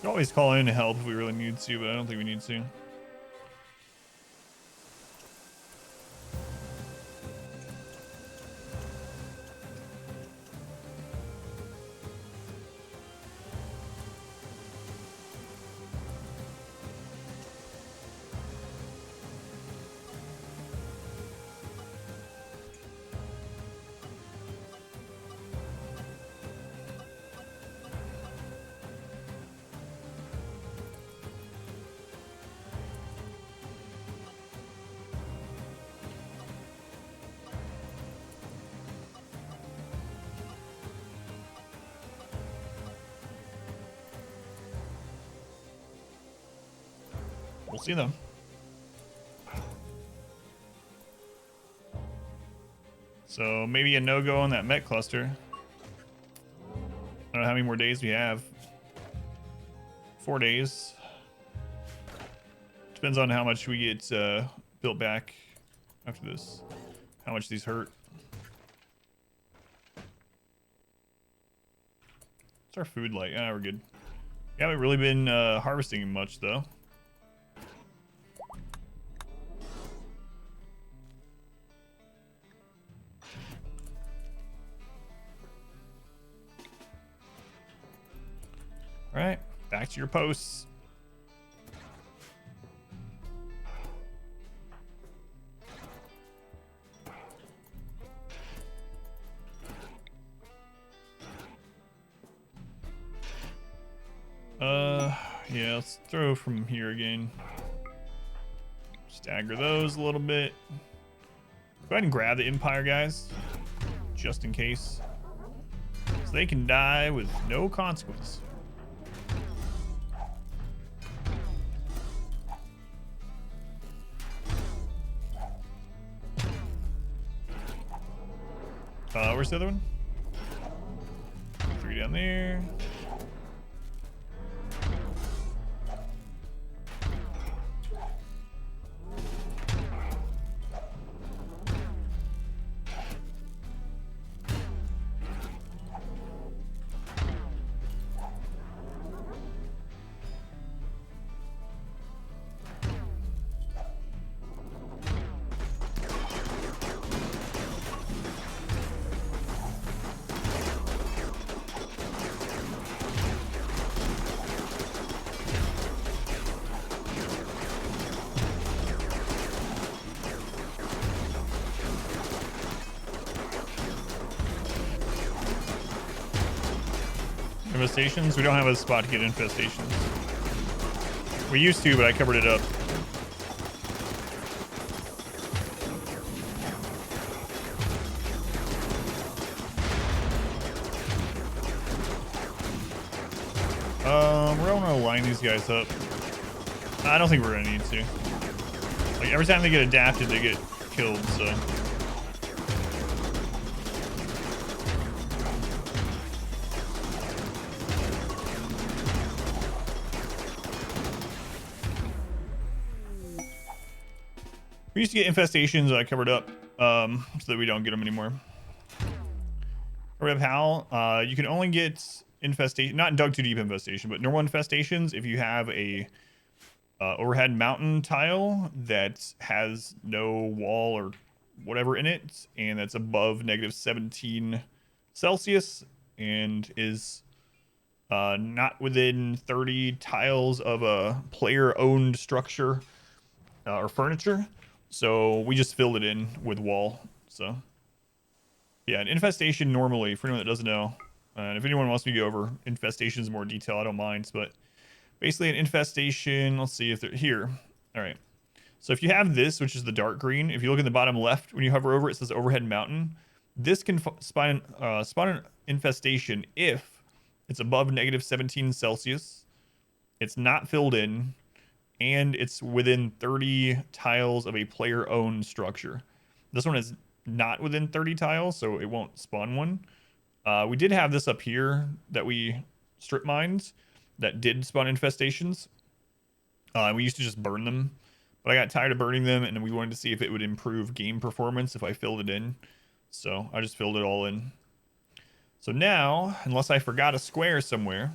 We always call in to help if we really need to, but I don't think we need to. We'll see them. So maybe a no-go on that Met cluster. I don't know how many more days we have. 4 days. Depends on how much we get built back after this. How much these hurt. What's our food like? Ah, we're good. We haven't really been harvesting much though. All right, back to your posts. Yeah, let's throw from here again. Stagger those a little bit. Go ahead and grab the Empire guys, just in case. So they can die with no consequence. Where's the other one? 3 down there. Infestations? We don't have a spot to get infestations. We used to, but I covered it up. We're gonna line these guys up. I don't think we're gonna need to. Like every time they get adapted, they get killed, so. We used to get infestations I covered up so that we don't get them anymore. Rev Hal, you can only get infestation, not dug too deep infestation, but normal infestations if you have a overhead mountain tile that has no wall or whatever in it, and that's above -17 Celsius and is not within 30 tiles of a player-owned structure or furniture. So we just filled it in with wall. So yeah, an infestation normally, for anyone that doesn't know, and if anyone wants me to go over infestations in more detail, I don't mind. But basically an infestation, let's see if they're here. All right. So if you have this, which is the dark green, if you look at the bottom left, when you hover over it, says overhead mountain. This can spawn an infestation if it's above -17 Celsius, it's not filled in, and it's within 30 tiles of a player-owned structure. This one is not within 30 tiles, so it won't spawn one. We did have this up here that we strip mined that did spawn infestations. We used to just burn them, but I got tired of burning them, and we wanted to see if it would improve game performance if I filled it in. So I just filled it all in. So now, unless I forgot a square somewhere,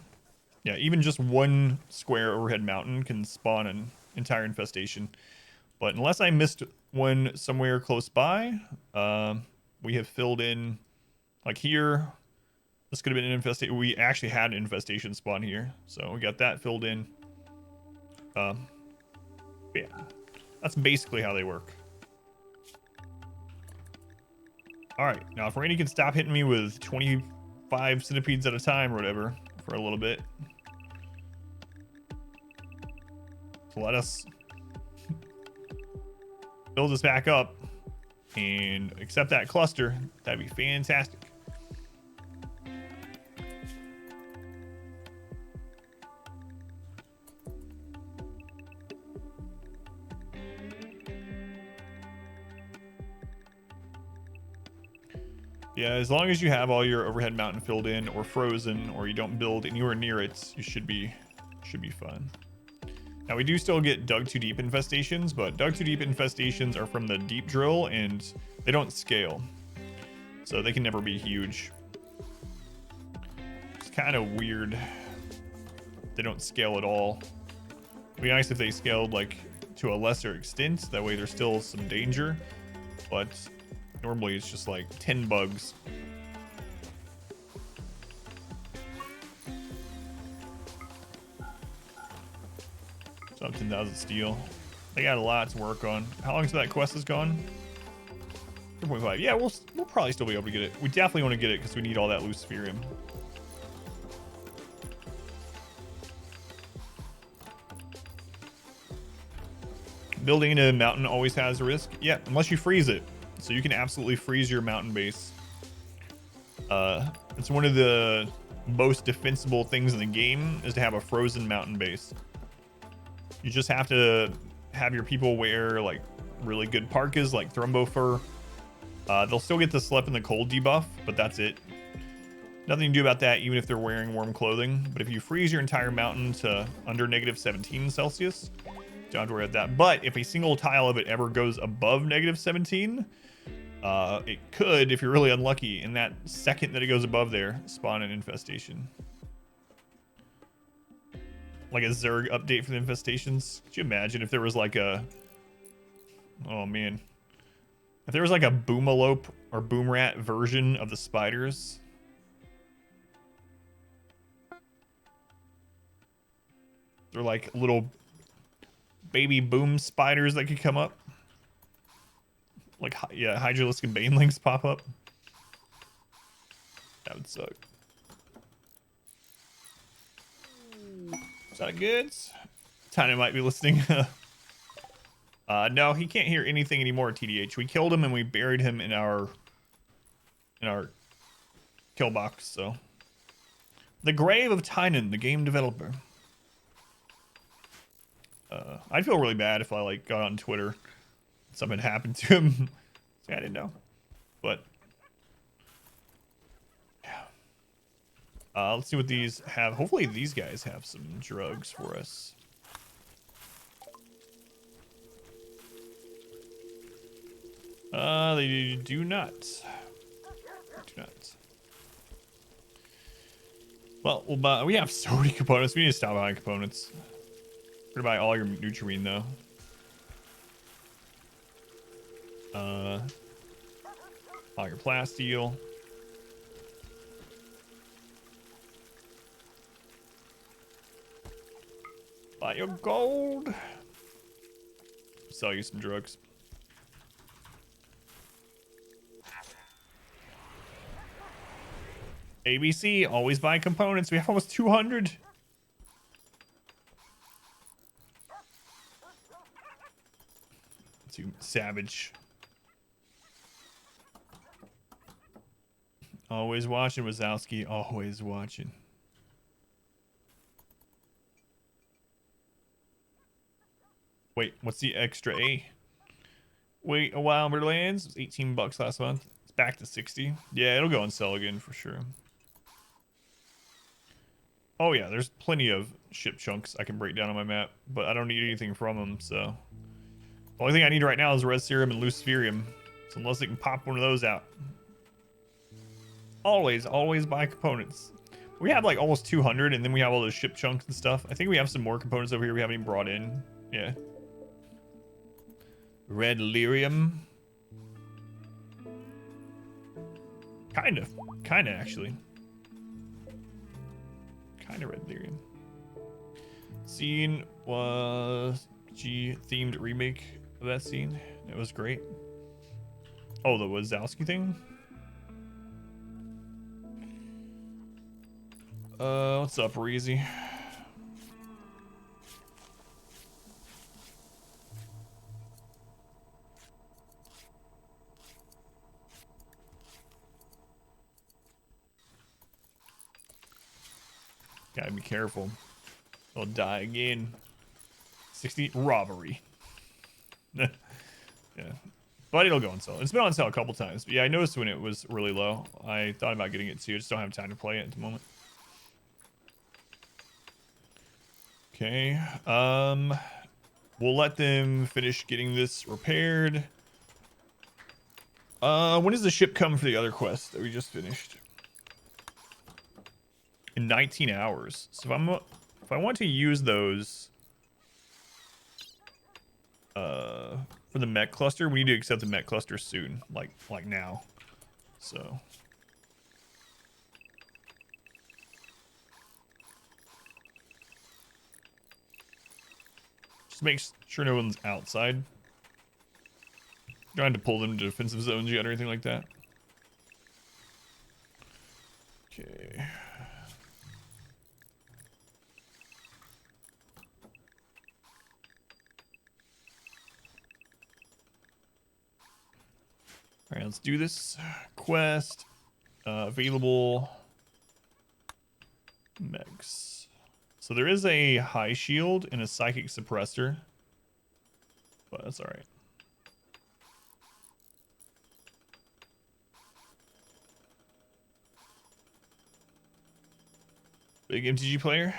Yeah, even just one square overhead mountain can spawn an entire infestation. But unless I missed one somewhere close by, we have filled in, like here, this could have been an infestation. We actually had an infestation spawn here, so we got that filled in. Yeah, that's basically how they work. All right, now if Randy can stop hitting me with 25 centipedes at a time or whatever for a little bit. So let us build this back up and accept that cluster. That'd be fantastic. Yeah, as long as you have all your overhead mountain filled in or frozen, or you don't build anywhere near it, you should be fine. Now we do still get dug too deep infestations, but dug too deep infestations are from the deep drill and they don't scale, so they can never be huge. It's kind of weird. They don't scale at all. It'd be nice if they scaled like to a lesser extent. That way there's still some danger, but normally it's just like 10 bugs. So 10,000 steel. They got a lot to work on. How long until that quest is gone? 2.5. Yeah, we'll probably still be able to get it. We definitely want to get it because we need all that luciferium. Building in a mountain always has a risk. Yeah, unless you freeze it. So you can absolutely freeze your mountain base. It's one of the most defensible things in the game is to have a frozen mountain base. You just have to have your people wear like really good parkas like Thrumbo fur. They'll still get the slip in the cold debuff, but that's it. Nothing to do about that even if they're wearing warm clothing. But if you freeze your entire mountain to under -17 Celsius, don't have to worry about that. But if a single tile of it ever goes above -17, it could, if you're really unlucky, in that second that it goes above there, spawn an infestation. Like a Zerg update for the infestations. Could you imagine if there was like a... Oh, man. If there was like a Boomalope or Boomrat version of the spiders. They're like little baby boom spiders that could come up. Like, yeah, Hydralisk and Banelings pop up. That would suck. Is that good? Tiny might be listening. No, he can't hear anything anymore, TDH. We killed him and we buried him in our kill box, so. The grave of Tynan, the game developer. I'd feel really bad if I like got on Twitter, something happened to him. I didn't know, but yeah. Let's see what these have. Hopefully these guys have some drugs for us. They do not. Do not. Well, we'll buy, we have so many components. We need to stop buying components. We're gonna buy all your Nutrien though. All your plasteel. Buy your gold. Sell you some drugs. ABC, always buy components. We have almost 200. Too savage. Always watching, Wazowski. Always watching. Wait, what's the extra A? Wait a while, Borderlands. It was 18 bucks last month. It's back to 60. Yeah, it'll go on sale again for sure. Oh yeah, there's plenty of ship chunks I can break down on my map, but I don't need anything from them, so. The only thing I need right now is red serum and luciferium. So unless it can pop one of those out. Always buy components. We have like almost 200, and then we have all those ship chunks and stuff. I think we have some more components over here we haven't even brought in. Yeah. Red lyrium. Kind of actually. Kind of red lyrium. Scene was themed remake of that scene. It was great. Oh, the Wazowski thing. What's up, Reezy? Gotta be careful. I'll die again. 60 robbery. Yeah. But it'll go on sale. It's been on sale a couple times. But yeah, I noticed when it was really low. I thought about getting it too. I just don't have time to play it at the moment. Okay. We'll let them finish getting this repaired. When does the ship come for the other quest that we just finished? In 19 hours. So if I want to use those for the mech cluster, we need to accept the mech cluster soon, like now. So just make sure no one's outside. Trying to pull them to defensive zones yet or anything like that. Okay. All right, let's do this quest. Available mechs. So there is a high shield and a psychic suppressor, but that's all right. Big MTG player.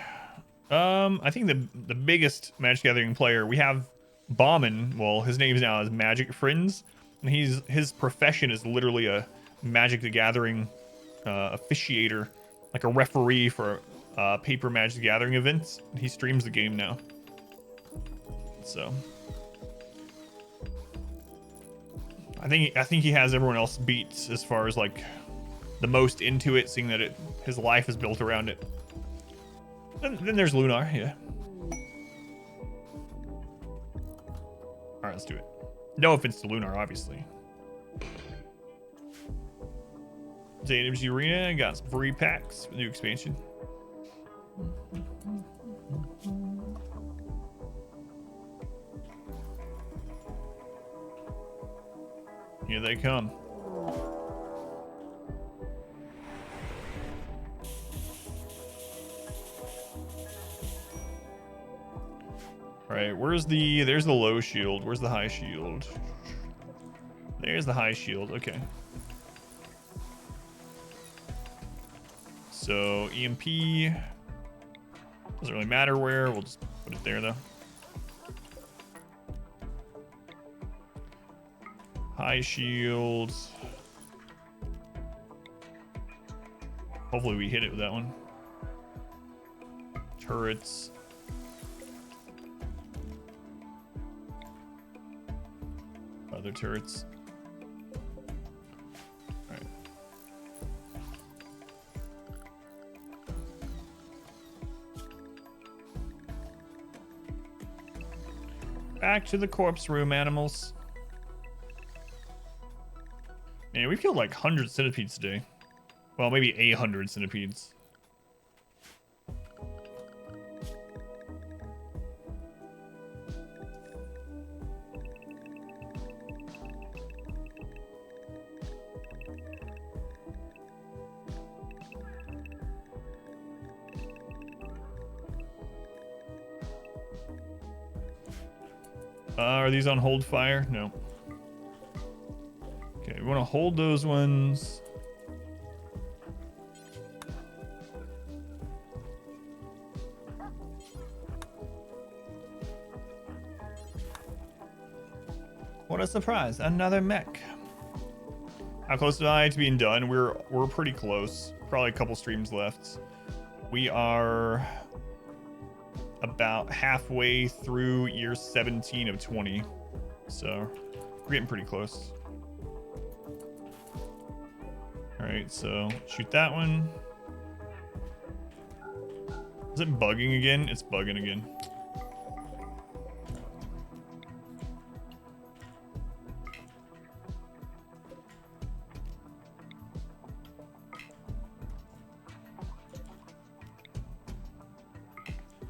I think the biggest Magic the Gathering player we have, Bauman. Well, his name now is Magic Friends. And his profession is literally a Magic the Gathering officiator, like a referee for paper Magic the Gathering events. He streams the game now. So I think he has everyone else beat as far as like the most into it, seeing that his life is built around it. Then there's Lunar, yeah. All right, let's do it. No offense to Lunar, obviously. ZMG Arena got some free packs for the new expansion. Here they come. All right, there's the low shield. Where's the high shield? There's the high shield. Okay. So EMP doesn't really matter where. We'll just put it there though. High shield. Hopefully we hit it with that one. Turrets. Other turrets. All right. Back to the corpse room, animals. Man, we killed like 100 centipedes today. Well, maybe 800 centipedes. Are these on hold fire? No. Okay, we want to hold those ones. What a surprise, another mech. How close am I to being done? We're pretty close. probably a couple streams left. We are about halfway through year 17 of 20. So we're getting pretty close. All right, so shoot that one. Is it bugging again? It's bugging again.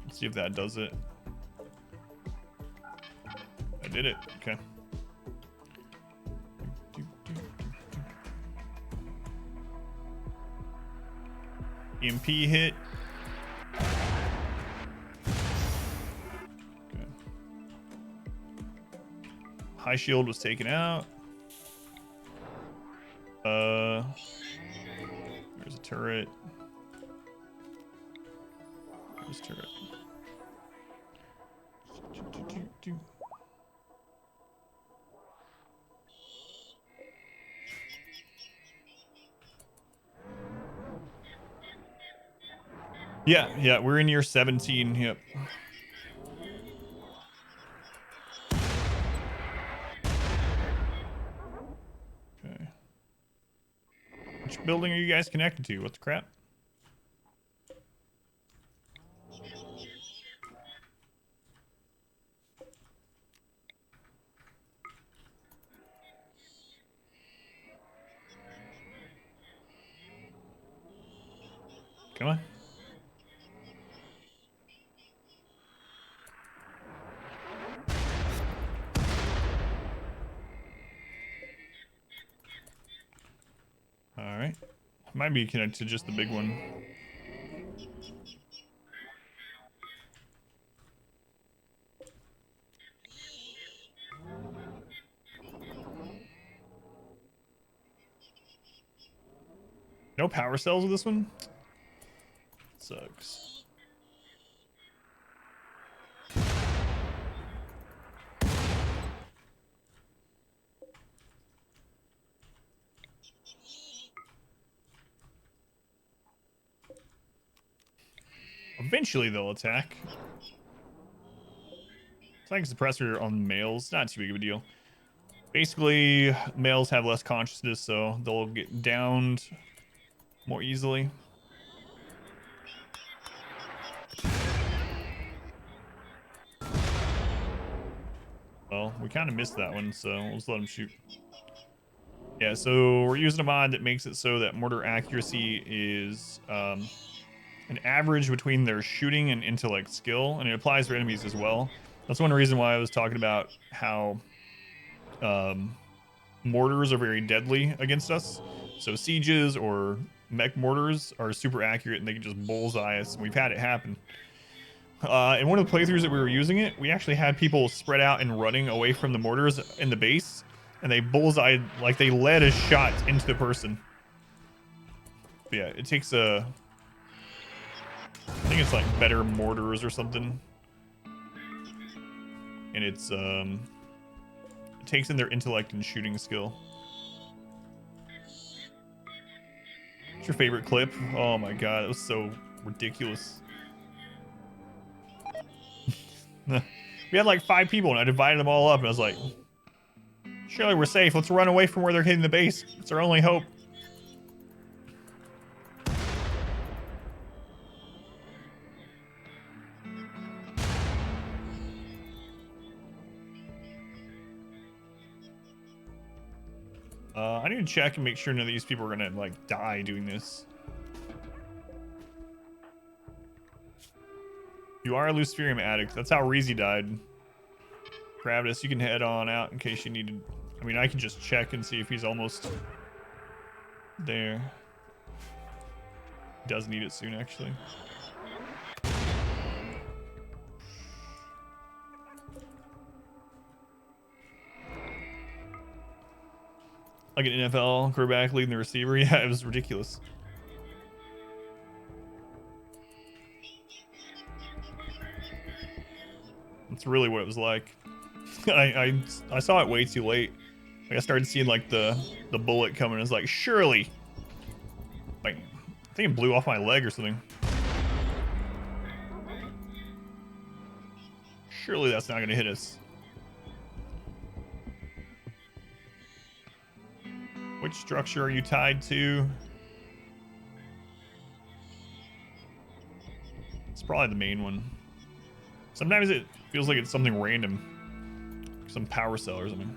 Let's see if that does it. I did it. Okay. EMP hit. Okay. High shield was taken out. There's a turret. There's a turret. Yeah, we're in year 17. Yep. Okay. Which building are you guys connected to? What the crap? Come on. All right. Might be connected to just the big one. No power cells with this one? Sucks. Eventually they'll attack. It's like a suppressor on males, not too big of a deal. Basically, males have less consciousness, so they'll get downed more easily. Well, we kind of missed that one, so we'll just let him shoot. Yeah, so we're using a mod that makes it so that mortar accuracy is an average between their shooting and intellect skill, and it applies for enemies as well. That's one reason why I was talking about how mortars are very deadly against us. So sieges or mech mortars are super accurate and they can just bullseye us. We've had it happen. In one of the playthroughs that we were using it, we actually had people spread out and running away from the mortars in the base, and they bullseyed, like they led a shot into the person. But yeah, it takes a... I think it's like better mortars or something. And it's, it takes in their intellect and shooting skill. What's your favorite clip? Oh my god, it was so ridiculous. We had like 5 people and I divided them all up and I was like, surely we're safe. Let's run away from where they're hitting the base. It's our only hope. I need to check and make sure none of these people are gonna like die doing this. You are a Luciferium addict. That's how Reezy died. Gravitas, you can head on out in case you needed. I mean, I can just check and see if he's almost there. Does need it soon, actually. Like an NFL quarterback leading the receiver. Yeah, it was ridiculous. That's really what it was like. I saw it way too late. Like I started seeing like the bullet coming. It's like, surely. Like think it blew off my leg or something. Surely that's not gonna hit us. Which structure are you tied to? It's probably the main one. Sometimes it feels like it's something random. Some power cell or something.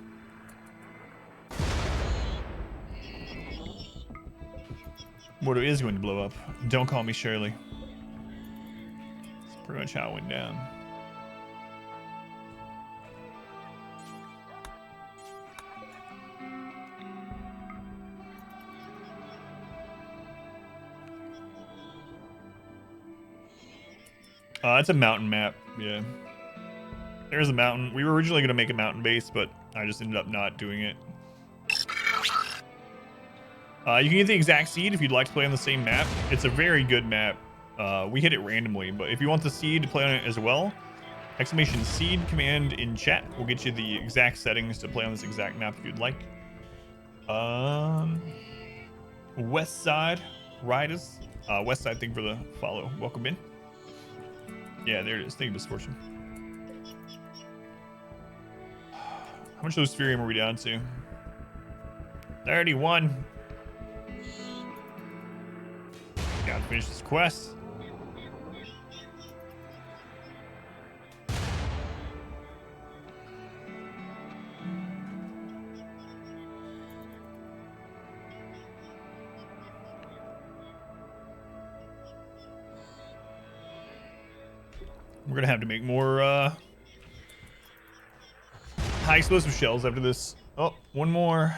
What is going to blow up? Don't call me Shirley. That's pretty much how it went down. It's a mountain map, yeah. There's a mountain. We were originally going to make a mountain base, but I just ended up not doing it. You can get the exact seed if you'd like to play on the same map. It's a very good map. We hit it randomly, but if you want the seed to play on it as well, exclamation seed command in chat will get you the exact settings to play on this exact map if you'd like. West Side Riders. West Side thing for the follow. Welcome in. Yeah, there it is. Thank you, Misfortune. How much Luciferium are we down to? 31. Gotta finish this quest. We're gonna have to make more high explosive shells after this. Oh, one more.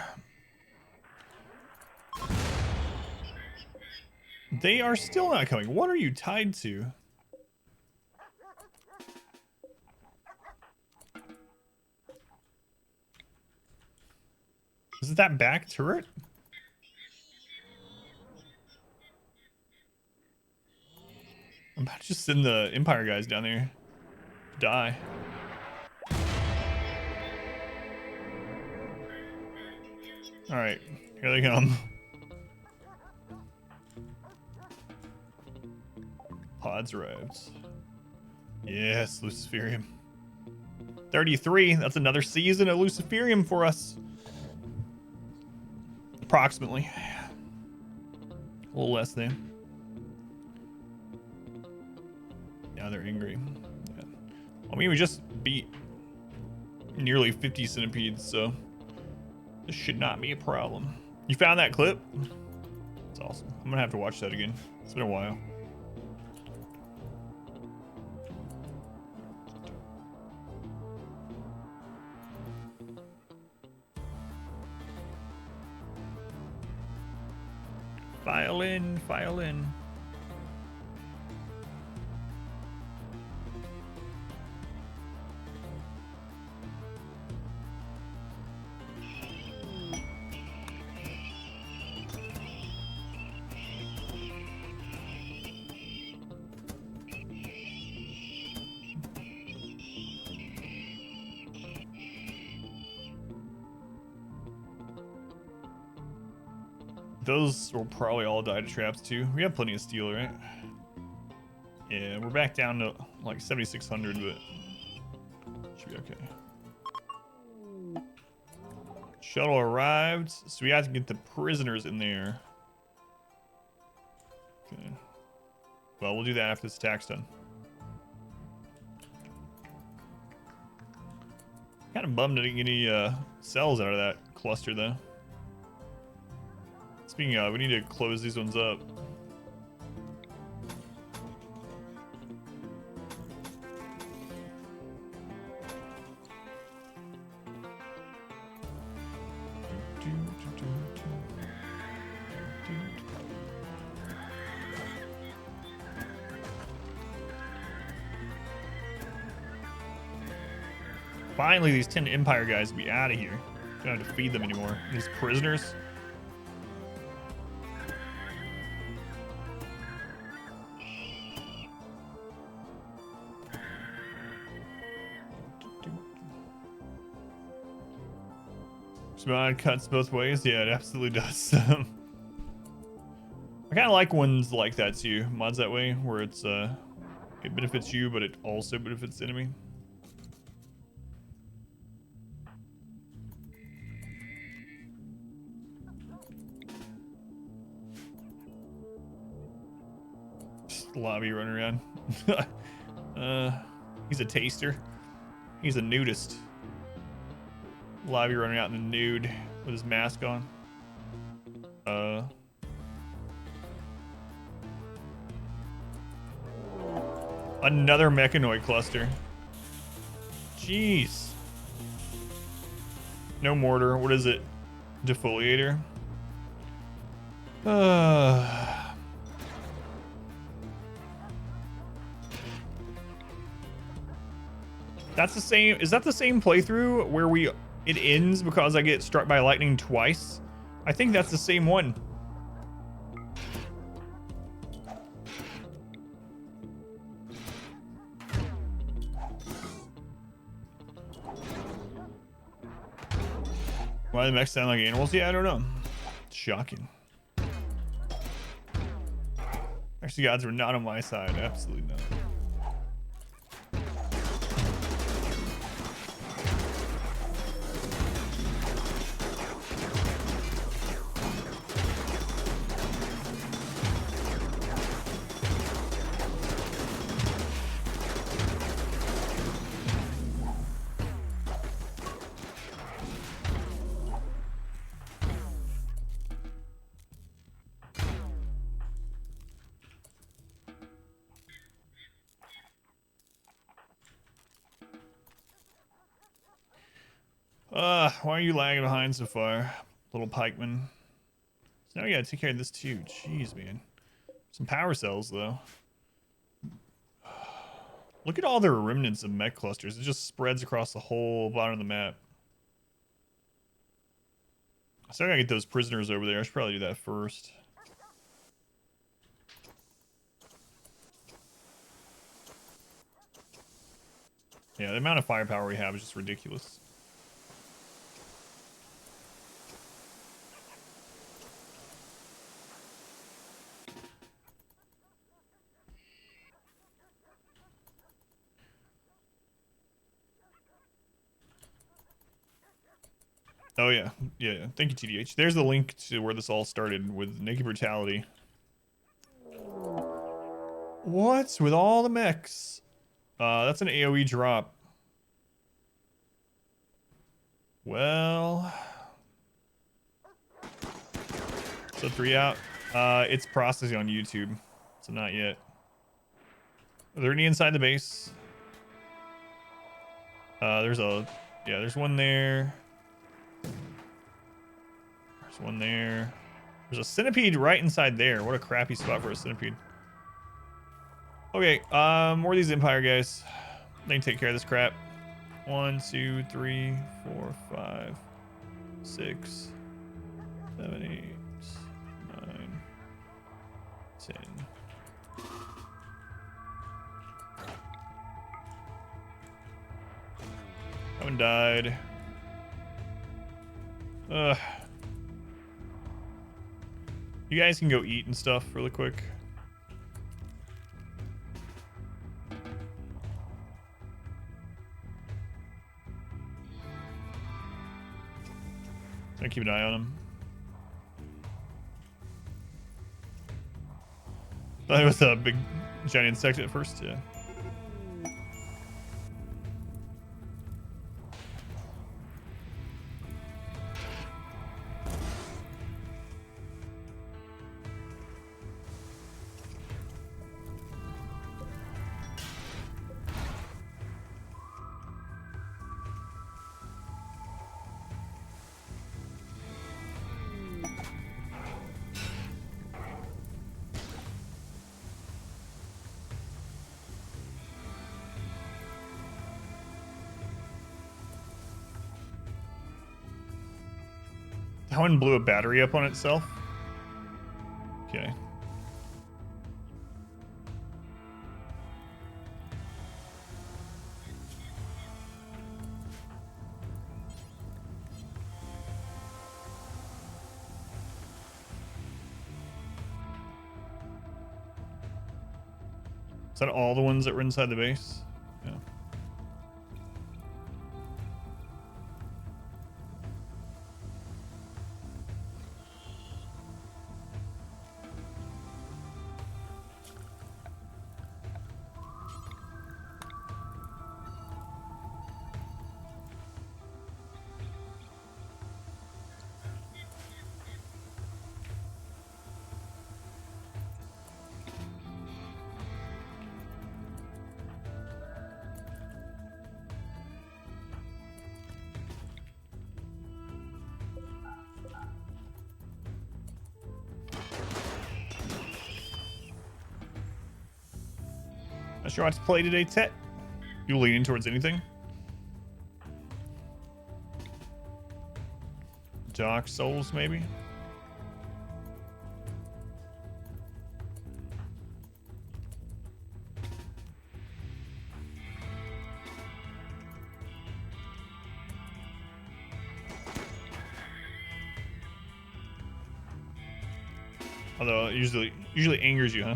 They are still not coming. What are you tied to? Is it that back turret? I'm about to just send the Empire guys down there to die. Alright, here they come. Pods arrived. Yes, Luciferium. 33, that's another season of Luciferium for us. Approximately. A little less than. Now they're angry. Yeah. I mean, we just beat nearly 50 centipedes, so this should not be a problem. You found that clip? It's awesome. I'm gonna have to watch that again. It's been a while. File in, file in. Those will probably all die to traps too. We have plenty of steel, right? Yeah, we're back down to like 7,600, but should be okay. Shuttle arrived, so we have to get the prisoners in there. Okay. Well, we'll do that after this attack's done. Kind of bummed I didn't get any cells out of that cluster though. Speaking of, we need to close these ones up. Finally, these 10 Empire guys will be out of here. Don't have to feed them anymore. These prisoners. Smod cuts both ways. Yeah, it absolutely does. I kind of like ones like that too. Mods that way, where it's it benefits you, but it also benefits the enemy. Just lobby running around. He's a taster. He's a nudist. Lobby running out in the nude with his mask on. Another mechanoid cluster. Jeez. No mortar. What is it? Defoliator. That's the same. Is that the same playthrough where it ends because I get struck by lightning twice? I think that's the same one. Why do the mechs sound like animals? Yeah, I don't know. Shocking. Actually, gods were not on my side. Absolutely not. Why are you lagging behind so far, little pikeman? So now we gotta take care of this too. Jeez, man. Some power cells, though. Look at all the remnants of mech clusters. It just spreads across the whole bottom of the map. So I gotta get those prisoners over there. I should probably do that first. Yeah, the amount of firepower we have is just ridiculous. Oh yeah, yeah. Thank you, TDH. There's the link to where this all started with Naked Brutality. What's with all the mechs? That's an AoE drop. Well, so 3 out. It's processing on YouTube, so not yet. Are there any inside the base? There's one there. There's one there. There's a centipede right inside there. What a crappy spot for a centipede. Okay, more of these Empire guys. They can take care of this crap. 1, 2, 3, 4, 5, 6, 7, 8, 9, 10. That one died. Ugh. You guys can go eat and stuff really quick. Gonna keep an eye on him. Thought it was a big giant insect at first, yeah. That one blew a battery up on itself. Okay. that all the ones that were inside the base? Yeah. Not sure what to play today, Tet. You leaning towards anything? Dark Souls, maybe? Although it usually angers you, huh?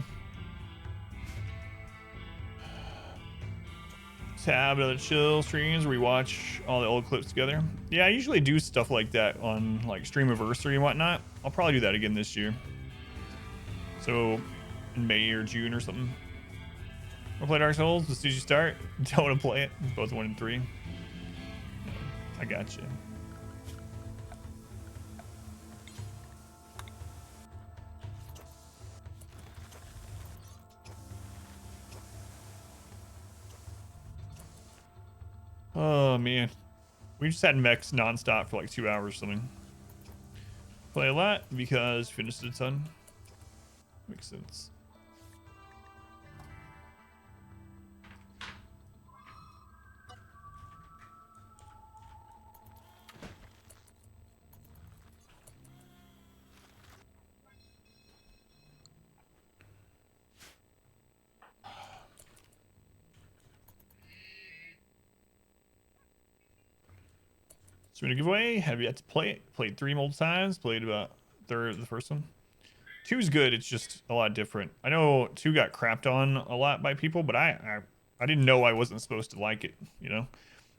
Tab to the chill streams where we watch all the old clips together. Yeah, I usually do stuff like that on like Streamiversary and whatnot. I'll probably do that again this year. So in May or June or something. Wanna play Dark Souls as soon as you start? Don't want to play it. It's both 1 and 3. I got you. Oh man, we just had mechs nonstop for like 2 hours or something. Play a lot because finished a ton. Makes sense. So in a giveaway, have yet to play it. Played 3 multiple times. Played about third of the first one. 2's good. It's just a lot different. I know 2 got crapped on a lot by people, but I didn't know I wasn't supposed to like it. You know,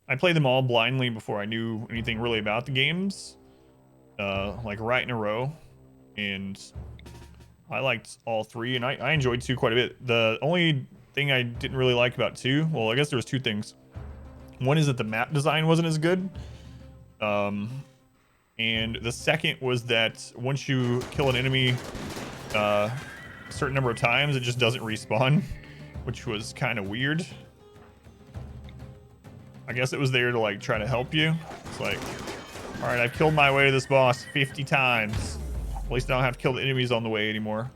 I played them all blindly before I knew anything really about the games, like right in a row, and I liked all 3, and I enjoyed 2 quite a bit. The only thing I didn't really like about 2, well, I guess there was 2 things. One is that the map design wasn't as good. And the second was that once you kill an enemy a certain number of times, it just doesn't respawn, which was kind of weird. I guess it was there to like try to help you. It's like, all right, I've killed my way to this boss 50 times. At least I don't have to kill the enemies on the way anymore.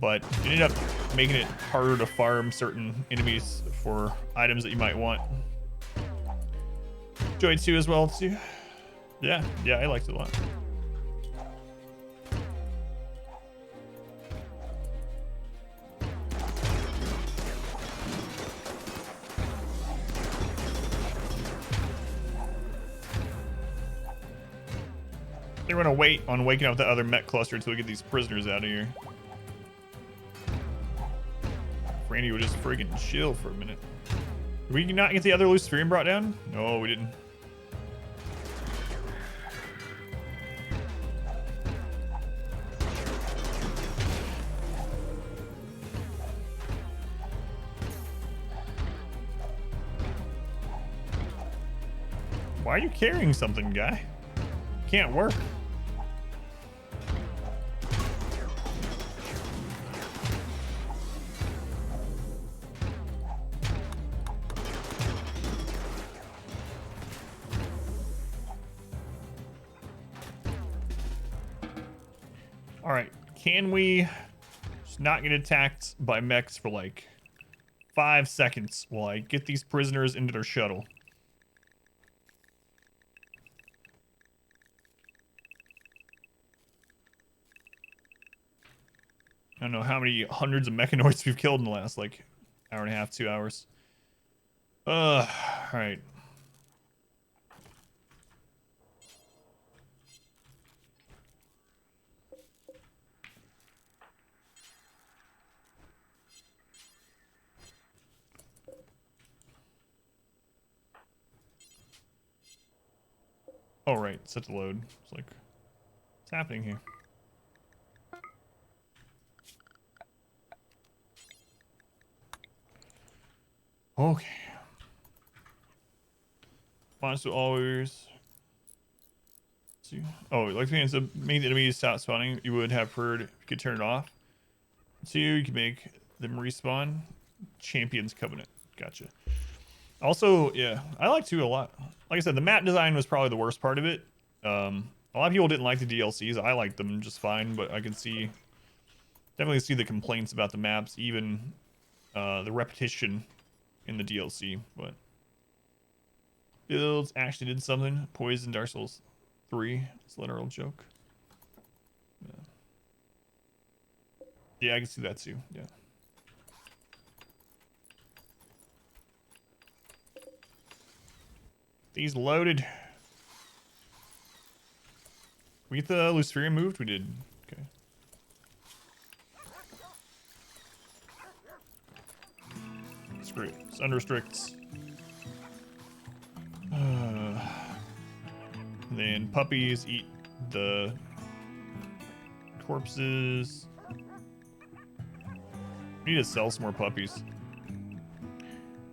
But it ended up making it harder to farm certain enemies for items that you might want. Enjoyed 2 as well too. Yeah, I liked it a lot. They're gonna wait on waking up the other mech cluster until we get these prisoners out of here. Randy would just friggin' chill for a minute. Did we not get the other Luciferian brought down? No, we didn't. Why are you carrying something, guy? Can't work. All right, can we just not get attacked by mechs for like 5 seconds while I get these prisoners into their shuttle? I don't know how many hundreds of mechanoids we've killed in the last like hour and a half, 2 hours. All right. Oh, right. Set to load. It's like, what's happening here? Okay. Monster always. See. Oh, like the make the enemies stop spawning. You would have heard if you could turn it off. 2, you can make them respawn. Champions Covenant. Gotcha. Also, yeah, I like 2 a lot. Like I said, the map design was probably the worst part of it. A lot of people didn't like the DLCs. I liked them just fine, but I can definitely see the complaints about the maps, even the repetition in the DLC. But builds actually did something. Poison Dark Souls 3. It's a literal joke. Yeah, I can see that too. Yeah. These loaded. We get the Luciferin moved? We did. Okay. Screw it. It's under restricts. Then puppies eat the corpses. We need to sell some more puppies.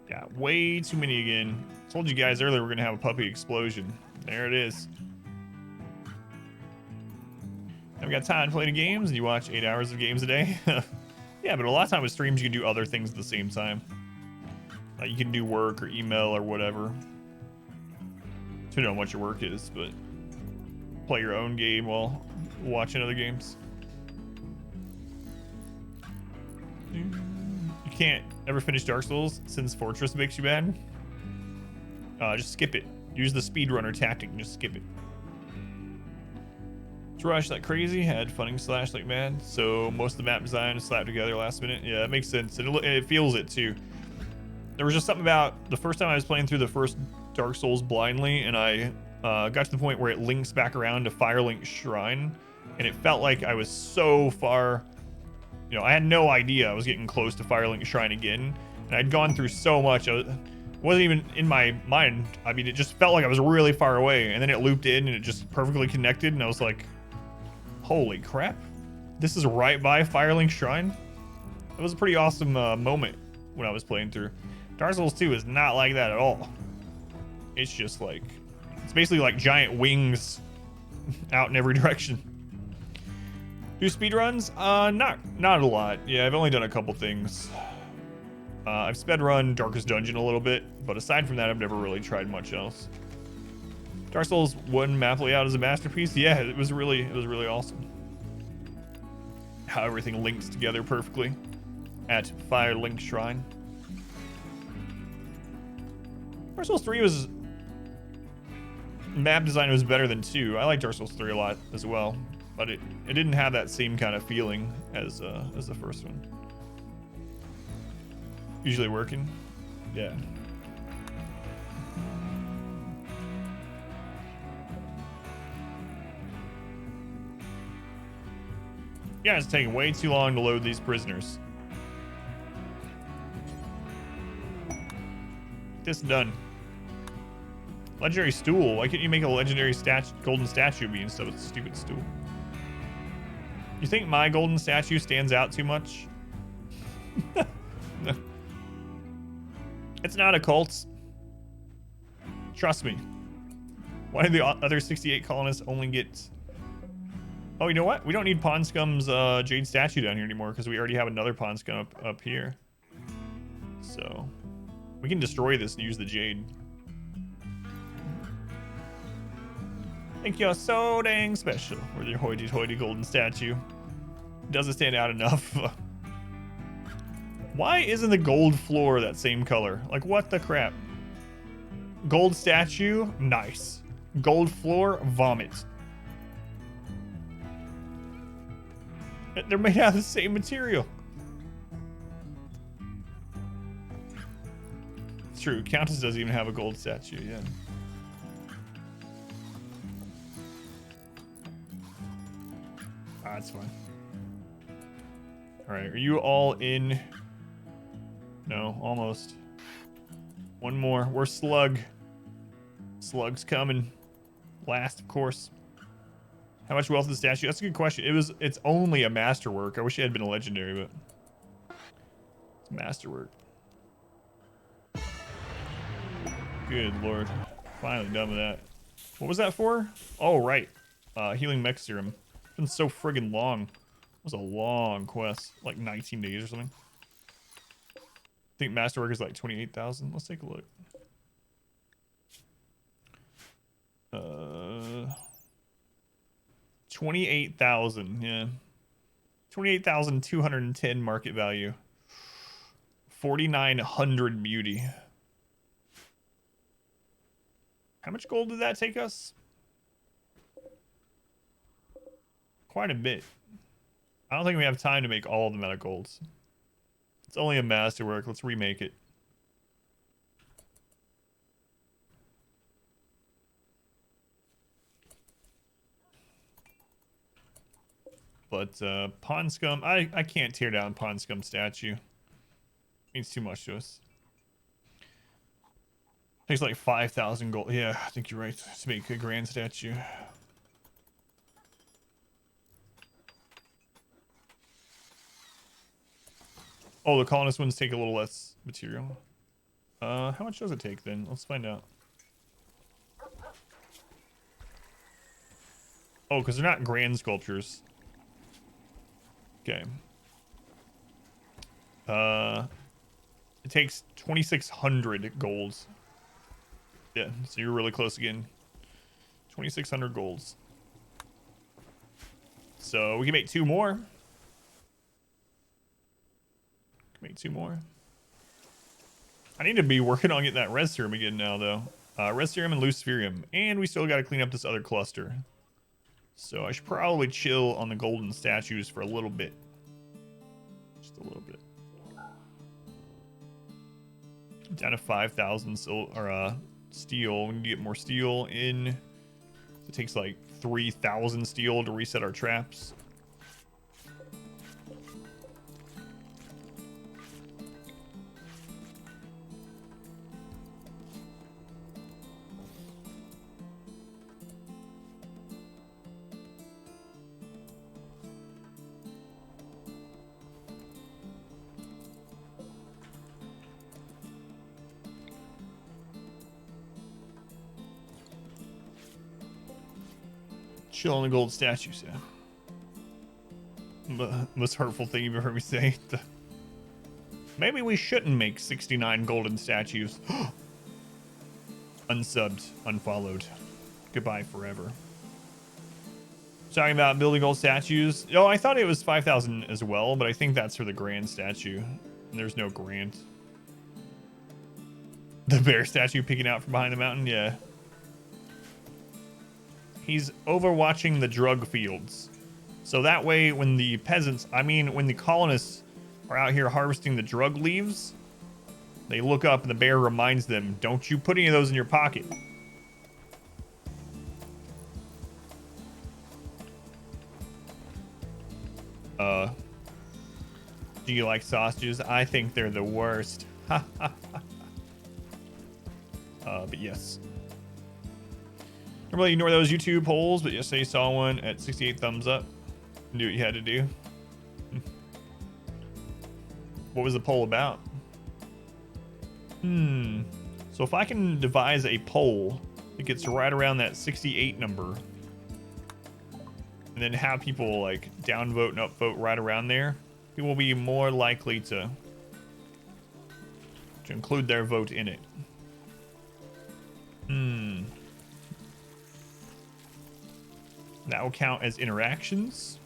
Got way too many again. Told you guys earlier we're gonna have a puppy explosion. There it is. I've got time to play the games, and you watch 8 hours of games a day. Yeah, but a lot of time with streams you can do other things at the same time. Like you can do work or email or whatever. Depending on what your work is, but play your own game while watching other games. You can't ever finish Dark Souls since Fortress makes you mad. Just skip it. Use the speedrunner tactic and just skip it. Rush like crazy, had funning slash like mad, so most of the map design is slapped together last minute. Yeah, it makes sense. It feels it too. There was just something about the first time I was playing through the first Dark Souls blindly, and I got to the point where it links back around to Firelink Shrine, and it felt like I was so far. You know, I had no idea I was getting close to Firelink Shrine again, and I'd gone through so much. It wasn't even in my mind. I mean, it just felt like I was really far away, and then it looped in, and it just perfectly connected, and I was like, holy crap, this is right by Firelink Shrine. It was a pretty awesome moment when I was playing through. Dark Souls 2 is not like that at all. It's just like, it's basically like giant wings out in every direction. Do speedruns? Not a lot. Yeah, I've only done a couple things. I've sped run Darkest Dungeon a little bit, but aside from that, I've never really tried much else. Dark Souls 1 map layout is a masterpiece. Yeah, it was really awesome. How everything links together perfectly at Firelink Shrine. Dark Souls 3 was map design was better than 2. I like Dark Souls 3 a lot as well, but it didn't have that same kind of feeling as the first one. Usually working, yeah. Yeah, it's taking way too long to load these prisoners. Get this done. Legendary stool. Why can't you make a legendary golden statue be instead of a stupid stool? You think my golden statue stands out too much? No. It's not a cult. Trust me. Why did the other 68 colonists only get... Oh, you know what? We don't need Pond Scum's jade statue down here anymore because we already have another Pond Scum up here. So we can destroy this and use the jade. Think you're so dang special with your hoity-toity golden statue. Doesn't stand out enough. Why isn't the gold floor that same color? Like, what the crap? Gold statue, nice. Gold floor, vomit. They're made out of the same material. It's true, Countess doesn't even have a gold statue, yeah. Ah, that's fine. Alright, are you all in? No, almost. One more. We're Slug. Slug's coming. Last, of course. How much wealth is the statue? That's a good question. It's only a masterwork. I wish it had been a legendary, but it's a masterwork. Good lord. Finally done with that. What was that for? Oh, right. Healing mech serum. It's been so friggin' long. It was a long quest. Like 19 days or something. I think masterwork is like 28,000. Let's take a look. 28,000, yeah. 28,210 market value. 4,900 beauty. How much gold did that take us? Quite a bit. I don't think we have time to make all of the meta golds. It's only a masterwork. Let's remake it. But Pond Scum, I can't tear down Pond Scum statue. Means too much to us. Takes like 5,000 gold. Yeah, I think you're right. To make a grand statue. Oh, the colonist ones take a little less material. How much does it take then? Let's find out. Oh, because they're not grand sculptures. Okay. It takes 2,600 golds. Yeah, so you're really close again. 2,600 golds. So we can make 2 more. Make 2 more. I need to be working on getting that res serum again now, though. Res serum and luciferium, and we still got to clean up this other cluster. So I should probably chill on the golden statues for a little bit. Just a little bit. Down to 5,000 steel. We need to get more steel in. It takes like 3,000 steel to reset our traps. Chill on the gold statues, yeah. Most hurtful thing you've ever heard me say. Maybe we shouldn't make 69 golden statues. Unsubbed, unfollowed. Goodbye forever. Talking about building gold statues. Oh, I thought it was 5,000 as well, but I think that's for the grand statue. And there's no grand. The bear statue peeking out from behind the mountain, yeah. He's overwatching the drug fields. So that way when the peasants, when the colonists are out here harvesting the drug leaves, they look up and the bear reminds them, don't you put any of those in your pocket. Do you like sausages? I think they're the worst. But yes. Don't really ignore those YouTube polls, but yesterday you saw one at 68 thumbs up. Knew what you had to do. What was the poll about? So if I can devise a poll that gets right around that 68 number, and then have people like downvote and upvote right around there, people will be more likely to include their vote in it. That will count as interactions.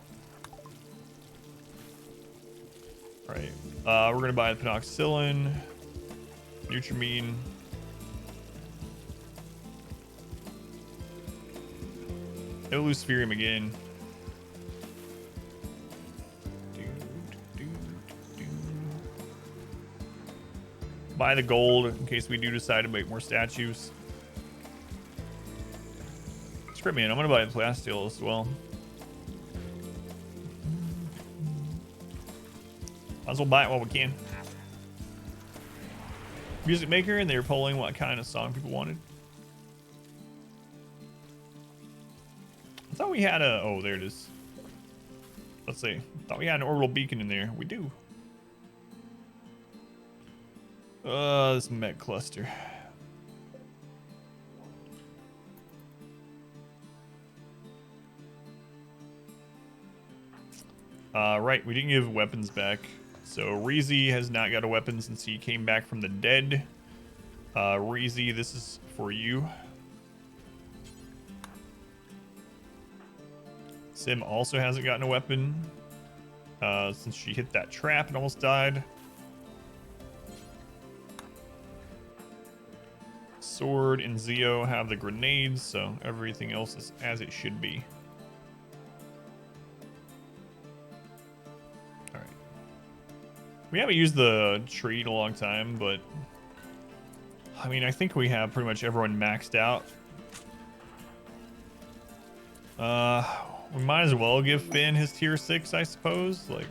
All right. We're gonna buy the penoxyllin, Nutrimine. No luciferium again. Buy the gold in case we do decide to make more statues. Screw me, I'm gonna buy the plasteel as well. Might as well buy it while we can. Music maker, and they were polling what kind of song people wanted. we had a... Oh, there it is. Let's see. Thought we had an orbital beacon in there. We do. This mech cluster. Right, we didn't give weapons back. So Reezy has not got a weapon since he came back from the dead. Reezy, this is for you. Sim also hasn't gotten a weapon since she hit that trap and almost died. Sword and Zeo have the grenades, so everything else is as it should be. Alright. We haven't used the tree in a long time, but I mean, I think we have pretty much everyone maxed out. We might as well give Finn his tier 6, I suppose. Like,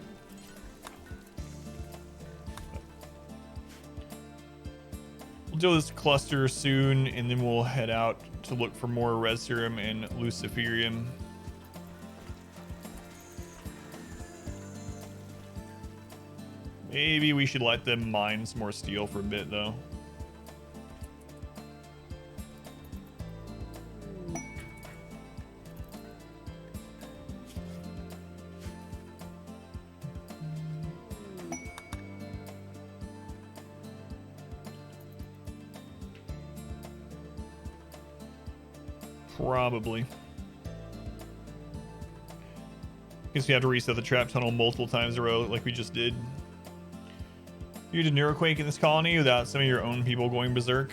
we'll do this cluster soon, and then we'll head out to look for more Res Serum and Luciferium. Maybe we should let them mine some more steel for a bit, though. Probably. Guess we have to reset the trap tunnel multiple times in a row like we just did. You did Neuroquake in this colony without some of your own people going berserk?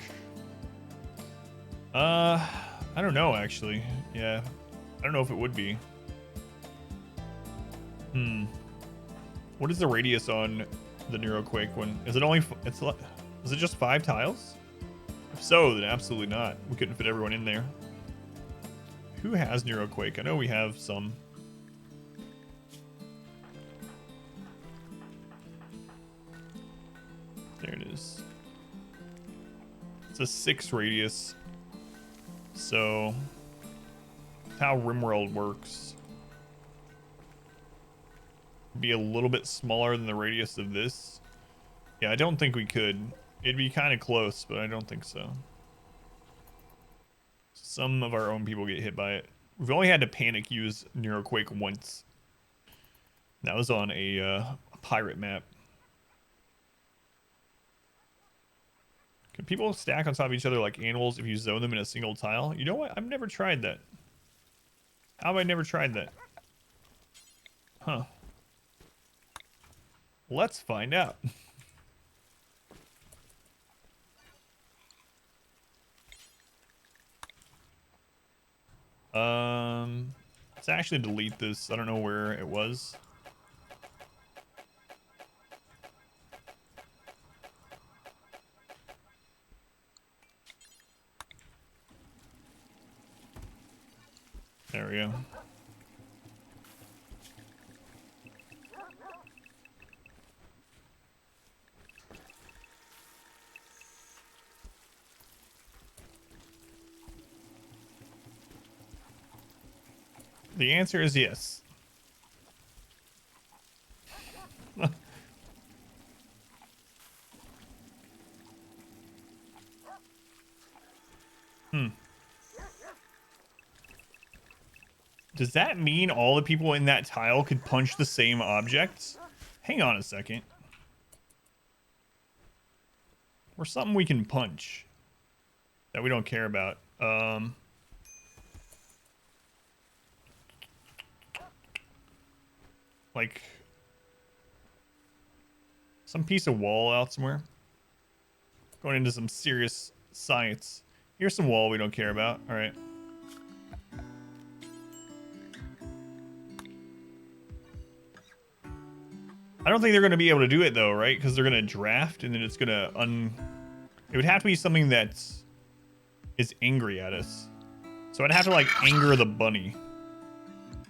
I don't know, actually. Yeah. I don't know if it would be. What is the radius on the Neuroquake one? Is it only... Is it just 5 tiles? If so, then absolutely not. We couldn't fit everyone in there. Who has Neuroquake? I know we have some. There it is. It's a 6 radius. So, that's how RimWorld works. Be a little bit smaller than the radius of this. Yeah, I don't think we could. It'd be kind of close, but I don't think so. Some of our own people get hit by it. We've only had to panic use Neuroquake once. That was on a pirate map. Can people stack on top of each other like animals if you zone them in a single tile? You know what? I've never tried that. How have I never tried that? Huh. Let's find out. Let's actually delete this. I don't know where it was. There we go. The answer is yes. Does that mean all the people in that tile could punch the same objects? Hang on a second. Or something we can punch that we don't care about. Like some piece of wall out somewhere. Going into some serious science. Here's some wall we don't care about. All right. I don't think they're going to be able to do it though, right? Because they're going to draft and then it's going to It would have to be something that is angry at us. So I'd have to like anger the bunny.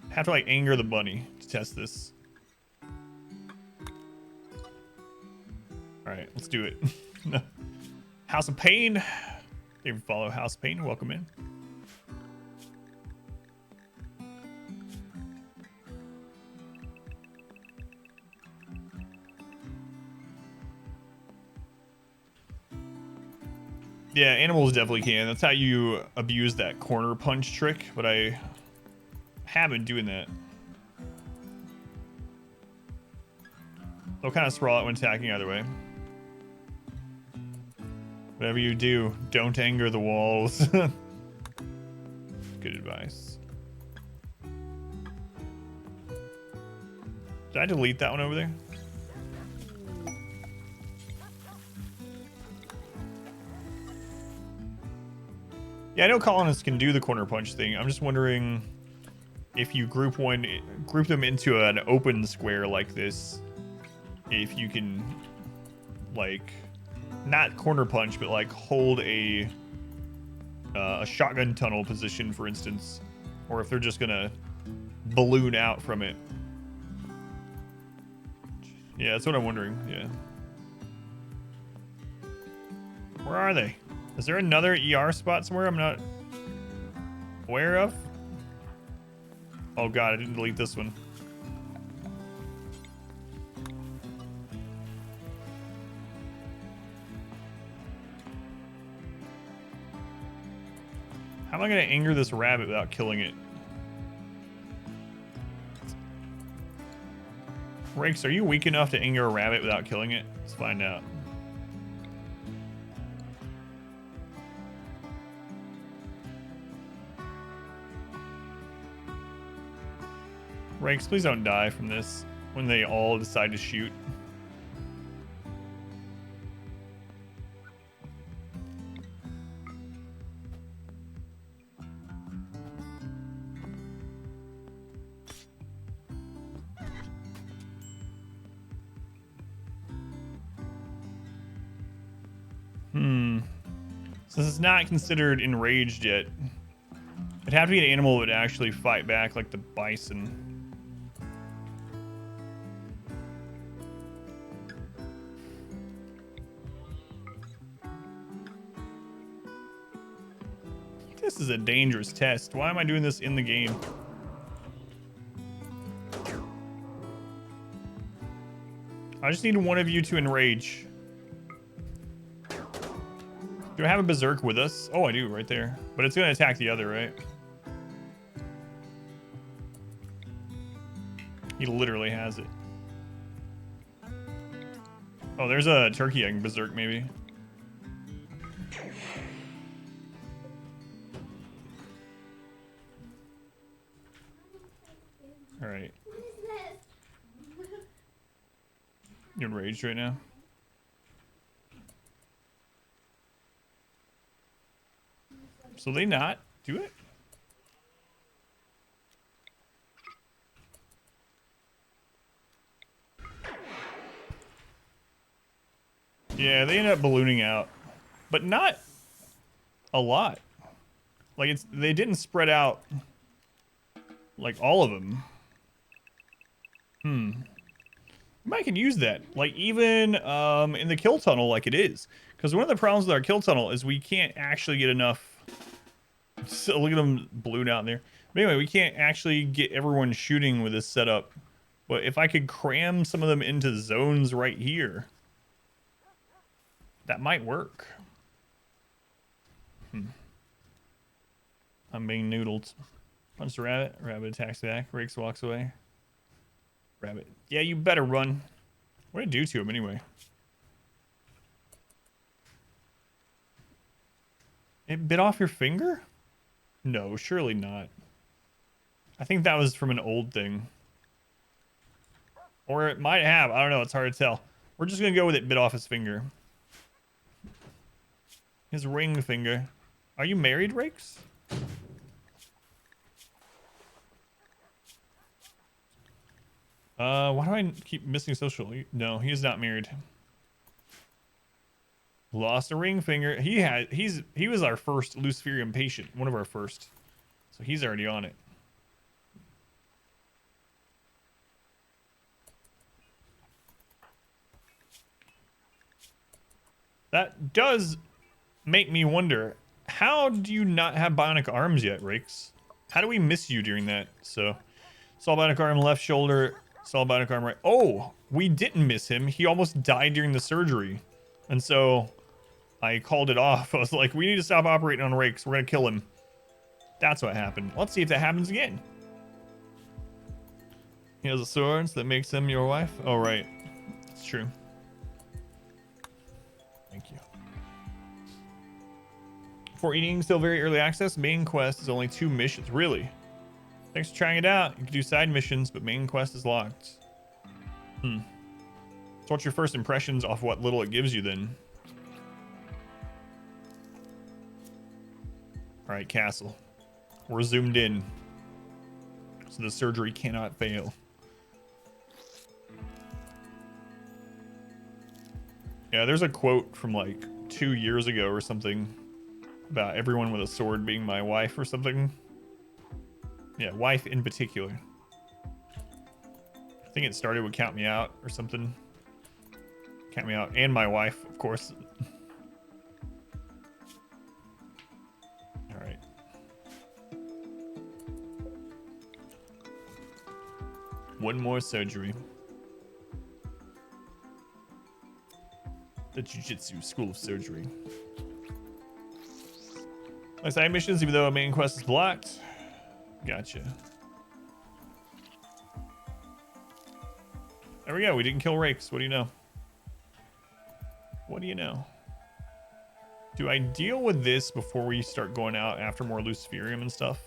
Have to like anger the bunny to test this. All right, let's do it. House of Pain. They follow House of Pain. Welcome in. Yeah, animals definitely can. That's how you abuse that corner punch trick, but I have been doing that. They'll kind of sprawl out when attacking either way. Whatever you do, don't anger the walls. Good advice. Did I delete that one over there? Yeah, I know colonists can do the corner punch thing. I'm just wondering if you group them into an open square like this, if you can, like, not corner punch, but like hold a shotgun tunnel position, for instance, or if they're just gonna balloon out from it. Yeah, that's what I'm wondering. Yeah. Where are they? Is there another ER spot somewhere I'm not aware of? Oh god, I didn't delete this one. How am I gonna anger this rabbit without killing it? Rakes, are you weak enough to anger a rabbit without killing it? Let's find out. Rakes, please don't die from this when they all decide to shoot. Since it's not considered enraged yet, it'd have to be an animal that would actually fight back, like the bison. This is a dangerous test. Why am I doing this in the game? I just need one of you to enrage. Do I have a berserk with us? Oh, I do, right there. But it's going to attack the other, right? He literally has it. Oh, there's a turkey I can berserk, maybe. Alright. You're enraged right now? So they not do it? Yeah, they end up ballooning out, but not a lot. Like they didn't spread out like all of them. I can use that, like even in the kill tunnel, like it is, because one of the problems with our kill tunnel is we can't actually get enough. So look at them balloon out in there. But anyway, we can't actually get everyone shooting with this setup. But if I could cram some of them into zones right here, that might work. I'm being noodled. Punch the rabbit. Rabbit attacks back. Rakes walks away. Rabbit. Yeah, you better run. What did it do to him anyway? It bit off your finger? No, surely not. I think that was from an old thing. Or it might have. I don't know. It's hard to tell. We're just going to go with it bit off his finger. His ring finger. Are you married, Rakes? Why do I keep missing social? No, he is not married. Lost a ring finger. He was our first Luciferian patient, one of our first. So he's already on it. That does make me wonder, how do you not have bionic arms yet, Rakes? How do we miss you during that? So, saw bionic arm left shoulder, saw bionic arm right. Oh, we didn't miss him. He almost died during the surgery. And so I called it off. I was like, we need to stop operating on rakes. We're gonna kill him. That's what happened. Let's see if that happens again. He has a sword that makes him your wife. Oh, right. It's true. Thank you. For eating, still very early access. Main quest is only 2 missions. Really? Thanks for trying it out. You can do side missions, but main quest is locked. So what's your first impressions off what little it gives you then? All right, castle. We're zoomed in. So the surgery cannot fail. Yeah, there's a quote from like 2 years ago or something about everyone with a sword being my wife or something. Yeah, wife in particular. I think it started with Count Me Out or something. Count Me Out and my wife, of course. All right. One more surgery. The Jiu-Jitsu School of Surgery. My side missions, even though a main quest is blocked. Gotcha. There we go. We didn't kill rakes. What do you know? What do you know? Do I deal with this before we start going out after more Luciferium and stuff?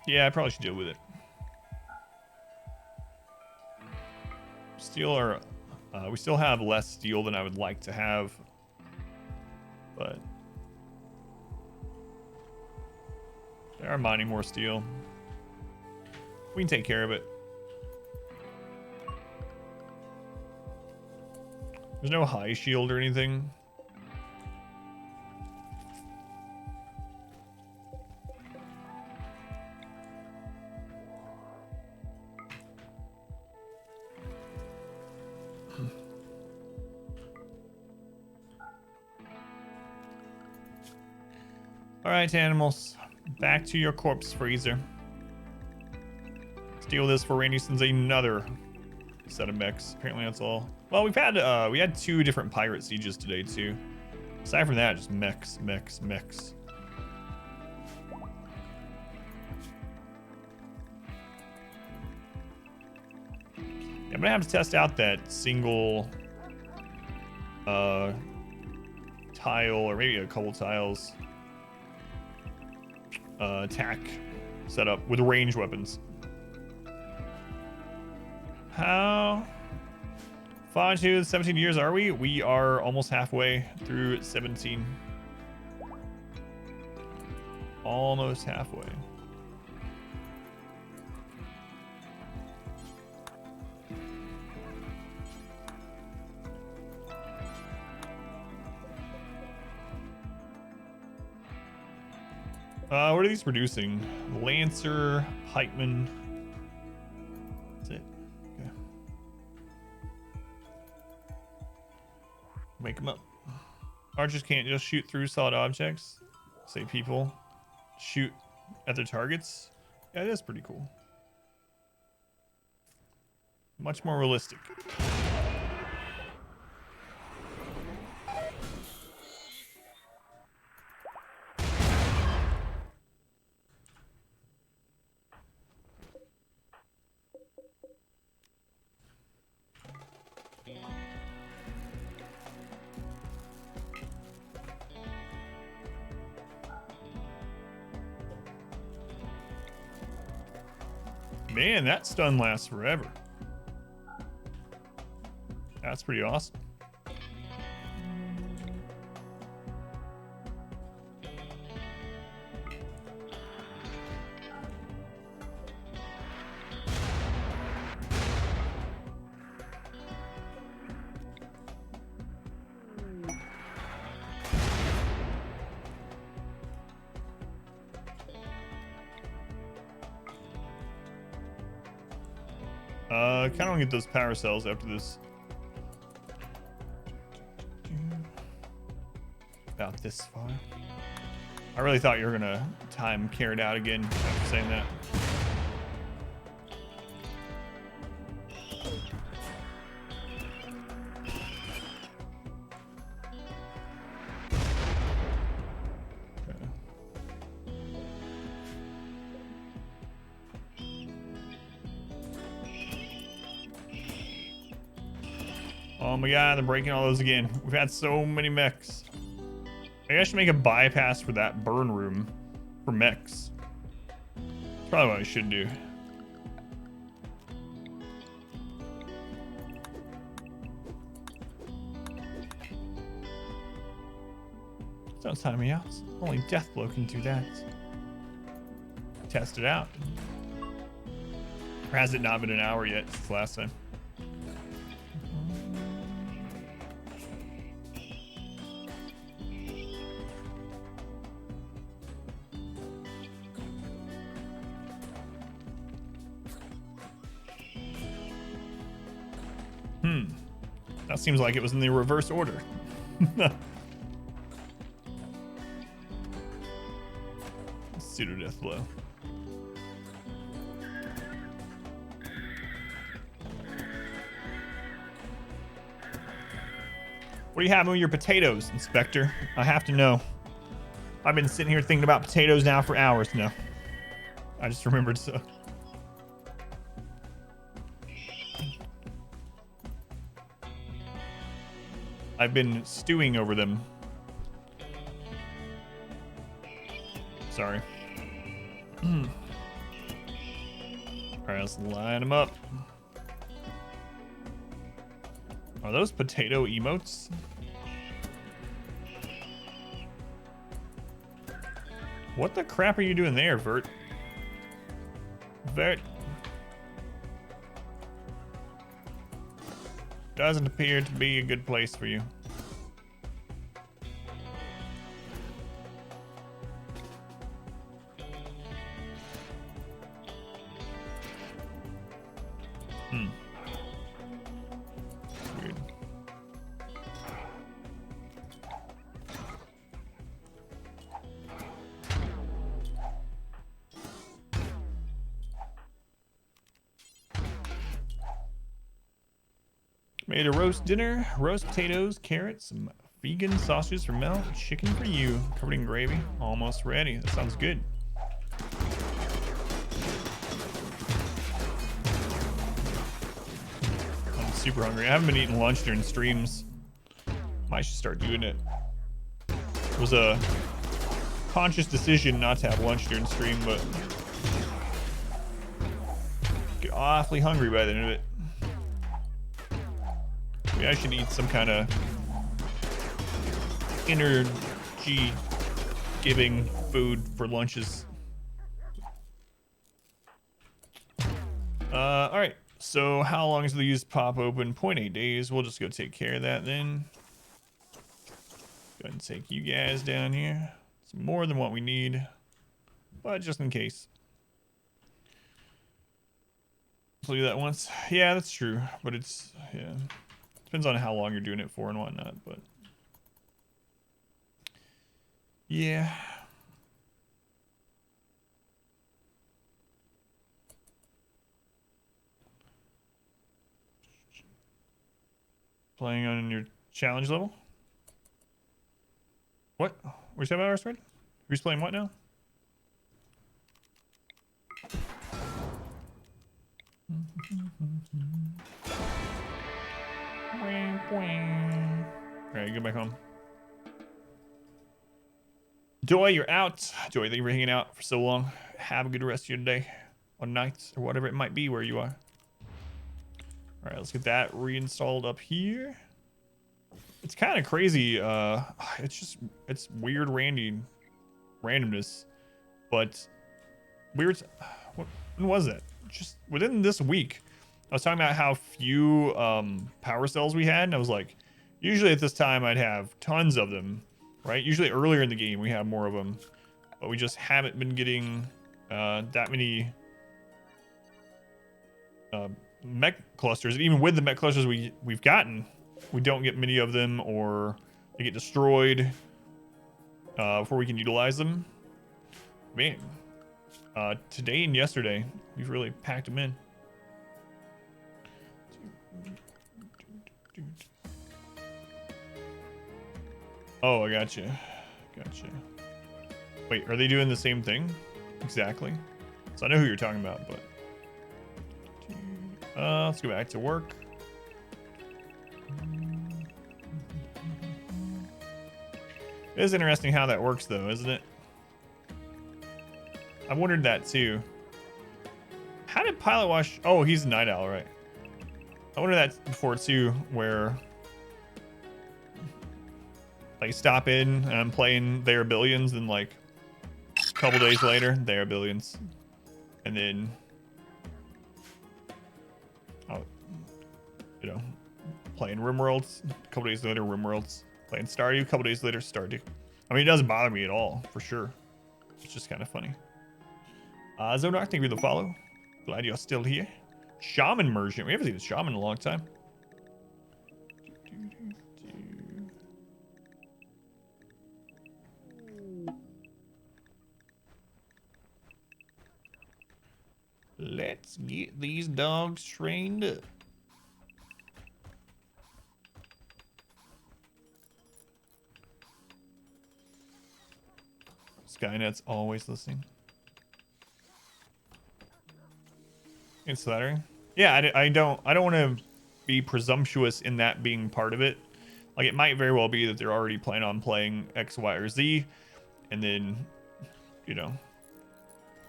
Yeah, I probably should deal with it. Steel or we still have less steel than I would like to have, but they are mining more steel. We can take care of it. There's no high shield or anything. All right, animals, back to your corpse freezer. Steal this for Randy sends another set of mechs. Apparently that's all. Well, we had 2 different pirate sieges today too. Aside from that, just mechs. I'm gonna have to test out that single tile, or maybe a couple tiles, attack setup with range weapons. How far into 17 years are we? We are almost halfway through 17. Almost halfway. What are these producing? Lancer, Pikeman. That's it. Okay. Wake them up. Archers can't just shoot through solid objects. Say people shoot at their targets. Yeah, that's pretty cool. Much more realistic. Man, that stun lasts forever. That's pretty awesome. I kind of want to get those power cells after this. About this far. I really thought you were gonna time carry it out again after saying that. Oh my god, they're breaking all those again. We've had so many mechs. Maybe I should make a bypass for that burn room for mechs. That's probably what I should do. Don't time me out. Only Deathblow can do that. Test it out. Or has it not been an hour yet since last time? That seems like it was in the reverse order. Pseudo death blow. What do you have with your potatoes, Inspector? I have to know. I've been sitting here thinking about potatoes now for hours now. I just remembered so. I've been stewing over them. Sorry. All right, let's line them up. Are those potato emotes? What the crap are you doing there, Vert? Vert. Doesn't appear to be a good place for you. Weird. Made a roast dinner, roast potatoes, carrots, some vegan sausages for Mel, chicken for you, covered in gravy. Almost ready. That sounds good. I'm super hungry. I haven't been eating lunch during streams. Might should start doing it. It was a conscious decision not to have lunch during stream, but get awfully hungry by the end of it. Maybe I should eat some kind of energy giving food for lunches. All right. So how long is the use pop open? 0.8 days. We'll just go take care of that then. Go ahead and take you guys down here. It's more than what we need, but just in case. Let's do that once. Yeah, that's true, but it's, yeah. Depends on how long you're doing it for and whatnot, but yeah. Playing on your challenge level? What? What you say about our spread? Who's playing what now? Alright, go back home. Joy, you're out. Joy, thank you for hanging out for so long. Have a good rest of your day or night or whatever it might be where you are. Alright, let's get that reinstalled up here. It's kind of crazy. It's weird randomness, but weird. When was it? Just within this week. I was talking about how few power cells we had, and I was like, usually at this time I'd have tons of them, right? Usually earlier in the game we have more of them, but we just haven't been getting that many mech clusters. And even with the mech clusters we've gotten, we don't get many of them, or they get destroyed before we can utilize them. Man, today and yesterday we've really packed them in. Oh, I gotcha. Gotcha. Wait, are they doing the same thing? Exactly. So I know who you're talking about, but... let's go back to work. It is interesting how that works, though, isn't it? I wondered that too. How did Pilot Wash? Oh, he's a Night Owl, right? I wondered that before too, where like stop in and I'm playing They Are Billions, and like a couple days later, They Are Billions, and then you know, playing RimWorlds. A couple days later, RimWorlds. Playing Stardew. A couple days later, Stardew. I mean, it doesn't bother me at all, for sure. It's just kind of funny. Zonar, thank you for the follow. Glad you're still here. Shaman Merchant. We haven't seen a Shaman in a long time. Let's get these dogs trained up. Skynet's always listening. It's flattering. Yeah, I don't want to be presumptuous in that being part of it. Like, it might very well be that they're already planning on playing X, Y, or Z, and then, you know,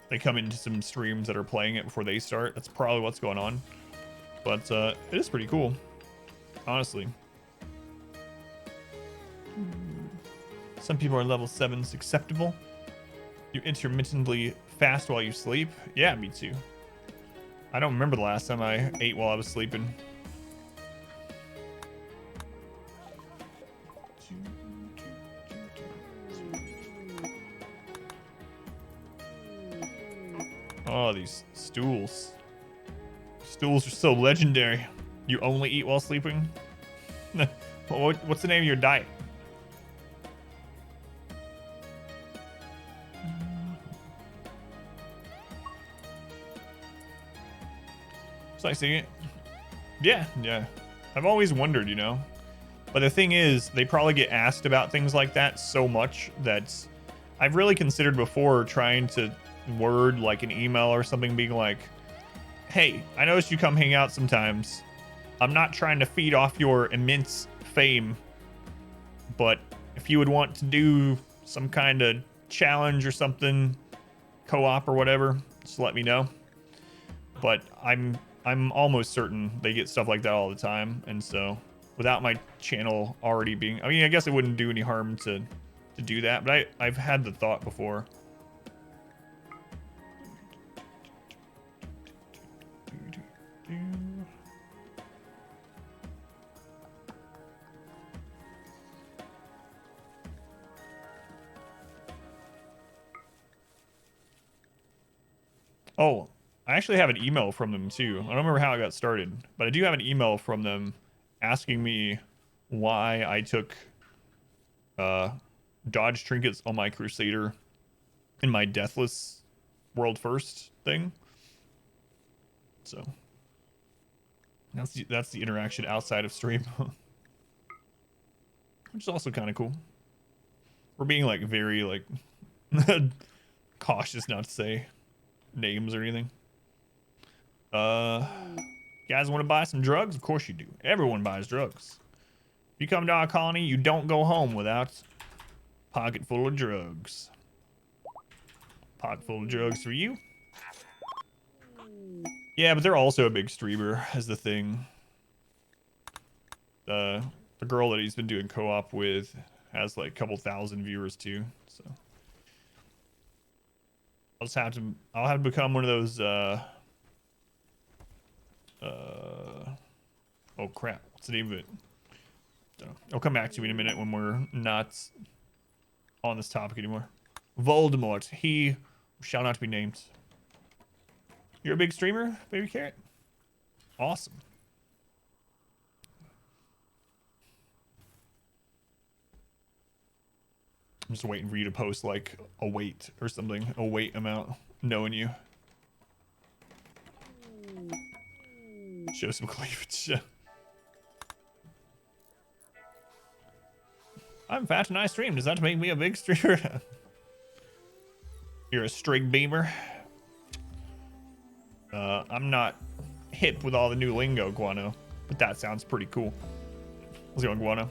they come into some streams that are playing it before they start. That's probably what's going on. But it is pretty cool, honestly. Some people are level 7's acceptable. You intermittently fast while you sleep. Yeah, me too. I don't remember the last time I ate while I was sleeping. Oh, these stools. Stools are so legendary. You only eat while sleeping? What's the name of your diet? It's like seeing it. Yeah. I've always wondered, you know. But the thing is, they probably get asked about things like that so much that I've really considered before trying to word like an email or something being like, hey, I noticed you come hang out sometimes. I'm not trying to feed off your immense fame, but if you would want to do some kind of challenge or something, co-op or whatever, just let me know. But I'm almost certain they get stuff like that all the time, and so without my channel already being, I mean, I guess it wouldn't do any harm to do that, but I've had the thought before. Oh, I actually have an email from them too. I don't remember how I got started, but I do have an email from them asking me why I took dodge trinkets on my Crusader in my Deathless World First thing. So that's the interaction outside of stream. Which is also kind of cool. We're being like very like cautious not to say names or anything. Guys want to buy some drugs? Of course you do. Everyone buys drugs. If you come to our colony, you don't go home without a pocket full of drugs. Pocket full of drugs for you. Yeah, but they're also a big streamer, is the thing. The girl that he's been doing co-op with has like a couple thousand viewers too, so I'll have to become one of those oh crap, what's the name of it? I'll come back to you in a minute when we're not on this topic anymore. Voldemort, he shall not be named. You're a big streamer, Baby Carrot? Awesome. I'm just waiting for you to post like a weight or something, a weight amount, knowing you. Show some cleavage. I'm fat and I stream. Does that make me a big streamer? You're a string beamer. I'm not hip with all the new lingo, Guano, but that sounds pretty cool. How's it going, Guano?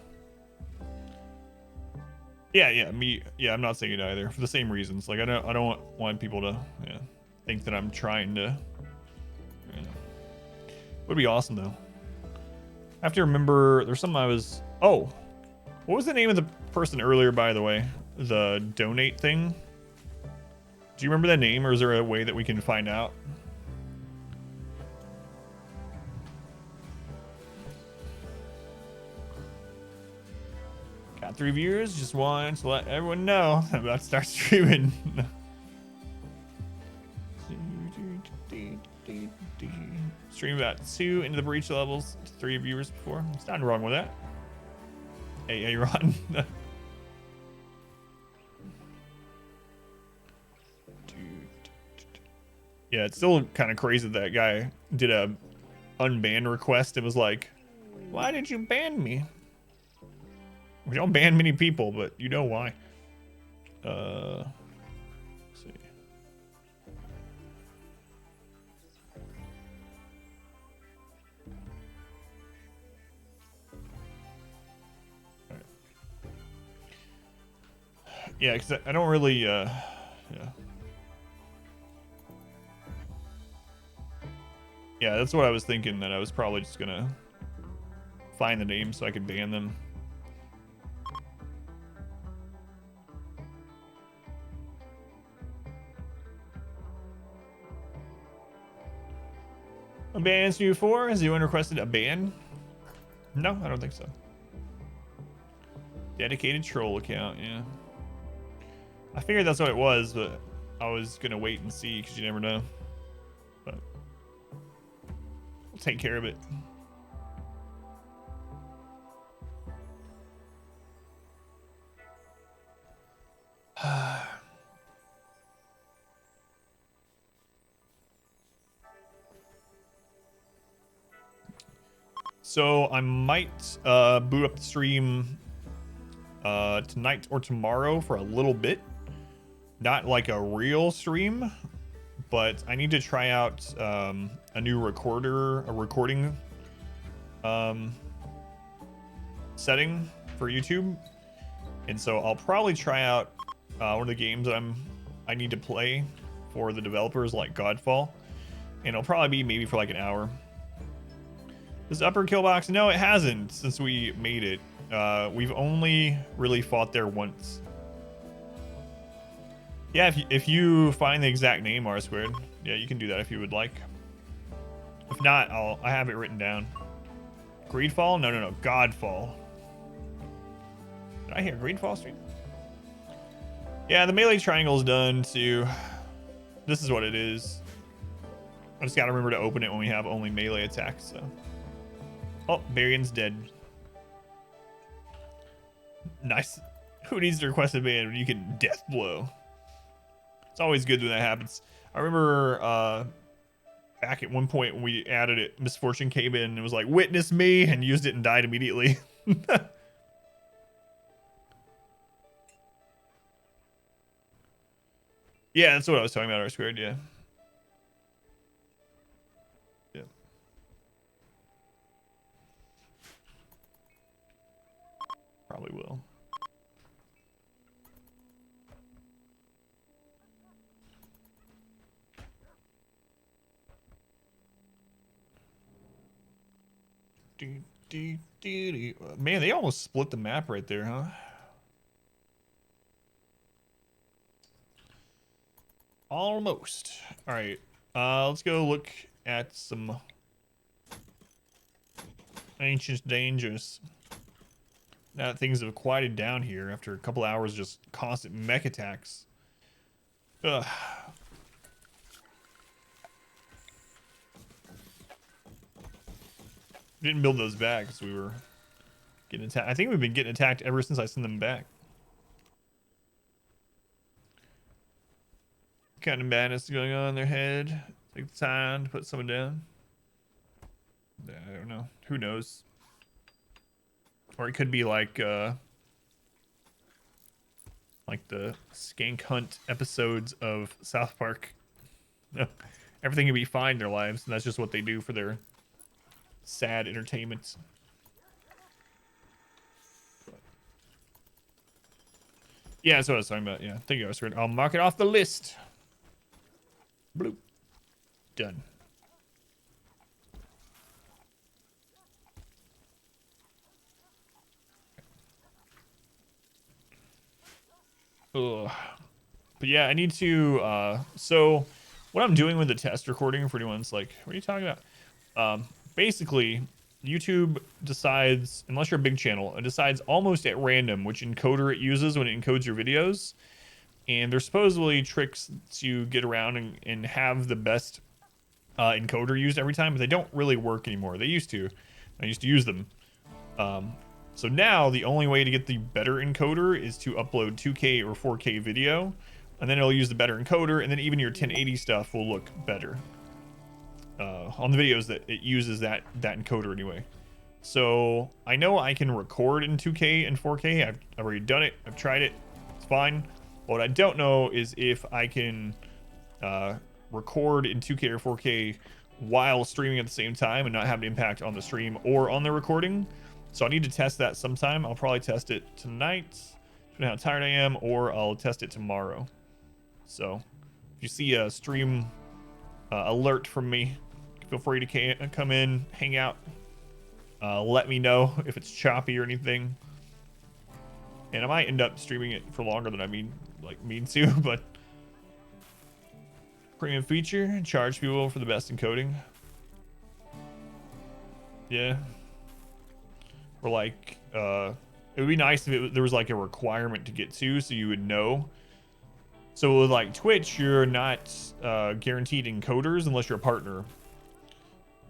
Yeah, me. Yeah, I'm not saying it either for the same reasons. Like I don't want people to think that I'm trying to. You know. Would be awesome though. I have to remember. There's something I was. Oh, what was the name of the person earlier? By the way, the donate thing. Do you remember that name, or is there a way that we can find out? Got 3 viewers. Just wanted to let everyone know I'm about to start streaming. Stream about 2 into the breach levels to 3 viewers before. There's nothing wrong with that. Hey, Ron. Yeah, it's still kind of crazy that guy did a unban request. It was like, why did you ban me? We don't ban many people, but you know why. Let's see. All right. Yeah, because I don't really, yeah. Yeah, that's what I was thinking, that I was probably just gonna find the name so I could ban them. A ban's you for? Has anyone requested a ban? No, I don't think so. Dedicated troll account, yeah. I figured that's what it was, but I was gonna wait and see because you never know. But we'll take care of it. So I might boot up the stream tonight or tomorrow for a little bit. Not like a real stream, but I need to try out a new recording setting for YouTube. And so I'll probably try out one of the games that I need to play for the developers, like Godfall. And it'll probably be maybe for like an hour. This upper kill box? No, it hasn't since we made it. We've only really fought there once. Yeah, if you find the exact name R squared, yeah, you can do that if you would like. If not, I have it written down. Greedfall? No, Godfall. Did I hear Greedfall stream? Yeah, the melee triangle is done too. This is what it is. I just gotta remember to open it when we have only melee attacks. So. Oh, Barion's dead. Nice. Who needs to request a ban when you can death blow? It's always good when that happens. I remember back at one point when we added it, Misfortune came in and it was like, witness me, and used it and died immediately. Yeah, that's what I was talking about, R squared, yeah. Yeah. Probably will. Man, they almost split the map right there, huh? Almost. All right. Let's go look at some ancient dangers. Now that things have quieted down here after a couple hours of just constant mech attacks. Ugh. Didn't build those back because we were getting attacked. I think we've been getting attacked ever since I sent them back. Kind of madness going on in their head. Take the time to put someone down. I don't know. Who knows? Or it could be like the skank hunt episodes of South Park. Everything can be fine in their lives, and that's just what they do for their sad entertainment. Yeah, that's what I was talking about. Yeah, thank you, Oscar. I'll mark it off the list. Bloop. Done. Ugh. But yeah, I need to, so what I'm doing with the test recording for anyone's like, what are you talking about? Basically, YouTube decides, unless you're a big channel, it decides almost at random which encoder it uses when it encodes your videos. And there's supposedly tricks to get around and have the best encoder used every time, but they don't really work anymore. They used to. I used to use them. So now the only way to get the better encoder is to upload 2K or 4K video, and then it'll use the better encoder, and then even your 1080 stuff will look better on the videos that it uses that encoder anyway. So I know I can record in 2K and 4K. I've already done it. I've tried it. It's fine. What I don't know is if I can record in 2K or 4K while streaming at the same time and not have an impact on the stream or on the recording. So I need to test that sometime. I'll probably test it tonight, depending on how tired I am, or I'll test it tomorrow. So if you see a stream alert from me, feel free to come in, hang out. Let me know if it's choppy or anything. And I might end up streaming it for longer than I mean to, but premium feature, charge people for the best encoding. Yeah. Or like, it would be nice if there was like a requirement to get to, so you would know. So with like Twitch, you're not guaranteed encoders unless you're a partner.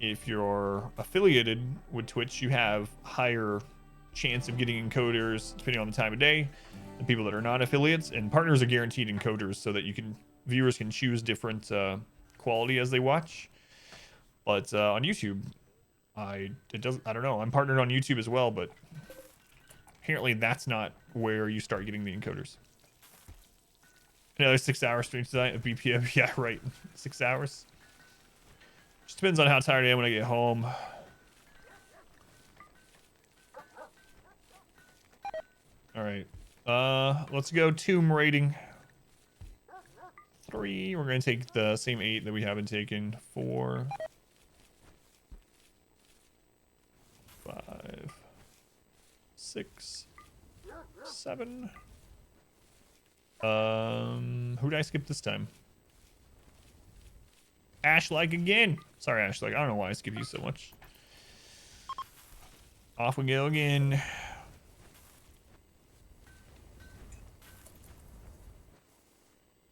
If you're affiliated with Twitch, you have higher chance of getting encoders depending on the time of day than people that are not affiliates. And partners are guaranteed encoders so that viewers can choose different quality as they watch. But on YouTube, I don't know. I'm partnered on YouTube as well, but apparently that's not where you start getting the encoders. Another 6-hour stream tonight at BPM. Yeah, right. 6 hours. Just depends on how tired I am when I get home. All right. Let's go tomb raiding. 3. We're gonna take the same 8 that we haven't taken. 4, 5, 6, 7. Who did I skip this time? Ash-like again. Sorry, Ash-like. I don't know why I skip you so much. Off we go again.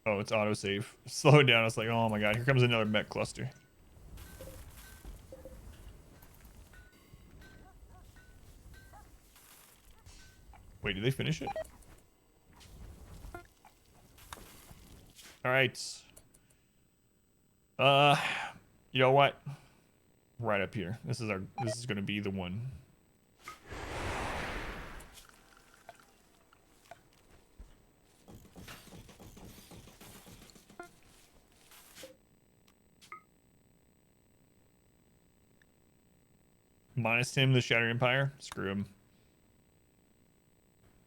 Oh, it's autosave. Slow it down. I was like, oh my god, here comes another mech cluster. Wait, did they finish it? All right. You know what? Right up here. This is gonna be the one. Minus him, the Shattering Empire. Screw him.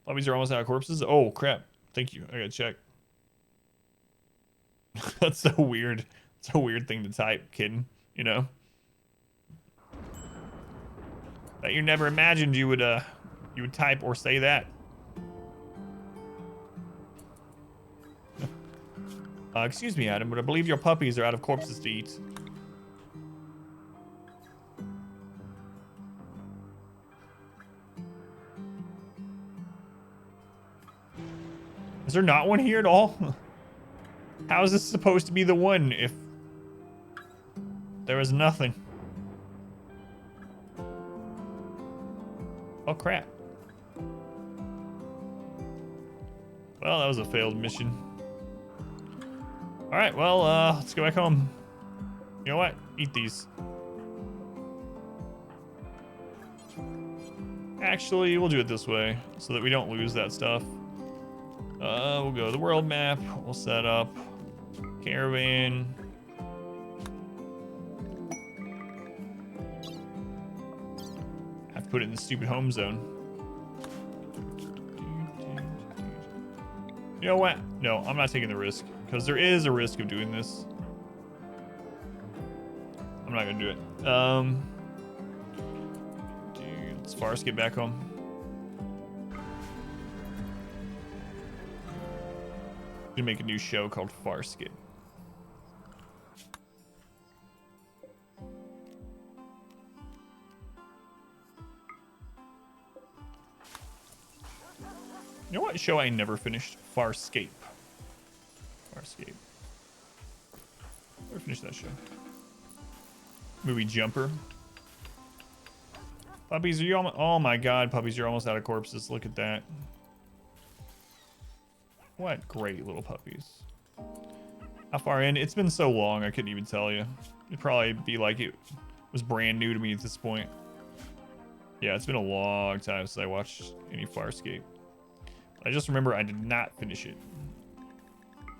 Lobbies are almost out of corpses. Oh crap! Thank you. I gotta check. That's so weird. It's a weird thing to type, kid. You know. That you never imagined you would type or say that. Excuse me, Adam, but I believe your puppies are out of corpses to eat. Is there not one here at all? How is this supposed to be the one if there was nothing? Oh crap. Well, that was a failed mission. Alright, well, let's go back home. You know what? Eat these. Actually, we'll do it this way so that we don't lose that stuff. We'll go to the world map. We'll set up caravan. Have to put it in the stupid home zone. You know what? No, I'm not taking the risk because there is a risk of doing this. I'm not gonna do it. Dude, let's Farce get back home. Gonna make a new show called Farscape. You know what show I never finished? Farscape. Farscape. Never finished that show. Movie Jumper. Puppies, are you almost... Oh my god, puppies, you're almost out of corpses. Look at that. What great little puppies. How far in? It's been so long, I couldn't even tell you. It'd probably be like it was brand new to me at this point. Yeah, it's been a long time since I watched any Farscape. I just remember I did not finish it.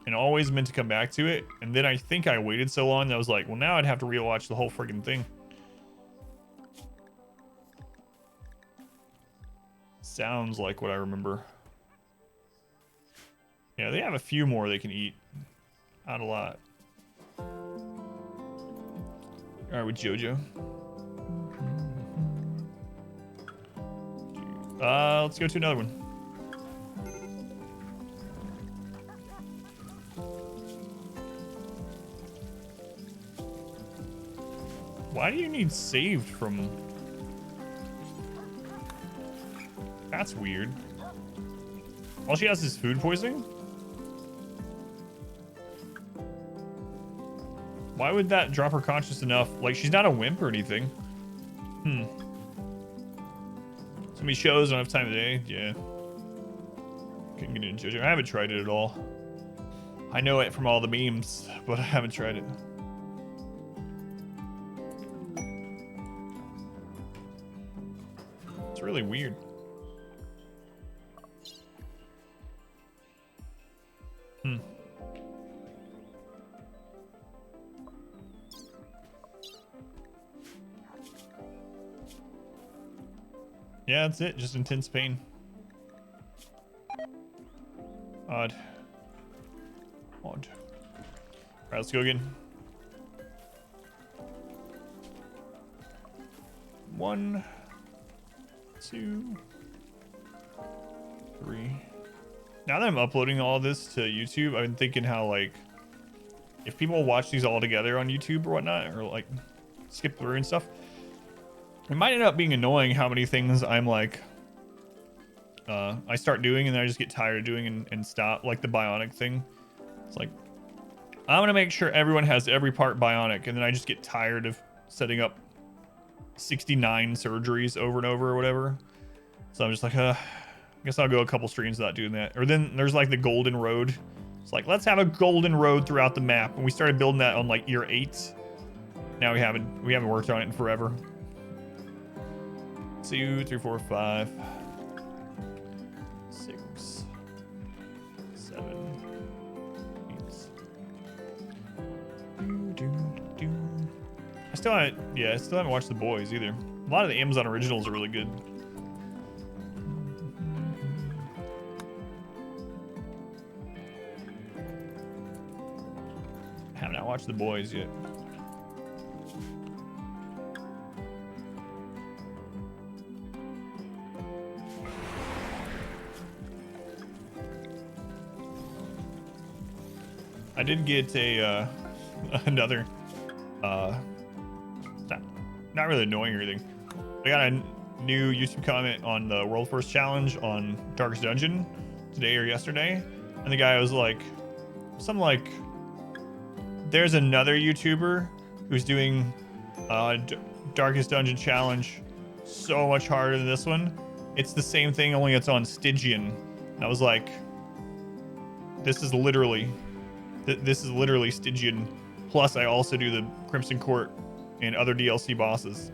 And always meant to come back to it. And then I think I waited so long that I was like, well, now I'd have to rewatch the whole friggin' thing. Sounds like what I remember. Yeah, they have a few more they can eat. Not a lot. Alright, with JoJo. Let's go to another one. Why do you need saved from... That's weird. All she has is food poisoning? Why would that drop her conscious enough? Like, she's not a wimp or anything. So many shows, don't have time today. Yeah. Couldn't get into JoJo. I haven't tried it at all. I know it from all the memes, but I haven't tried it. It's really weird. Yeah, that's it. Just intense pain. Odd. Odd. Alright, let's go again. 1, 2, 3. Now that I'm uploading all this to YouTube, I've been thinking how, like, if people watch these all together on YouTube or whatnot, or like skip through and stuff, it might end up being annoying how many things I'm like, I start doing and then I just get tired of doing and stop, like the bionic thing. It's like, I'm gonna make sure everyone has every part bionic, and then I just get tired of setting up 69 surgeries over and over or whatever. So I'm just like, I guess I'll go a couple streams without doing that. Or then there's like the golden road. It's like, let's have a golden road throughout the map. And we started building that on like year 8. Now we haven't worked on it in forever. 2, 3, 4, 5, 6, 7, 8. I still haven't watched The Boys either. A lot of the Amazon originals are really good. Have not watched The Boys yet. I did get a another not really annoying or anything. I got a new YouTube comment on the World First Challenge on Darkest Dungeon today or yesterday, and the guy was like, something like, there's another YouTuber who's doing Darkest Dungeon Challenge so much harder than this one. It's the same thing, only it's on Stygian. And I was like, this is literally Stygian. Plus, I also do the Crimson Court and other DLC bosses.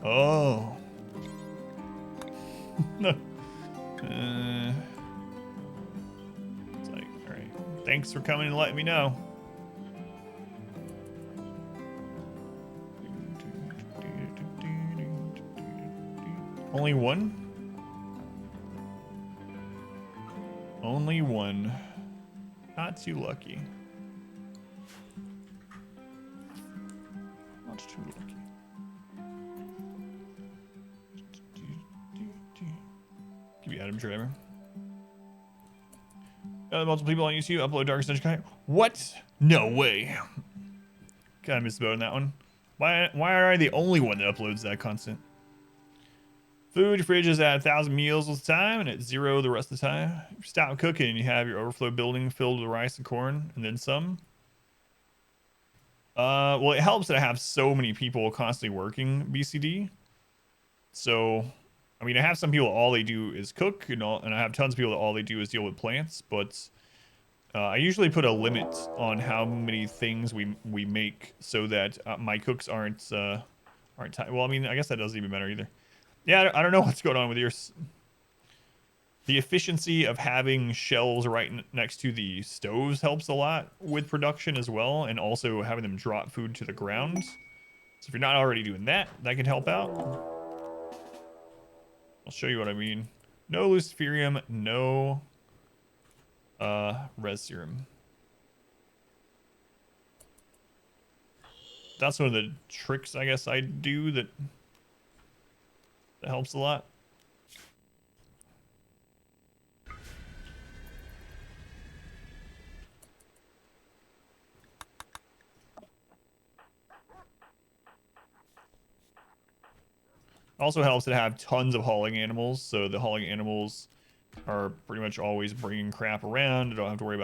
Oh. No. It's like, all right. Thanks for coming and letting me know. Only one? Only one. Not too lucky. Not too lucky. Give you Adam Driver. Multiple people on YouTube upload Dark Dungeon content. What? No way. Kind of missed the boat on that one. Why are I the only one that uploads that content? Food, your fridge is at 1,000 meals all the time and at 0 the rest of the time. If you stop cooking, you have your overflow building filled with rice and corn and then some. Well, it helps that I have so many people constantly working BCD. So, I mean, I have some people all they do is cook, and I have tons of people that all they do is deal with plants. But I usually put a limit on how many things we make so that my cooks aren't well. I mean, I guess that doesn't even matter either. Yeah, I don't know what's going on with yours. The efficiency of having shelves right next to the stoves helps a lot with production as well, and also having them drop food to the ground. So if you're not already doing that, that can help out. I'll show you what I mean. No luciferium, no res serum. That's one of the tricks I guess I do that helps a lot. Also helps to have tons of hauling animals, so the hauling animals are pretty much always bringing crap around. I don't have to worry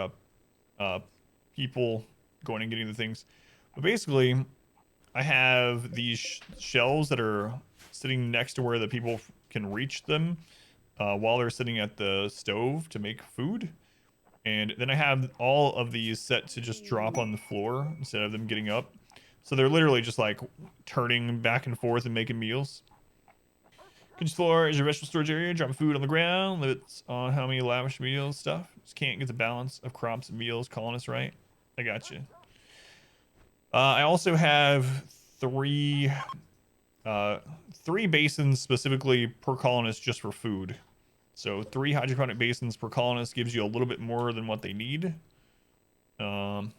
about people going and getting the things. But basically, I have these shelves that are sitting next to where the people can reach them while they're sitting at the stove to make food. And then I have all of these set to just drop on the floor instead of them getting up. So they're literally just like turning back and forth and making meals. Kitchen floor is your vegetable storage area. Drop food on the ground. Limits on how many lavish meals stuff. Just can't get the balance of crops and meals. Colonists, right? I got you. I also have three basins specifically per colonist just for food. So 3 hydroponic basins per colonist gives you a little bit more than what they need. And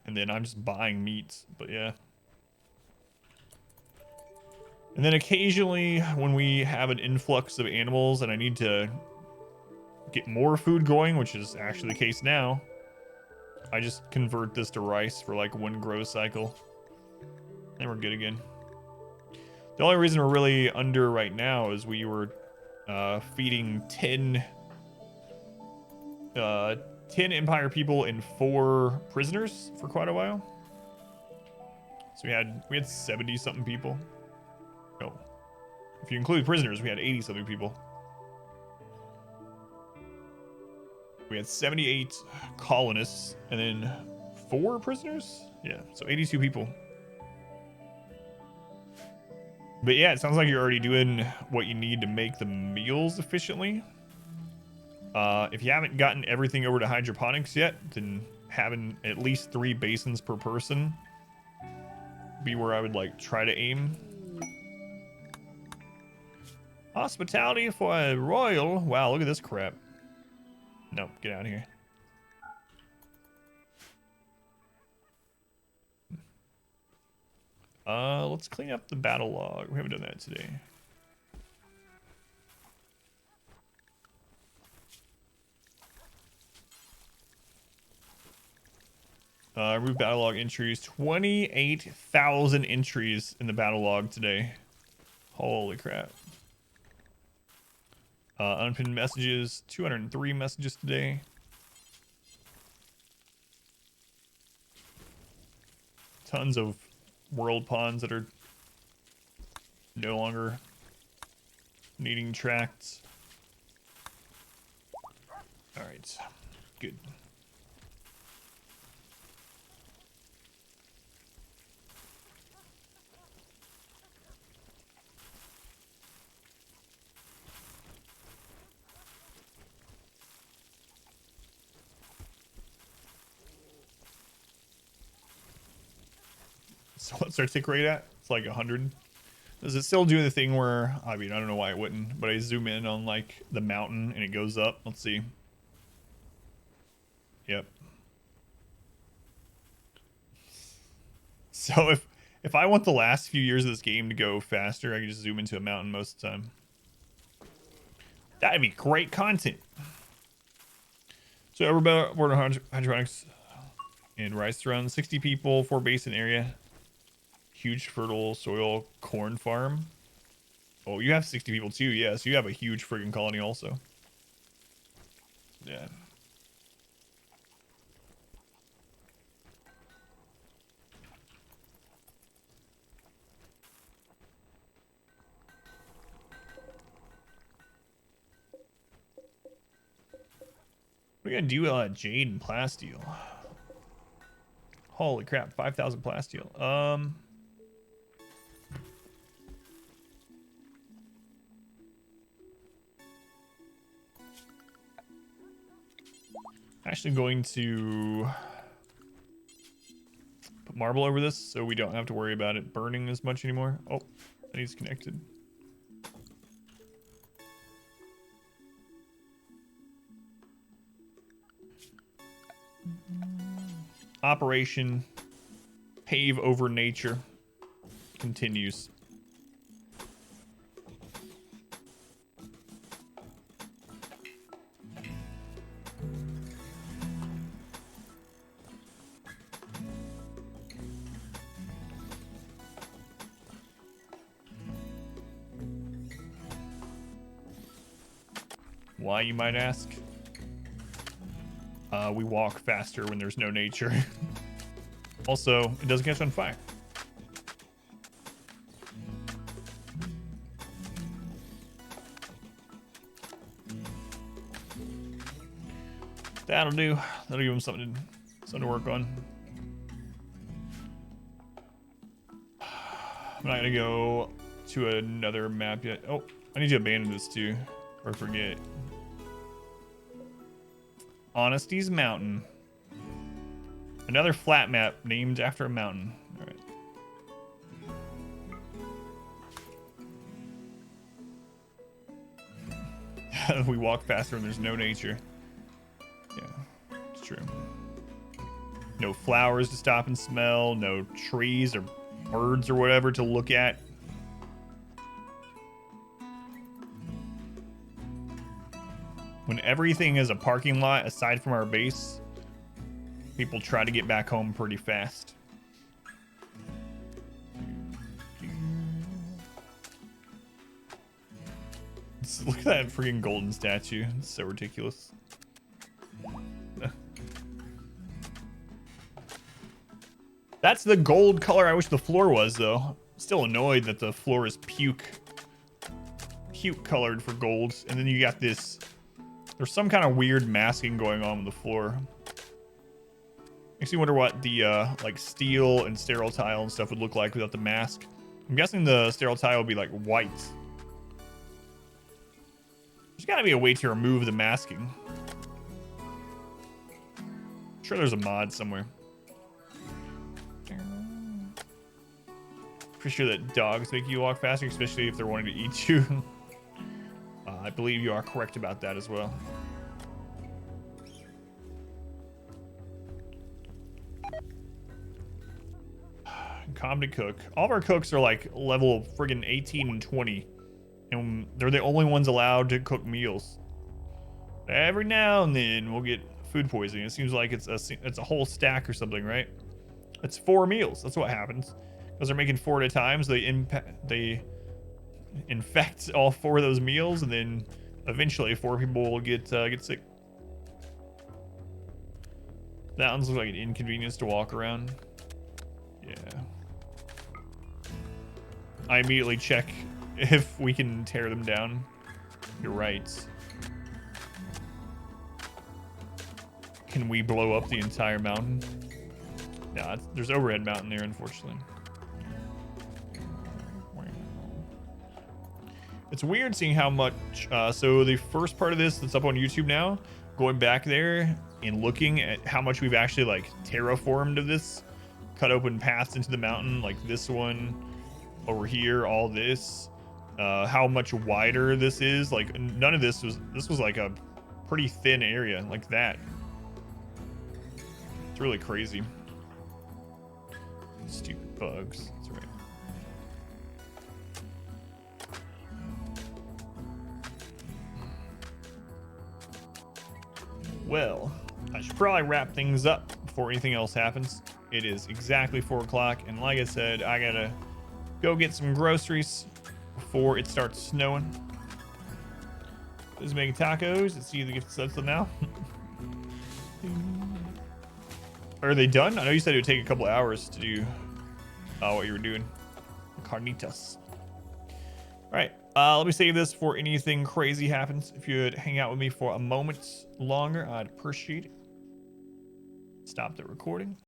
then I'm just buying meat, but yeah. And then occasionally when we have an influx of animals and I need to get more food going, which is actually the case now, I just convert this to rice for like 1 grow cycle. And we're good again. The only reason we're really under right now is we were feeding 10 Empire people and 4 prisoners for quite a while. So we had 70 something people. No, if you include prisoners, we had 80 something people. We had 78 colonists and then 4 prisoners. Yeah, so 82 people. But yeah, it sounds like you're already doing what you need to make the meals efficiently. If you haven't gotten everything over to hydroponics yet, then having at least 3 basins per person be where I would like try to aim. Hospitality for a royal. Wow, look at this crap. Nope, get out of here. Let's clean up the battle log. We haven't done that today. Remove battle log entries. 28,000 entries in the battle log today. Holy crap. Unpinned messages. 203 messages today. Tons of world pawns that are no longer needing tracts. All right, good. So what's our tick rate at? It's like 100. Does it still do the thing where, I mean, I don't know why it wouldn't, but I zoom in on like the mountain and it goes up? Let's see. Yep. So if I want the last few years of this game to go faster, I can just zoom into a mountain most of the time. That'd be great content. So overboard hydroponics and rice around 60 people, 4 basin area, huge fertile soil corn farm. Oh, you have 60 people too. Yeah, so you have a huge friggin' colony also. Yeah. What are we gonna do jade and plasteel? Holy crap, 5,000 plasteel. Actually going to put marble over this so we don't have to worry about it burning as much anymore. Oh, that needs connected. Operation Pave Over Nature continues. Why, you might ask? We walk faster when there's no nature. Also, it doesn't catch on fire. That'll do. That'll give him something to work on. I'm not gonna go to another map yet. Oh, I need to abandon this too, or forget. Honesty's Mountain. Another flat map named after a mountain. All right. We walk faster when there's no nature. Yeah, it's true. No flowers to stop and smell. No trees or birds or whatever to look at. When everything is a parking lot aside from our base, people try to get back home pretty fast. Look at that freaking golden statue. It's so ridiculous. That's the gold color I wish the floor was, though. Still annoyed that the floor is puke colored for gold. And then you got this... There's some kind of weird masking going on with the floor. Makes me wonder what the like steel and sterile tile and stuff would look like without the mask. I'm guessing the sterile tile would be like white. There's gotta be a way to remove the masking. I'm sure there's a mod somewhere. Pretty sure that dogs make you walk faster, especially if they're wanting to eat you. I believe you are correct about that as well. Comedy cook. All of our cooks are like level friggin' 18 and 20. And they're the only ones allowed to cook meals. Every now and then we'll get food poisoning. It seems like it's a whole stack or something, right? It's 4 meals. That's what happens. Because they're making 4 at a time, so they infect all 4 of those meals, and then eventually 4 people will get sick. That one looks like an inconvenience to walk around. Yeah. I immediately check if we can tear them down. You're right. Can we blow up the entire mountain? No, there's overhead mountain there, unfortunately. It's weird seeing how much, so the first part of this that's up on YouTube now, going back there and looking at how much we've actually like terraformed of this, cut open paths into the mountain, like this one over here, all this, how much wider this is. Like none of this was like a pretty thin area like that. really crazy. Stupid bugs. That's right. Well, I should probably wrap things up before anything else happens. It is exactly 4 o'clock, and like I said, I gotta go get some groceries before it starts snowing. Who's making tacos? It's either gift subs now. Are they done? I know you said it would take a couple hours to do what you were doing. Carnitas. All right, let me save this before anything crazy happens. If you'd hang out with me for a moment longer, I'd appreciate it. Stop the recording.